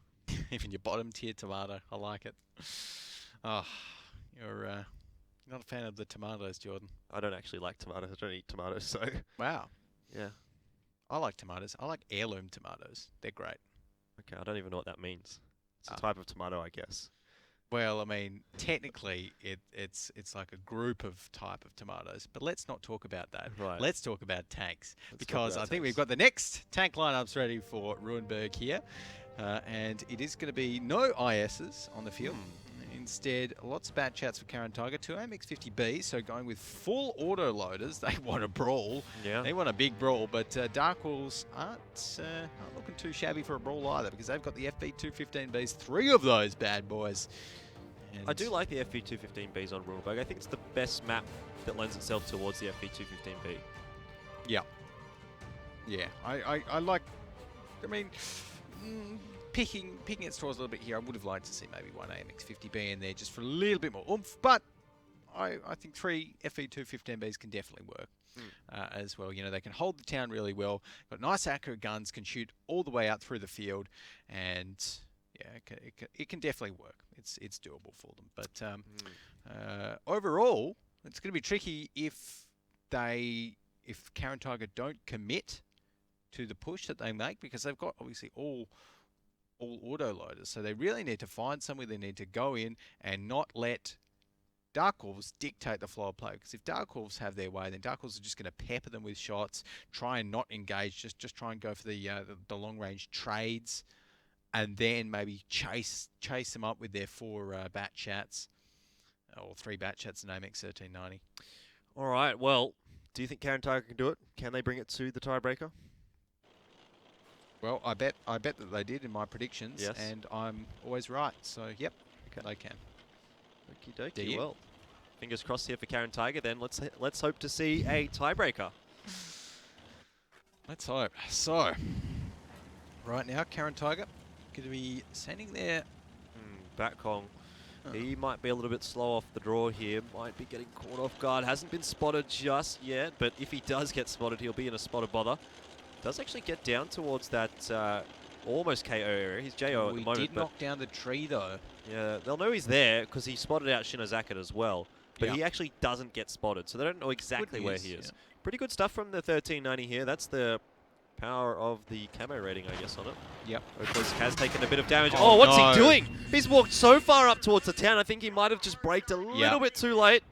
Even your bottom tier tomato, I like it. Oh, you're not a fan of the tomatoes, Jordan. I don't actually like tomatoes. I don't eat tomatoes, so. Wow. Yeah. I like tomatoes. I like heirloom tomatoes. They're great. Okay, I don't even know what that means. It's a type of tomato, I guess. Well, I mean, technically, it's like a group of type of tomatoes. But let's not talk about that. Right. Let's talk about tanks. Because I think we've got the next tank lineups ready for Rurenberg here. And it is going to be no ISs on the field. Instead, lots of bad chats for Karen Tiger. 2 AMX-50B, so going with full auto loaders. They want a brawl. Yeah. They want a big brawl, but Dark Horse aren't looking too shabby for a brawl either, because they've got the FV215Bs, 3 of those bad boys. And I do like the FV215Bs on Rurenberg. I think it's the best map that lends itself towards the FV215B. Yeah. Yeah, I like, I mean, picking its straws a little bit here, I would have liked to see maybe one AMX-50B in there just for a little bit more oomph, but I think 3 FV215Bs can definitely work as well. You know, they can hold the town really well, got nice accurate guns, can shoot all the way out through the field, and yeah, it can definitely work. It's doable for them. But overall, it's going to be tricky if Karen Tiger don't commit to the push that they make, because they've got obviously all auto loaders, so they really need to find somewhere they need to go in and not let Dark Horse dictate the flow of play. Because if Dark Horse have their way, then Dark Horse are just going to pepper them with shots, try and not engage, just try and go for the long range trades, and then maybe chase them up with their 4 bat chats, or 3 bat chats in AMX 1390. All right, well, do you think Karen Tiger can do it? Can they bring it to the tiebreaker? Well, I bet that they did in my predictions, yes, and I'm always right. So, yep, okay, they can. Okie dokie. Well, fingers crossed here for Karen Tiger. Then let's hope to see a tiebreaker. Let's hope. So, right now, Karen Tiger going to be sending their Batcong He might be a little bit slow off the draw here. Might be getting caught off guard. Hasn't been spotted just yet, but if he does get spotted, he'll be in a spot of bother. Does actually get down towards that almost KO area. He's JO at the moment. He did knock down the tree, though. Yeah, they'll know he's there because he spotted out Shinozaka as well. But Yep. he actually doesn't get spotted, so they don't know exactly where he is. Yeah. Pretty good stuff from the 1390 here. That's the power of the camo rating, I guess, on it. Yep. Opus has taken a bit of damage. Oh, Oh, what's no. he doing? He's walked so far up towards the town. I think he might have just braked a little bit too late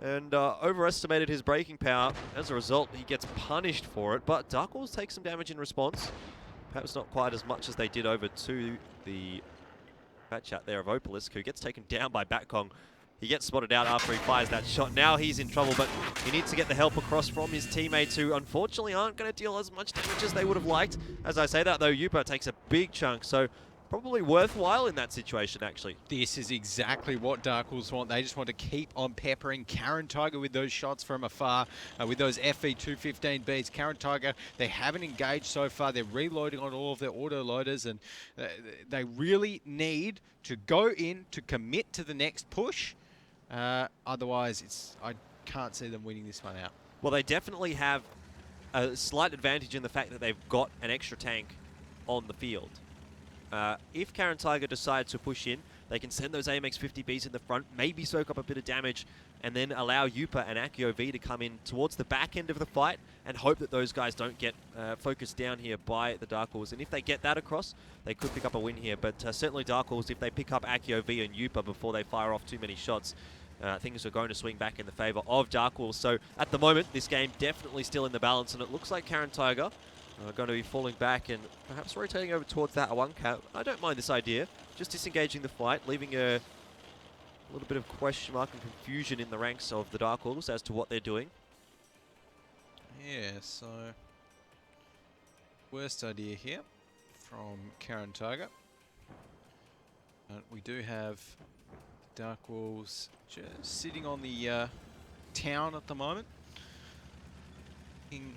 and overestimated his braking power. As a result, he gets punished for it. But Dark Wolves take some damage in response. Perhaps not quite as much as they did over to the fat chat there of Opalisk, who gets taken down by Batcong. He gets spotted out after he fires that shot. Now he's in trouble, but he needs to get the help across from his teammates, who unfortunately aren't going to deal as much damage as they would have liked. As I say that, though, Yupa takes a big chunk, so probably worthwhile in that situation, actually. This is exactly what Dark Wolves want. They just want to keep on peppering Karen Tiger with those shots from afar, with those FV215Bs. Karen Tiger, they haven't engaged so far. They're reloading on all of their auto loaders, and they really need to go in to commit to the next push. Otherwise, I can't see them winning this one out. Well, they definitely have a slight advantage in the fact that they've got an extra tank on the field. If Karen Tiger decide to push in, they can send those AMX-50Bs in the front, maybe soak up a bit of damage, and then allow Yupa and Akio V to come in towards the back end of the fight and hope that those guys don't get focused down here by the Dark Wolves. And if they get that across, they could pick up a win here. But certainly Dark Wolves, if they pick up Akio V and Yupa before they fire off too many shots, things are going to swing back in the favor of Dark Wolves. So at the moment, this game definitely still in the balance, and it looks like Karen Tiger are going to be falling back and perhaps rotating over towards that one cap. I don't mind this idea. Just disengaging the fight, leaving a little bit of question mark and confusion in the ranks of the Dark Wolves as to what they're doing. Yeah, so worst idea here from Karen Tiger. We do have Dark Wolves just sitting on the town at the moment. Looking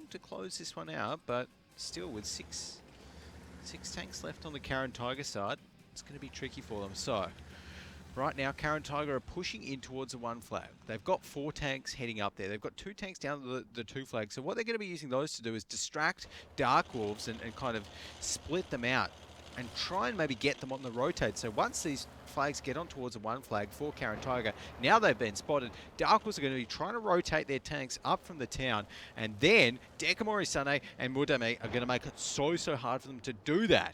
to close this one out, but still with six tanks left on the Karen Tiger side, it's going to be tricky for them. So right now, Karen Tiger are pushing in towards the one flag. They've got 4 tanks heading up there. They've got 2 tanks down the 2 flags. So what they're going to be using those to do is distract Dark Wolves and kind of split them out and try and maybe get them on the rotate. So once these flags get on towards the one flag for Karen Tiger, now they've been spotted, Dark Wolves are going to be trying to rotate their tanks up from the town, and then Dekamori Sane and Mudame are going to make it so hard for them to do that.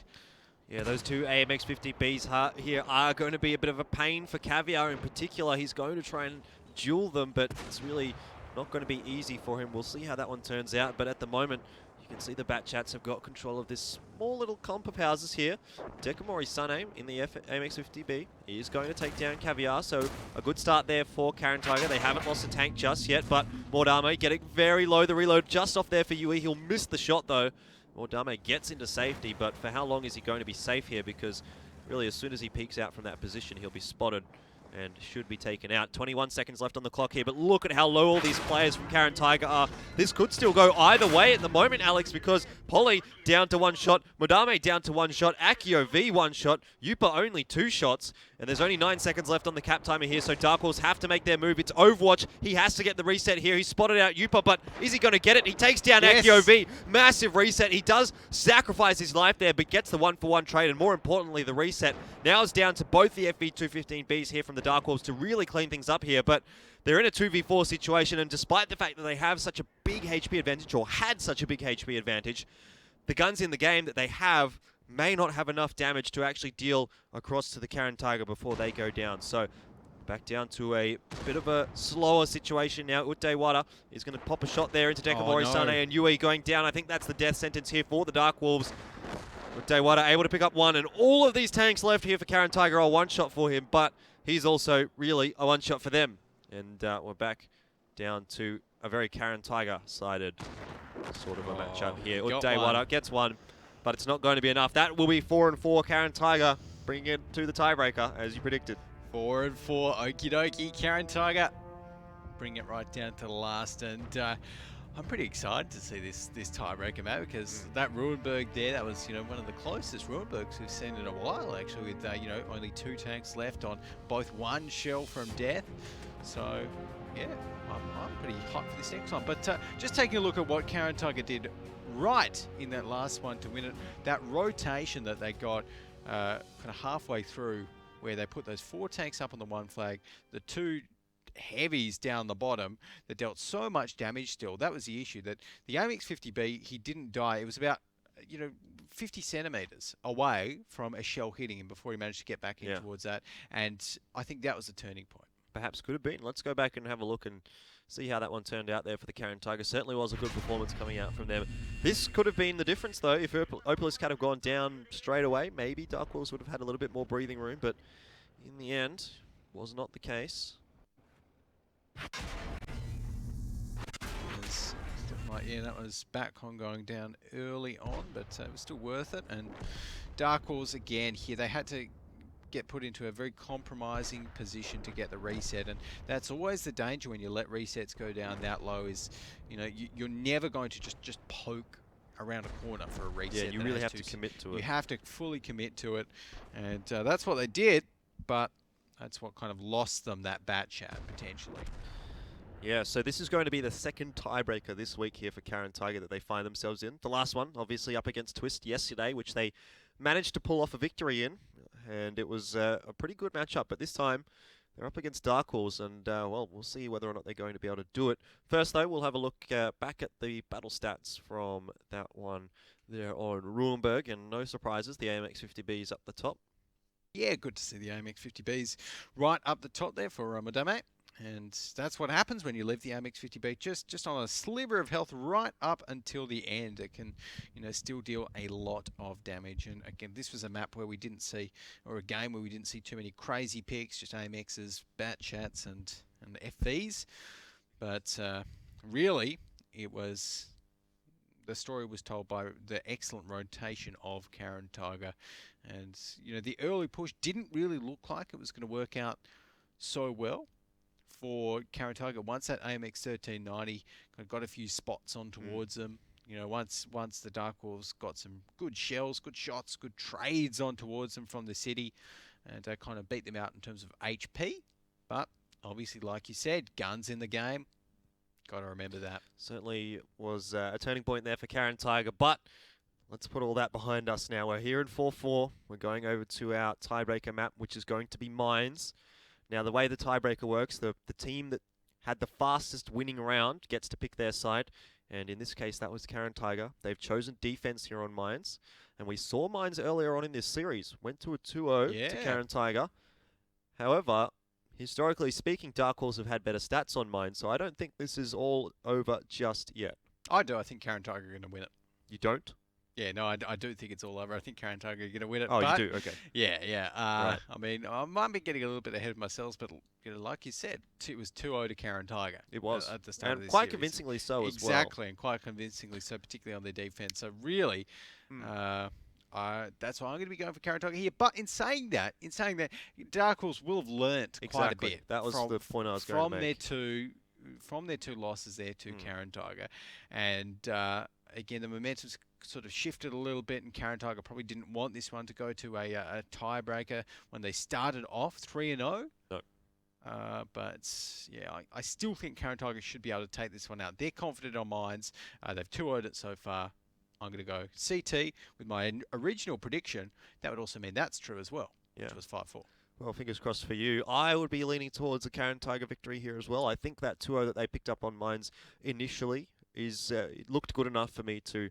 Yeah, those 2 AMX-50Bs here are going to be a bit of a pain for Caviar in particular. He's going to try and duel them, but it's really not going to be easy for him. We'll see how that one turns out, but at the moment, you can see the Bat Chats have got control of this small little clump of houses here. Dekamori Sane in the AMX-50B is going to take down Caviar, so a good start there for Karen Tiger. They haven't lost a tank just yet, but Mordame getting very low. The reload just off there for Yui. He'll miss the shot though. Mordame gets into safety, but for how long is he going to be safe here? Because really, as soon as he peeks out from that position, he'll be spotted and should be taken out. 21 seconds left on the clock here, but look at how low all these players from Karen Tiger are. This could still go either way at the moment, Alex, because Polly down to 1 shot, Mudame down to 1 shot, Akio V 1 shot, Yupa only 2 shots, and there's only 9 seconds left on the cap timer here, so Dark Horse have to make their move. It's Overwatch. He has to get the reset here. He spotted out Yupa, but is he going to get it? He takes down Akio V. Massive reset. He does sacrifice his life there, but gets the 1-for-1 trade, and more importantly, the reset. Now it's down to both the FV215Bs here from the Dark Wolves to really clean things up here, but they're in a 2v4 situation, and despite the fact that they have such a big HP advantage, or had such a big HP advantage, the guns in the game that they have may not have enough damage to actually deal across to the Karen Tiger before they go down. So back down to a bit of a slower situation now. Utewara is going to pop a shot there into Dekamori Sane, and Yui going down. I think that's the death sentence here for the Dark Wolves. Utewara able to pick up 1, and all of these tanks left here for Karen Tiger are 1 shot for him, but he's also really a 1 shot for them. And we're back down to a very Karen Tiger sided sort of a matchup here. Utewara gets 1, but it's not going to be enough. That will be 4-4. Karen Tiger bringing it to the tiebreaker, as you predicted. 4-4. Okie dokie. Karen Tiger bring it right down to the last. And I'm pretty excited to see this tiebreaker, mate, because that Ruinberg there, that was one of the closest Ruinbergs we've seen in a while, actually, with only 2 tanks left on both 1 shell from death. So yeah, I'm pretty hot for this next one. But just taking a look at what Karen Tiger did right in that last one to win it, that rotation that they got kind of halfway through, where they put those 4 tanks up on the 1 flag, the 2 heavies down the bottom that dealt so much damage still. That was the issue, that the AMX-50B, he didn't die. It was about 50 centimeters away from a shell hitting him before he managed to get back in towards that, and I think that was the turning point. Perhaps could have been. Let's go back and have a look and see how that one turned out there for the Karen Tiger. Certainly was a good performance coming out from them. This could have been the difference, though. If Opalist had have gone down straight away, maybe Dark Wolves would have had a little bit more breathing room, but in the end, was not the case. Yeah, that was Batcon going down early on, but it was still worth it. And Dark Wolves again here, they had to get put into a very compromising position to get the reset, and that's always the danger when you let resets go down that low. Is you're never going to just poke around a corner for a reset. Yeah, you really have to commit to it. You have to fully commit to it, and that's what they did, but that's what kind of lost them that bat chat potentially. Yeah, so this is going to be the second tiebreaker this week here for Karen Tiger that they find themselves in. The last one, obviously, up against Twist yesterday, which they managed to pull off a victory in, and it was a pretty good matchup. But this time, they're up against Dark Wolves, and, well, we'll see whether or not they're going to be able to do it. First, though, we'll have a look back at the battle stats from that one there on Ruinberg, and no surprises, the AMX-50B is up the top. Yeah, good to see the AMX-50Bs right up the top there for Madame. And that's what happens when you leave the AMX-50B just on a sliver of health right up until the end. It can, still deal a lot of damage. And again, this was a map where we didn't see, or a game where we didn't see too many crazy picks, just AMXs, bat chats, and FVs. But really, it was, the story was told by the excellent rotation of Karen Tiger. And, the early push didn't really look like it was going to work out so well for Karen Tiger. Once that AMX 1390 got a few spots on towards them, once the Dark Wolves got some good shells, good shots, good trades on towards them from the city, and kind of beat them out in terms of HP. But obviously, like you said, guns in the game. Got to remember that. Certainly was a turning point there for Karen Tiger, but let's put all that behind us now. We're here in 4-4. We're going over to our tiebreaker map, which is going to be Mines. Now, the way the tiebreaker works, the team that had the fastest winning round gets to pick their side. And in this case, that was Karen Tiger. They've chosen defense here on Mines. And we saw Mines earlier on in this series. Went to a 2-0 to Karen Tiger. However, historically speaking, Dark Wolves have had better stats on Mines. So I don't think this is all over just yet. I do. I think Karen Tiger are going to win it. You don't? Yeah, no, I do think it's all over. I think Karen Tiger are going to win it. Oh, but you do? Okay. Yeah. Right. I mean, I might be getting a little bit ahead of myself, but like you said, it was 2-0 to Karen Tiger. It was. At the start of and this quite series. convincingly so as well. Exactly, and quite convincingly so, particularly on their defense. So really, that's why I'm going to be going for Karen Tiger here. But in saying that, Dark Wolves will have learnt quite a bit. That was the point I was going to make. From their 2 losses there to Karen Tiger. And again, the momentum's sort of shifted a little bit, and Karen Tiger probably didn't want this one to go to a tiebreaker when they started off 3-0. No. But yeah, I still think Karen Tiger should be able to take this one out. They're confident on Mines. They've 2-0'd it so far. I'm going to go CT with my original prediction. That would also mean that's true as well, which was 5-4. Well, fingers crossed for you. I would be leaning towards a Karen Tiger victory here as well. I think that 2-0 that they picked up on Mines initially is it looked good enough for me to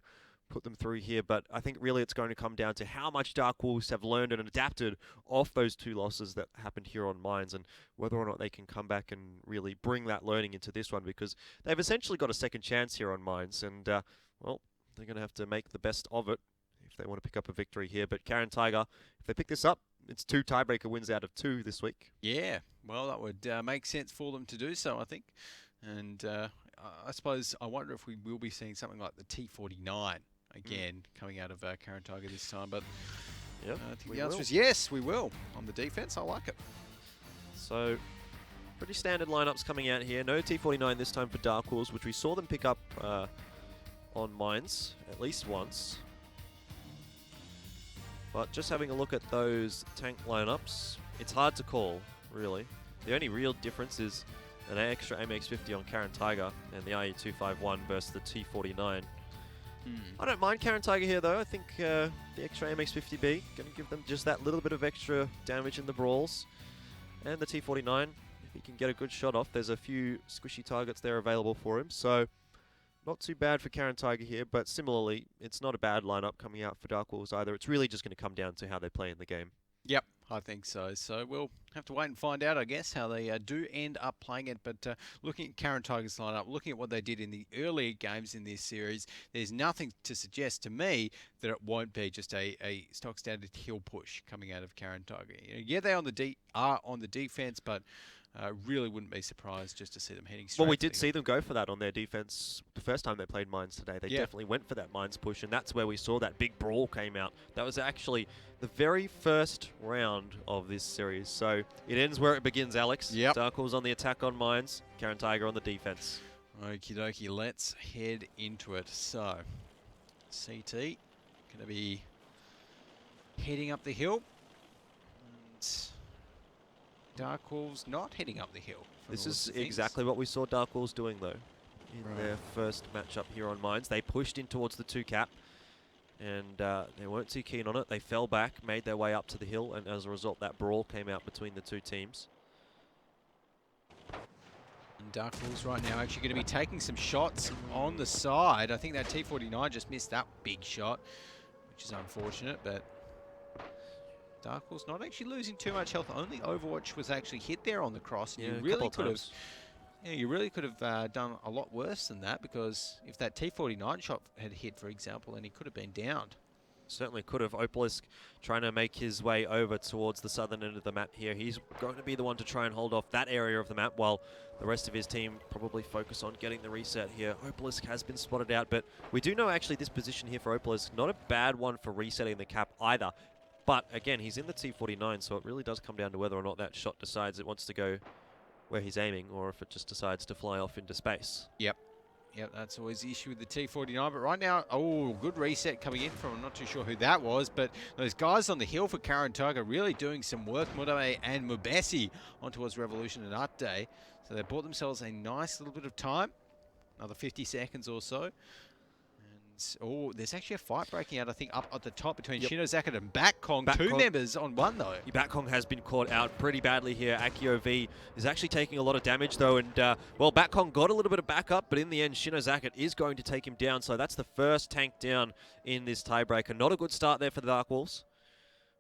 put them through here, but I think really it's going to come down to how much Dark Wolves have learned and adapted off those 2 losses that happened here on Mines, and whether or not they can come back and really bring that learning into this one, because they've essentially got a second chance here on Mines, and well, they're going to have to make the best of it if they want to pick up a victory here. But Karen Tiger, if they pick this up, it's 2 tiebreaker wins out of 2 this week. Yeah, well, that would make sense for them to do so, I think. And I suppose I wonder if we will be seeing something like the T49 again coming out of Karen Tiger this time. But yep, I think the answer is yes, we will. On the defense, I like it. So Pretty standard lineups coming out here. No T49 this time for Dark Wolves, which we saw them pick up on Mines at least once. But just having a look at those tank lineups, it's hard to call, really. The only real difference is an extra MX50 on Karen Tiger and the IE251 versus the T49. I don't mind Karen Tiger here, though. I think the extra MX50B going to give them just that little bit of extra damage in the brawls. And the T49, if he can get a good shot off, there's a few squishy targets there available for him. So not too bad for Karen Tiger here, but similarly, it's not a bad lineup coming out for Dark Wolves either. It's really just going to come down to how they play in the game. Yep, I think so. So we'll have to wait and find out, I guess, how they do end up playing it. But looking at Karen Tiger's lineup, looking at what they did in the earlier games in this series, there's nothing to suggest to me that it won't be just a stock standard hill push coming out of Karen Tiger. Yeah, they are on the defense, but really wouldn't be surprised just to see them heading straight. Well, we did see them go for that on their defense the first time they played Mines today. They definitely went for that Mines push, and that's where we saw that big brawl came out. That was actually the very first round of this series. So it ends where it begins, Alex. Yep. Dark Wolves on the attack on Mines, Karen Tiger on the defense. Okie dokie, let's head into it. So, CT going to be heading up the hill. And Dark Wolves not heading up the hill. This is exactly what we saw Dark Wolves doing, though, in their first matchup here on Mines. They pushed in towards the 2-cap, and they weren't too keen on it. They fell back, made their way up to the hill, and as a result, that brawl came out between the two teams. And Dark Wolves right now actually going to be taking some shots on the side. I think that T49 just missed that big shot, which is unfortunate, but Dark Wolves not actually losing too much health. Only Overwatch was actually hit there on the cross. And you really could have done a lot worse than that, because if that T49 shot had hit, for example, then he could have been downed. Certainly could have. Opalisk trying to make his way over towards the southern end of the map here. He's going to be the one to try and hold off that area of the map, while the rest of his team probably focus on getting the reset here. Opalisk has been spotted out, but we do know actually this position here for Opalisk, not a bad one for resetting the cap either. But again, he's in the T49, so it really does come down to whether or not that shot decides it wants to go where he's aiming, or if it just decides to fly off into space. Yep, that's always the issue with the T49. But right now, good reset coming in from, I'm not too sure who that was, but those guys on the hill for Karen Tiger really doing some work. Mudame and Mubesi on towards Revolution and Upday. So they bought themselves a nice little bit of time, another 50 seconds or so. There's actually a fight breaking out, I think, up at the top between Shinozakat and Batkong. Two members on one, though. Batkong has been caught out pretty badly here. Akio V is actually taking a lot of damage, though. And, well, Batkong got a little bit of backup, but in the end, Shinozakat is going to take him down. So that's the first tank down in this tiebreaker. Not a good start there for the Dark Wolves.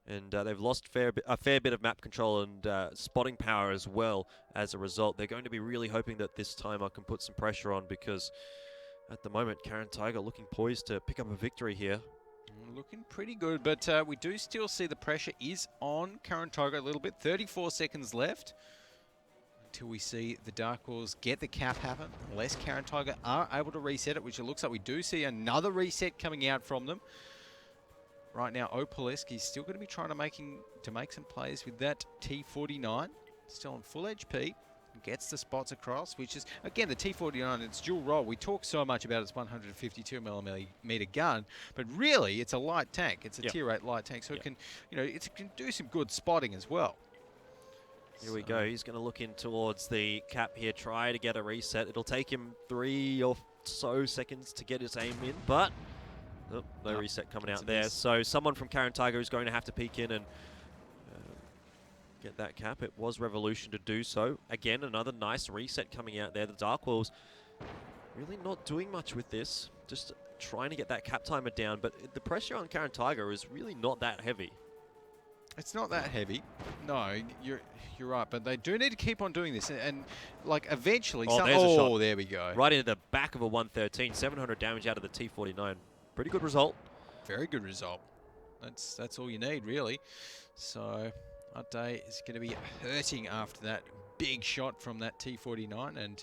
And they've lost a fair bit of map control and spotting power as well as a result. They're going to be really hoping that this timer can put some pressure on, because at the moment, Karen Tiger looking poised to pick up a victory here. Looking pretty good, but we do still see the pressure is on Karen Tiger a little bit. 34 seconds left until we see the Dark Wolves get the cap happen. Unless Karen Tiger are able to reset it, which it looks like we do see another reset coming out from them. Right now, Opalisk is still going to be trying to make some plays with that T49. Still on full HP. Gets the spots across, which is, again, the T49, it's dual role. We talk so much about its 152mm gun, but really it's a light tank. It's a tier 8 light tank, so it can, it can do some good spotting as well. Here we go. He's going to look in towards the cap here, try to get a reset. It'll take him 3 or so seconds to get his aim in, but no reset coming out there. So someone from Karen Tiger is going to have to peek in and get that cap. It was Revolution to do so. Again, another nice reset coming out there. The Dark Wolves really not doing much with this, just trying to get that cap timer down, but the pressure on Karen Tiger is really not that heavy. It's not that heavy. No, you're right, but they do need to keep on doing this, and like eventually there's a shot. There we go. Right into the back of a 113, 700 damage out of the T49. Pretty good result. Very good result. That's all you need, really. So Upday is going to be hurting after that big shot from that T49, and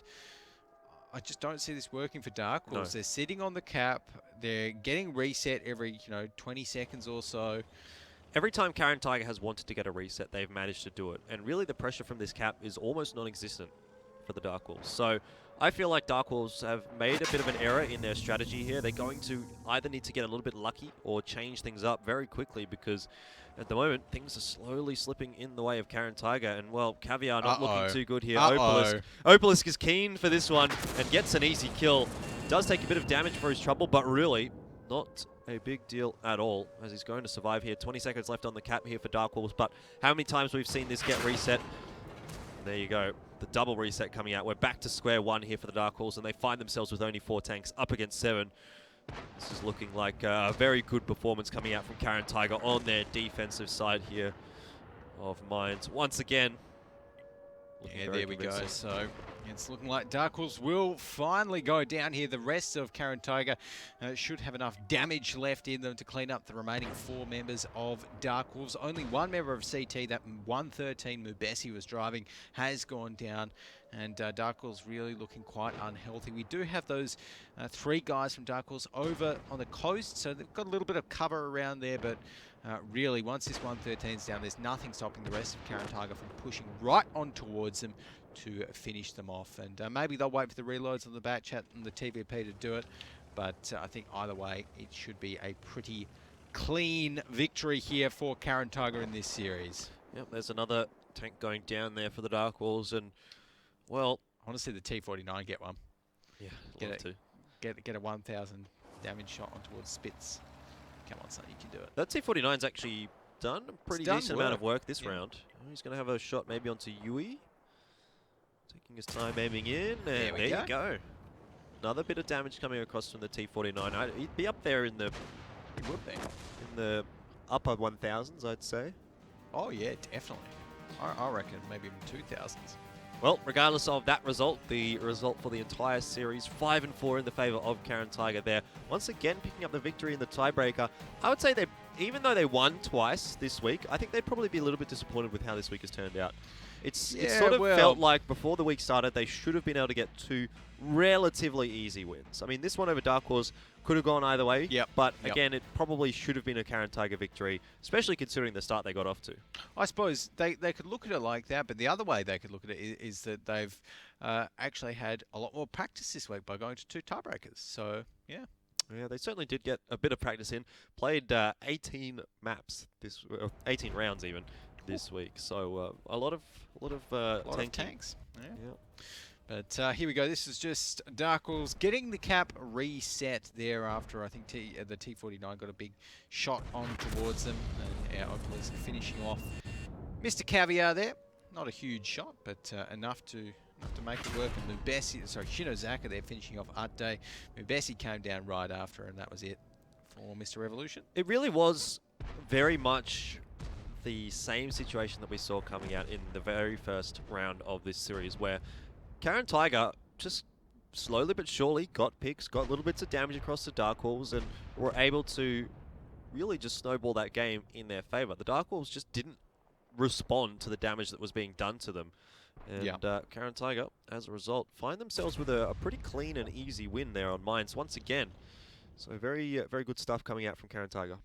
I just don't see this working for Dark Wolves. No. They're sitting on the cap. They're getting reset every 20 seconds or so. every time Karen Tiger has wanted to get a reset, they've managed to do it. And really the pressure from this cap is almost non-existent for the Dark Wolves. So I feel like Dark Wolves have made a bit of an error in their strategy here. They're going to either need to get a little bit lucky or change things up very quickly, because at the moment, things are slowly slipping in the way of Karen Tiger. And, well, Caviar not looking too good here. Opalisk is keen for this one and gets an easy kill. Does take a bit of damage for his trouble, but really not a big deal at all, as he's going to survive here. 20 seconds left on the cap here for Dark Wolves, but how many times we've seen this get reset? And there you go. The double reset coming out. We're back to square one here for the Dark Wolves, and they find themselves with only 4 tanks up against 7. This is looking like a very good performance coming out from Karen Tiger on their defensive side here of Mines. Once again, yeah, there we go. So it's looking like Dark Wolves will finally go down here. The rest of Karen Tiger should have enough damage left in them to clean up the remaining 4 members of Dark Wolves. Only one member of CT, that 113 Mubesi was driving, has gone down. And Dark Wolves really looking quite unhealthy. We do have those 3 guys from Dark Wolves over on the coast, so they've got a little bit of cover around there, but really, once this 113's down, there's nothing stopping the rest of Karen Tiger from pushing right on towards them to finish them off. And maybe they'll wait for the reloads on the back chat and the TVP to do it, but I think either way, it should be a pretty clean victory here for Karen Tiger in this series. Yep, there's another tank going down there for the Dark Wolves, and well, I want to see the T49 get one. Yeah, get a 1,000 damage shot on towards Spitz. Come on, son, you can do it. That T49's actually done a pretty decent amount of work this round. He's going to have a shot maybe onto Yui. Taking his time aiming in, and there you go. Another bit of damage coming across from the T49. He'd be up there in the... He would be. In the upper 1,000s, I'd say. Oh, yeah, definitely. I reckon maybe even 2,000s. Well, regardless of that result, the result for the entire series, 5-4 in the favour of Karen Tiger there. Once again, picking up the victory in the tiebreaker. I would say even though they won twice this week, I think they'd probably be a little bit disappointed with how this week has turned out. It sort of felt like before the week started, they should have been able to get 2 relatively easy wins. I mean, this one over Dark Horse could have gone either way, but again, it probably should have been a Karen Tiger victory, especially considering the start they got off to. I suppose they could look at it like that, but the other way they could look at it is that they've actually had a lot more practice this week by going to 2 tiebreakers. So, yeah. Yeah, they certainly did get a bit of practice in. Played 18 maps, 18 rounds even, this week. So a lot of tanks. Yeah. But here we go. This is just Dark Wolves getting the cap reset there after I think the T49 got a big shot on towards them. And our Opalisk finishing off Mr. Caviar there. Not a huge shot, but enough to make it work. And Shinozaka there finishing off Arte. Mubesi came down right after, and that was it for Mr. Revolution. It really was very much the same situation that we saw coming out in the very first round of this series, where Karen Tiger just slowly but surely got picks, got little bits of damage across the Dark Wolves, and were able to really just snowball that game in their favour. The Dark Wolves just didn't respond to the damage that was being done to them. And Karen Tiger, as a result, find themselves with a pretty clean and easy win there on Mines once again. So very good stuff coming out from Karen Tiger.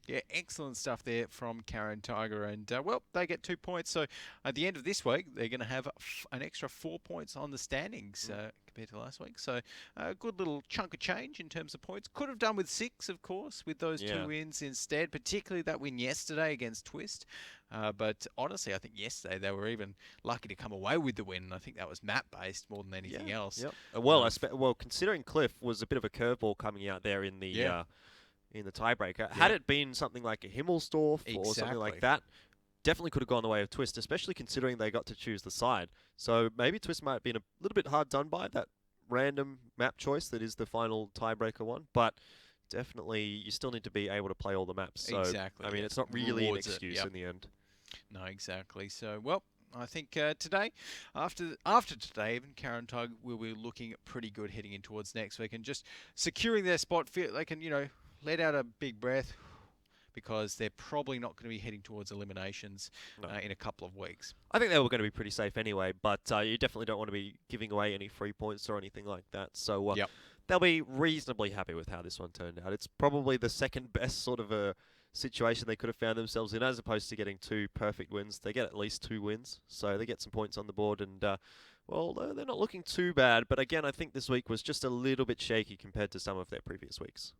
Yeah, excellent stuff there from Karen Tiger. And, well, they get 2 points. So at the end of this week, they're going to have an extra 4 points on the standings compared to last week. So a good little chunk of change in terms of points. Could have done with 6, of course, with those 2 wins instead, particularly that win yesterday against Twist. But honestly, I think yesterday they were even lucky to come away with the win. I think that was map-based more than anything else. Yep. Well, considering Cliff was a bit of a curveball coming out there in the... in the tiebreaker. Had it been something like a Himmelsdorf or something like that, definitely could have gone the way of Twist, especially considering they got to choose the side. So maybe Twist might have been a little bit hard done by that random map choice that is the final tiebreaker one, but definitely you still need to be able to play all the maps. So, I mean, it's not really an excuse in the end. No, exactly. So, well, I think today, after today, even Karen Tiger will be looking pretty good heading in towards next week and just securing their spot. Feel they can, let out a big breath because they're probably not going to be heading towards eliminations in a couple of weeks. I think they were going to be pretty safe anyway, but you definitely don't want to be giving away any free points or anything like that. So they'll be reasonably happy with how this one turned out. It's probably the second best sort of a situation they could have found themselves in, as opposed to getting 2 perfect wins. They get at least 2 wins, so they get some points on the board, and well, they're not looking too bad. But again, I think this week was just a little bit shaky compared to some of their previous weeks.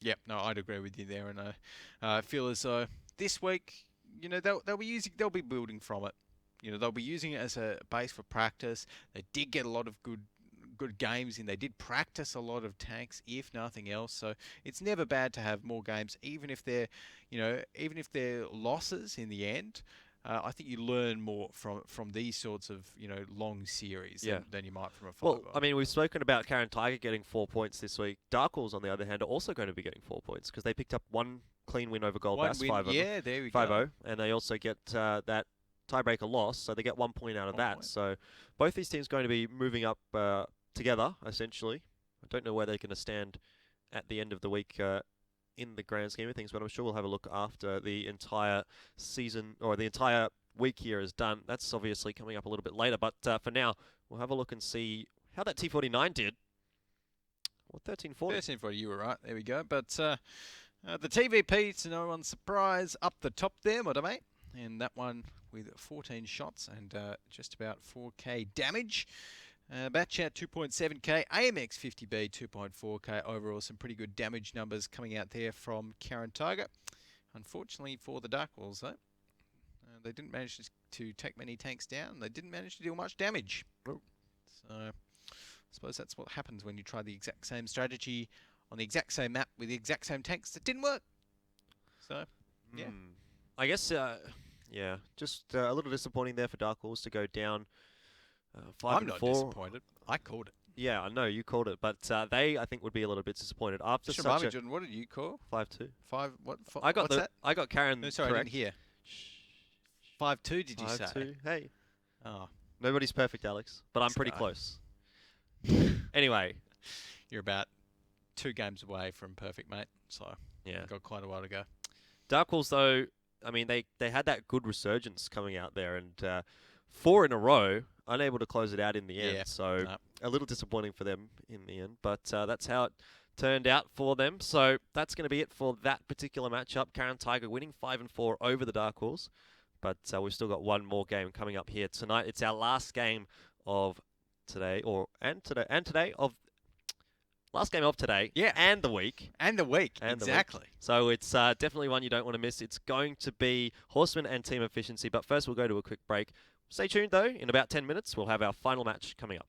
Yep, no, I'd agree with you there, and I feel as though this week, you know, they'll be building from it. You know, they'll be using it as a base for practice. They did get a lot of good games in. They did practice a lot of tanks, if nothing else. So it's never bad to have more games, even if they're, you know, even if they're losses in the end. I think you learn more from these sorts of, you know, long series than you might from a 5-0. Well, I mean, we've spoken about Karen Tiger getting 4 points this week. Dark Horse, on the other hand, are also going to be getting 4 points because they picked up 1 clean win over Gold Bass, 5-0. Yeah, there we 5-0, go. and they also get that tiebreaker loss, so they get 1 point out of that. So both these teams going to be moving up together, essentially. I don't know where they're going to stand at the end of the week in the grand scheme of things, but I'm sure we'll have a look after the entire season, or the entire week here is done. That's obviously coming up a little bit later, but for now, we'll have a look and see how that T49 did. Well, 13-40. 13-40, you were right. There we go. But the TVP, to no one's surprise, up the top there, what mate? And that one with 14 shots and just about 4k damage. Batchat 2.7k, AMX 50B 2.4k. Overall, some pretty good damage numbers coming out there from Karen Tiger. Unfortunately for the Dark Wolves, though, they didn't manage to take many tanks down. They didn't manage to deal much damage. Oh. So I suppose that's what happens when you try the exact same strategy on the exact same map with the exact same tanks. It didn't work. So, yeah. I guess, yeah, just a little disappointing there for Dark Horse to go down 5-4. I'm not disappointed. I called it. Yeah, I know you called it, but they, I think, would be a little bit disappointed after Just such remind me, a Jordan, what did you call? 5-2. What's that? I got Karen. No, sorry, correct. I didn't hear. 5-2, did you say? 5-2. Hey, Oh, nobody's perfect, Alex, but I'm This pretty guy. close. Anyway, you're about 2 games away from perfect, mate. So yeah. you've got quite a while to go. Dark Horse, though, I mean, they had that good resurgence coming out there, and 4 in a row, unable to close it out in the end. Yeah, So no. a little disappointing for them in the end, but that's how it turned out for them. So that's going to be it for that particular matchup. Karen Tiger winning 5-4 over the Dark Horse, but we've still got one more game coming up here tonight. It's our last game of today, last game of today, Yeah. and the week. And the week, And the week. exactly. So it's definitely one you don't want to miss. It's going to be Horseman and Team Efficiency. But first, we'll go to a quick break. Stay tuned, though. In about 10 minutes, we'll have our final match coming up.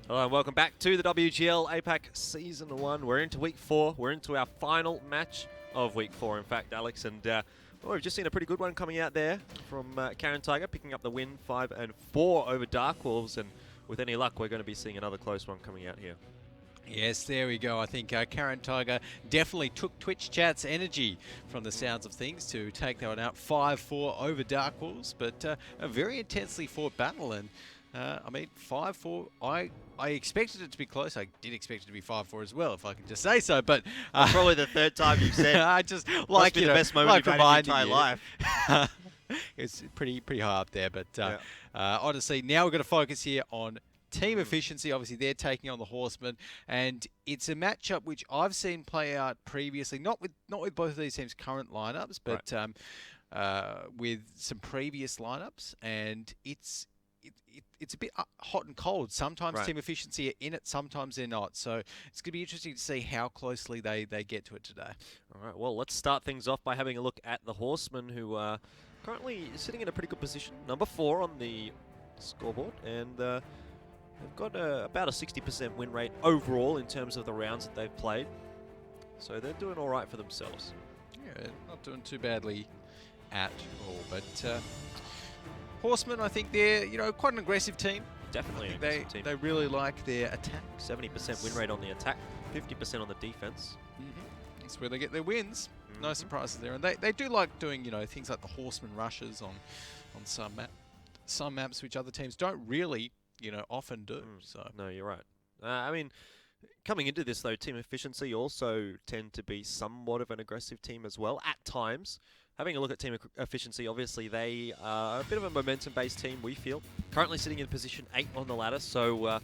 Hello and welcome back to the WGL APAC Season 1. We're into Week 4. We're into our final match of Week 4, in fact, Alex. And well, we've just seen a pretty good one coming out there from Karen Tiger, picking up the win 5-4 over Dark Wolves. And with any luck, we're going to be seeing another close one coming out here. Yes, there we go. I think Karen Tiger definitely took Twitch Chat's energy from the sounds of things to take that one out 5-4 over Dark Wolves. But a very intensely fought battle. And I mean, 5-4, I expected it to be close. I did expect it to be 5-4 as well, if I can just say so. But probably the third time you've said. I just like the best moment you've had in your entire life. It's pretty high up there. But honestly, now we're going to focus here on team efficiency. Obviously, they're taking on the Horsemen, and it's a matchup which I've seen play out previously. Not with both of these teams' current lineups, but with some previous lineups, and it's a bit hot and cold. Sometimes team efficiency are in it, sometimes they're not. So it's going to be interesting to see how closely they get to it today. All right, well, let's start things off by having a look at the Horsemen, who are currently sitting in a pretty good position, number 4 on the scoreboard, and they've got about a 60% win rate overall in terms of the rounds that they've played. So they're doing all right for themselves. Yeah, not doing too badly at all, but Horsemen, I think they're quite an aggressive team. Definitely an aggressive team. They really like their attack. 70% win rate on the attack, 50% on the defense. That's where they get their wins. No surprises there. And they do like doing things like the Horseman rushes on some maps which other teams don't really often do. So no, you're right. I mean, coming into this though, team efficiency also tend to be somewhat of an aggressive team as well at times. Having a look at team efficiency, obviously they are a bit of a momentum-based team, we feel. Currently sitting in position 8 on the ladder, so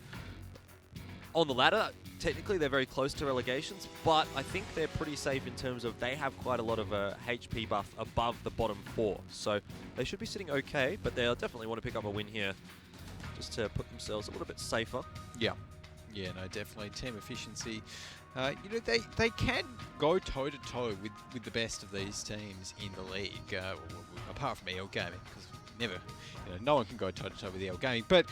on the ladder, technically they're very close to relegations, but I think they're pretty safe in terms of they have quite a lot of HP buff above the bottom 4. So they should be sitting okay, but they'll definitely want to pick up a win here just to put themselves a little bit safer. Yeah, no, definitely. Team efficiency. They can go toe-to-toe with the best of these teams in the league, apart from EL Gaming, because no one can go toe-to-toe with EL Gaming. But,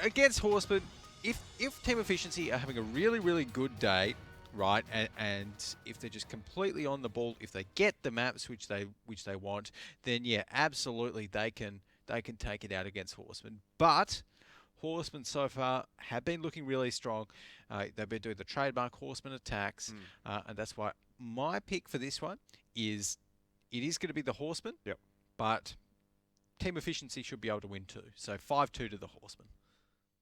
against Horsemen, if team efficiency are having a really, really good day, right, and if they're just completely on the ball, if they get the maps which they want, then, yeah, absolutely they can take it out against Horsemen. But Horsemen so far have been looking really strong. They've been doing the trademark Horseman attacks, and that's why my pick for this one is it is going to be the Horsemen, but team efficiency should be able to win too. So 5-2 to the Horsemen.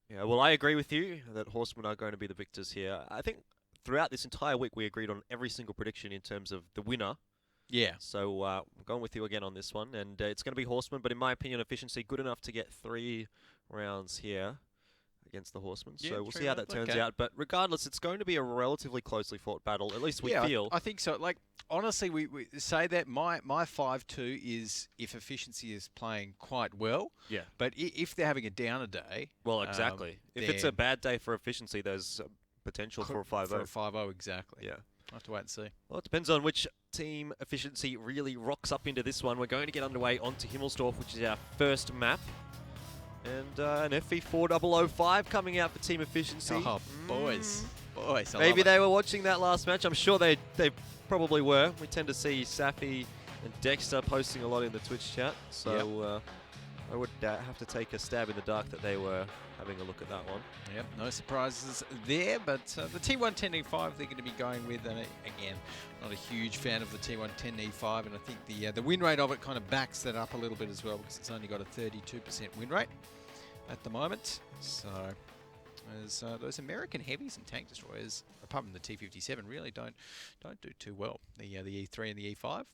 Yeah, well, I agree with you that Horsemen are going to be the victors here. I think throughout this entire week we agreed on every single prediction in terms of the winner. Yeah. So I'm going with you again on this one, and it's going to be Horsemen, but in my opinion, efficiency good enough to get 3 rounds here against the Horsemen. Yeah, so we'll see how that turns out. But regardless, it's going to be a relatively closely fought battle, at least we feel. I think so. Like, honestly, we say that my 5-2 is if efficiency is playing quite well. Yeah. But if they're having a downer day... Well, exactly. If it's a bad day for efficiency, there's potential for a 5-0. For a 5-0, exactly. Yeah. I'll have to wait and see. Well, it depends on which team efficiency really rocks up into this one. We're going to get underway onto Himmelsdorf, which is our first map. And an FE4005 coming out for team efficiency. Oh, boys. Maybe they were watching that last match. I'm sure they probably were. We tend to see Safi and Dexter posting a lot in the Twitch chat. So I would have to take a stab in the dark that they were having a look at that one. Yep, no surprises there, but the T1 10E5 they're going to be going with, and again, not a huge fan of the T1 10E5, and I think the win rate of it kind of backs that up a little bit as well, because it's only got a 32% win rate at the moment. So as those American heavies and tank destroyers, apart from the T57, really don't do too well. The E3 and the E5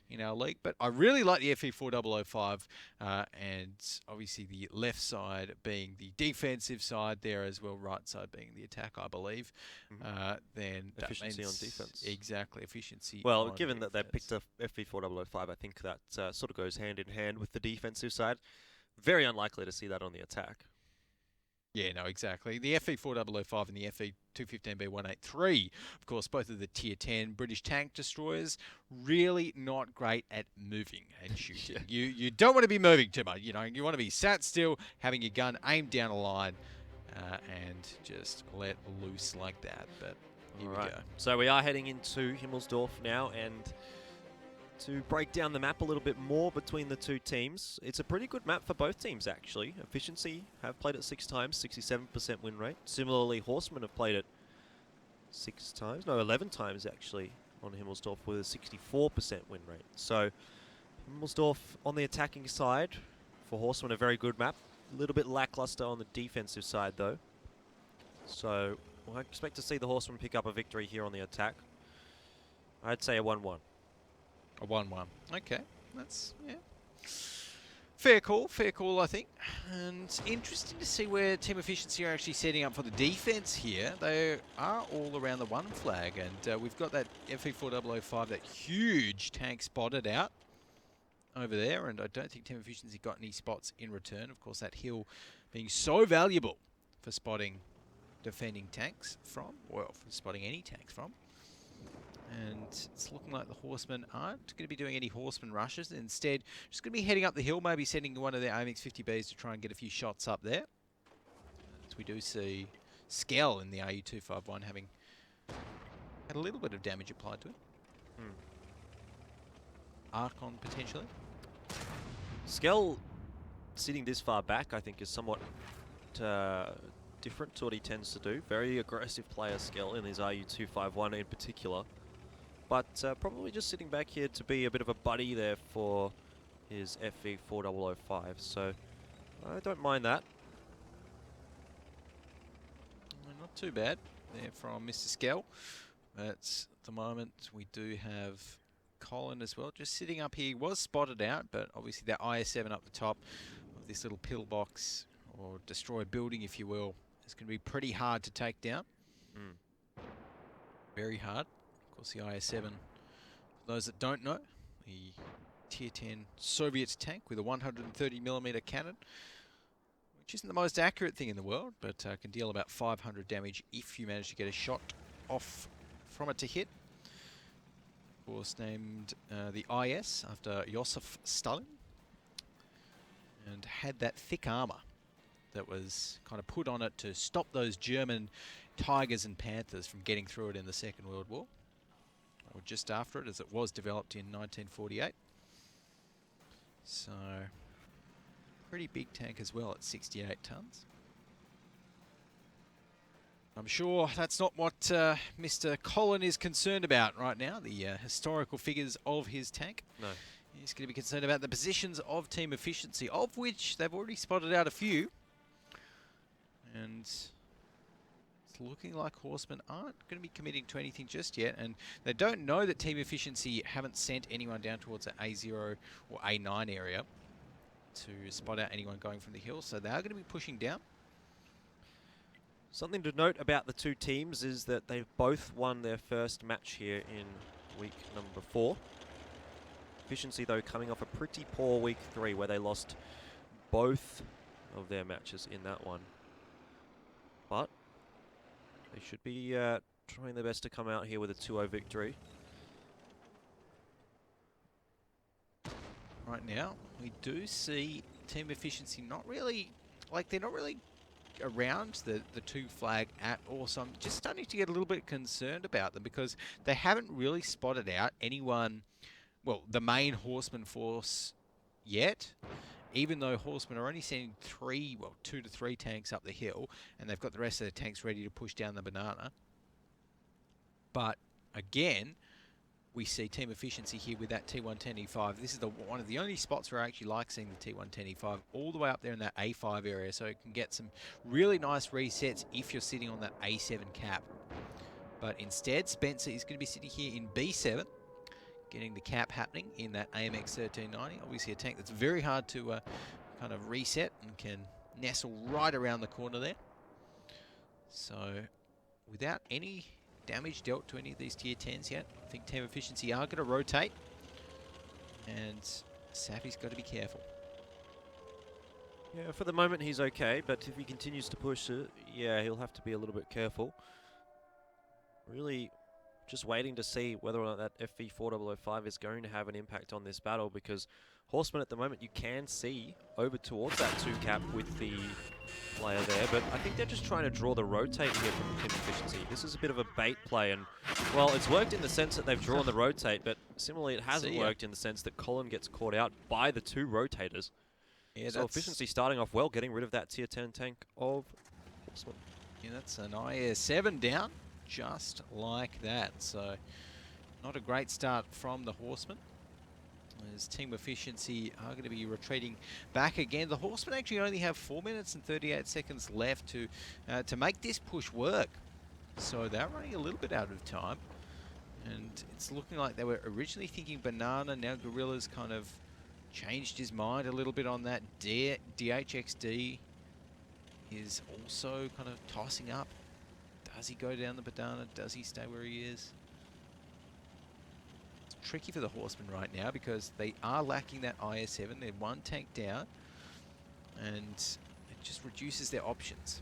in our league, but I really like the FE4005, and obviously the left side being the defensive side there as well, right side being the attack, I believe. Then efficiency on defense. Exactly, efficiency. Well, given that they picked a FE4005, I think that sort of goes hand in hand with the defensive side. Very unlikely to see that on the attack. Yeah, no, exactly. The FE4005 and the FE215B183, of course, both of the Tier 10 British tank destroyers, really not great at moving and shooting. You don't want to be moving too much. You want to be sat still, having your gun aimed down a line, and just let loose like that. But here we Alright, go. so we are heading into Himmelsdorf now, and to break down the map a little bit more between the two teams, it's a pretty good map for both teams actually. Efficiency have played it 6 times, 67% win rate. Similarly, Horsemen have played it 11 times actually on Himmelsdorf with a 64% win rate. So Himmelsdorf on the attacking side, for Horsemen a very good map. A little bit lackluster on the defensive side though. So I expect to see the Horsemen pick up a victory here on the attack. I'd say a 1-1. A 1-1. Okay, that's, yeah. Fair call, I think. And interesting to see where Team Efficiency are actually setting up for the defense here. They are all around the 1 flag, and we've got that FE4005, that huge tank spotted out over there, and I don't think Team Efficiency got any spots in return. Of course, that hill being so valuable for spotting defending tanks from, well, for spotting any tanks from. And it's looking like the Horsemen aren't going to be doing any Horseman rushes. Instead, just going to be heading up the hill, maybe sending one of their AMX 50Bs to try and get a few shots up there. As we do see Skell in the RU251 having had a little bit of damage applied to it. Archon potentially. Skell sitting this far back I think is somewhat different to what he tends to do. Very aggressive player Skell in his RU251 in particular. But probably just sitting back here to be a bit of a buddy there for his FE4005. So I don't mind that. Not too bad there from Mr. Skell. But at the moment we do have Colin as well, just sitting up here. Was spotted out, but obviously that IS-7 up the top of this little pillbox, or destroy building if you will, is going to be pretty hard to take down. Very hard. Of course, the IS-7, for those that don't know, the Tier 10 Soviet tank with a 130mm cannon, which isn't the most accurate thing in the world, but can deal about 500 damage if you manage to get a shot off from it to hit. Of course, named the IS after Joseph Stalin, and had that thick armor that was kind of put on it to stop those German Tigers and Panthers from getting through it in the Second World War, or just after it, as it was developed in 1948. So, pretty big tank as well at 68 tons. I'm sure that's not what Mr. Colin is concerned about right now, the historical figures of his tank. No. He's going to be concerned about the positions of Team Efficiency, of which they've already spotted out a few. And it's looking like Horsemen aren't going to be committing to anything just yet, and they don't know that Team Efficiency haven't sent anyone down towards the A0 or A9 area to spot out anyone going from the hill, so they are going to be pushing down. Something to note about the two teams is that they've both won their first match here in week number 4. Efficiency, though, coming off a pretty poor week 3 where they lost both of their matches in that one. But they should be trying their best to come out here with a 2-0 victory. Right now, we do see Team Efficiency not really, like, they're not really around the 2 flag at all, so I'm just starting to get a little bit concerned about them, because they haven't really spotted out anyone, well, the main Horseman force yet, even though Horsemen are only sending 2 to 3 tanks up the hill, and they've got the rest of the tanks ready to push down the banana. But again, we see Team Efficiency here with that T110E5. This is one of the only spots where I actually like seeing the T110E5 all the way up there in that A5 area, so it can get some really nice resets if you're sitting on that A7 cap. But instead, Spencer is going to be sitting here in B7, getting the cap happening in that AMX 1390. Obviously a tank that's very hard to kind of reset and can nestle right around the corner there. So without any damage dealt to any of these tier 10s yet, I think Team Efficiency are going to rotate, and Savvy's got to be careful. Yeah, for the moment he's okay, but if he continues to push it, yeah, he'll have to be a little bit careful. Really just waiting to see whether or not that FE4005 is going to have an impact on this battle, because Horseman at the moment, you can see over towards that 2-cap with the player there, but I think they're just trying to draw the rotate here from the Team Efficiency. This is a bit of a bait play, and, well, it's worked in the sense that they've drawn the rotate, but similarly it hasn't worked in the sense that Colin gets caught out by the 2 rotators. Yeah, so Efficiency starting off well, getting rid of that tier 10 tank of Horseman. Yeah, that's an IS-7 down, just like that. So, not a great start from the Horseman. As Team Efficiency are going to be retreating back again. The Horsemen actually only have 4 minutes and 38 seconds left to make this push work. So they're running a little bit out of time. And it's looking like they were originally thinking Banana. Now Gorilla's kind of changed his mind a little bit on that. DHXD is also kind of tossing up. Does he go down the Banana? Does he stay where he is? Tricky for the Horsemen right now because they are lacking that IS-7. They're 1 tank down, and it just reduces their options.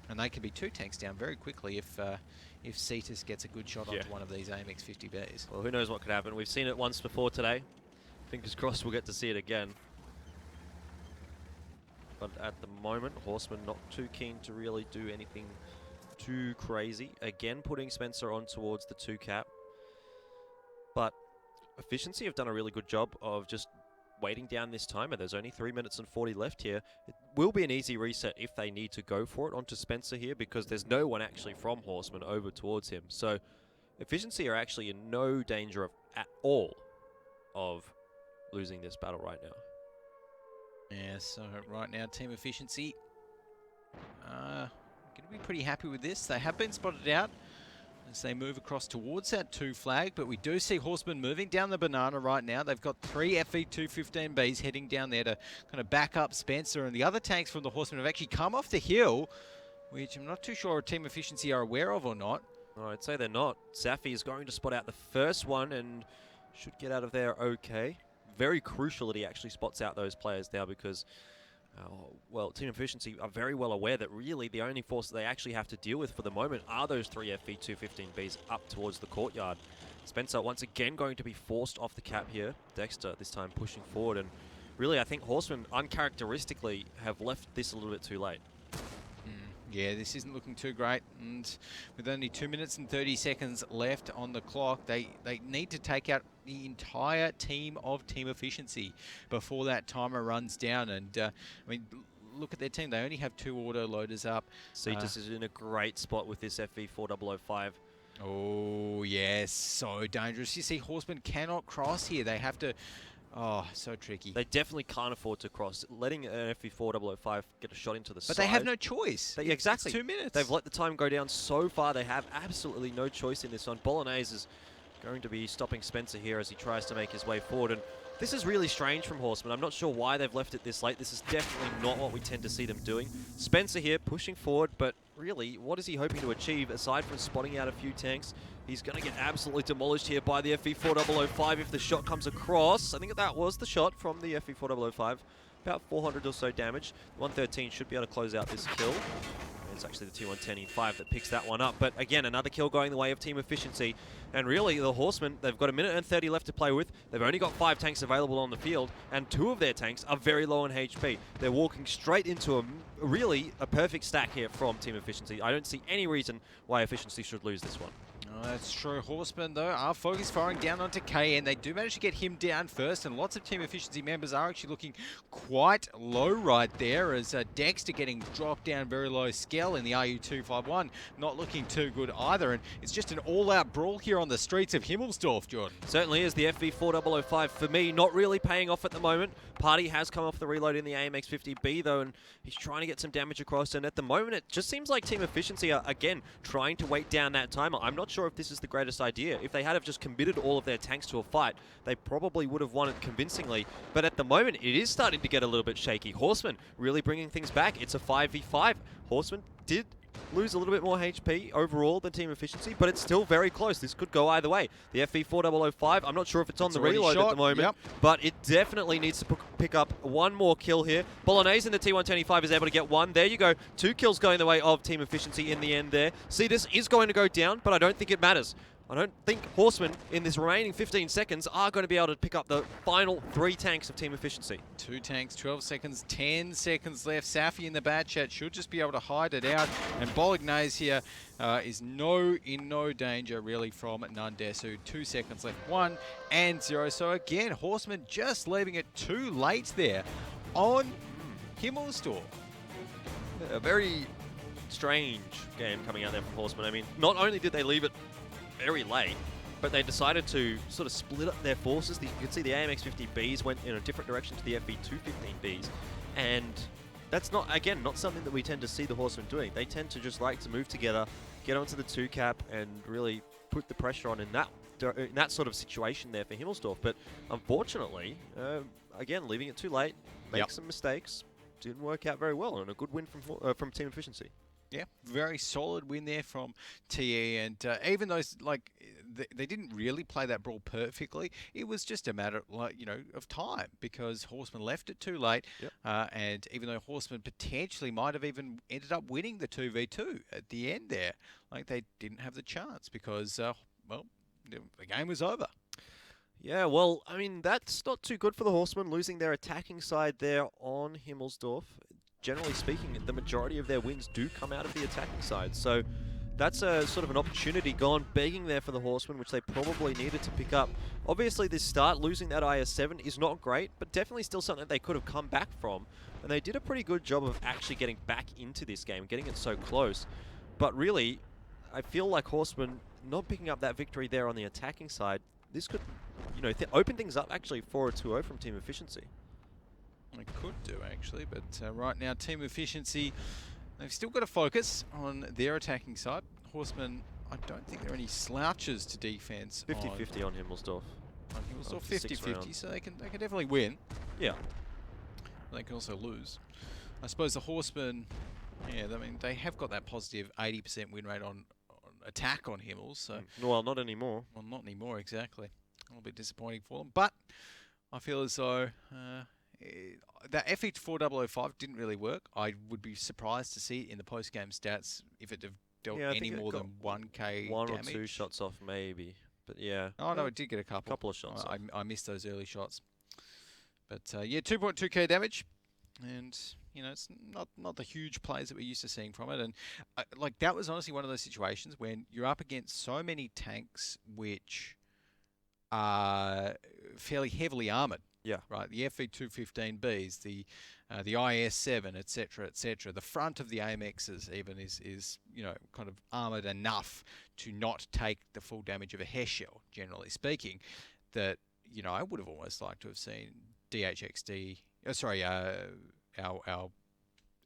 And they can be 2 tanks down very quickly if Cetus gets a good shot onto one of these AMX 50Bs. Well, who knows what could happen. We've seen it once before today. Fingers crossed we'll get to see it again. But at the moment, Horsemen not too keen to really do anything too crazy. Again, putting Spencer on towards the 2-cap. But Efficiency have done a really good job of just waiting down this timer. There's only 3 minutes and 40 left here. It will be an easy reset if they need to go for it onto Spencer here, because there's no one actually from Horseman over towards him. So Efficiency are actually in no danger of at all of losing this battle right now. Yeah, so right now Team Efficiency going to be pretty happy with this. They have been spotted out as they move across towards that 2 flag, but we do see Horsemen moving down the Banana right now. They've got 3 FE215Bs heading down there to kind of back up Spencer, and the other tanks from the Horsemen have actually come off the hill, which I'm not too sure Team Efficiency are aware of or not. No, I'd say they're not. Safi is going to spot out the first one and should get out of there okay. Very crucial that he actually spots out those players now because well, Team Efficiency are very well aware that really the only force that they actually have to deal with for the moment are those 3 FE215Bs up towards the courtyard. Spencer once again going to be forced off the cap here. Dexter this time pushing forward, and really I think Horsemen uncharacteristically have left this a little bit too late. Yeah, this isn't looking too great, and with only 2 minutes and 30 seconds left on the clock, they need to take out the entire team of Team Efficiency before that timer runs down. And I mean, look at their team. They only have 2 auto loaders up. Cetus is in a great spot with this FE4005. Oh, yes, so dangerous. You see, Horsemen cannot cross here. They have to... Oh, so tricky. They definitely can't afford to cross. Letting an FE4005 get a shot into the side. But they have no choice. Exactly. It's 2 minutes. They've let the time go down so far. They have absolutely no choice in this one. Bolognese is going to be stopping Spencer here as he tries to make his way forward. And this is really strange from Horsemen. I'm not sure why they've left it this late. This is definitely not what we tend to see them doing. Spencer here pushing forward, but really, what is he hoping to achieve aside from spotting out a few tanks? He's going to get absolutely demolished here by the FE4005 if the shot comes across. I think that was the shot from the FE4005. About 400 or so damage. 113 should be able to close out this kill. It's actually the T110E5 that picks that one up. But again, another kill going the way of Team Efficiency. And really, the Horsemen, they've got 1 minute and 30 left to play with. They've only got 5 tanks available on the field, and 2 of their tanks are very low on HP. They're walking straight into really a perfect stack here from Team Efficiency. I don't see any reason why Efficiency should lose this one. Oh, that's true. Horsemen, though, are focus firing down onto KN. They do manage to get him down first, and lots of Team Efficiency members are actually looking quite low right there, as Dexter getting dropped down very low. Skell in the RU251 not looking too good either, and it's just an all-out brawl here on the streets of Himmelsdorf, Jordan. Certainly is. The FV4005, for me, not really paying off at the moment. Party has come off the reload in the AMX 50B, though, and he's trying to get some damage across, and at the moment, it just seems like Team Efficiency are, again, trying to wait down that timer. I'm not sure if this is the greatest idea. If they had have just committed all of their tanks to a fight, they probably would have won it convincingly. But at the moment, it is starting to get a little bit shaky. Horsemen really bringing things back. It's a 5v5. Horsemen did lose a little bit more HP overall than Team Efficiency, but it's still very close. This could go either way. The FE4005, I'm not sure if it's on the reload at the moment, but it definitely needs to pick up one more kill here. Bolognese in the T110E5 is able to get one. There you go. 2 kills going the way of Team Efficiency in the end there. See, this is going to go down, but I don't think it matters. I don't think Horsemen, in this remaining 15 seconds, are going to be able to pick up the final 3 tanks of team efficiency. 2 tanks, 12 seconds, 10 seconds left. Safi in the bat chat should just be able to hide it out. And Bolognese here is in no danger really from Nandesu. 2 seconds left, 1 and 0. So again, Horsemen just leaving it too late there on Himmelsdorf. A very strange game coming out there from Horsemen. I mean, not only did they leave it very late, but they decided to sort of split up their forces. You can see the AMX-50Bs went in a different direction to the FV-215Bs, and that's not, again, not something that we tend to see the Horsemen doing. They tend to just like to move together, get onto the 2-cap, and really put the pressure on in that sort of situation there for Himmelsdorf. But unfortunately, again, leaving it too late, make some mistakes, didn't work out very well, and a good win from team efficiency. Yeah, very solid win there from TE, and even though they didn't really play that brawl perfectly, it was just a matter of time, because Horsemen left it too late, and even though Horsemen potentially might have even ended up winning the 2v2 at the end there, they didn't have the chance because well, the game was over. Yeah, well, I mean, that's not too good for the Horsemen, losing their attacking side there on Himmelsdorf. Generally speaking, the majority of their wins do come out of the attacking side. So that's a sort of an opportunity gone begging there for the Horsemen, which they probably needed to pick up. Obviously, this start, losing that IS-7 is not great, but definitely still something that they could have come back from. And they did a pretty good job of actually getting back into this game, getting it so close. But really, I feel like Horsemen not picking up that victory there on the attacking side, this could, open things up actually for a 2-0 from team efficiency. It could do, actually, but right now, team efficiency, they've still got to focus on their attacking side. Horsemen, I don't think there are any slouches to defense. 50-50 on Himmelsdorf. On Himmelsdorf, 50-50, so they can definitely win. Yeah. They can also lose. I suppose the Horsemen, yeah, I mean, they have got that positive 80% win rate on attack on Himmels, so... Well, not anymore. Well, not anymore, exactly. A little bit disappointing for them, but I feel as though... that FE4005 didn't really work. I would be surprised to see it in the post-game stats if it dealt any more than 1k one damage. Or 2 shots off, maybe. But yeah. Oh, no, it did get a couple. Couple of shots off. I missed those early shots. But yeah, 2.2k damage. And, it's not the huge plays that we're used to seeing from it. And, that was honestly one of those situations when you're up against so many tanks which are fairly heavily armoured. Yeah. Right. The FV-215Bs, the IS-7, etc. The front of the AMXs even is kind of armoured enough to not take the full damage of a hair shell, generally speaking. That I would have almost liked to have seen DHXD. Our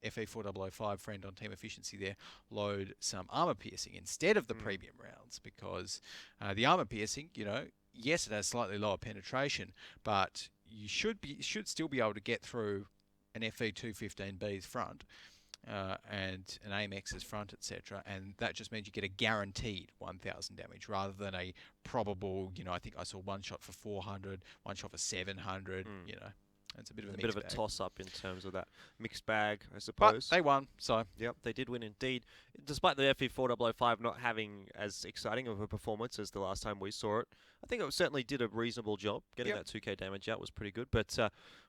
FE4005 friend on team efficiency there load some armor piercing instead of the premium rounds, because the armor piercing, yes, it has slightly lower penetration, but you should still be able to get through an FE215B's front and an AMX's front, etc. And that just means you get a guaranteed 1,000 damage rather than a probable, I think I saw one shot for 400, one shot for 700, It's a bit of a toss-up in terms of that mixed bag, I suppose. But they won, so... Yep, they did win indeed. Despite the FE4005 not having as exciting of a performance as the last time we saw it, I think it certainly did a reasonable job. Getting that 2k damage out was pretty good. But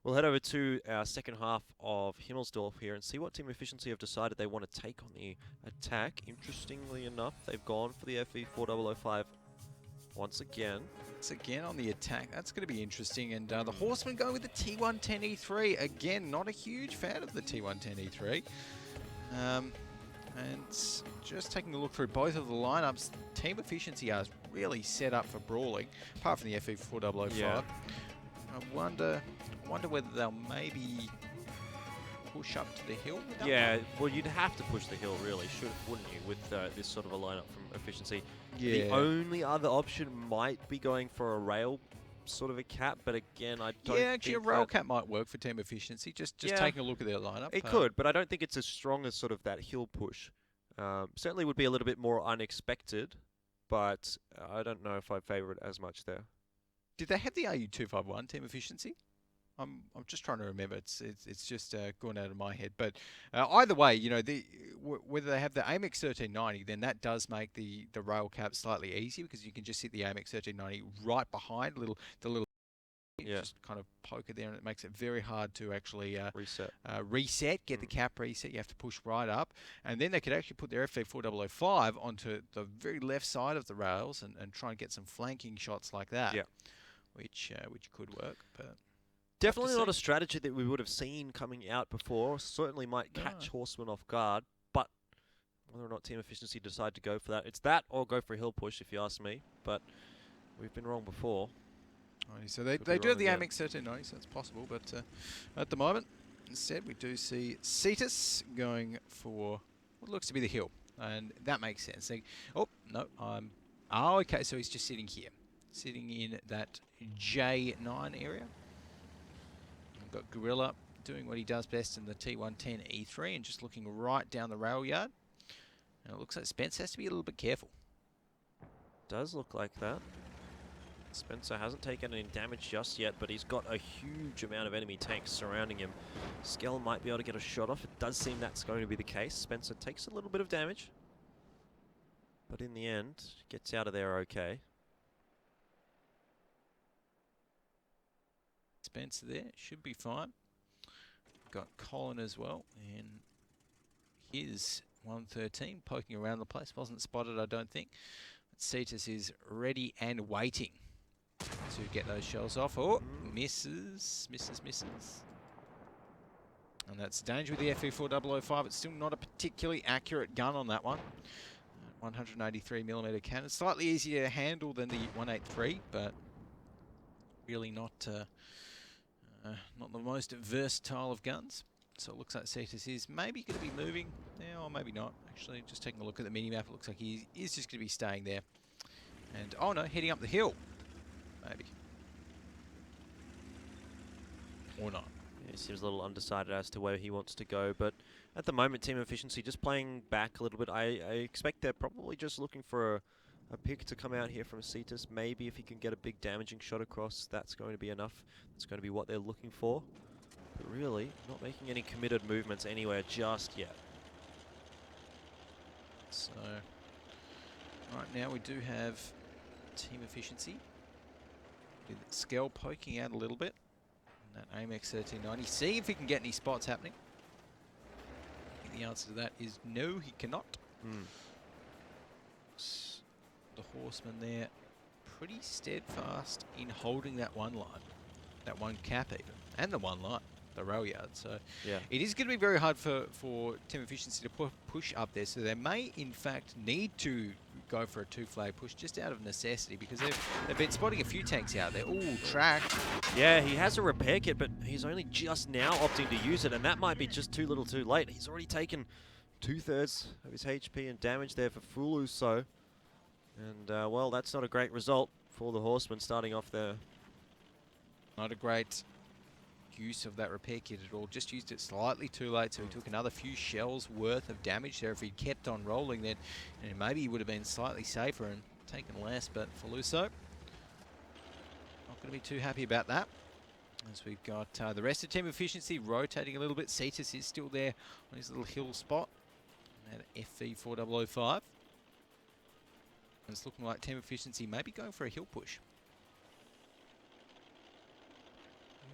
we'll head over to our second half of Himmelsdorf here and see what team efficiency have decided they want to take on the attack. Interestingly enough, they've gone for the FE4005 once again. On the attack. That's going to be interesting. And the Horsemen going with the T110E3. Again, not a huge fan of the T110E3. And just taking a look through both of the lineups, team efficiency are really set up for brawling, apart from the FE4005. Yeah. I wonder whether they'll maybe push up to the hill. Yeah, well, you'd have to push the hill, really, wouldn't you, with this sort of a lineup from efficiency. Yeah. The only other option might be going for a rail sort of a cap, but again, I don't Yeah, actually, a think rail cap might work for team efficiency, just taking a look at their lineup. It could, but I don't think it's as strong as sort of that hill push. Certainly would be a little bit more unexpected, but I don't know if I favour it as much there. Did they have the RU251 team efficiency? I'm just trying to remember. It's just gone out of my head. But either way, you know, whether they have the AMX 1390, then that does make the rail cap slightly easier because you can just hit the AMX 1390 right behind the little just kind of poke it there, and it makes it very hard to actually reset, get the cap reset. You have to push right up, and then they could actually put their FV4005 onto the very left side of the rails and try and get some flanking shots like that. Yeah, which could work, but. Definitely not a strategy that we would have seen coming out before. Certainly might catch Horsemen off guard, but whether or not Team Efficiency decide to go for that, it's that or go for a hill push, if you ask me. But we've been wrong before. So they do have the AMX 1390, so it's possible. But at the moment, instead, we do see Cetus going for what looks to be the hill, and that makes sense. Oh no, okay. So he's just sitting here, sitting in that J9 area. Got Gorilla doing what he does best in the T110 E3 and just looking right down the rail yard. And it looks like Spence has to be a little bit careful. Does look like that. Spencer hasn't taken any damage just yet, but he's got a huge amount of enemy tanks surrounding him. Skell might be able to get a shot off. It does seem that's going to be the case. Spencer takes a little bit of damage, but in the end, gets out of there okay. Spencer there, should be fine. Got Colin as well, and his 113 poking around the place. Wasn't spotted, I don't think. But Cetus is ready and waiting to get those shells off. Oh, misses. And that's danger with the FE4005. It's still not a particularly accurate gun on that one. 183mm cannon. Slightly easier to handle than the 183, but really not the most versatile of guns. So it looks like Cetus is maybe going to be moving there, or maybe not. Actually, just taking a look at the mini-map, it looks like he is just going to be staying there. And, oh no, heading up the hill. Maybe. Or not. Yeah, he seems a little undecided as to where he wants to go, but at the moment, Team Efficiency just playing back a little bit. I expect they're probably just looking for a pick to come out here from Cetus. Maybe if he can get a big damaging shot across, that's going to be enough. That's going to be what they're looking for. But really, not making any committed movements anywhere just yet. So, right now we do have Team Efficiency with Skell poking out a little bit. And that AMX 1390. See if he can get any spots happening. I think the answer to that is no, he cannot. The Horseman there pretty steadfast in holding that one line, that one cap even, and the one line, the rail yard. So yeah, it is going to be very hard for Team Efficiency to push up there. So they may in fact need to go for a two-flag push just out of necessity, because they've been spotting a few tanks out there. Ooh, tracked. Yeah, he has a repair kit, but he's only just now opting to use it, and that might be just too little too late. He's already taken 2/3 of his HP and damage there for Fulu, so... And, well, that's not a great result for the Horsemen starting off there. Not a great use of that repair kit at all. Just used it slightly too late, so he took another few shells worth of damage there. If he'd kept on rolling, then maybe he would have been slightly safer and taken less. But Faluso, not going to be too happy about that. As we've got the rest of Team Efficiency rotating a little bit. Cetus is still there on his little hill spot. That FV4005. And it's looking like Team Efficiency may be going for a hill push.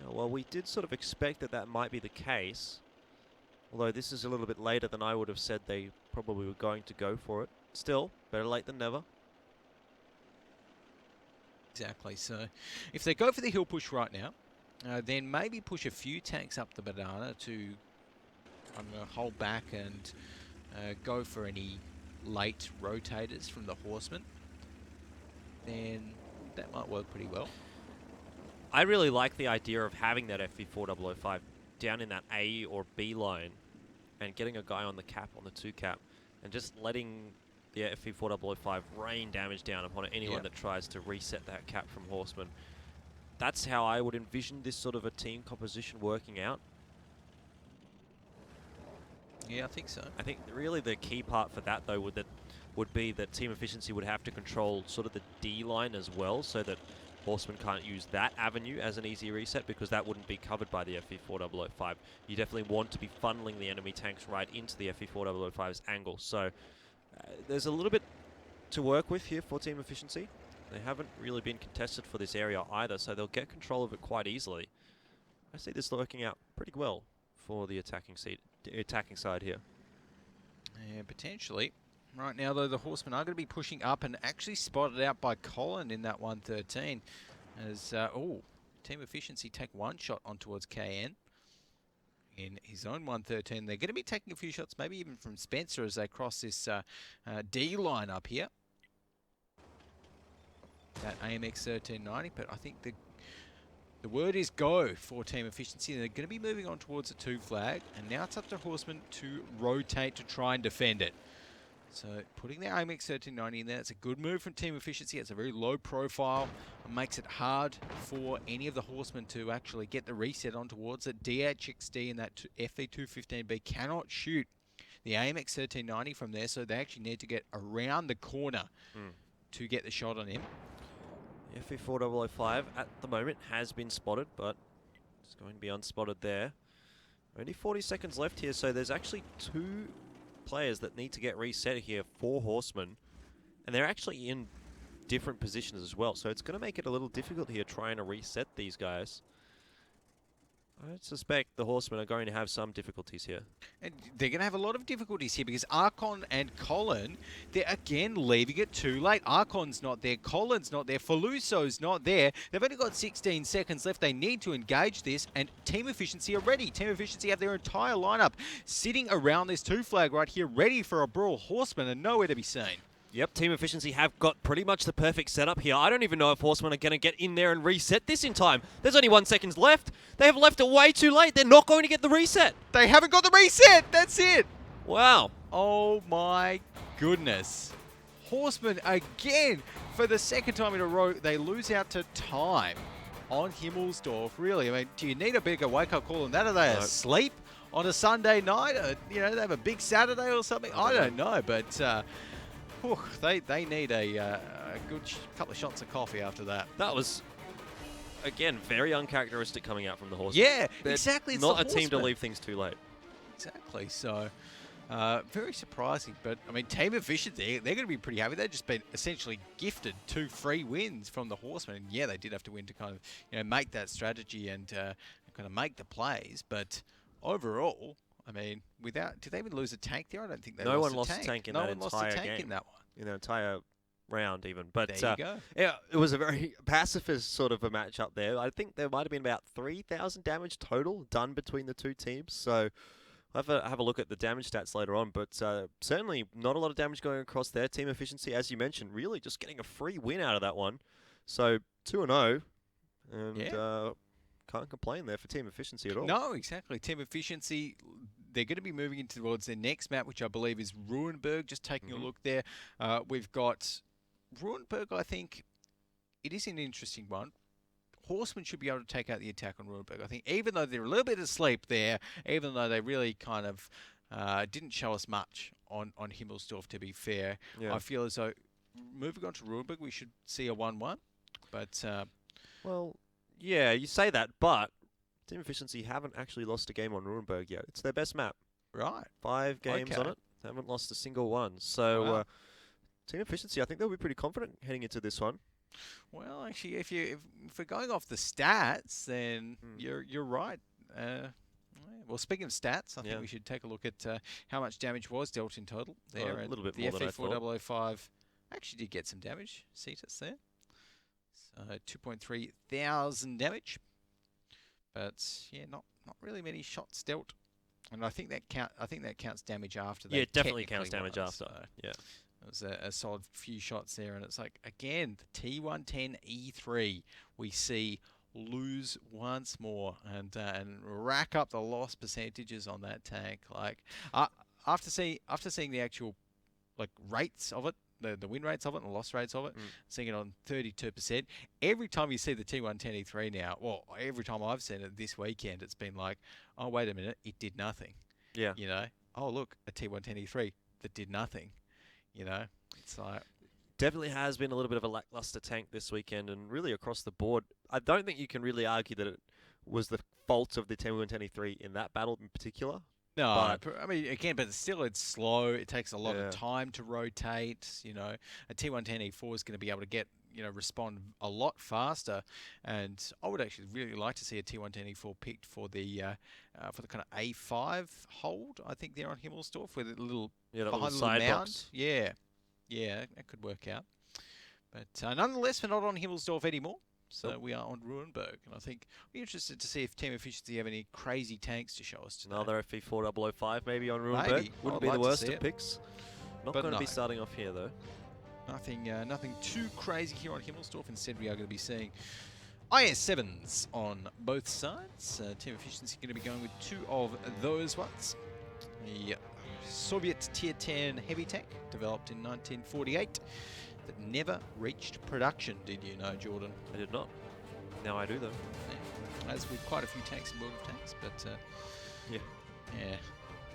Yeah, well, we did sort of expect that might be the case. Although this is a little bit later than I would have said they probably were going to go for it. Still, better late than never. Exactly. So if they go for the hill push right now, then maybe push a few tanks up the banana to hold back and go for any late rotators from the Horsemen, then that might work pretty well. I really like the idea of having that FV4005 down in that A or B line and getting a guy on the cap, on the 2 cap, and just letting the FV4005 rain damage down upon anyone that tries to reset that cap from Horsemen. That's how I would envision this sort of a team composition working out. Yeah, I think so. I think really the key part for that, though, would be that Team Efficiency would have to control sort of the D line as well, so that Horsemen can't use that avenue as an easy reset because that wouldn't be covered by the FE4005. You definitely want to be funneling the enemy tanks right into the FE4005's angle. So there's a little bit to work with here for team efficiency. They haven't really been contested for this area either, so they'll get control of it quite easily. I see this working out pretty well for the attacking side here. Yeah, potentially. Right now, though, the Horsemen are going to be pushing up and actually spotted out by Colin in that 113. As, team efficiency take one shot on towards KN in his own 113. They're going to be taking a few shots, maybe even from Spencer as they cross this D line up here. That AMX 1390, but I think the word is go for team efficiency. They're going to be moving on towards the 2 flag, and now it's up to Horsemen to rotate to try and defend it. So putting their AMX 1390 in there, it's a good move from team efficiency. It's a very low profile. It makes it hard for any of the Horsemen to actually get the reset on towards it. DHXD and that FE215B cannot shoot the AMX 1390 from there, so they actually need to get around the corner to get the shot on him. The FE4005 at the moment has been spotted, but it's going to be unspotted there. Only 40 seconds left here, so there's actually 2 players that need to get reset here for Horsemen, and they're actually in different positions as well, so it's going to make it a little difficult here trying to reset these guys. I suspect the Horsemen are going to have some difficulties here. And they're going to have a lot of difficulties here because Archon and Colin, they're again leaving it too late. Archon's not there, Colin's not there, Faluso's not there. They've only got 16 seconds left. They need to engage this, and team efficiency are ready. Team efficiency have their entire lineup sitting around this 2 flag right here, ready for a brawl. Horsemen are nowhere to be seen. Yep, Team Efficiency have got pretty much the perfect setup here. I don't even know if Horsemen are going to get in there and reset this in time. There's only 1 second left. They have left it way too late. They're not going to get the reset. They haven't got the reset. That's it. Wow. Oh my goodness. Horsemen again, for the 2nd time in a row, they lose out to time on Himmelsdorf. Really, I mean, do you need a bigger wake-up call than that? Are they asleep on a Sunday night? You know, they have a big Saturday or something? I don't know, but... they need a good couple of shots of coffee after that. That was, again, very uncharacteristic coming out from the Horsemen. Yeah, exactly. It's not a team to leave things too late. Exactly. So, very surprising. But, I mean, team efficiency, they're going to be pretty happy. They've just been essentially gifted 2 free wins from the Horsemen. And, yeah, they did have to win to kind of, make that strategy and kind of make the plays. But overall... I mean, did they even lose a tank there? I don't think they no lost one lost a tank in that entire game. In that one. In the entire round, even. But there you go. Yeah, it was a very pacifist sort of a matchup there. I think there might have been about 3,000 damage total done between the 2 teams. So I'll have a look at the damage stats later on. But certainly not a lot of damage going across their team efficiency, as you mentioned. Really just getting a free win out of that one. So 2-0, and can't complain there for team efficiency at all. No, exactly. Team efficiency. They're going to be moving into towards their next map, which I believe is Ruinberg. Just taking a look there. We've got Ruinberg, I think. It is an interesting one. Horsemen should be able to take out the attack on Ruinberg. I think even though they're a little bit asleep there, even though they really kind of didn't show us much on Himmelsdorf, to be fair, I feel as though moving on to Ruinberg, we should see a 1-1. But, well, yeah, you say that, but Team Efficiency haven't actually lost a game on Ruinberg yet. It's their best map. Right. 5 games on it. They haven't lost a single one. So Team Efficiency, I think they'll be pretty confident heading into this one. Well, actually, if we're going off the stats, then you're right. Well, speaking of stats, I think we should take a look at how much damage was dealt in total there. A little bit the more than I thought. The FE4005 actually did get some damage. Cetus there. So 2.3 thousand damage. But yeah, not really many shots dealt, and I think that counts damage after that. Yeah, it definitely counts damage after. So yeah, it was a solid few shots there, and it's like again the T110E3 we see lose once more and rack up the loss percentages on that tank. Like after seeing the actual rates of it. The win rates of it and the loss rates of it, seeing it on 32%. Every time you see the T110E3 now, well, every time I've seen it this weekend, it's been like, oh, wait a minute, it did nothing. Yeah. Oh, look, a T110E3 that did nothing. It's like... Definitely has been a little bit of a lackluster tank this weekend, and really across the board. I don't think you can really argue that it was the fault of the T123 in that battle in particular. No, But I mean, again, but still, it's slow. It takes a lot Yeah. of time to rotate. You know, a T110E4 is going to be able to get, respond a lot faster. And I would actually really like to see a T110E4 picked for the kind of A5 hold. I think they're on Himmelsdorf with a little that behind little the little side mound. box. Yeah, that could work out. But nonetheless, we're not on Himmelsdorf anymore. So Nope. we are on Ruinberg, and I think we're interested to see if Team Efficiency have any crazy tanks to show us today. Another FE4005 maybe on Ruinberg. Maybe. Wouldn't I'd be like the to worst see of it. picks. Not But going to be no. starting off here though. Nothing too crazy here on Himmelsdorf. Instead, we are going to be seeing IS7s on both sides. Team Efficiency going to be going with two of those ones. The Soviet Tier 10 heavy tank, developed in 1948, that never reached production. Did you know, Jordan? I did not. Now I do though. Yeah. As with quite a few tanks in World of Tanks, but Yeah.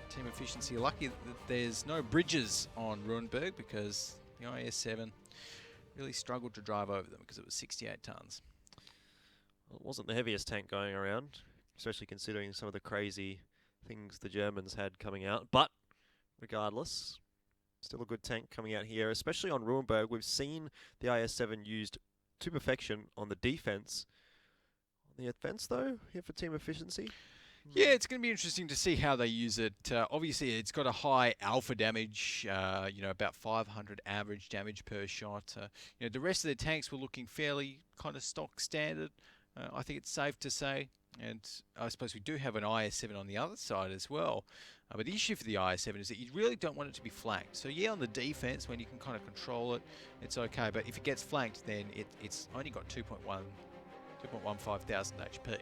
Team Efficiency lucky that there's no bridges on Ruinberg, because the IS-7 really struggled to drive over them because it was 68 tons. Well, it wasn't the heaviest tank going around, especially considering some of the crazy things the Germans had coming out. But regardless, still a good tank coming out here, especially on Ruinberg. We've seen the IS-7 used to perfection on the defense. On the offense, though, here for Team Efficiency. Yeah, it's going to be interesting to see how they use it. Obviously, it's got a high alpha damage, about 500 average damage per shot. The rest of the tanks were looking fairly kind of stock standard, I think it's safe to say. And I suppose we do have an IS-7 on the other side as well. But the issue for the IS-7 is that you really don't want it to be flanked. So yeah, on the defense, when you can kind of control it, it's okay. But if it gets flanked, then it's only got 2.15 thousand HP.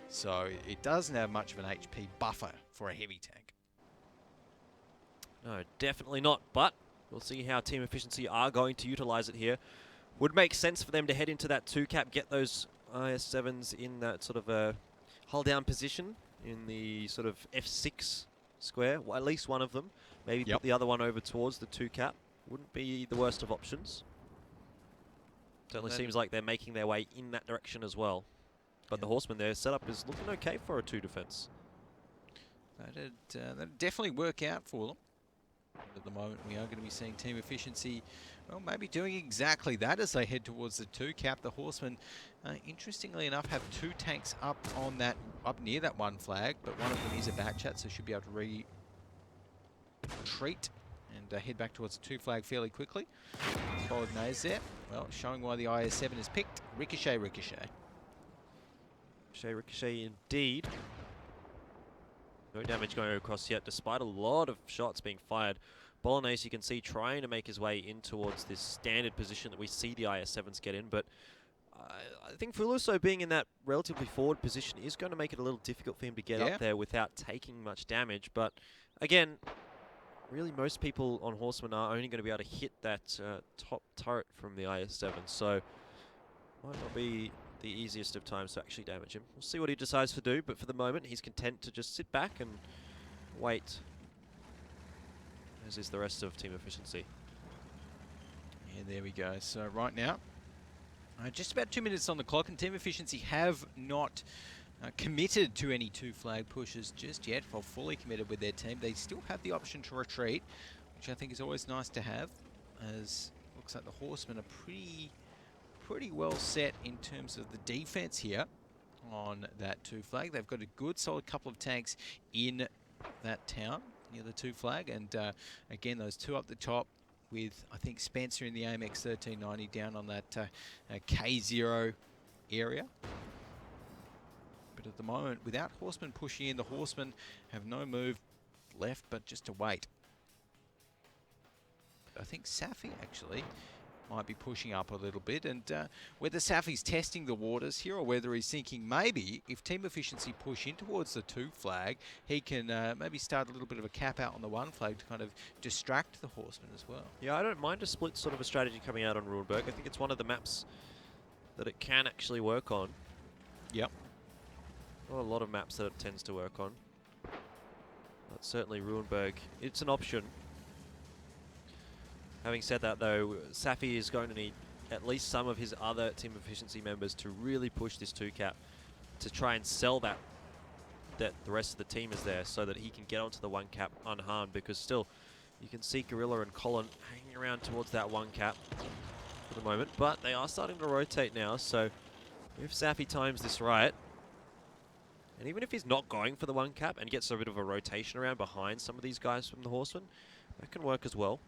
So it doesn't have much of an HP buffer for a heavy tank. No, definitely not. But we'll see how Team Efficiency are going to utilize it here. Would make sense for them to head into that 2-cap, get those IS-7s in that sort of a hold-down position in the sort of F6 square. Well, at least one of them. Maybe put the other one over towards the 2-cap. Wouldn't be the worst of options. Certainly seems like they're making their way in that direction as well. But the Horseman, their setup is looking okay for a 2 defense. That'd definitely work out for them. At the moment, we are going to be seeing Team Efficiency, well, maybe doing exactly that as they head towards the 2-cap. The Horsemen, interestingly enough, have 2 tanks up near that 1 flag, but one of them is a back chat, so should be able to retreat and head back towards the 2 flag fairly quickly. Solid nose there. Well, showing why the IS-7 is picked. Ricochet. Ricochet indeed. No damage going across yet, despite a lot of shots being fired. Bolognese, you can see, trying to make his way in towards this standard position that we see the IS-7s get in, but I think Fuluso being in that relatively forward position is going to make it a little difficult for him to get up there without taking much damage. But again, really most people on Horseman are only going to be able to hit that top turret from the IS-7, so might not be the easiest of times to actually damage him. We'll see what he decides to do, but for the moment he's content to just sit back and wait, as is the rest of Team Efficiency. Yeah, there we go. So right now, just about 2 minutes on the clock, and Team Efficiency have not committed to any 2 flag pushes just yet. While fully committed with their team, they still have the option to retreat, which I think is always nice to have, as looks like the Horsemen are pretty well set in terms of the defense here on that 2 flag. They've got a good solid couple of tanks in that town near the 2 flag, and again, those 2 up the top with, I think, Spencer in the AMX 1390 down on that K0 area. But at the moment, without Horsemen pushing in, the Horsemen have no move left but just to wait. I think Safi actually might be pushing up a little bit, and whether Safi's testing the waters here or whether he's thinking maybe if Team Efficiency push in towards the 2 flag, he can maybe start a little bit of a cap out on the 1 flag to kind of distract the Horsemen as well. Yeah, I don't mind a split sort of a strategy coming out on Ruinberg. I think it's one of the maps that it can actually work on. Yep. Not a lot of maps that it tends to work on. But certainly Ruinberg, it's an option. Having said that, though, Safi is going to need at least some of his other team efficiency members to really push this 2-cap to try and sell that the rest of the team is there so that he can get onto the 1-cap unharmed, because still you can see Gorilla and Colin hanging around towards that 1-cap for the moment, but they are starting to rotate now, so if Safi times this right, and even if he's not going for the 1-cap and gets a bit of a rotation around behind some of these guys from the Horsemen, that can work as well.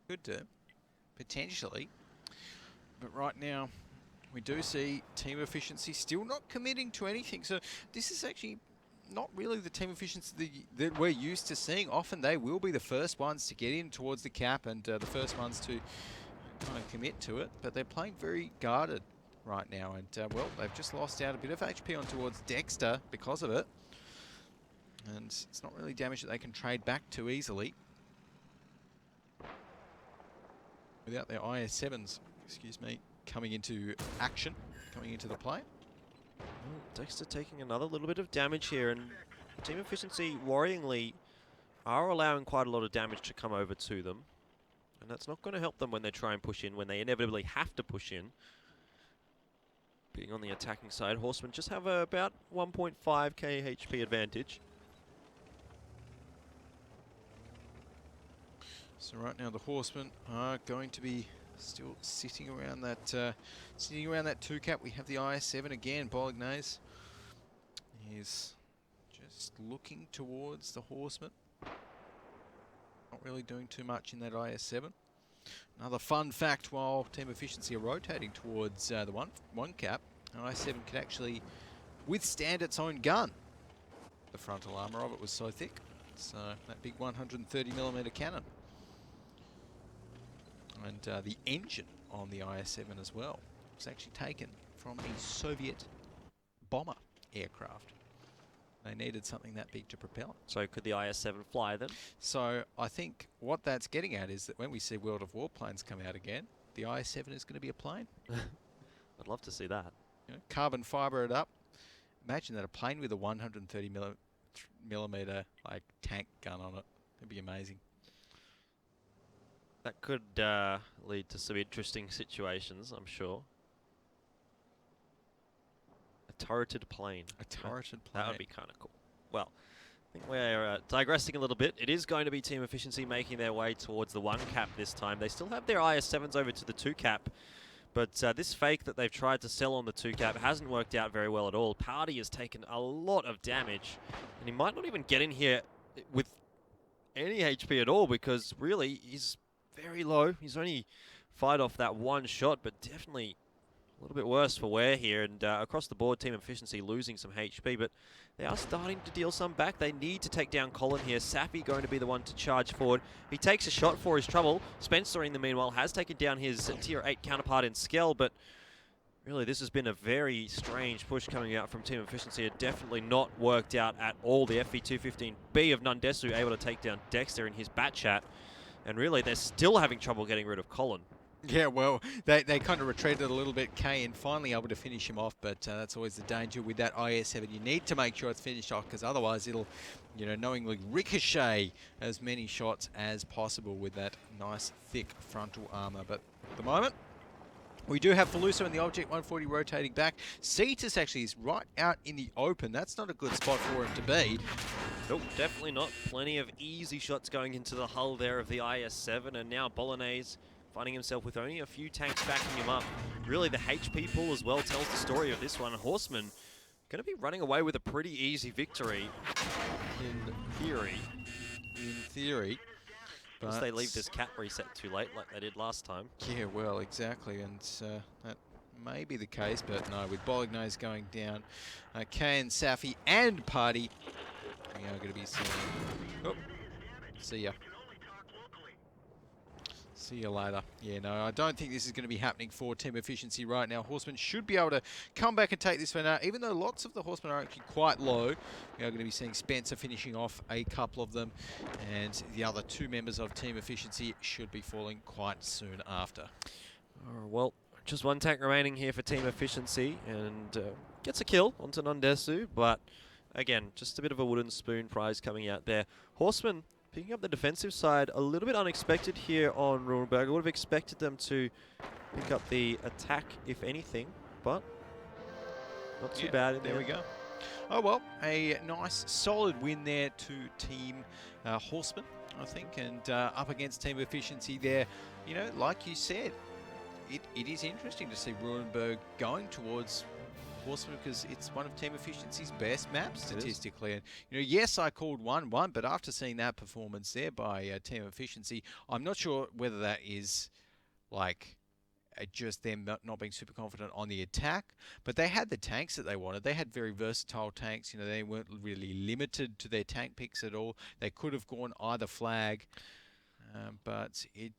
Could do, potentially. But right now, we do see team efficiency still not committing to anything. So this is actually not really the team efficiency that we're used to seeing. Often they will be the first ones to get in towards the cap and the first ones to kind of commit to it. But they're playing very guarded right now. And, well, they've just lost out a bit of HP on towards Dexter because of it. And it's not really damage that they can trade back too easily. Without their IS-7s, excuse me, coming into action, coming into the play. Well, Dexter taking another little bit of damage here, and team efficiency, worryingly, are allowing quite a lot of damage to come over to them. And that's not going to help them when they try and push in, when they inevitably have to push in. Being on the attacking side, Horsemen just have about 1.5k HP advantage. So right now the Horsemen are going to be still sitting around that 2-cap. We have the IS-7 again. Bolognese is just looking towards the Horsemen. Not really doing too much in that IS-7. Another fun fact, while team efficiency are rotating towards the 1-cap, an IS-7 can actually withstand its own gun. The frontal armor of it was so thick. So that big 130mm cannon. And the engine on the IS-7 as well was actually taken from a Soviet bomber aircraft. They needed something that big to propel it. So could the IS-7 fly then? So I think what that's getting at is that when we see World of Warplanes come out again, the IS-7 is going to be a plane. I'd love to see that. You know, carbon fibre it up. Imagine that, a plane with a 130mm like tank gun on it. It'd be amazing. That could lead to some interesting situations, I'm sure. A turreted plane. A turreted plane. That would be kind of cool. Well, I think we're digressing a little bit. It is going to be team efficiency making their way towards the 1-cap this time. They still have their IS-7s over to the 2-cap, but this fake that they've tried to sell on the 2-cap hasn't worked out very well at all. Party has taken a lot of damage, and he might not even get in here with any HP at all, because really he's very low. He's only fired off that one shot, but definitely a little bit worse for wear here. And across the board, team efficiency losing some HP, but they are starting to deal some back. They need to take down Colin here. Safi going to be the one to charge forward. He takes a shot for his trouble. Spencer, in the meanwhile, has taken down his tier 8 counterpart in Skell, but really this has been a very strange push coming out from team efficiency. It definitely not worked out at all. The FV215B of Nundesu able to take down Dexter in his bat chat. And really, they're still having trouble getting rid of Colin. Yeah, well, they kind of retreated a little bit. Kane finally able to finish him off, but that's always the danger with that IS-7. You need to make sure it's finished off, because otherwise it'll, you know, knowingly ricochet as many shots as possible with that nice, thick frontal armor. But at the moment, we do have Faluso in the Object 140 rotating back. Cetus actually is right out in the open. That's not a good spot for him to be. Nope, definitely not. Plenty of easy shots going into the hull there of the IS-7, and now Bolognese finding himself with only a few tanks backing him up. Really, the HP pool as well tells the story of this one. Horsemen going to be running away with a pretty easy victory, in theory. In theory. Unless they leave this cap reset too late, like they did last time. Yeah, well, exactly, and that may be the case, but no, with Bolognese going down, Kane, Safi, and Party, we are going to be seeing... Oh, see ya. See you later. Yeah, no, I don't think this is going to be happening for team efficiency right now. Horsemen should be able to come back and take this one out, even though lots of the Horsemen are actually quite low. We are going to be seeing Spencer finishing off a couple of them, and the other two members of team efficiency should be falling quite soon after. Well, just one tank remaining here for team efficiency, and gets a kill onto Nundesu, but again, just a bit of a wooden spoon prize coming out there. Horsemen Picking up the defensive side, a little bit unexpected here on Rurenberg. I would have expected them to pick up the attack, if anything, but not too bad in there. We go. Oh, well, a nice, solid win there to Team Horseman, I think, and up against Team Efficiency there. You know, like you said, it is interesting to see Rurenberg going towards Horseman because it's one of Team Efficiency's best maps statistically. And, you know, yes, I called 1-1, but after seeing that performance there by Team Efficiency, I'm not sure whether that is like just them not being super confident on the attack, but they had the tanks that they wanted. They had very versatile tanks. You know, they weren't really limited to their tank picks at all. They could have gone either flag. But it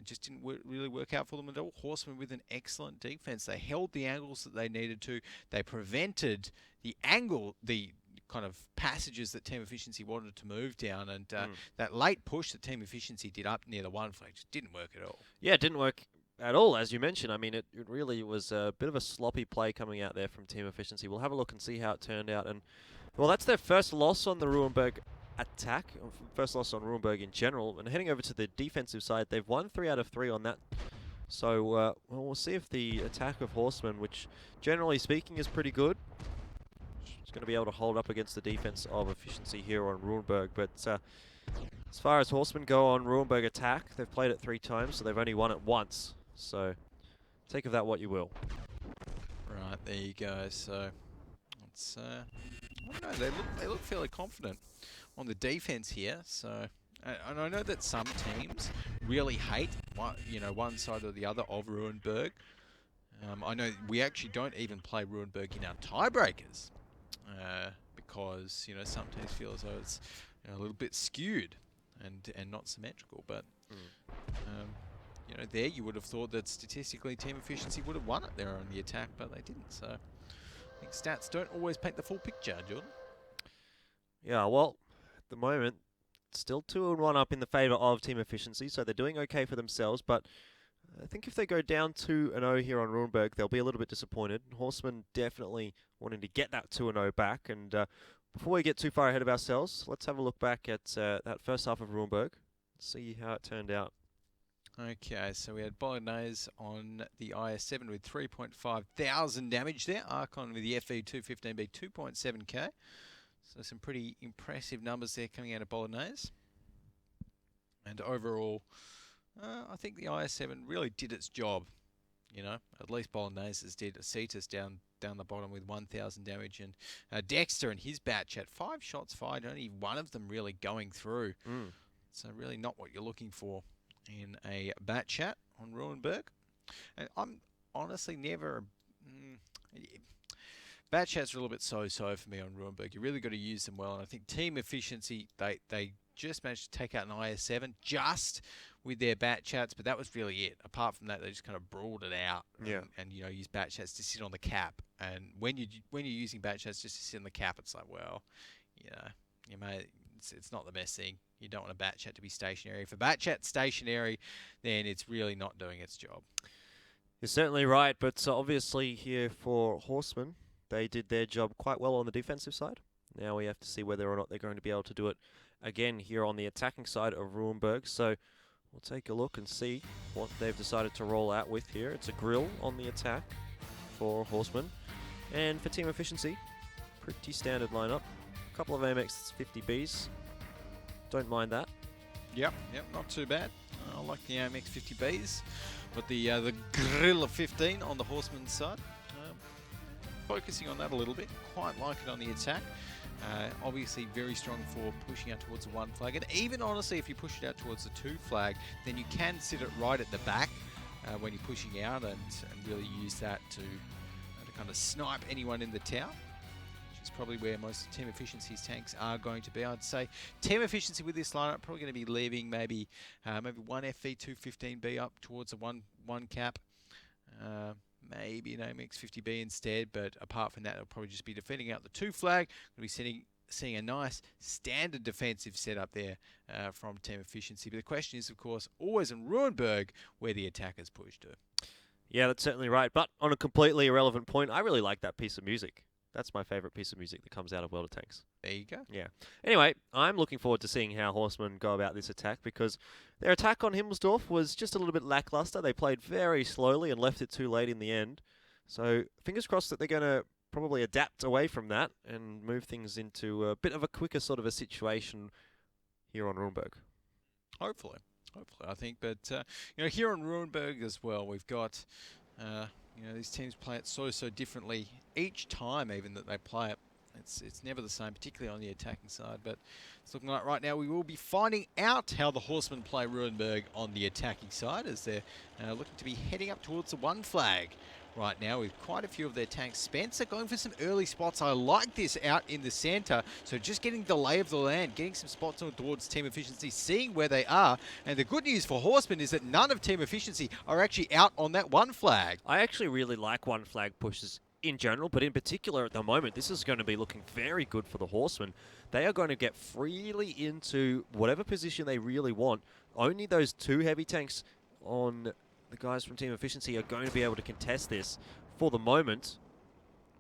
just didn't really work out for them at all. Horsemen with an excellent defense. They held the angles that they needed to. They prevented the kind of passages that Team Efficiency wanted to move down. And that late push that Team Efficiency did up near the one flag just didn't work at all. Yeah, it didn't work at all, as you mentioned. I mean, it really was a bit of a sloppy play coming out there from Team Efficiency. We'll have a look and see how it turned out. And, well, that's their first loss on the Rurenberg attack, first loss on Rurenberg in general. And heading over to the defensive side, they've won 3 out of 3 on that. So well, we'll see if the attack of Horsemen, which generally speaking is pretty good, is going to be able to hold up against the defense of Efficiency here on Rurenberg. But as far as Horsemen go on Rurenberg attack, they've played it 3 times, so they've only won it once. So take of that what you will. Right, there you go. So it's I don't know, they look fairly confident on the defense here. So, and I know that some teams really hate one side or the other of Rurenberg. I know we actually don't even play Rurenberg in our tiebreakers because some teams feel as though it's a little bit skewed and not symmetrical. But there you would have thought that statistically Team Efficiency would have won it there on the attack, but they didn't. So I think stats don't always paint the full picture, Jordan. Yeah, well, at the moment, still 2-1 up in the favour of Team Efficiency, so they're doing okay for themselves, but I think if they go down 2-0 here on Rurenberg, they'll be a little bit disappointed. Horsemen definitely wanting to get that 2-0 back, and before we get too far ahead of ourselves, let's have a look back at that first half of Rurenberg, see how it turned out. Okay, so we had Bolognese on the IS-7 with 3.5 thousand damage there. Archon with the FE215B 2.7k. So some pretty impressive numbers there coming out of Bolognese. And overall, I think the IS-7 really did its job. At least Bolognese's did. Cetus down the bottom with 1,000 damage. And Dexter and his batch had 5 shots fired, only one of them really going through. So really not what you're looking for in a bat chat on Rurenberg. And I'm honestly never... bat chats are a little bit so-so for me on Rurenberg. You really got to use them well. And I think Team Efficiency, they just managed to take out an IS-7 just with their bat chats, but that was really it. Apart from that, they just kind of brawled it out and use bat chats to sit on the cap. And when you're using bat chats just to sit on the cap, it's like, well, it's not the best thing. You don't want a bat chat to be stationary. If a bat chat's stationary, then it's really not doing its job. You're certainly right, but obviously here for Horsemen, they did their job quite well on the defensive side. Now we have to see whether or not they're going to be able to do it again here on the attacking side of Rurenberg. So we'll take a look and see what they've decided to roll out with here. It's a grill on the attack for Horsemen. And for Team Efficiency, pretty standard lineup. A couple of AMX 50Bs. Don't mind that. Yep, not too bad. I like the AMX 50Bs, but the grill of 15 on the Horseman's side. Focusing on that a little bit, quite like it on the attack. Obviously very strong for pushing out towards the 1 flag, and even honestly if you push it out towards the 2 flag, then you can sit it right at the back when you're pushing out and really use that to kind of snipe anyone in the tower, which is probably where most of Team Efficiency's tanks are going to be. I'd say Team Efficiency with this lineup probably going to be leaving maybe one FE215B up towards a 1 cap. Maybe an AMX 50B instead, but apart from that, they'll probably just be defending out the 2 flag. We'll be seeing a nice standard defensive setup there from Team Efficiency. But the question is, of course, always in Rurenberg where the attackers push to. Yeah, that's certainly right. But on a completely irrelevant point, I really like that piece of music. That's my favourite piece of music that comes out of World of Tanks. There you go. Yeah. Anyway, I'm looking forward to seeing how Horsemen go about this attack because their attack on Himmelsdorf was just a little bit lackluster. They played very slowly and left it too late in the end. So fingers crossed that they're going to probably adapt away from that and move things into a bit of a quicker sort of a situation here on Runeberg. Hopefully, I think. But here on Runeberg as well, we've got these teams play it so differently each time, even that they play it. It's never the same, particularly on the attacking side. But it's looking like right now we will be finding out how the Horsemen play Runeberg on the attacking side, as they're looking to be heading up towards the one flag right now with quite a few of their tanks. Spencer going for some early spots. I like this out in the center. So just getting the lay of the land, getting some spots on towards Team Efficiency, seeing where they are. And the good news for Horsemen is that none of Team Efficiency are actually out on that one flag. I actually really like one flag pushes in general, but in particular at the moment, this is going to be looking very good for the Horsemen. They are going to get freely into whatever position they really want. Only those two heavy tanks on the guys from Team Efficiency are going to be able to contest this for the moment.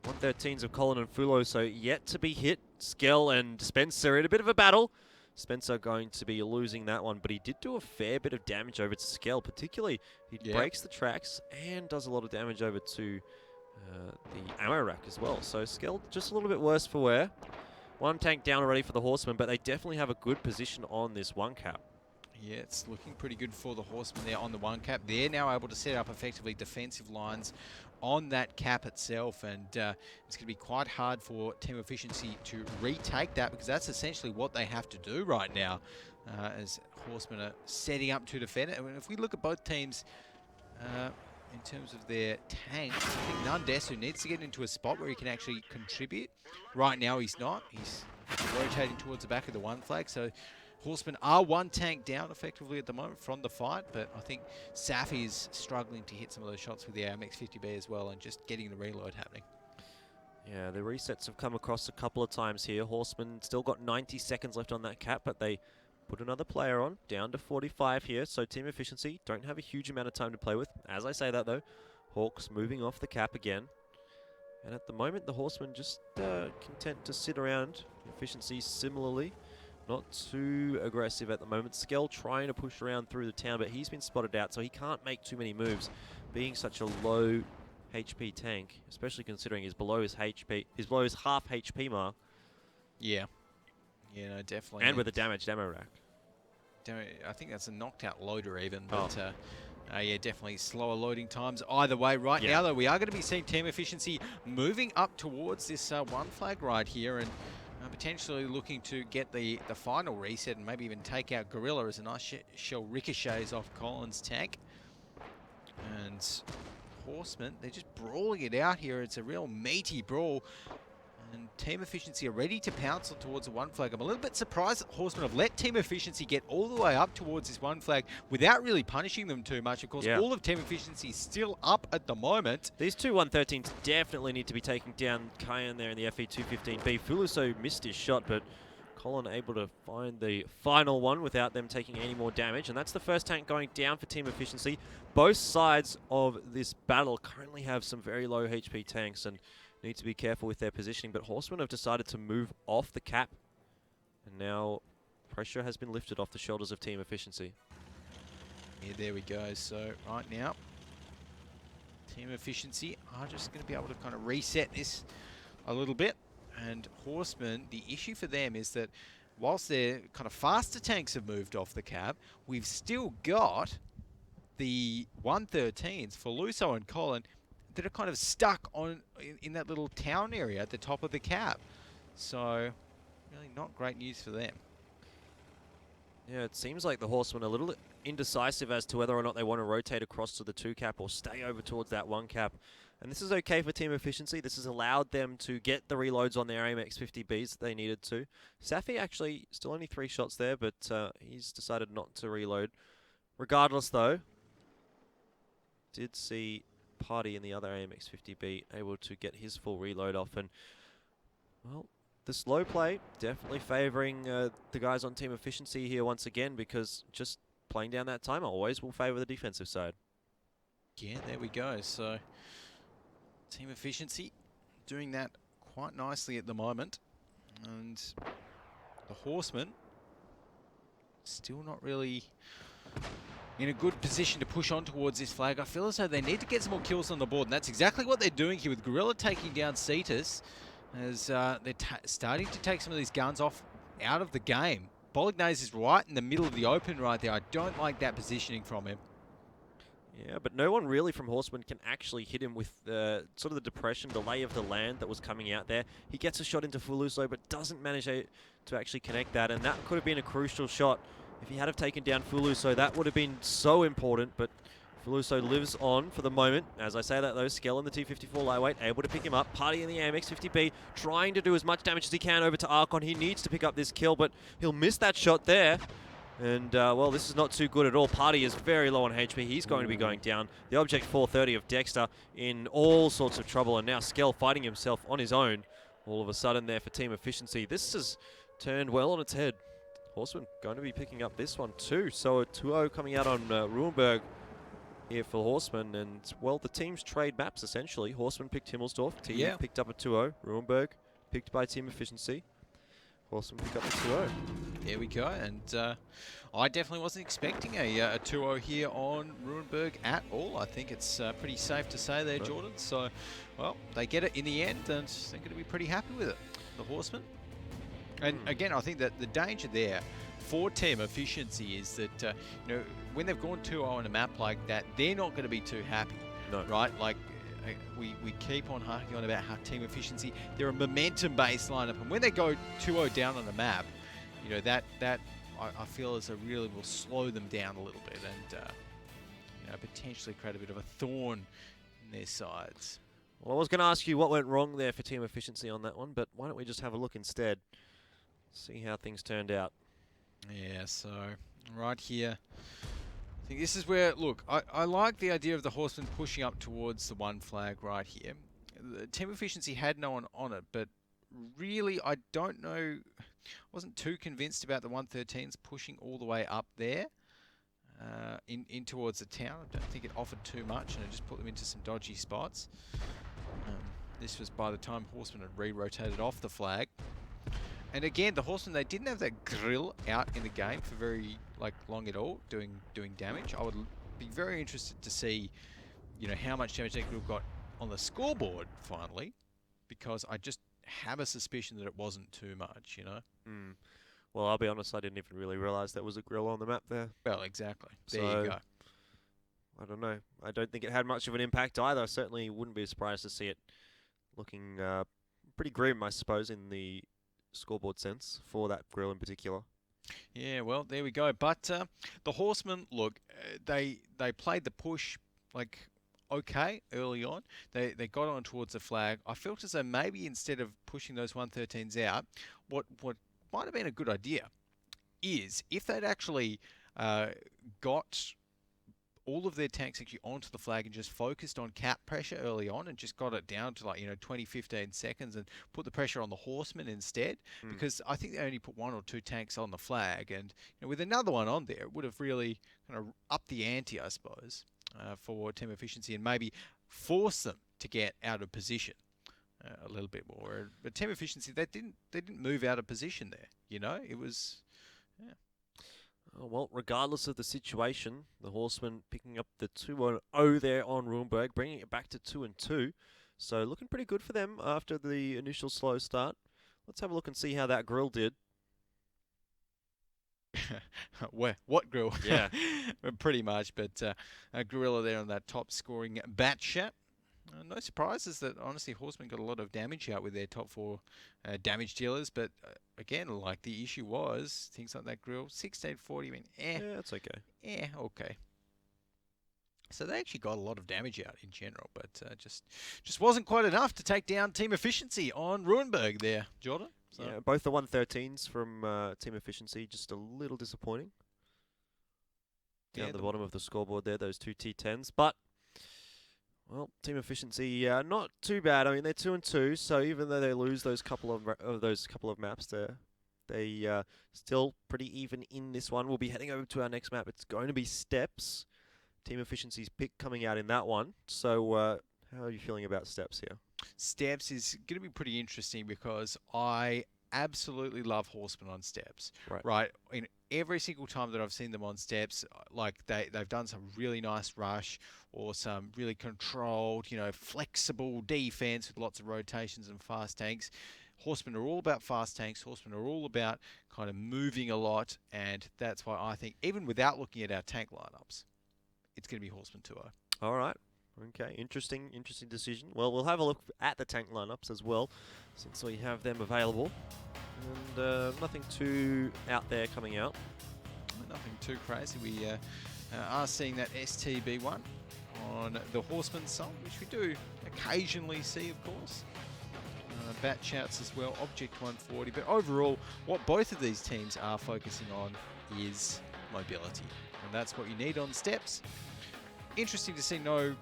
113s of Colin and Fulo, so yet to be hit. Skell and Spencer in a bit of a battle. Spencer going to be losing that one, but he did do a fair bit of damage over to Skell. Particularly, he breaks the tracks and does a lot of damage over to the ammo rack as well. So Skell just a little bit worse for wear. One tank down already for the Horsemen, but they definitely have a good position on this one cap. Yeah, it's looking pretty good for the Horsemen there on the one cap. They're now able to set up effectively defensive lines on that cap itself, and it's going to be quite hard for Team Efficiency to retake that, because that's essentially what they have to do right now as Horsemen are setting up to defend it. I mean, if we look at both teams in terms of their tanks, I think Nandesu needs to get into a spot where he can actually contribute. Right now he's not. He's rotating towards the back of the one flag, so Horsemen are one tank down effectively at the moment from the fight, but I think Safi is struggling to hit some of those shots with the AMX-50B as well, and just getting the reload happening. Yeah, the resets have come across a couple of times here. Horsemen still got 90 seconds left on that cap, but they put another player on, down to 45 here, so Team Efficiency don't have a huge amount of time to play with. As I say that though, Hawks moving off the cap again. And at the moment, the Horsemen just content to sit around. Efficiency similarly. Not too aggressive at the moment. Skell trying to push around through the town, but he's been spotted out, so he can't make too many moves, being such a low HP tank, especially considering he's below his HP. He's below his half HP mark. Yeah. Yeah, no, definitely. And with a damaged ammo rack. I think that's a knocked out loader even, but yeah, definitely slower loading times either way. Right now, though, we are going to be seeing Team Efficiency moving up towards this one flag right here, and potentially looking to get the final reset and maybe even take out Gorilla as a nice shell ricochets off Colin's tank. And Horsemen, they're just brawling it out here. It's a real meaty brawl. And Team Efficiency are ready to pounce on towards the one flag. I'm a little bit surprised that Horsemen have let Team Efficiency get all the way up towards this one flag without really punishing them too much. Of course, all of Team Efficiency is still up at the moment. These two 113s definitely need to be taking down Kayan there in the FE215B. Fuluso missed his shot, but Colin able to find the final one without them taking any more damage. And that's the first tank going down for Team Efficiency. Both sides of this battle currently have some very low HP tanks and need to be careful with their positioning, but Horsemen have decided to move off the cap, and now pressure has been lifted off the shoulders of Team Efficiency. Yeah, there we go. So right now, Team Efficiency are just going to be able to kind of reset this a little bit, and Horsemen, the issue for them is that whilst their kind of faster tanks have moved off the cap, we've still got the 113s for Luso and Colin that are kind of stuck on in that little town area at the top of the cap. So really not great news for them. Yeah, it seems like the Horsemen are a little indecisive as to whether or not they want to rotate across to the 2 cap or stay over towards that 1 cap. And this is okay for Team Efficiency. This has allowed them to get the reloads on their AMX-50Bs that they needed to. Safi actually still only 3 shots there, but he's decided not to reload. Regardless though, did see Party in the other AMX-50B able to get his full reload off, and well, the slow play definitely favouring the guys on Team Efficiency here once again, because just playing down that timer always will favour the defensive side. Yeah, there we go. So Team Efficiency doing that quite nicely at the moment. And the Horsemen still not really in a good position to push on towards this flag. I feel as though they need to get some more kills on the board, and that's exactly what they're doing here with Gorilla taking down Cetus, as they're starting to take some of these guns off out of the game. Bolognese is right in the middle of the open right there. I don't like that positioning from him. Yeah, but no one really from Horseman can actually hit him with sort of the depression, the lay of the land that was coming out there. He gets a shot into Fuluso, but doesn't manage to actually connect that, and that could have been a crucial shot. If he had have taken down Fuluso, that would have been so important, but Fuluso lives on for the moment. As I say that though, Skell in the T54 lightweight, able to pick him up. Party in the AMX 50B, trying to do as much damage as he can over to Archon. He needs to pick up this kill, but he'll miss that shot there. And, well, this is not too good at all. Party is very low on HP. He's going to be going down. The Object 430 of Dexter in all sorts of trouble. And now Skell fighting himself on his own. All of a sudden there for team efficiency. This has turned well on its head. Horseman going to be picking up this one too. So a 2-0 coming out on Ruhenberg here for Horseman. And, well, the teams trade maps essentially. Horseman picked Himmelsdorf. Team picked up a 2-0. Ruhenberg picked by team efficiency. Horseman pick up a 2-0. There we go, and I definitely wasn't expecting a 2-0 here on Ruhenberg at all. I think it's pretty safe to say there, Jordan. So, well, they get it in the end, and they're going to be pretty happy with it, the Horsemen. And again, I think that the danger there for team efficiency is that you know, when they've gone 2-0 on a map like that, they're not going to be too happy, right? Like, we keep on harking on about how team efficiency, they're a momentum-based lineup, and when they go 2-0 down on a map, you know, that I feel as though really will slow them down a little bit, and you know, potentially create a bit of a thorn in their sides. Well, I was going to ask you what went wrong there for team efficiency on that one, but why don't we just have a look instead, see how things turned out. Yeah, so right here, I think this is where, look, I like the idea of the Horsemen pushing up towards the one flag right here. The team efficiency had no one on it, but really I don't know, wasn't too convinced about the 113s pushing all the way up there in towards the town. I don't think it offered too much, and it just put them into some dodgy spots. This was by the time Horsemen had re-rotated off the flag. And again, the Horsemen, they didn't have that grill out in the game for very long at all, doing damage. I would be very interested to see, you know, how much damage that grill got on the scoreboard finally, because I just have a suspicion that it wasn't too much, you know. Well, I'll be honest, I didn't even really realise there was a grill on the map there. Well, exactly. There you go. I don't know. I don't think it had much of an impact either. I certainly wouldn't be surprised to see it looking pretty grim, I suppose, in the scoreboard sense for that grill in particular. Yeah, well, there we go. But the Horsemen, look, they played the push okay early on. They got on towards the flag. I felt as though maybe instead of pushing those 113s out, what might have been a good idea is if they'd actually got all of their tanks actually onto the flag and just focused on cap pressure early on and just got it down to 20, 15 seconds and put the pressure on the Horsemen instead, because I think they only put 1 or 2 tanks on the flag, and with another one on there, it would have really kind of upped the ante, I suppose, for team efficiency, and maybe force them to get out of position a little bit more. But team efficiency, they didn't move out of position there. It was, yeah. Well, regardless of the situation, the Horsemen picking up the 2-0 there on Ruhenberg, bringing it back to 2-2. So looking pretty good for them after the initial slow start. Let's have a look and see how that grill did. What grill? Yeah. Pretty much, but a gorilla there on that top scoring batch. No surprises that, honestly, Horsemen got a lot of damage out with their top 4 damage dealers. But again, the issue was things like that grill, 1640. I mean, Yeah, that's okay. Yeah, okay. So they actually got a lot of damage out in general, but just wasn't quite enough to take down team efficiency on Ruhenberg there, Jordan. So. Yeah, both the 113s from team efficiency, just a little disappointing. Down at the bottom of the scoreboard there, those 2 T10s, but. Well, team efficiency, not too bad. I mean, they're 2-2, so even though they lose those couple of maps, they still pretty even in this one. We'll be heading over to our next map. It's going to be Steps. Team efficiency's pick coming out in that one. So, how are you feeling about Steps here? steps is going to be pretty interesting because I absolutely love horsemen on steps. Right. In every single time that I've seen them on steps, like they've done some really nice rush or some really controlled, flexible defense with lots of rotations and fast tanks. Horsemen are all about fast tanks. Horsemen are all about kind of moving a lot, and that's why I think, even without looking at our tank lineups, it's going to be Horseman 2-0. All right. Okay, interesting decision. Well, we'll have a look at the tank lineups as well, since we have them available. And nothing too out there coming out. Nothing too crazy. We are seeing that STB1 on the Horseman side, which we do occasionally see, of course. Bat shouts as well, Object 140. But overall, what both of these teams are focusing on is mobility. And that's what you need on steps. Interesting to see no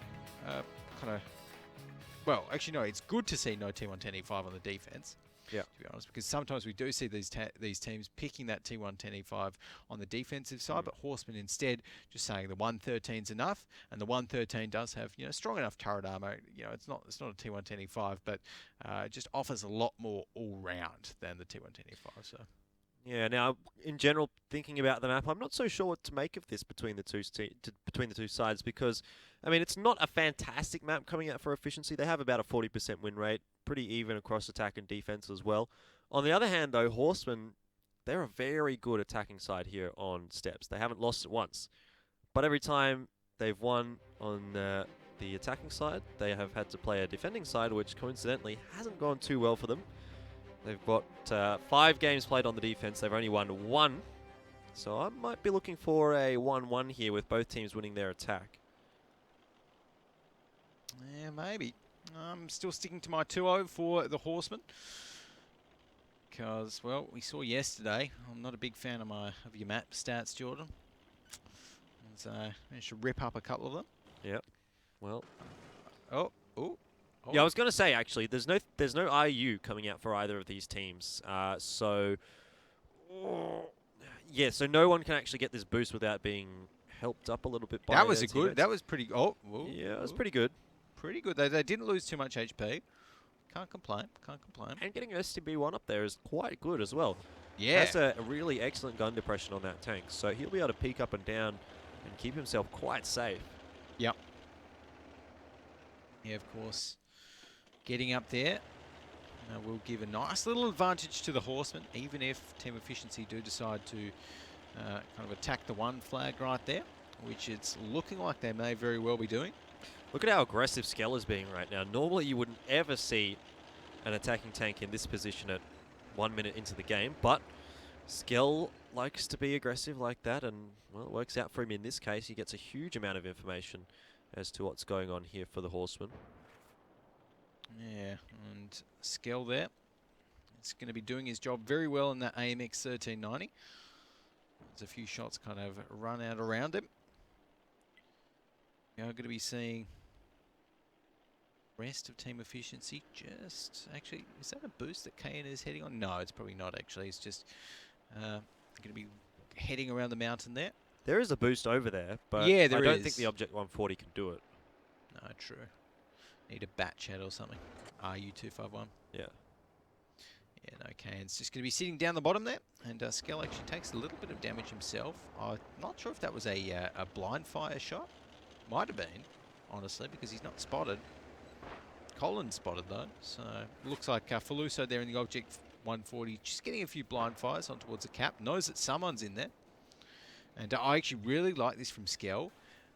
well, actually, no, it's good to see no T110E5 on the defense. Yeah. To be honest, because sometimes we do see these teams picking that T110E5 on the defensive side, but Horseman instead just saying the 113's enough, and the 113 does have strong enough turret armor. It's not a T110E5, but it just offers a lot more all round than the T110E5. So. Yeah. Now, in general, thinking about the map, I'm not so sure what to make of this between the two sides, because I mean, it's not a fantastic map coming out for efficiency. They have about a 40% win rate, pretty even across attack and defense as well. On the other hand, though, Horsemen, they're a very good attacking side here on steps. They haven't lost it once, but every time they've won on the attacking side, they have had to play a defending side, which coincidentally hasn't gone too well for them. They've got 5 games played on the defense. They've only won 1. So I might be looking for a 1-1 here with both teams winning their attack. Yeah, maybe. I'm still sticking to my 2-0 for the Horsemen. Because, well, we saw yesterday. I'm not a big fan of your map stats, Jordan. So I managed to rip up a couple of them. Yep. Well. Oh. Yeah, I was going to say, actually, there's no IU coming out for either of these teams. So no one can actually get this boost without being helped up a little bit by that was pretty. Oh, whoa, yeah, it was pretty good. Pretty good. They didn't lose too much HP. Can't complain. And getting STB1 up there is quite good as well. Yeah. That's a really excellent gun depression on that tank. So he'll be able to peek up and down and keep himself quite safe. Yep. Yeah, of course. Getting up there will give a nice little advantage to the Horsemen, even if Team Efficiency do decide to kind of attack the 1 flag right there, which it's looking like they may very well be doing. Look at how aggressive Skell is being right now. Normally you wouldn't ever see an attacking tank in this position at 1 minute into the game, but Skell likes to be aggressive like that, and well, it works out for him in this case. He gets a huge amount of information as to what's going on here for the Horsemen. Yeah, and Skell there. It's going to be doing his job very well in that AMX 1390. There's a few shots kind of run out around him. Now we're going to be seeing rest of Team Efficiency. Actually, is that a boost that KN is heading on? No, it's probably not actually. It's just going to be heading around the mountain there. There is a boost over there, but yeah, I don't is. think the Object 140 can do it. No, true. Need a bat chat or something. RU251. Yeah. Yeah, no, KN's just going to be sitting down the bottom there, and Skell actually takes a little bit of damage himself. I'm not sure if that was a blind fire shot. Might have been, honestly, because he's not spotted. Colin's spotted, though. So, looks like Faluso there in the Object 140, just getting a few blind fires on towards the cap. Knows that someone's in there. And I actually really like this from Skell.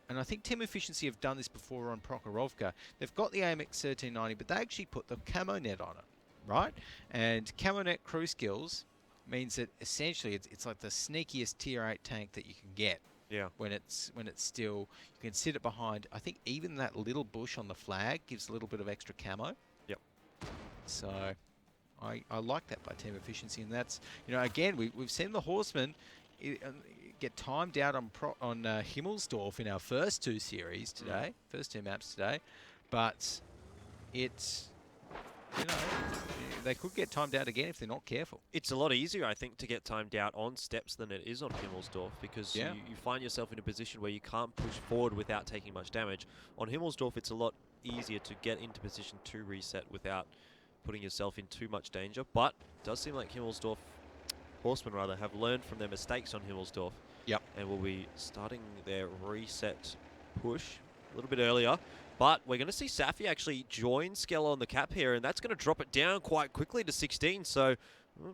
And I think Team Efficiency have done this before on Prokhorovka. They've got the AMX 1390, but they actually put the camo net on it, right? And camo net crew skills means that essentially it's like the sneakiest tier 8 tank that you can get. Yeah. When it's still, you can sit it behind. I think even that little bush on the flag gives a little bit of extra camo. Yep. So I like that by Team Efficiency, and that's, again, we've seen the Horsemen get timed out on Himmelsdorf in our first 2 series today, first 2 maps today, but it's, they could get timed out again if they're not careful. It's a lot easier, I think, to get timed out on steps than it is on Himmelsdorf, because you find yourself in a position where you can't push forward without taking much damage. On Himmelsdorf, it's a lot easier to get into position to reset without putting yourself in too much danger. But it does seem like Horsemen rather, have learned from their mistakes on Himmelsdorf. Yep. And will be starting their reset push a little bit earlier. But we're going to see Safi actually join Skell on the cap here, and that's going to drop it down quite quickly to 16. So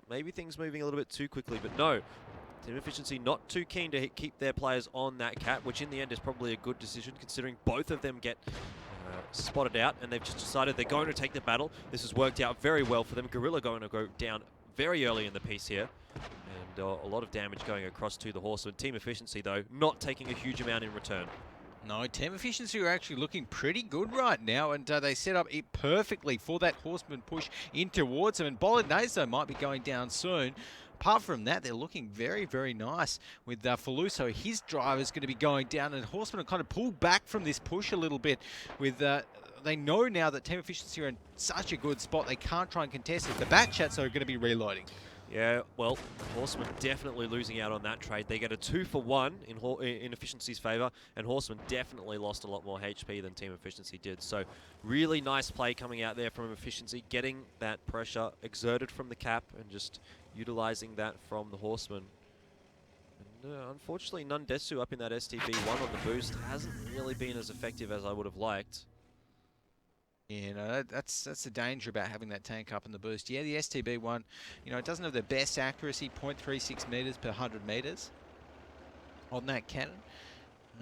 maybe things moving a little bit too quickly, but no. Team Efficiency not too keen to keep their players on that cap, which in the end is probably a good decision considering both of them get spotted out, and they've just decided they're going to take the battle. This has worked out very well for them. Gorilla going to go down very early in the piece here, and a lot of damage going across to the Horseman. Team Efficiency, though, not taking a huge amount in return. No, Team Efficiency are actually looking pretty good right now, and they set up it perfectly for that Horseman push in towards them, and Bolognese might be going down soon. Apart from that, they're looking very, very nice with Faluso. His drive is going to be going down, and Horsemen are kind of pulled back from this push a little bit. With they know now that Team Efficiency are in such a good spot, they can't try and contest it. The Bat Chats are going to be reloading. Yeah, well, Horsemen definitely losing out on that trade. They get a 2-for-1 in Efficiency's favour, and Horsemen definitely lost a lot more HP than Team Efficiency did. So really nice play coming out there from Efficiency, getting that pressure exerted from the cap and just utilising that from the Horsemen. And unfortunately, Nundesu up in that STB1 on the boost hasn't really been as effective as I would have liked. Yeah, no, that's the danger about having that tank up in the boost. Yeah, the STB1, it doesn't have the best accuracy, 0.36 meters per 100 meters on that cannon.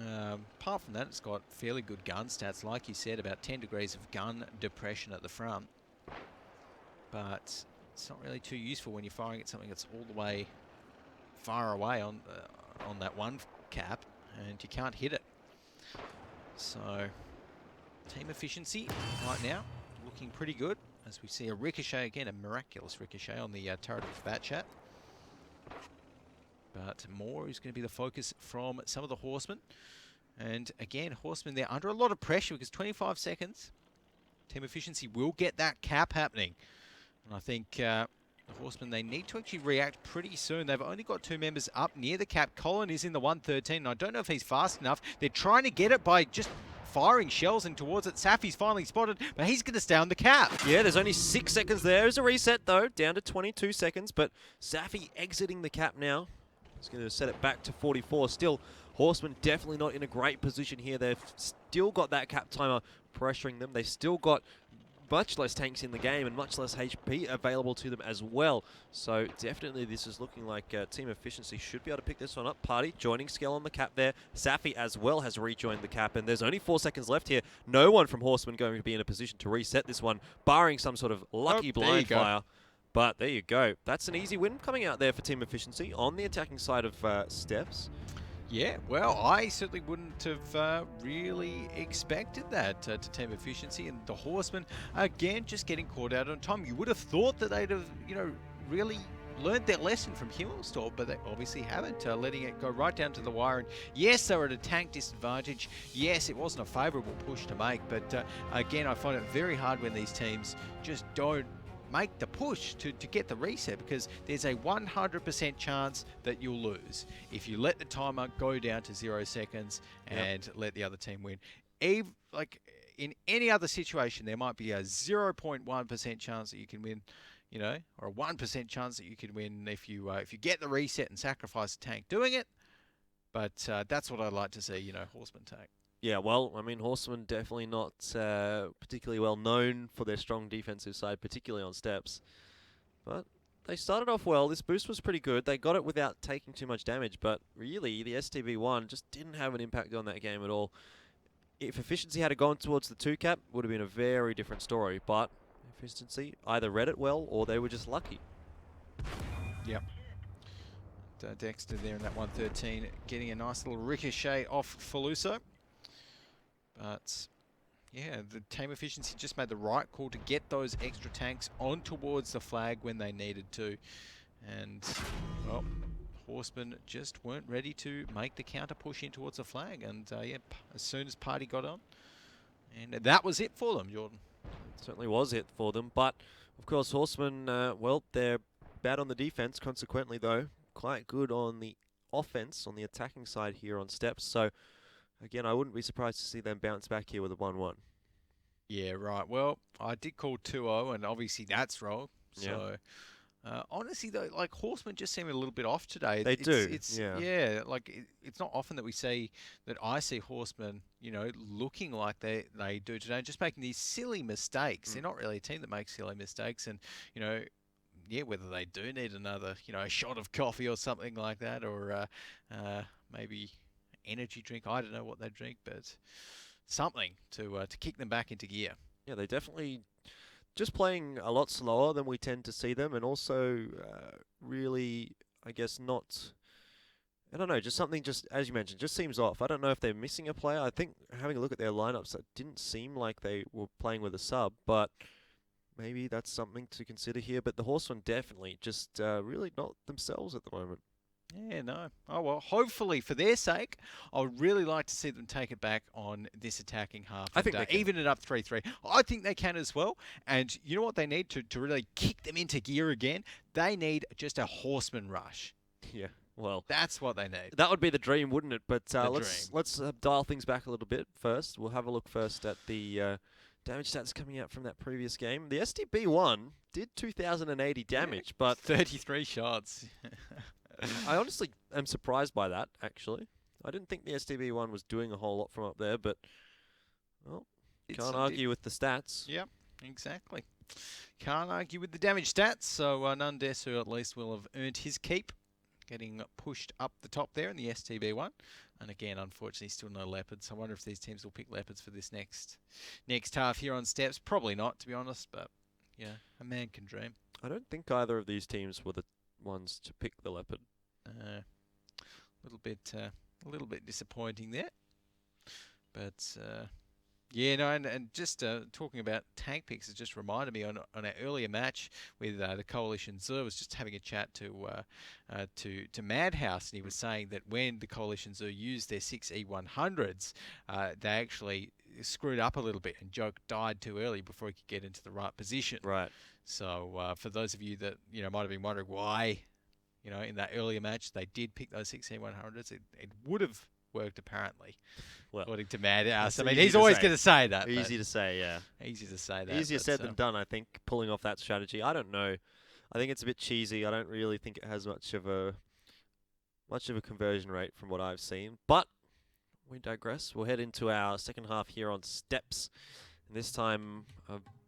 Apart from that, it's got fairly good gun stats, like you said, about 10 degrees of gun depression at the front. But it's not really too useful when you're firing at something that's all the way far away on that one cap, and you can't hit it. So Team Efficiency right now looking pretty good as we see a ricochet again, a miraculous ricochet on the turret of Bat Chat. But more is going to be the focus from some of the Horsemen. And again, Horsemen, they're under a lot of pressure because 25 seconds. Team Efficiency will get that cap happening. And I think the Horsemen, they need to actually react pretty soon. They've only got 2 members up near the cap. Colin is in the 113, and I don't know if he's fast enough. They're trying to get it by just firing shells in towards it. Safi's finally spotted, but he's going to stay on the cap. Yeah, there's only 6 seconds there. There's a reset, though, down to 22 seconds, but Safi exiting the cap now. He's going to set it back to 44. Still, Horsemen definitely not in a great position here. They've still got that cap timer pressuring them. They've still got much less tanks in the game and much less HP available to them as well. So definitely this is looking like Team Efficiency should be able to pick this one up. Party joining Skell on the cap there. Safi as well has rejoined the cap, and there's only 4 seconds left here. No one from Horsemen going to be in a position to reset this one, barring some sort of lucky blind fire. But there you go. That's an easy win coming out there for Team Efficiency on the attacking side of Steps. Yeah, well, I certainly wouldn't have really expected that to Team Efficiency, and the Horsemen, again, just getting caught out on time. You would have thought that they'd have, really learned their lesson from Himmelsdorf, but they obviously haven't, letting it go right down to the wire. And yes, they were at a tank disadvantage. Yes, it wasn't a favourable push to make, but again, I find it very hard when these teams just don't make the push to get the reset, because there's a 100% chance that you'll lose if you let the timer go down to 0 seconds and let the other team win. Like in any other situation, there might be a 0.1% chance that you can win, or a 1% chance that you can win if you get the reset and sacrifice a tank doing it. But that's what I'd like to see, Horseman take. Yeah, well, I mean, Horsemen definitely not particularly well known for their strong defensive side, particularly on Steps. But they started off well. This boost was pretty good. They got it without taking too much damage, but really, the STB1 just didn't have an impact on that game at all. If Efficiency had gone towards the 2 cap, it would have been a very different story, but Efficiency either read it well or they were just lucky. Yep. Dexter there in that 113, getting a nice little ricochet off Faluso. But yeah, the Team Efficiency just made the right call to get those extra tanks on towards the flag when they needed to. And, well, Horsemen just weren't ready to make the counter push in towards the flag. And, yeah, as soon as Party got on, and that was it for them, Jordan. It certainly was it for them. But, of course, Horsemen, well, they're bad on the defense, consequently, though, quite good on the offense, on the attacking side here on Steps. So, again, I wouldn't be surprised to see them bounce back here with a 1-1. Yeah, right. Well, I did call 2-0, and obviously that's wrong. So, honestly, though, like Horsemen just seem a little bit off today. They do, It's yeah. yeah, like it's not often that we see that I see Horsemen, looking like they do today, just making these silly mistakes. They're not really a team that makes silly mistakes, and you know. Yeah, whether they do need another, a shot of coffee or something like that, or maybe energy drink. I don't know what they drink, but something to kick them back into gear. Yeah, they definitely just playing a lot slower than we tend to see them, and also really, I guess, not. I don't know, just something, just as you mentioned, just seems off. I don't know if they're missing a player. I think having a look at their lineups, it didn't seem like they were playing with a sub, but maybe that's something to consider here. But the Horsemen definitely just really not themselves at the moment. Yeah, no. Oh, well, hopefully for their sake, I would really like to see them take it back on this attacking half. I think they can. Even it up 3-3. I think they can as well. And you know what they need to really kick them into gear again? They need just a Horseman rush. Yeah, well, That's what they need. that would be the dream, wouldn't it? But dream. let's dial things back a little bit first. We'll have a look first at the damage stats coming out from that previous game. The STB1 did 2,080 damage, but 33 shots. I honestly am surprised by that, actually. I didn't think the STB1 was doing a whole lot from up there, but, well, can't argue with the stats. Yep, exactly. Can't argue with the damage stats, so Nundesu at least will have earned his keep, getting pushed up the top there in the STB1. And again, unfortunately, still no Leopards. I wonder if these teams will pick Leopards for this next half here on Steps. Probably not, to be honest, but, yeah, a man can dream. I don't think either of these teams were the ones to pick the Leopard. A little bit disappointing there, but yeah, no, and just talking about tank picks, it just reminded me on our earlier match with the Coalition Zoo. I was just having a chat to Madhouse, and he was saying that when the Coalition Zoo used their 6E100s, they actually screwed up a little bit, and Joke died too early before he could get into the right position. Right. So for those of you that might have been wondering why, in that earlier match they did pick those 6E100s, it would have worked apparently. Well, according to Madhouse. I mean, easy he's to always say. going to say that. Easy to say, yeah. Easy to say that. Easier said than done, I think, pulling off that strategy. I don't know. I think it's a bit cheesy. I don't really think it has much of a conversion rate from what I've seen. But we digress. We'll head into our second half here on Steps. And this time,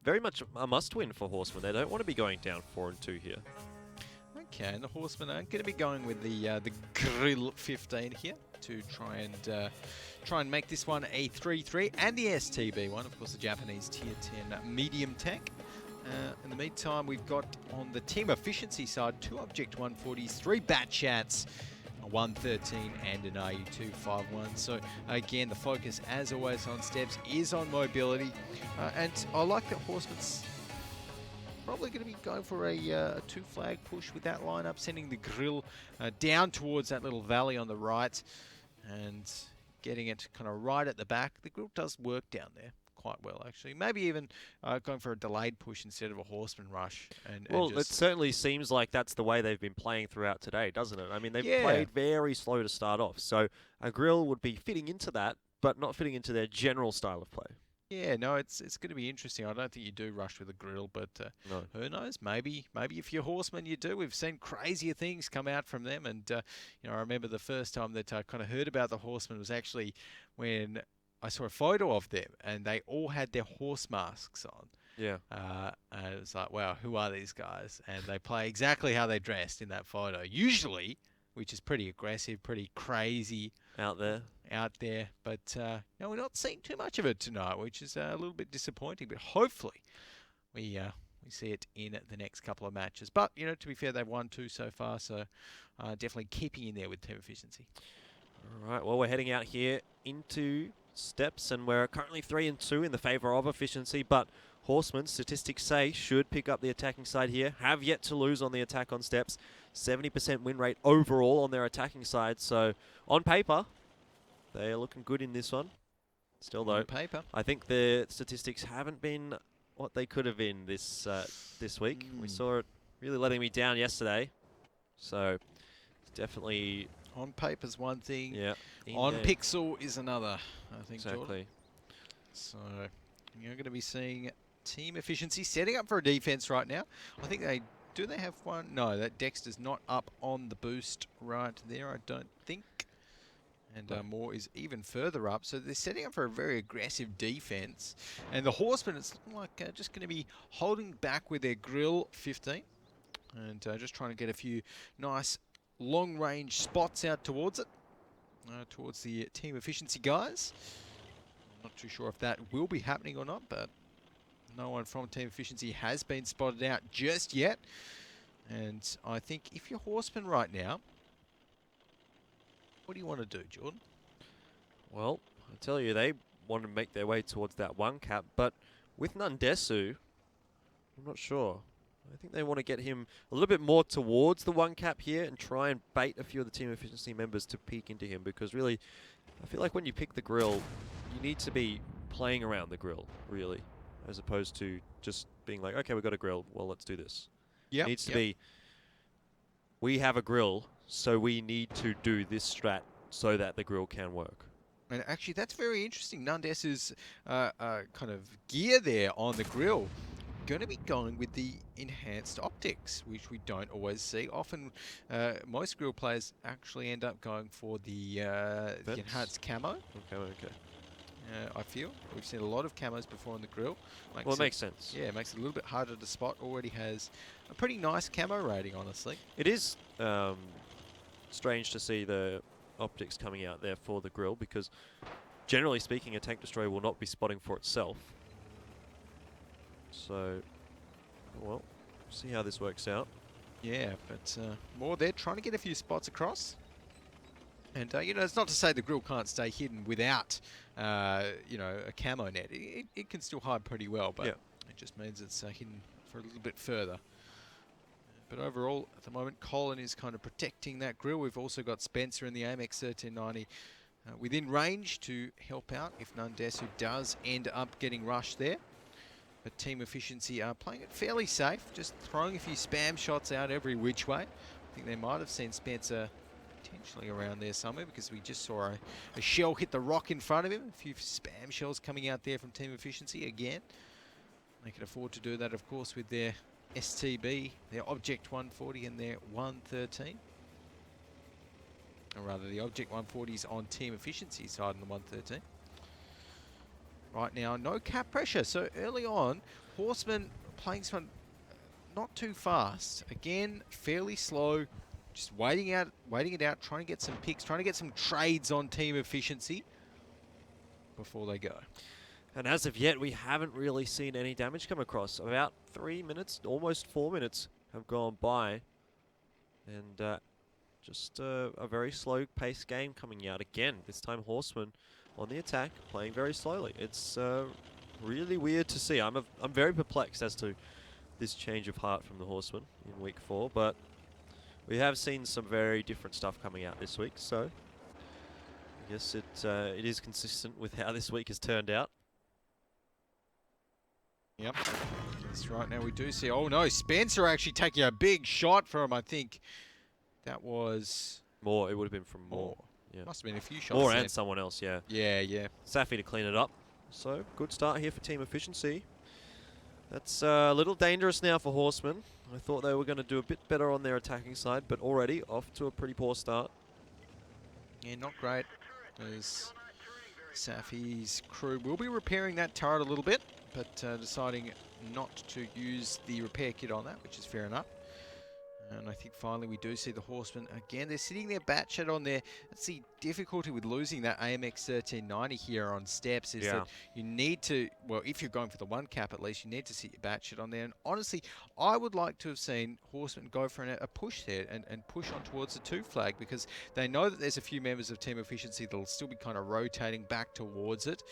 very much a must-win for Horsemen. They don't want to be going down 4-2 here. Okay, and the Horsemen are going to be going with the Grill 15 here to try and make this one a 3-3, and the STB one, of course, the Japanese tier 10 medium tank. In the meantime, we've got on the team efficiency side 2 Object 140s, 3 Bat Chats, a 113 and an RU251. So again, the focus, as always on Steps, is on mobility, and I like that Horsemen's probably going to be going for a 2-flag push with that lineup, sending the Grill down towards that little valley on the right and getting it kind of right at the back. The Grill does work down there quite well, actually. Maybe even going for a delayed push instead of a Horseman rush. Well, it certainly seems like that's the way they've been playing throughout today, doesn't it? I mean, they've played very slow to start off, so a Grill would be fitting into that, but not fitting into their general style of play. Yeah, no, it's going to be interesting. I don't think you do rush with a Grill, but no. Who knows? Maybe if you're Horsemen, you do. We've seen crazier things come out from them, and I remember the first time that I kind of heard about the Horsemen was actually when I saw a photo of them, and they all had their horse masks on. Yeah. And it was like, wow, who are these guys? And they play exactly how they dressed in that photo. Usually, which is pretty aggressive, pretty crazy. Out there. But we're not seeing too much of it tonight, which is a little bit disappointing. But hopefully, we see it in the next couple of matches. But to be fair, they've won 2 so far, so definitely keeping in there with team efficiency. All right. Well, we're heading out here into Steps, and we're currently 3-2 in the favour of efficiency. But Horsemen, statistics say, should pick up the attacking side here. Have yet to lose on the attack on Steps. 70% win rate overall on their attacking side. So on paper, they are looking good in this one. Still though, I think the statistics haven't been what they could have been this week. We saw it really letting me down yesterday. So it's definitely... On paper's one thing. Yeah. On Pixel is another, I think, exactly. Jordan. So, You're going to be seeing Team Efficiency setting up for a defense right now. I think they... Do they have one? No, that Dexter's not up on the boost right there, I don't think. And Moore is even further up. So they're setting up for a very aggressive defense. And the Horsemen, it's looking like just going to be holding back with their grill 15. And just trying to get a few nice long-range spots out towards it. Towards the Team Efficiency guys. I'm not too sure if that will be happening or not, but no one from Team Efficiency has been spotted out just yet. And I think if you're Horsemen right now, what do you want to do, Jordan? Well, I tell you, they want to make their way towards that 1 cap, but with Nandesu, I'm not sure. I think they want to get him a little bit more towards the 1 cap here and try and bait a few of the Team Efficiency members to peek into him, because really, I feel like when you pick the grill, you need to be playing around the grill, really, as opposed to just being like, okay, we've got a grill, well, let's do this. It needs to be, we have a grill, so we need to do this strat so that the grill can work. And actually, that's very interesting. Nandesu's kind of gear there on the grill, going to be going with the enhanced optics, which we don't always see. Often, most grill players actually end up going for the enhanced camo. Okay. I feel we've seen a lot of camos before on the grill. Well, it makes sense. Yeah, it makes it a little bit harder to spot. Already has a pretty nice camo rating, honestly. It is strange to see the optics coming out there for the grill, because generally speaking, a tank destroyer will not be spotting for itself. So, well, see how this works out. Yeah, but more there, trying to get a few spots across. And, you know, it's not to say the grill can't stay hidden without, you know, a camo net. It can still hide pretty well, but it just means it's hidden for a little bit further. But overall, at the moment, Colin is kind of protecting that grill. We've also got Spencer in the AMX 1390 within range to help out if Nandesu does end up getting rushed there. But Team Efficiency are playing it fairly safe, just throwing a few spam shots out every which way. I think they might have seen Spencer potentially around there somewhere, because we just saw a shell hit the rock in front of him. A few spam shells coming out there from Team Efficiency again. They can afford to do that, of course, with their STB, their Object 140 and their 113. Or rather, the Object 140s on Team Efficiency side and the 113. Right now, no cap pressure. So early on, Horsemen playing some not too fast. Again, fairly slow. Just waiting it out, trying to get some picks, trying to get some trades on Team Efficiency before they go. And as of yet, we haven't really seen any damage come across. About 3 minutes, almost 4 minutes have gone by. And just a very slow-paced game coming out again. This time, Horsemen on the attack, playing very slowly. It's really weird to see. I'm very perplexed as to this change of heart from the Horsemen in week 4, but we have seen some very different stuff coming out this week, so I guess it is consistent with how this week has turned out. Yep, that's right. Now we do see, oh no, Spencer actually taking a big shot from, I think that was Moore. It would have been from Moore. Yeah. Must have been a few shots. Moore there. and someone else, yeah. Yeah. Safi to clean it up. So, good start here for Team Efficiency. That's a little dangerous now for Horsemen. I thought they were going to do a bit better on their attacking side, but already off to a pretty poor start. Yeah, not great. As Safi's crew will be repairing that turret a little bit, but deciding not to use the repair kit on that, which is fair enough. And I think finally we do see the Horsemen again. They're sitting there batshit on there. That's the difficulty with losing that AMX 1390 here on steps, is that you need to, well, if you're going for the 1 cap at least, you need to sit your batshit on there. And honestly, I would like to have seen Horsemen go for a push there and push on towards the 2 flag, because they know that there's a few members of Team Efficiency that'll still be kind of rotating back towards it.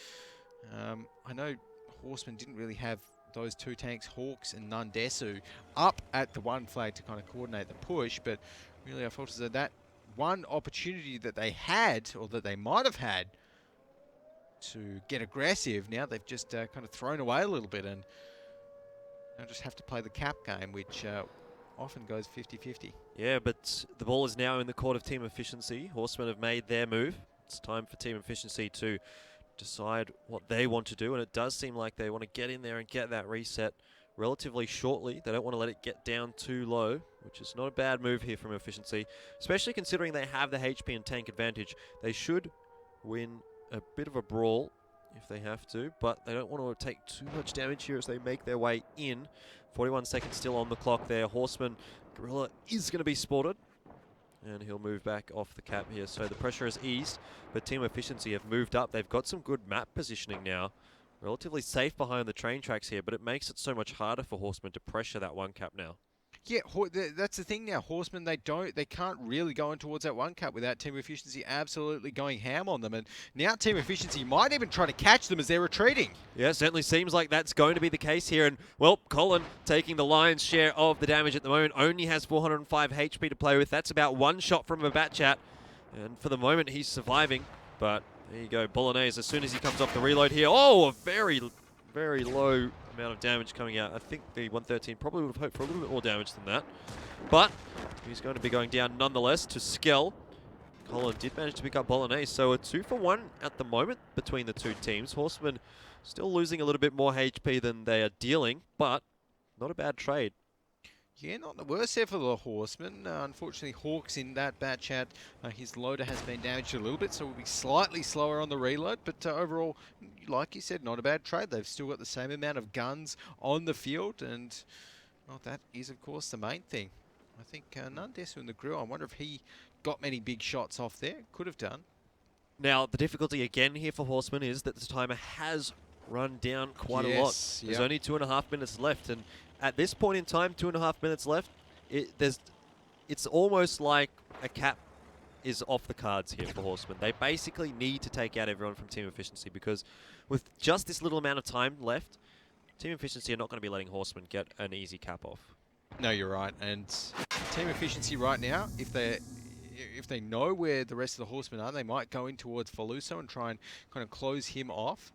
I know Horsemen didn't really have those 2 tanks, Hawks and Nandesu, up at the 1 flag to kind of coordinate the push, but really I felt as though that one opportunity that they had, or that they might have had, to get aggressive, now they've just kind of thrown away a little bit, and now just have to play the cap game, which often goes 50-50. Yeah, but the ball is now in the court of Team Efficiency. Horsemen have made their move. It's time for Team Efficiency to decide what they want to do, and it does seem like they want to get in there and get that reset relatively shortly. They don't want to let it get down too low, which is not a bad move here from Efficiency, especially considering they have the HP and tank advantage. They should win a bit of a brawl if they have to, but they don't want to take too much damage here as they make their way in. 41 seconds still on the clock there. Horseman Gorilla is going to be spotted, and he'll move back off the cap here. So the pressure has eased, but Team Efficiency have moved up. They've got some good map positioning now. Relatively safe behind the train tracks here, but it makes it so much harder for Horsemen to pressure that one cap now. Yeah, that's the thing now. Horsemen, they can't really go in towards that one cap without Team Efficiency absolutely going ham on them. And now Team Efficiency might even try to catch them as they're retreating. Yeah, it certainly seems like that's going to be the case here. And, well, Colin taking the lion's share of the damage at the moment. Only has 405 HP to play with. That's about one shot from a Batchat. And for the moment, he's surviving. But there you go, Bolognese, as soon as he comes off the reload here. Oh, a very, very low amount of damage coming out. I think the 113 probably would have hoped for a little bit more damage than that. But he's going to be going down nonetheless to Skell. Colin did manage to pick up Bolognese, so a 2-for-1 at the moment between the two teams. Horsemen still losing a little bit more HP than they are dealing, but not a bad trade. Yeah, not the worst there for the Horsemen. Unfortunately, Hawks in that Batchat, his loader has been damaged a little bit, so we'll be slightly slower on the reload. But overall, like you said, not a bad trade. They've still got the same amount of guns on the field, and well, that is, of course, the main thing. I think Nundesu in the grill, I wonder if he got many big shots off there. Could have done. Now, the difficulty again here for Horsemen is that the timer has run down quite a lot. There's only 2.5 minutes left, and at this point in time, 2.5 minutes left, it's almost like a cap is off the cards here for Horsemen. They basically need to take out everyone from Team Efficiency, because with just this little amount of time left, Team Efficiency are not going to be letting Horsemen get an easy cap off. No, you're right. And Team Efficiency right now, if they know where the rest of the Horsemen are, they might go in towards Faluso and try and kind of close him off.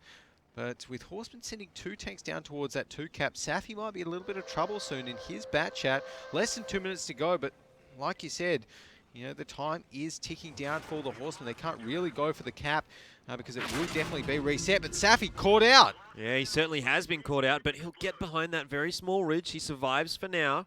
But with Horsemen sending 2 tanks down towards that 2 cap, Safi might be in a little bit of trouble soon in his Batchat. Less than 2 minutes to go, but like you said, you know, the time is ticking down for the Horsemen. They can't really go for the cap because it would definitely be reset. But Safi caught out. Yeah, he certainly has been caught out, but he'll get behind that very small ridge. He survives for now.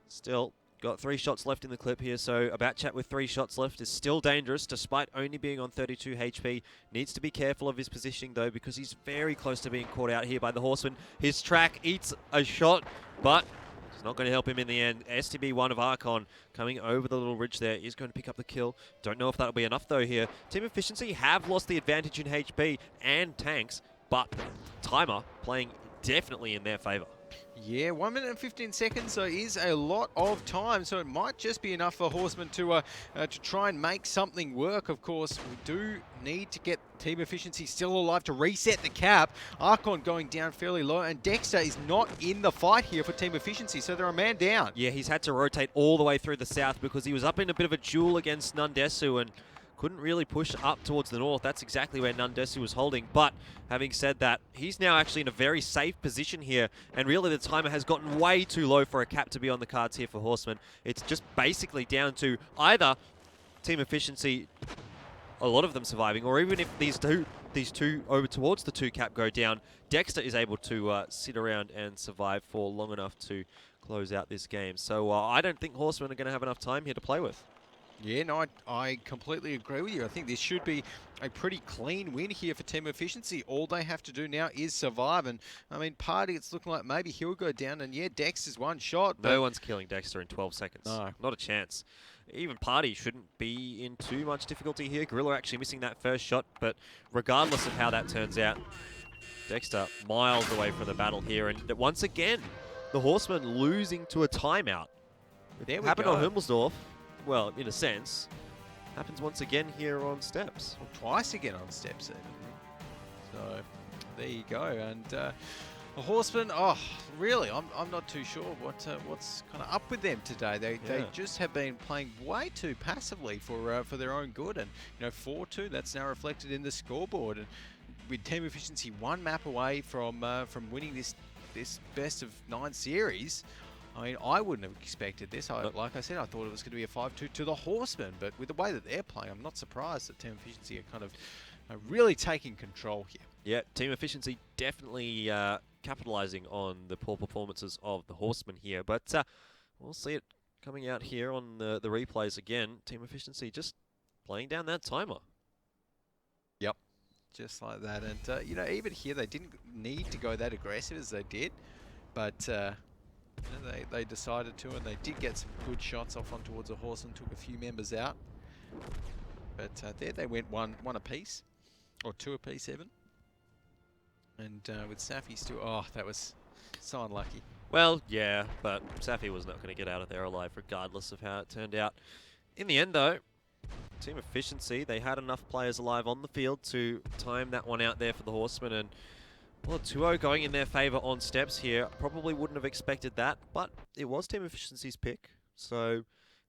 Still got 3 shots left in the clip here, so a Batchat with 3 shots left is still dangerous despite only being on 32 HP. Needs to be careful of his positioning though, because he's very close to being caught out here by the Horseman. His track eats a shot, but it's not going to help him in the end. STB1 of Archon coming over the little ridge there is going to pick up the kill. Don't know if that'll be enough though here. Team Efficiency have lost the advantage in HP and tanks, but timer playing definitely in their favor. Yeah, 1 minute and 15 seconds, so is a lot of time. So it might just be enough for Horsemen to try and make something work. Of course, we do need to get Team Efficiency still alive to reset the cap. Archon going down fairly low, and Dexter is not in the fight here for Team Efficiency, so they're a man down. Yeah, he's had to rotate all the way through the south because he was up in a bit of a duel against Nundesu and couldn't really push up towards the north. That's exactly where Nundesu was holding. But having said that, he's now actually in a very safe position here. And really the timer has gotten way too low for a cap to be on the cards here for Horsemen. It's just basically down to either Team Efficiency, a lot of them surviving, or even if these two over towards the 2 cap go down, Dexter is able to sit around and survive for long enough to close out this game. So I don't think Horsemen are going to have enough time here to play with. Yeah, no, I completely agree with you. I think this should be a pretty clean win here for Team Efficiency. All they have to do now is survive. And, I mean, Party, it's looking like maybe he'll go down. And, yeah, Dexter's 1 shot. No one's killing Dexter in 12 seconds. No. Not a chance. Even Party shouldn't be in too much difficulty here. Gorilla actually missing that first shot. But regardless of how that turns out, Dexter miles away from the battle here. And once again, the Horsemen losing to a timeout. There we happened go. on Himmelsdorf. Well, in a sense, happens once again here on Steps. Well, twice again on Steps even. So, there you go. And the Horsemen, oh, really, I'm not too sure what's kind of up with them today. They just have been playing way too passively for their own good. And, you know, 4-2, that's now reflected in the scoreboard. And with Team Efficiency 1 map away from winning this best of 9 series, I mean, I wouldn't have expected this. Like I said, I thought it was going to be a 5-2 to the Horsemen, but with the way that they're playing, I'm not surprised that Team Efficiency are kind of really taking control here. Yeah, team efficiency definitely capitalizing on the poor performances of the Horsemen here, but we'll see it coming out here on the replays again. Team efficiency just playing down that timer. Yep, just like that. And, you know, even here, they didn't need to go that aggressive as they did, but you know, they decided to, and they did get some good shots off on towards the Horsemen, took a few members out. But there they went one apiece, or two apiece even. And with Safi still, oh, that was so unlucky. Well, yeah, but Safi was not going to get out of there alive regardless of how it turned out. In the end, though, team efficiency, they had enough players alive on the field to time that one out there for the Horsemen. And, well, 2-0 going in their favour on steps here. Probably wouldn't have expected that, but it was team efficiency's pick. So,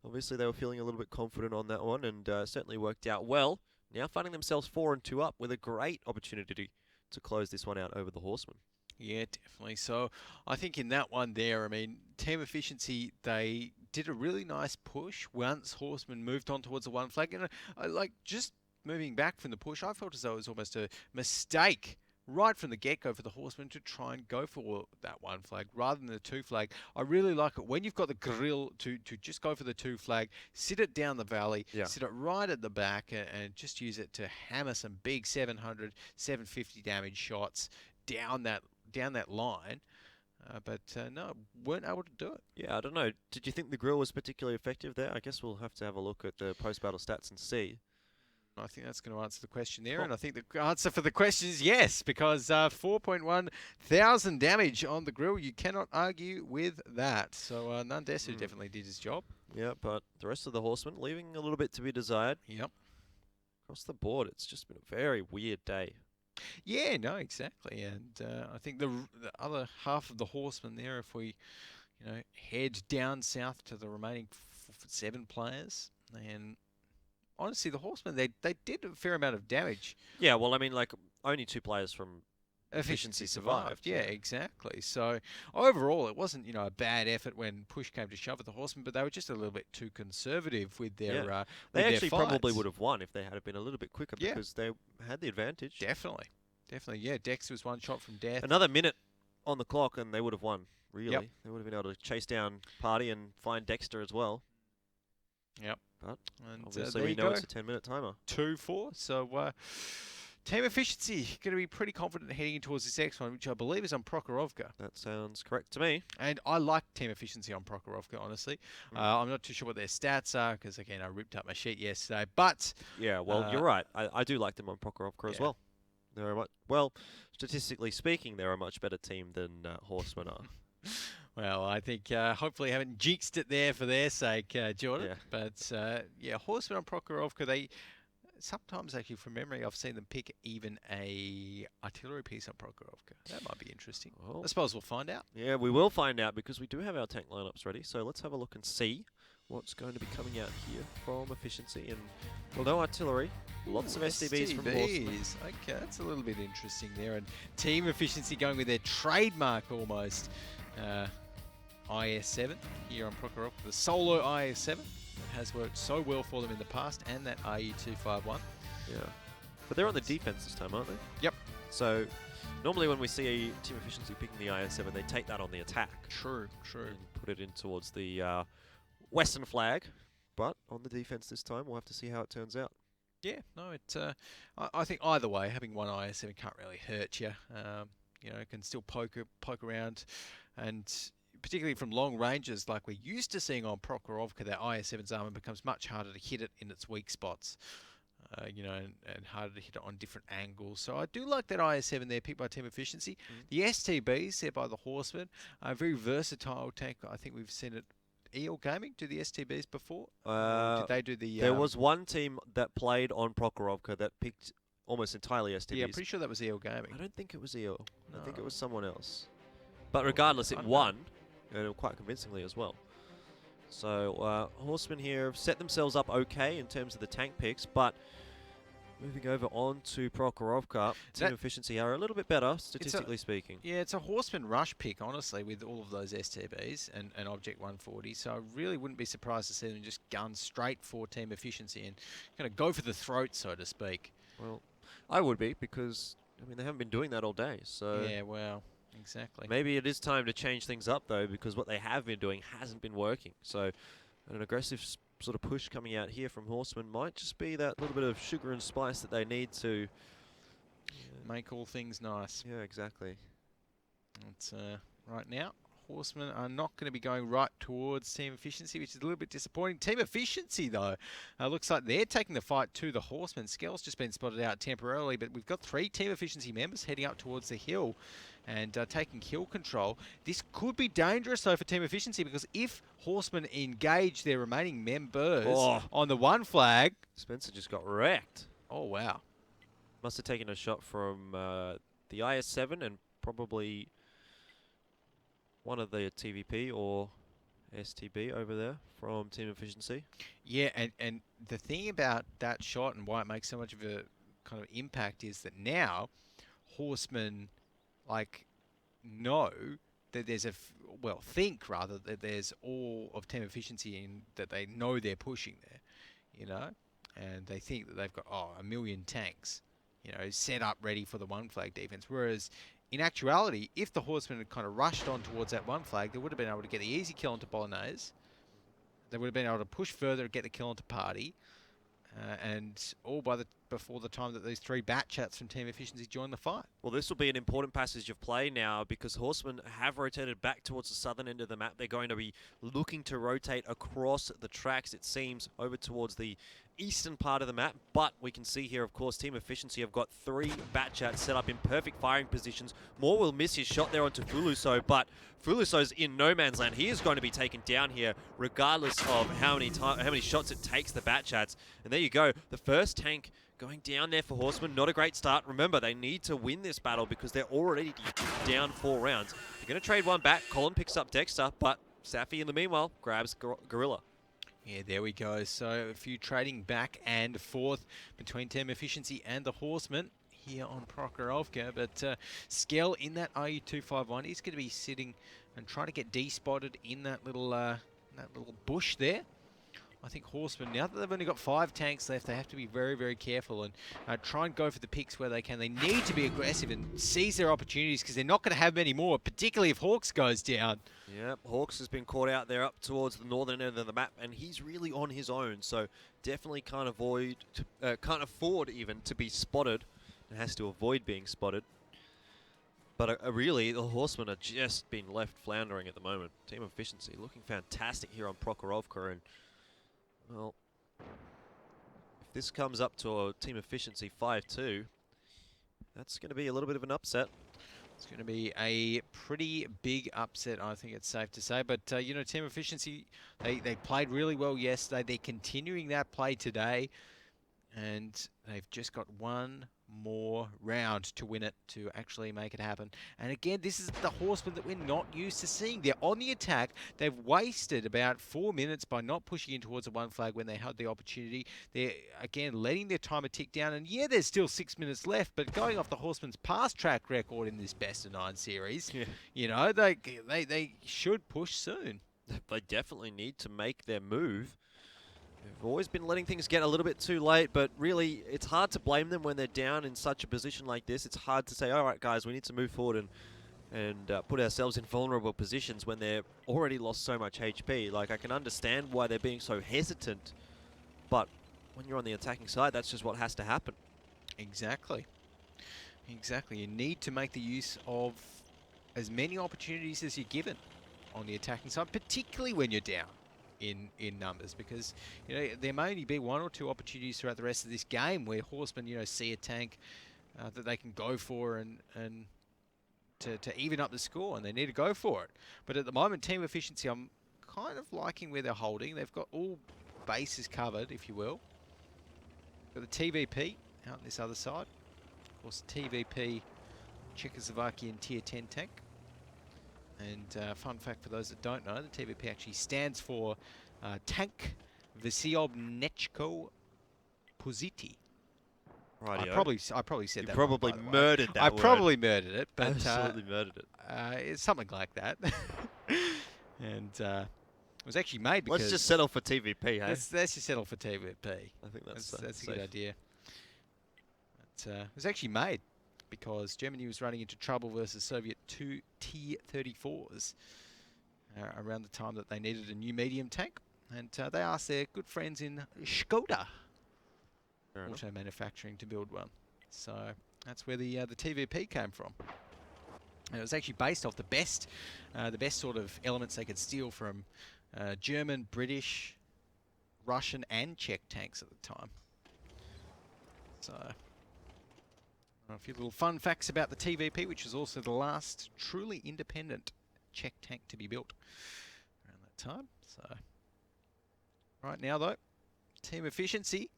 obviously, they were feeling a little bit confident on that one, and certainly worked out well. Now finding themselves 4-2 up with a great opportunity to close this one out over the Horsemen. Yeah, definitely. So I think in that one there, I mean, team efficiency, they did a really nice push once Horsemen moved on towards the one flag. And like just moving back from the push, I felt as though it was almost a mistake right from the get-go for the Horsemen to try and go for that one flag rather than the two flag. I really like it when you've got the grill to just go for the two flag, sit it down the valley, sit it right at the back, and just use it to hammer some big 700, 750 damage shots down that line. But no, weren't able to do it. Yeah, I don't know. Did you think the grill was particularly effective there? I guess we'll have to have a look at the post-battle stats and see. I think that's going to answer the question there, and I think the answer for the question is yes, because 4.1 thousand damage on the grill. You cannot argue with that. So Nandesu definitely did his job. Yeah, but the rest of the Horsemen leaving a little bit to be desired. Yep. Across the board, it's just been a very weird day. Yeah, no, exactly. And I think the other half of the Horsemen there, if we, you know, head down south to the remaining 7 players, and honestly, the Horsemen, they did a fair amount of damage. Yeah, well, I mean, like, only 2 players from efficiency survived. Yeah, exactly. So overall, it wasn't, you know, a bad effort when push came to shove at the Horsemen, but they were just a little bit too conservative with their they with actually their probably would have won if they had been a little bit quicker because they had the advantage. Definitely. Yeah, Dex was one shot from death. Another minute on the clock and they would have won, really. Yep. They would have been able to chase down Party and find Dexter as well. Yep. But and obviously we know it's a 10-minute timer. 2-4. So team efficiency going to be pretty confident heading towards this next one, which I believe is on Prokhorovka. That sounds correct to me. And I like team efficiency on Prokhorovka, honestly. I'm not too sure what their stats are because, again, I ripped up my sheet yesterday. But yeah, well, you're right. I do like them on Prokhorovka as well. They're well, statistically speaking, they're a much better team than Horsemen are. Well, I think hopefully haven't jinxed it there for their sake, Jordan. Yeah. But yeah, Horsemen on Prokhorovka, they sometimes actually from memory I've seen them pick even a artillery piece on Prokhorovka. That might be interesting. Well, I suppose we'll find out. Yeah, we will find out because we do have our tank lineups ready. So let's have a look and see what's going to be coming out here from efficiency. And well, no artillery, lots of STBs from Horsemen. Okay, that's a little bit interesting there. And team efficiency going with their trademark almost. IS-7 here on Prokhorovka, the solo IS-7 that has worked so well for them in the past, and that RU-251. Yeah, but they're on the defense this time, aren't they? Yep. So normally when we see a team efficiency picking the IS-7, they take that on the attack. True. And put it in towards the western flag, but on the defense this time, we'll have to see how it turns out. Yeah, no, I think either way, having one IS-7 can't really hurt you. You know, it can still poke around, and particularly from long ranges like we're used to seeing on Prokhorovka, that IS-7's armor becomes much harder to hit it in its weak spots. You know, and harder to hit it on different angles. So I do like that IS-7 there, picked by team efficiency. The STBs set by the Horsemen, a very versatile tank. I think we've seen it. Wargaming do the STBs before? Did they do the? There was one team that played on Prokhorovka that picked almost entirely STBs. Yeah, I'm pretty sure that was Wargaming. I don't think it was EO. No. I think it was someone else. But regardless, it won, and quite convincingly as well. So Horsemen here have set themselves up okay in terms of the tank picks, but moving over on to Prokhorovka, team efficiency are a little bit better, statistically speaking. Yeah, it's a Horseman rush pick, honestly, with all of those STBs and Object 140. So I really wouldn't be surprised to see them just gun straight for team efficiency and kind of go for the throat, so to speak. Well, I would be, because I mean they haven't been doing that all day. So Yeah, well, exactly. maybe it is time to change things up though, because what they have been doing hasn't been working. So an aggressive sort of push coming out here from Horsemen might just be that little bit of sugar and spice that they need to Make all things nice. Yeah, exactly. It's right now. Horsemen are not going to be going right towards Team Efficiency, which is a little bit disappointing. Team Efficiency, though, looks like they're taking the fight to the Horsemen. Skell's just been spotted out temporarily, but we've got 3 Team Efficiency members heading up towards the hill and taking hill control. This could be dangerous, though, for Team Efficiency, because if Horsemen engage their remaining members on the 1 flag... Spencer just got wrecked. Oh, wow. Must have taken a shot from the IS-7 and probably one of the TVP or STB over there from Team Efficiency. Yeah, and the thing about that shot and why it makes so much of a kind of impact is that now Horsemen know that there's think rather that there's all of Team Efficiency in that they know they're pushing there, you know, and they think that they've got 1 million tanks, you know, set up ready for the 1 flag defense. Whereas in actuality, if the Horsemen had kind of rushed on towards that 1 flag, they would have been able to get the easy kill onto Bolognese. They would have been able to push further and get the kill onto Party. And all before the time that these 3 bat chats from Team Efficiency join the fight. Well, this will be an important passage of play now, because Horsemen have rotated back towards the southern end of the map. They're going to be looking to rotate across the tracks, it seems, over towards the eastern part of the map. But we can see here, of course, Team Efficiency have got 3 bat chats set up in perfect firing positions. Moore will miss his shot there onto Fuluso, but Fuluso's in no man's land. He is going to be taken down here, regardless of how many shots it takes the bat chats. And there you go, the first tank going down there for Horsemen. Not a great start. Remember, they need to win this battle because they're already down 4 rounds. They're going to trade one back. Colin picks up Dexter, but Safi, in the meanwhile, grabs Gorilla. Yeah, there we go. So a few trading back and forth between Team Efficiency and the Horsemen here on Prokhorovka. But Skell in that RU-251 is going to be sitting and trying to get D-spotted in that little bush there. I think Horsemen, now that they've only got 5 tanks left, they have to be very, very careful and try and go for the picks where they can. They need to be aggressive and seize their opportunities because they're not going to have many more, particularly if Hawks goes down. Yep, Hawks has been caught out there up towards the northern end of the map, and he's really on his own, so definitely can't afford even to be spotted, and has to avoid being spotted. But really, the Horsemen are just been left floundering at the moment. Team Efficiency looking fantastic here on Prokhorovka, and well, if this comes up to a Team Efficiency 5-2, that's going to be a little bit of an upset. It's going to be a pretty big upset, I think it's safe to say. But, you know, Team Efficiency, they played really well yesterday. They're continuing that play today. And they've just got 1 more round to win it, to actually make it happen. And again, this is the Horsemen that we're not used to seeing. They're on the attack. They've wasted about 4 minutes by not pushing in towards a 1 flag when they had the opportunity. They're, again, letting their timer tick down. And yeah, there's still 6 minutes left, but going off the Horsemen's past track record in this best of 9 series, you know, they should push soon. They definitely need to make their move. They've always been letting things get a little bit too late, but really, it's hard to blame them when they're down in such a position like this. It's hard to say, all right, guys, we need to move forward and put ourselves in vulnerable positions when they've already lost so much HP. Like, I can understand why they're being so hesitant, but when you're on the attacking side, that's just what has to happen. Exactly. Exactly. You need to make the use of as many opportunities as you're given on the attacking side, particularly when you're down in numbers, because, you know, there may only be 1 or 2 opportunities throughout the rest of this game where Horsemen, you know, see a tank that they can go for and to even up the score, and they need to go for it. But at the moment, Team Efficiency, I'm kind of liking where they're holding. They've got all bases covered, if you will. Got the TVP out on this other side. Of course, TVP, Czechoslovakian Tier 10 tank. And fun fact for those that don't know, the TVP actually stands for Tank Vysiobnechko Poziti. Right. I probably said you that. Probably wrong, murdered that I word. probably murdered it, but Absolutely murdered it. it's something like that. And it was actually made because Let's just settle for TVP, hey? Let's just settle for TVP. I think that's a good idea. it was actually made because Germany was running into trouble versus Soviet 2 T-34s around the time that they needed a new medium tank. And they asked their good friends in Skoda auto manufacturing to build one. So that's where the TVP came from. And it was actually based off the best sort of elements they could steal from German, British, Russian, and Czech tanks at the time. So a few little fun facts about the TVP, which was also the last truly independent Czech tank to be built around that time. So right now, though, team efficiency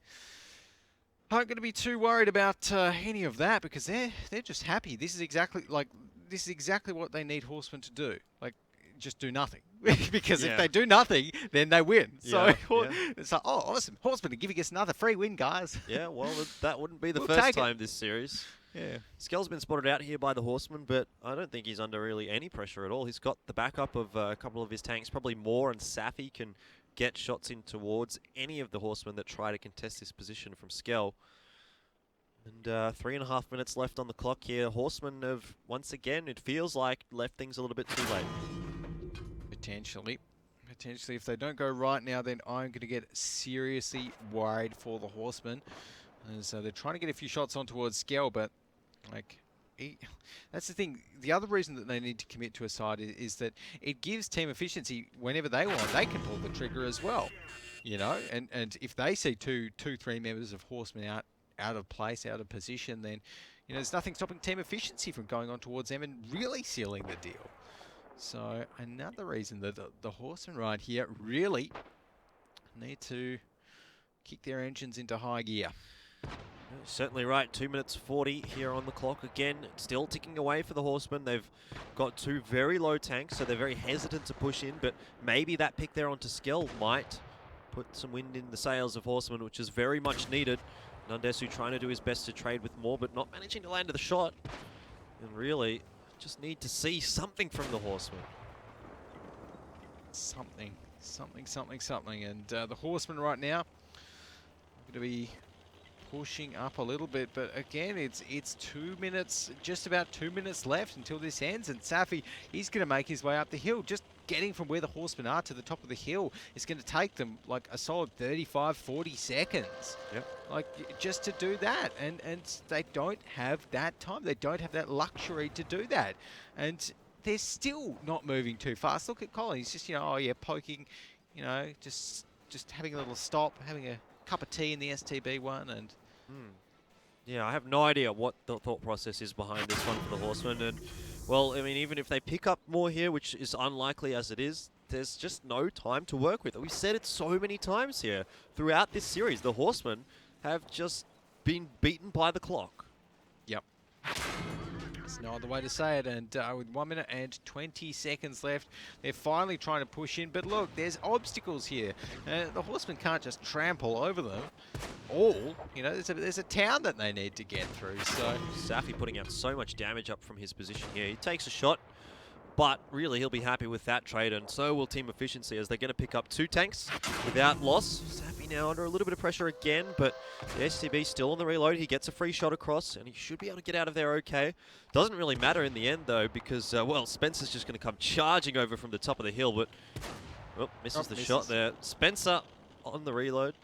aren't going to be too worried about any of that because they're just happy. This is exactly what they need Horsemen to do. Like, just do nothing. Because if they do nothing, then they win. So it's like, oh, awesome. Horsemen are giving us another free win, guys. Yeah, well, that wouldn't be the first time this series. Yeah. Skell's been spotted out here by the Horsemen, but I don't think he's under really any pressure at all. He's got the backup of a couple of his tanks, probably more, and Safi can get shots in towards any of the Horsemen that try to contest this position from Skell. And 3.5 minutes left on the clock here. Horsemen have, once again, it feels like, left things a little bit too late. Potentially. If they don't go right now, then I'm going to get seriously worried for the Horsemen. And so they're trying to get a few shots on towards Skell, but like, that's the thing. The other reason that they need to commit to a side is that it gives team efficiency whenever they want. They can pull the trigger as well, you know. And if they see two, 3 members of Horsemen out of place, out of position, then you know there's nothing stopping team efficiency from going on towards them and really sealing the deal. So another reason that the Horsemen right here really need to kick their engines into high gear. Certainly right. 2 minutes 40 here on the clock. Again, still ticking away for the Horsemen. They've got 2 very low tanks, so they're very hesitant to push in, but maybe that pick there onto Skell might put some wind in the sails of Horsemen, which is very much needed. Nundesu trying to do his best to trade with more, but not managing to land the shot. And really, just need to see something from the Horsemen. Something. And the Horsemen right now are going to be pushing up a little bit, but again, it's 2 minutes, just about 2 minutes left until this ends, and Safi, he's going to make his way up the hill. Just getting from where the Horsemen are to the top of the hill is going to take them like a solid 35-40 seconds. Yep. Like, just to do that, and they don't have that time. They don't have that luxury to do that, and they're still not moving too fast. Look at Colin. He's just, you know, oh yeah, poking, you know, just having a little stop, having a cup of tea in the STB one, and yeah, I have no idea what the thought process is behind this one for the Horsemen. And well, I mean, even if they pick up more here, which is unlikely as it is, there's just no time to work with. We've said it so many times here throughout this series. The Horsemen have just been beaten by the clock. Yep. There's no other way to say it. And with 1 minute and 20 seconds left, they're finally trying to push in. But look, there's obstacles here. The Horsemen can't just trample over them all. You know, there's a town that they need to get through. So Safi putting out so much damage up from his position here. He takes a shot, but really he'll be happy with that trade, and so will team efficiency, as they're going to pick up 2 tanks without loss. Safi now under a little bit of pressure again, but the STB still on the reload. He gets a free shot across, and he should be able to get out of there okay. Doesn't really matter in the end, though, because, well, Spencer's just going to come charging over from the top of the hill, but misses the shot there. Spencer on the reload.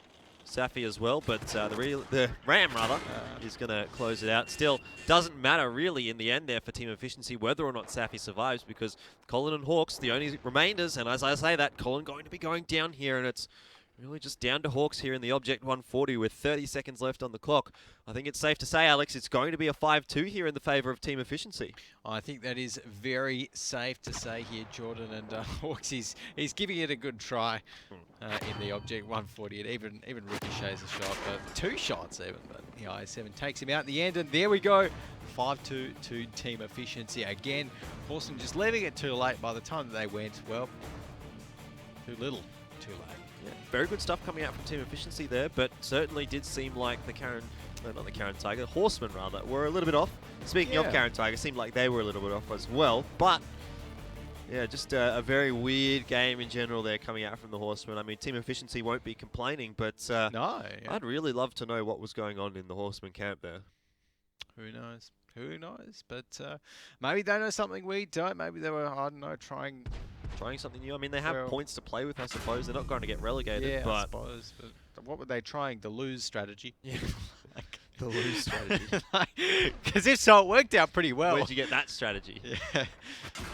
Safi as well, but the Ram rather is going to close it out. Still doesn't matter really in the end there for team efficiency whether or not Safi survives, because Colin and Hawks the only remainders, and as I say that, Colin going to be going down here, and it's really just down to Hawks here in the Object 140 with 30 seconds left on the clock. I think it's safe to say, Alex, it's going to be a 5-2 here in the favour of team efficiency. I think that is very safe to say here, Jordan, and Hawks, he's giving it a good try in the Object 140. It even ricochets a shot, but 2 shots even, but the I7 takes him out in the end, and there we go. 5-2 to team efficiency. Again, Horsemen just leaving it too late. By the time that they went, well, too little, too late. Yeah, very good stuff coming out from team efficiency there, but certainly did seem like the Horsemen rather, were a little bit off. Speaking of Karen Tiger, seemed like they were a little bit off as well, but yeah, just a very weird game in general there coming out from the Horsemen. I mean, team efficiency won't be complaining, but no, I'd really love to know what was going on in the Horsemen camp there. Who knows? Who knows? But maybe they know something we don't. Maybe they were, I don't know, trying something new. I mean, they have Well, points to play with, I suppose. They're not going to get relegated, yeah, I but suppose. But what were they trying? The lose strategy? yeah, the lose strategy. Because if so, it worked out pretty well. Where'd you get that strategy? Yeah,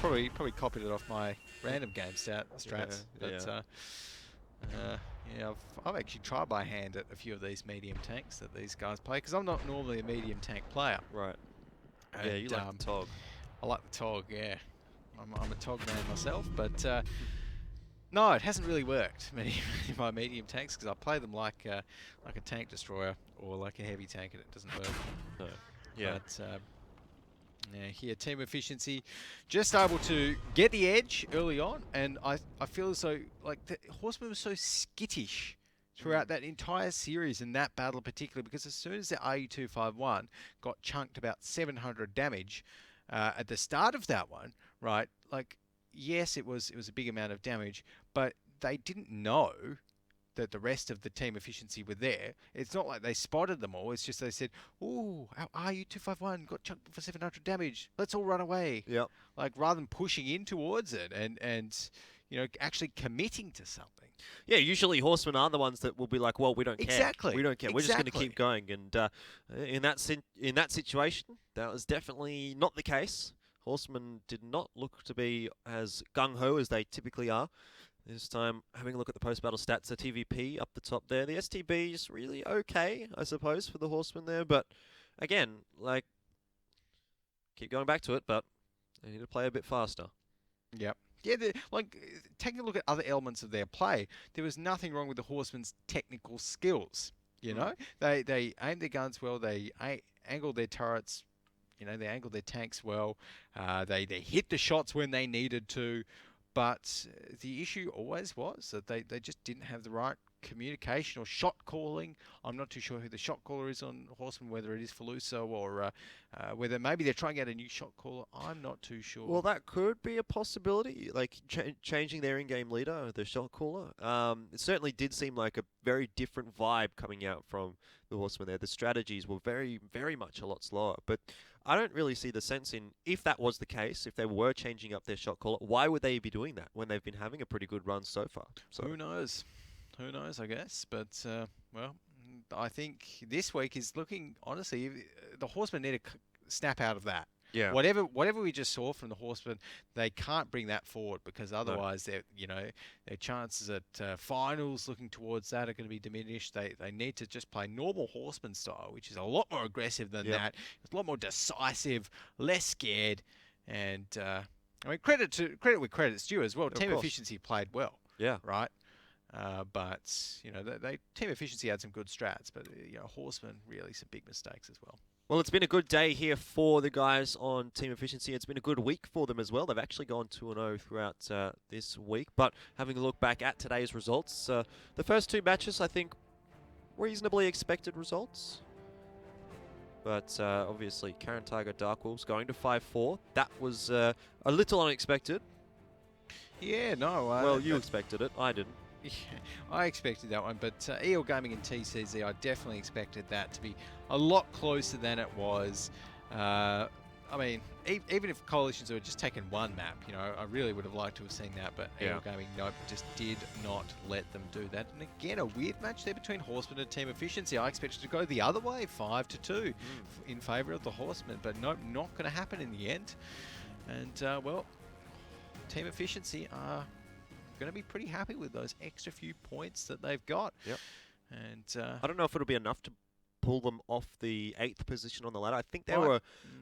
probably copied it off my random game strats. Yeah. But yeah, I've actually tried by hand at a few of these medium tanks that these guys play because I'm not normally a medium tank player. Right. And, Yeah, you like the TOG. I like the TOG. Yeah, I'm a TOG man myself, but no, it hasn't really worked many of my medium tanks because I play them like a tank destroyer or like a heavy tank, and it doesn't work. No. Yeah. But yeah, here team efficiency, just able to get the edge early on, and I feel as though like the Horsemen was so skittish throughout that entire series in that battle in particular, because as soon as the RU-251 got chunked about 700 damage at the start of that one, right? Like, yes, it was a big amount of damage, but they didn't know that the rest of the team efficiency were there. It's not like they spotted them all. It's just they said, "Ooh, our RU-251 got chunked for 700 damage. Let's all run away." Yep. Like rather than pushing in towards it and you know, actually committing to something. Yeah, usually horsemen are the ones that will be like, well, we don't care. Exactly. We don't care. We're just going to Exactly. keep going. And in that situation, that was definitely not the case. Horsemen did not look to be as gung-ho as they typically are. This time, having a look at the post-battle stats, the TVP up the top there. The STB is really okay, I suppose, for the horsemen there. But again, like, keep going back to it, but they need to play a bit faster. Yep. Yeah, like, taking a look at other elements of their play, there was nothing wrong with the horsemen's technical skills. You know, they aimed their guns well, they angled their turrets, you know, they angled their tanks well, they hit the shots when they needed to, but the issue always was that they just didn't have the right communication or shot calling. I'm not too sure who the shot caller is on Horsemen, whether it is Faluso or whether maybe they're trying out a new shot caller. I'm not too sure. Well, that could be a possibility, like changing their in-game leader, the shot caller. It certainly did seem like a very different vibe coming out from the Horsemen there. The strategies were very, very much a lot slower, but I don't really see the sense in, if that was the case, if they were changing up their shot caller, why would they be doing that when they've been having a pretty good run so far? So who knows? Who knows, I guess. But, well, I think this week is looking, honestly, the Horsemen need to snap out of that. Yeah. Whatever we just saw from the Horsemen, they can't bring that forward because otherwise, you know, their chances at finals looking towards that are going to be diminished. They need to just play normal Horseman style, which is a lot more aggressive than that. It's a lot more decisive, less scared, and I mean, credit where credit's due as well. Team efficiency played well. Yeah. Right. But you know, team efficiency had some good strats, but you know, Horsemen really some big mistakes as well. Well, it's been a good day here for the guys on team efficiency. It's been a good week for them as well. They've actually gone 2-0 throughout this week. But having a look back at today's results, the first two matches, I think, reasonably expected results. But obviously, Karen Tiger Dark Wolves going to 5-4. That was a little unexpected. Yeah, no. Well, you expected it. I didn't. Yeah, I expected that one, but EL Gaming and TCZ, I definitely expected that to be a lot closer than it was. I mean, even if coalitions were just taken one map, you know, I really would have liked to have seen that, but EL Gaming, nope, just did not let them do that. And again, a weird match there between Horsemen and Team Efficiency. I expected to go the other way, 5-2 in favour of the Horsemen, but nope, not going to happen in the end. And, well, Team Efficiency are going to be pretty happy with those extra few points that they've got. Yep. And I don't know if it'll be enough to pull them off the 8th position on the ladder. I think there were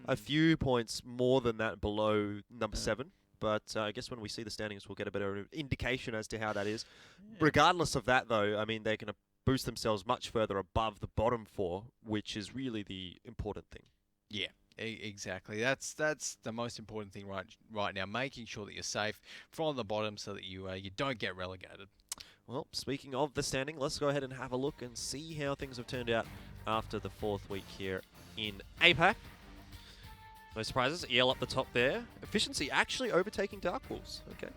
a few points more than that below number 7. But I guess when we see the standings, we'll get a better indication as to how that is. Yeah. Regardless of that, though, I mean, they're going to boost themselves much further above the bottom 4, which is really the important thing. Yeah. Exactly. That's the most important thing right now, making sure that you're safe from the bottom so that you don't get relegated. Well, speaking of the standing, let's go ahead and have a look and see how things have turned out after the 4th week here in APAC. No surprises. EL up the top there. Efficiency actually overtaking Dark Wolves. Okay.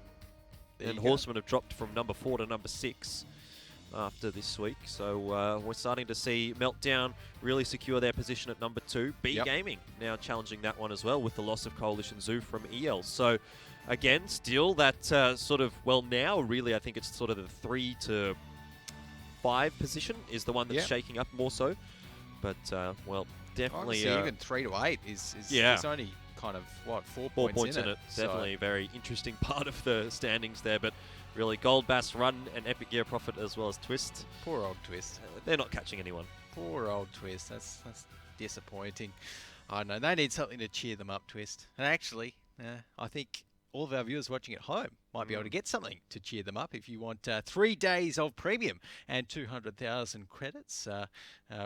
And Horsemen have dropped from number 4 to number 6. after this week. So we're starting to see Meltdown really secure their position at number 2. B Gaming now challenging that one as well with the loss of Coalition Zoo from EL. So again, still that sort of, well, now really I think it's sort of the 3 to 5 position is the one that's shaking up more so. But, well, definitely... even 3 to 8 is only kind of, what, 4 points in it. Definitely a very interesting part of the standings there. But really, Gold Bass Run and Epic Gear Profit as well as Twist. Poor old Twist. They're not catching anyone. Poor old Twist. That's disappointing. I don't know. They need something to cheer them up, Twist. And actually, I think all of our viewers watching at home might be able to get something to cheer them up. If you want 3 days of premium and 200,000 credits,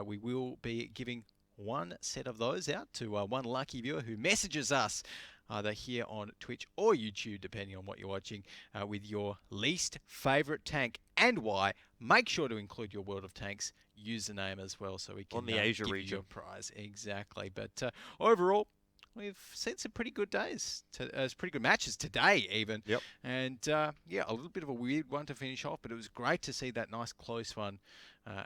we will be giving one set of those out to one lucky viewer who messages us either here on Twitch or YouTube, depending on what you're watching, with your least favourite tank and why. Make sure to include your World of Tanks username as well, so we can on the Asia give region you a prize. Exactly. But overall, we've seen some pretty good days, pretty good matches today even. Yep. And yeah, a little bit of a weird one to finish off, but it was great to see that nice close one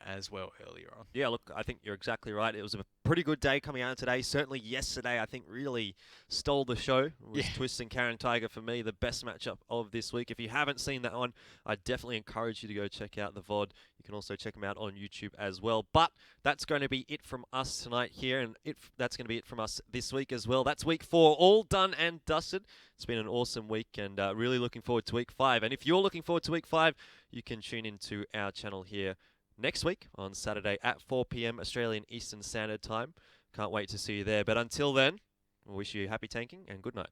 as well earlier on. Yeah, look, I think you're exactly right. It was a pretty good day coming out today. Certainly yesterday, I think, really stole the show. It was Twist and Karen Tiger, for me, the best matchup of this week. If you haven't seen that one, I definitely encourage you to go check out the VOD. You can also check them out on YouTube as well. But that's going to be it from us tonight here, and that's going to be it from us this week as well. That's week 4, all done and dusted. It's been an awesome week, and really looking forward to week 5. And if you're looking forward to week 5, you can tune into our channel here next week on Saturday at 4 p.m. Australian Eastern Standard Time. Can't wait to see you there. But until then, we wish you happy tanking and good night.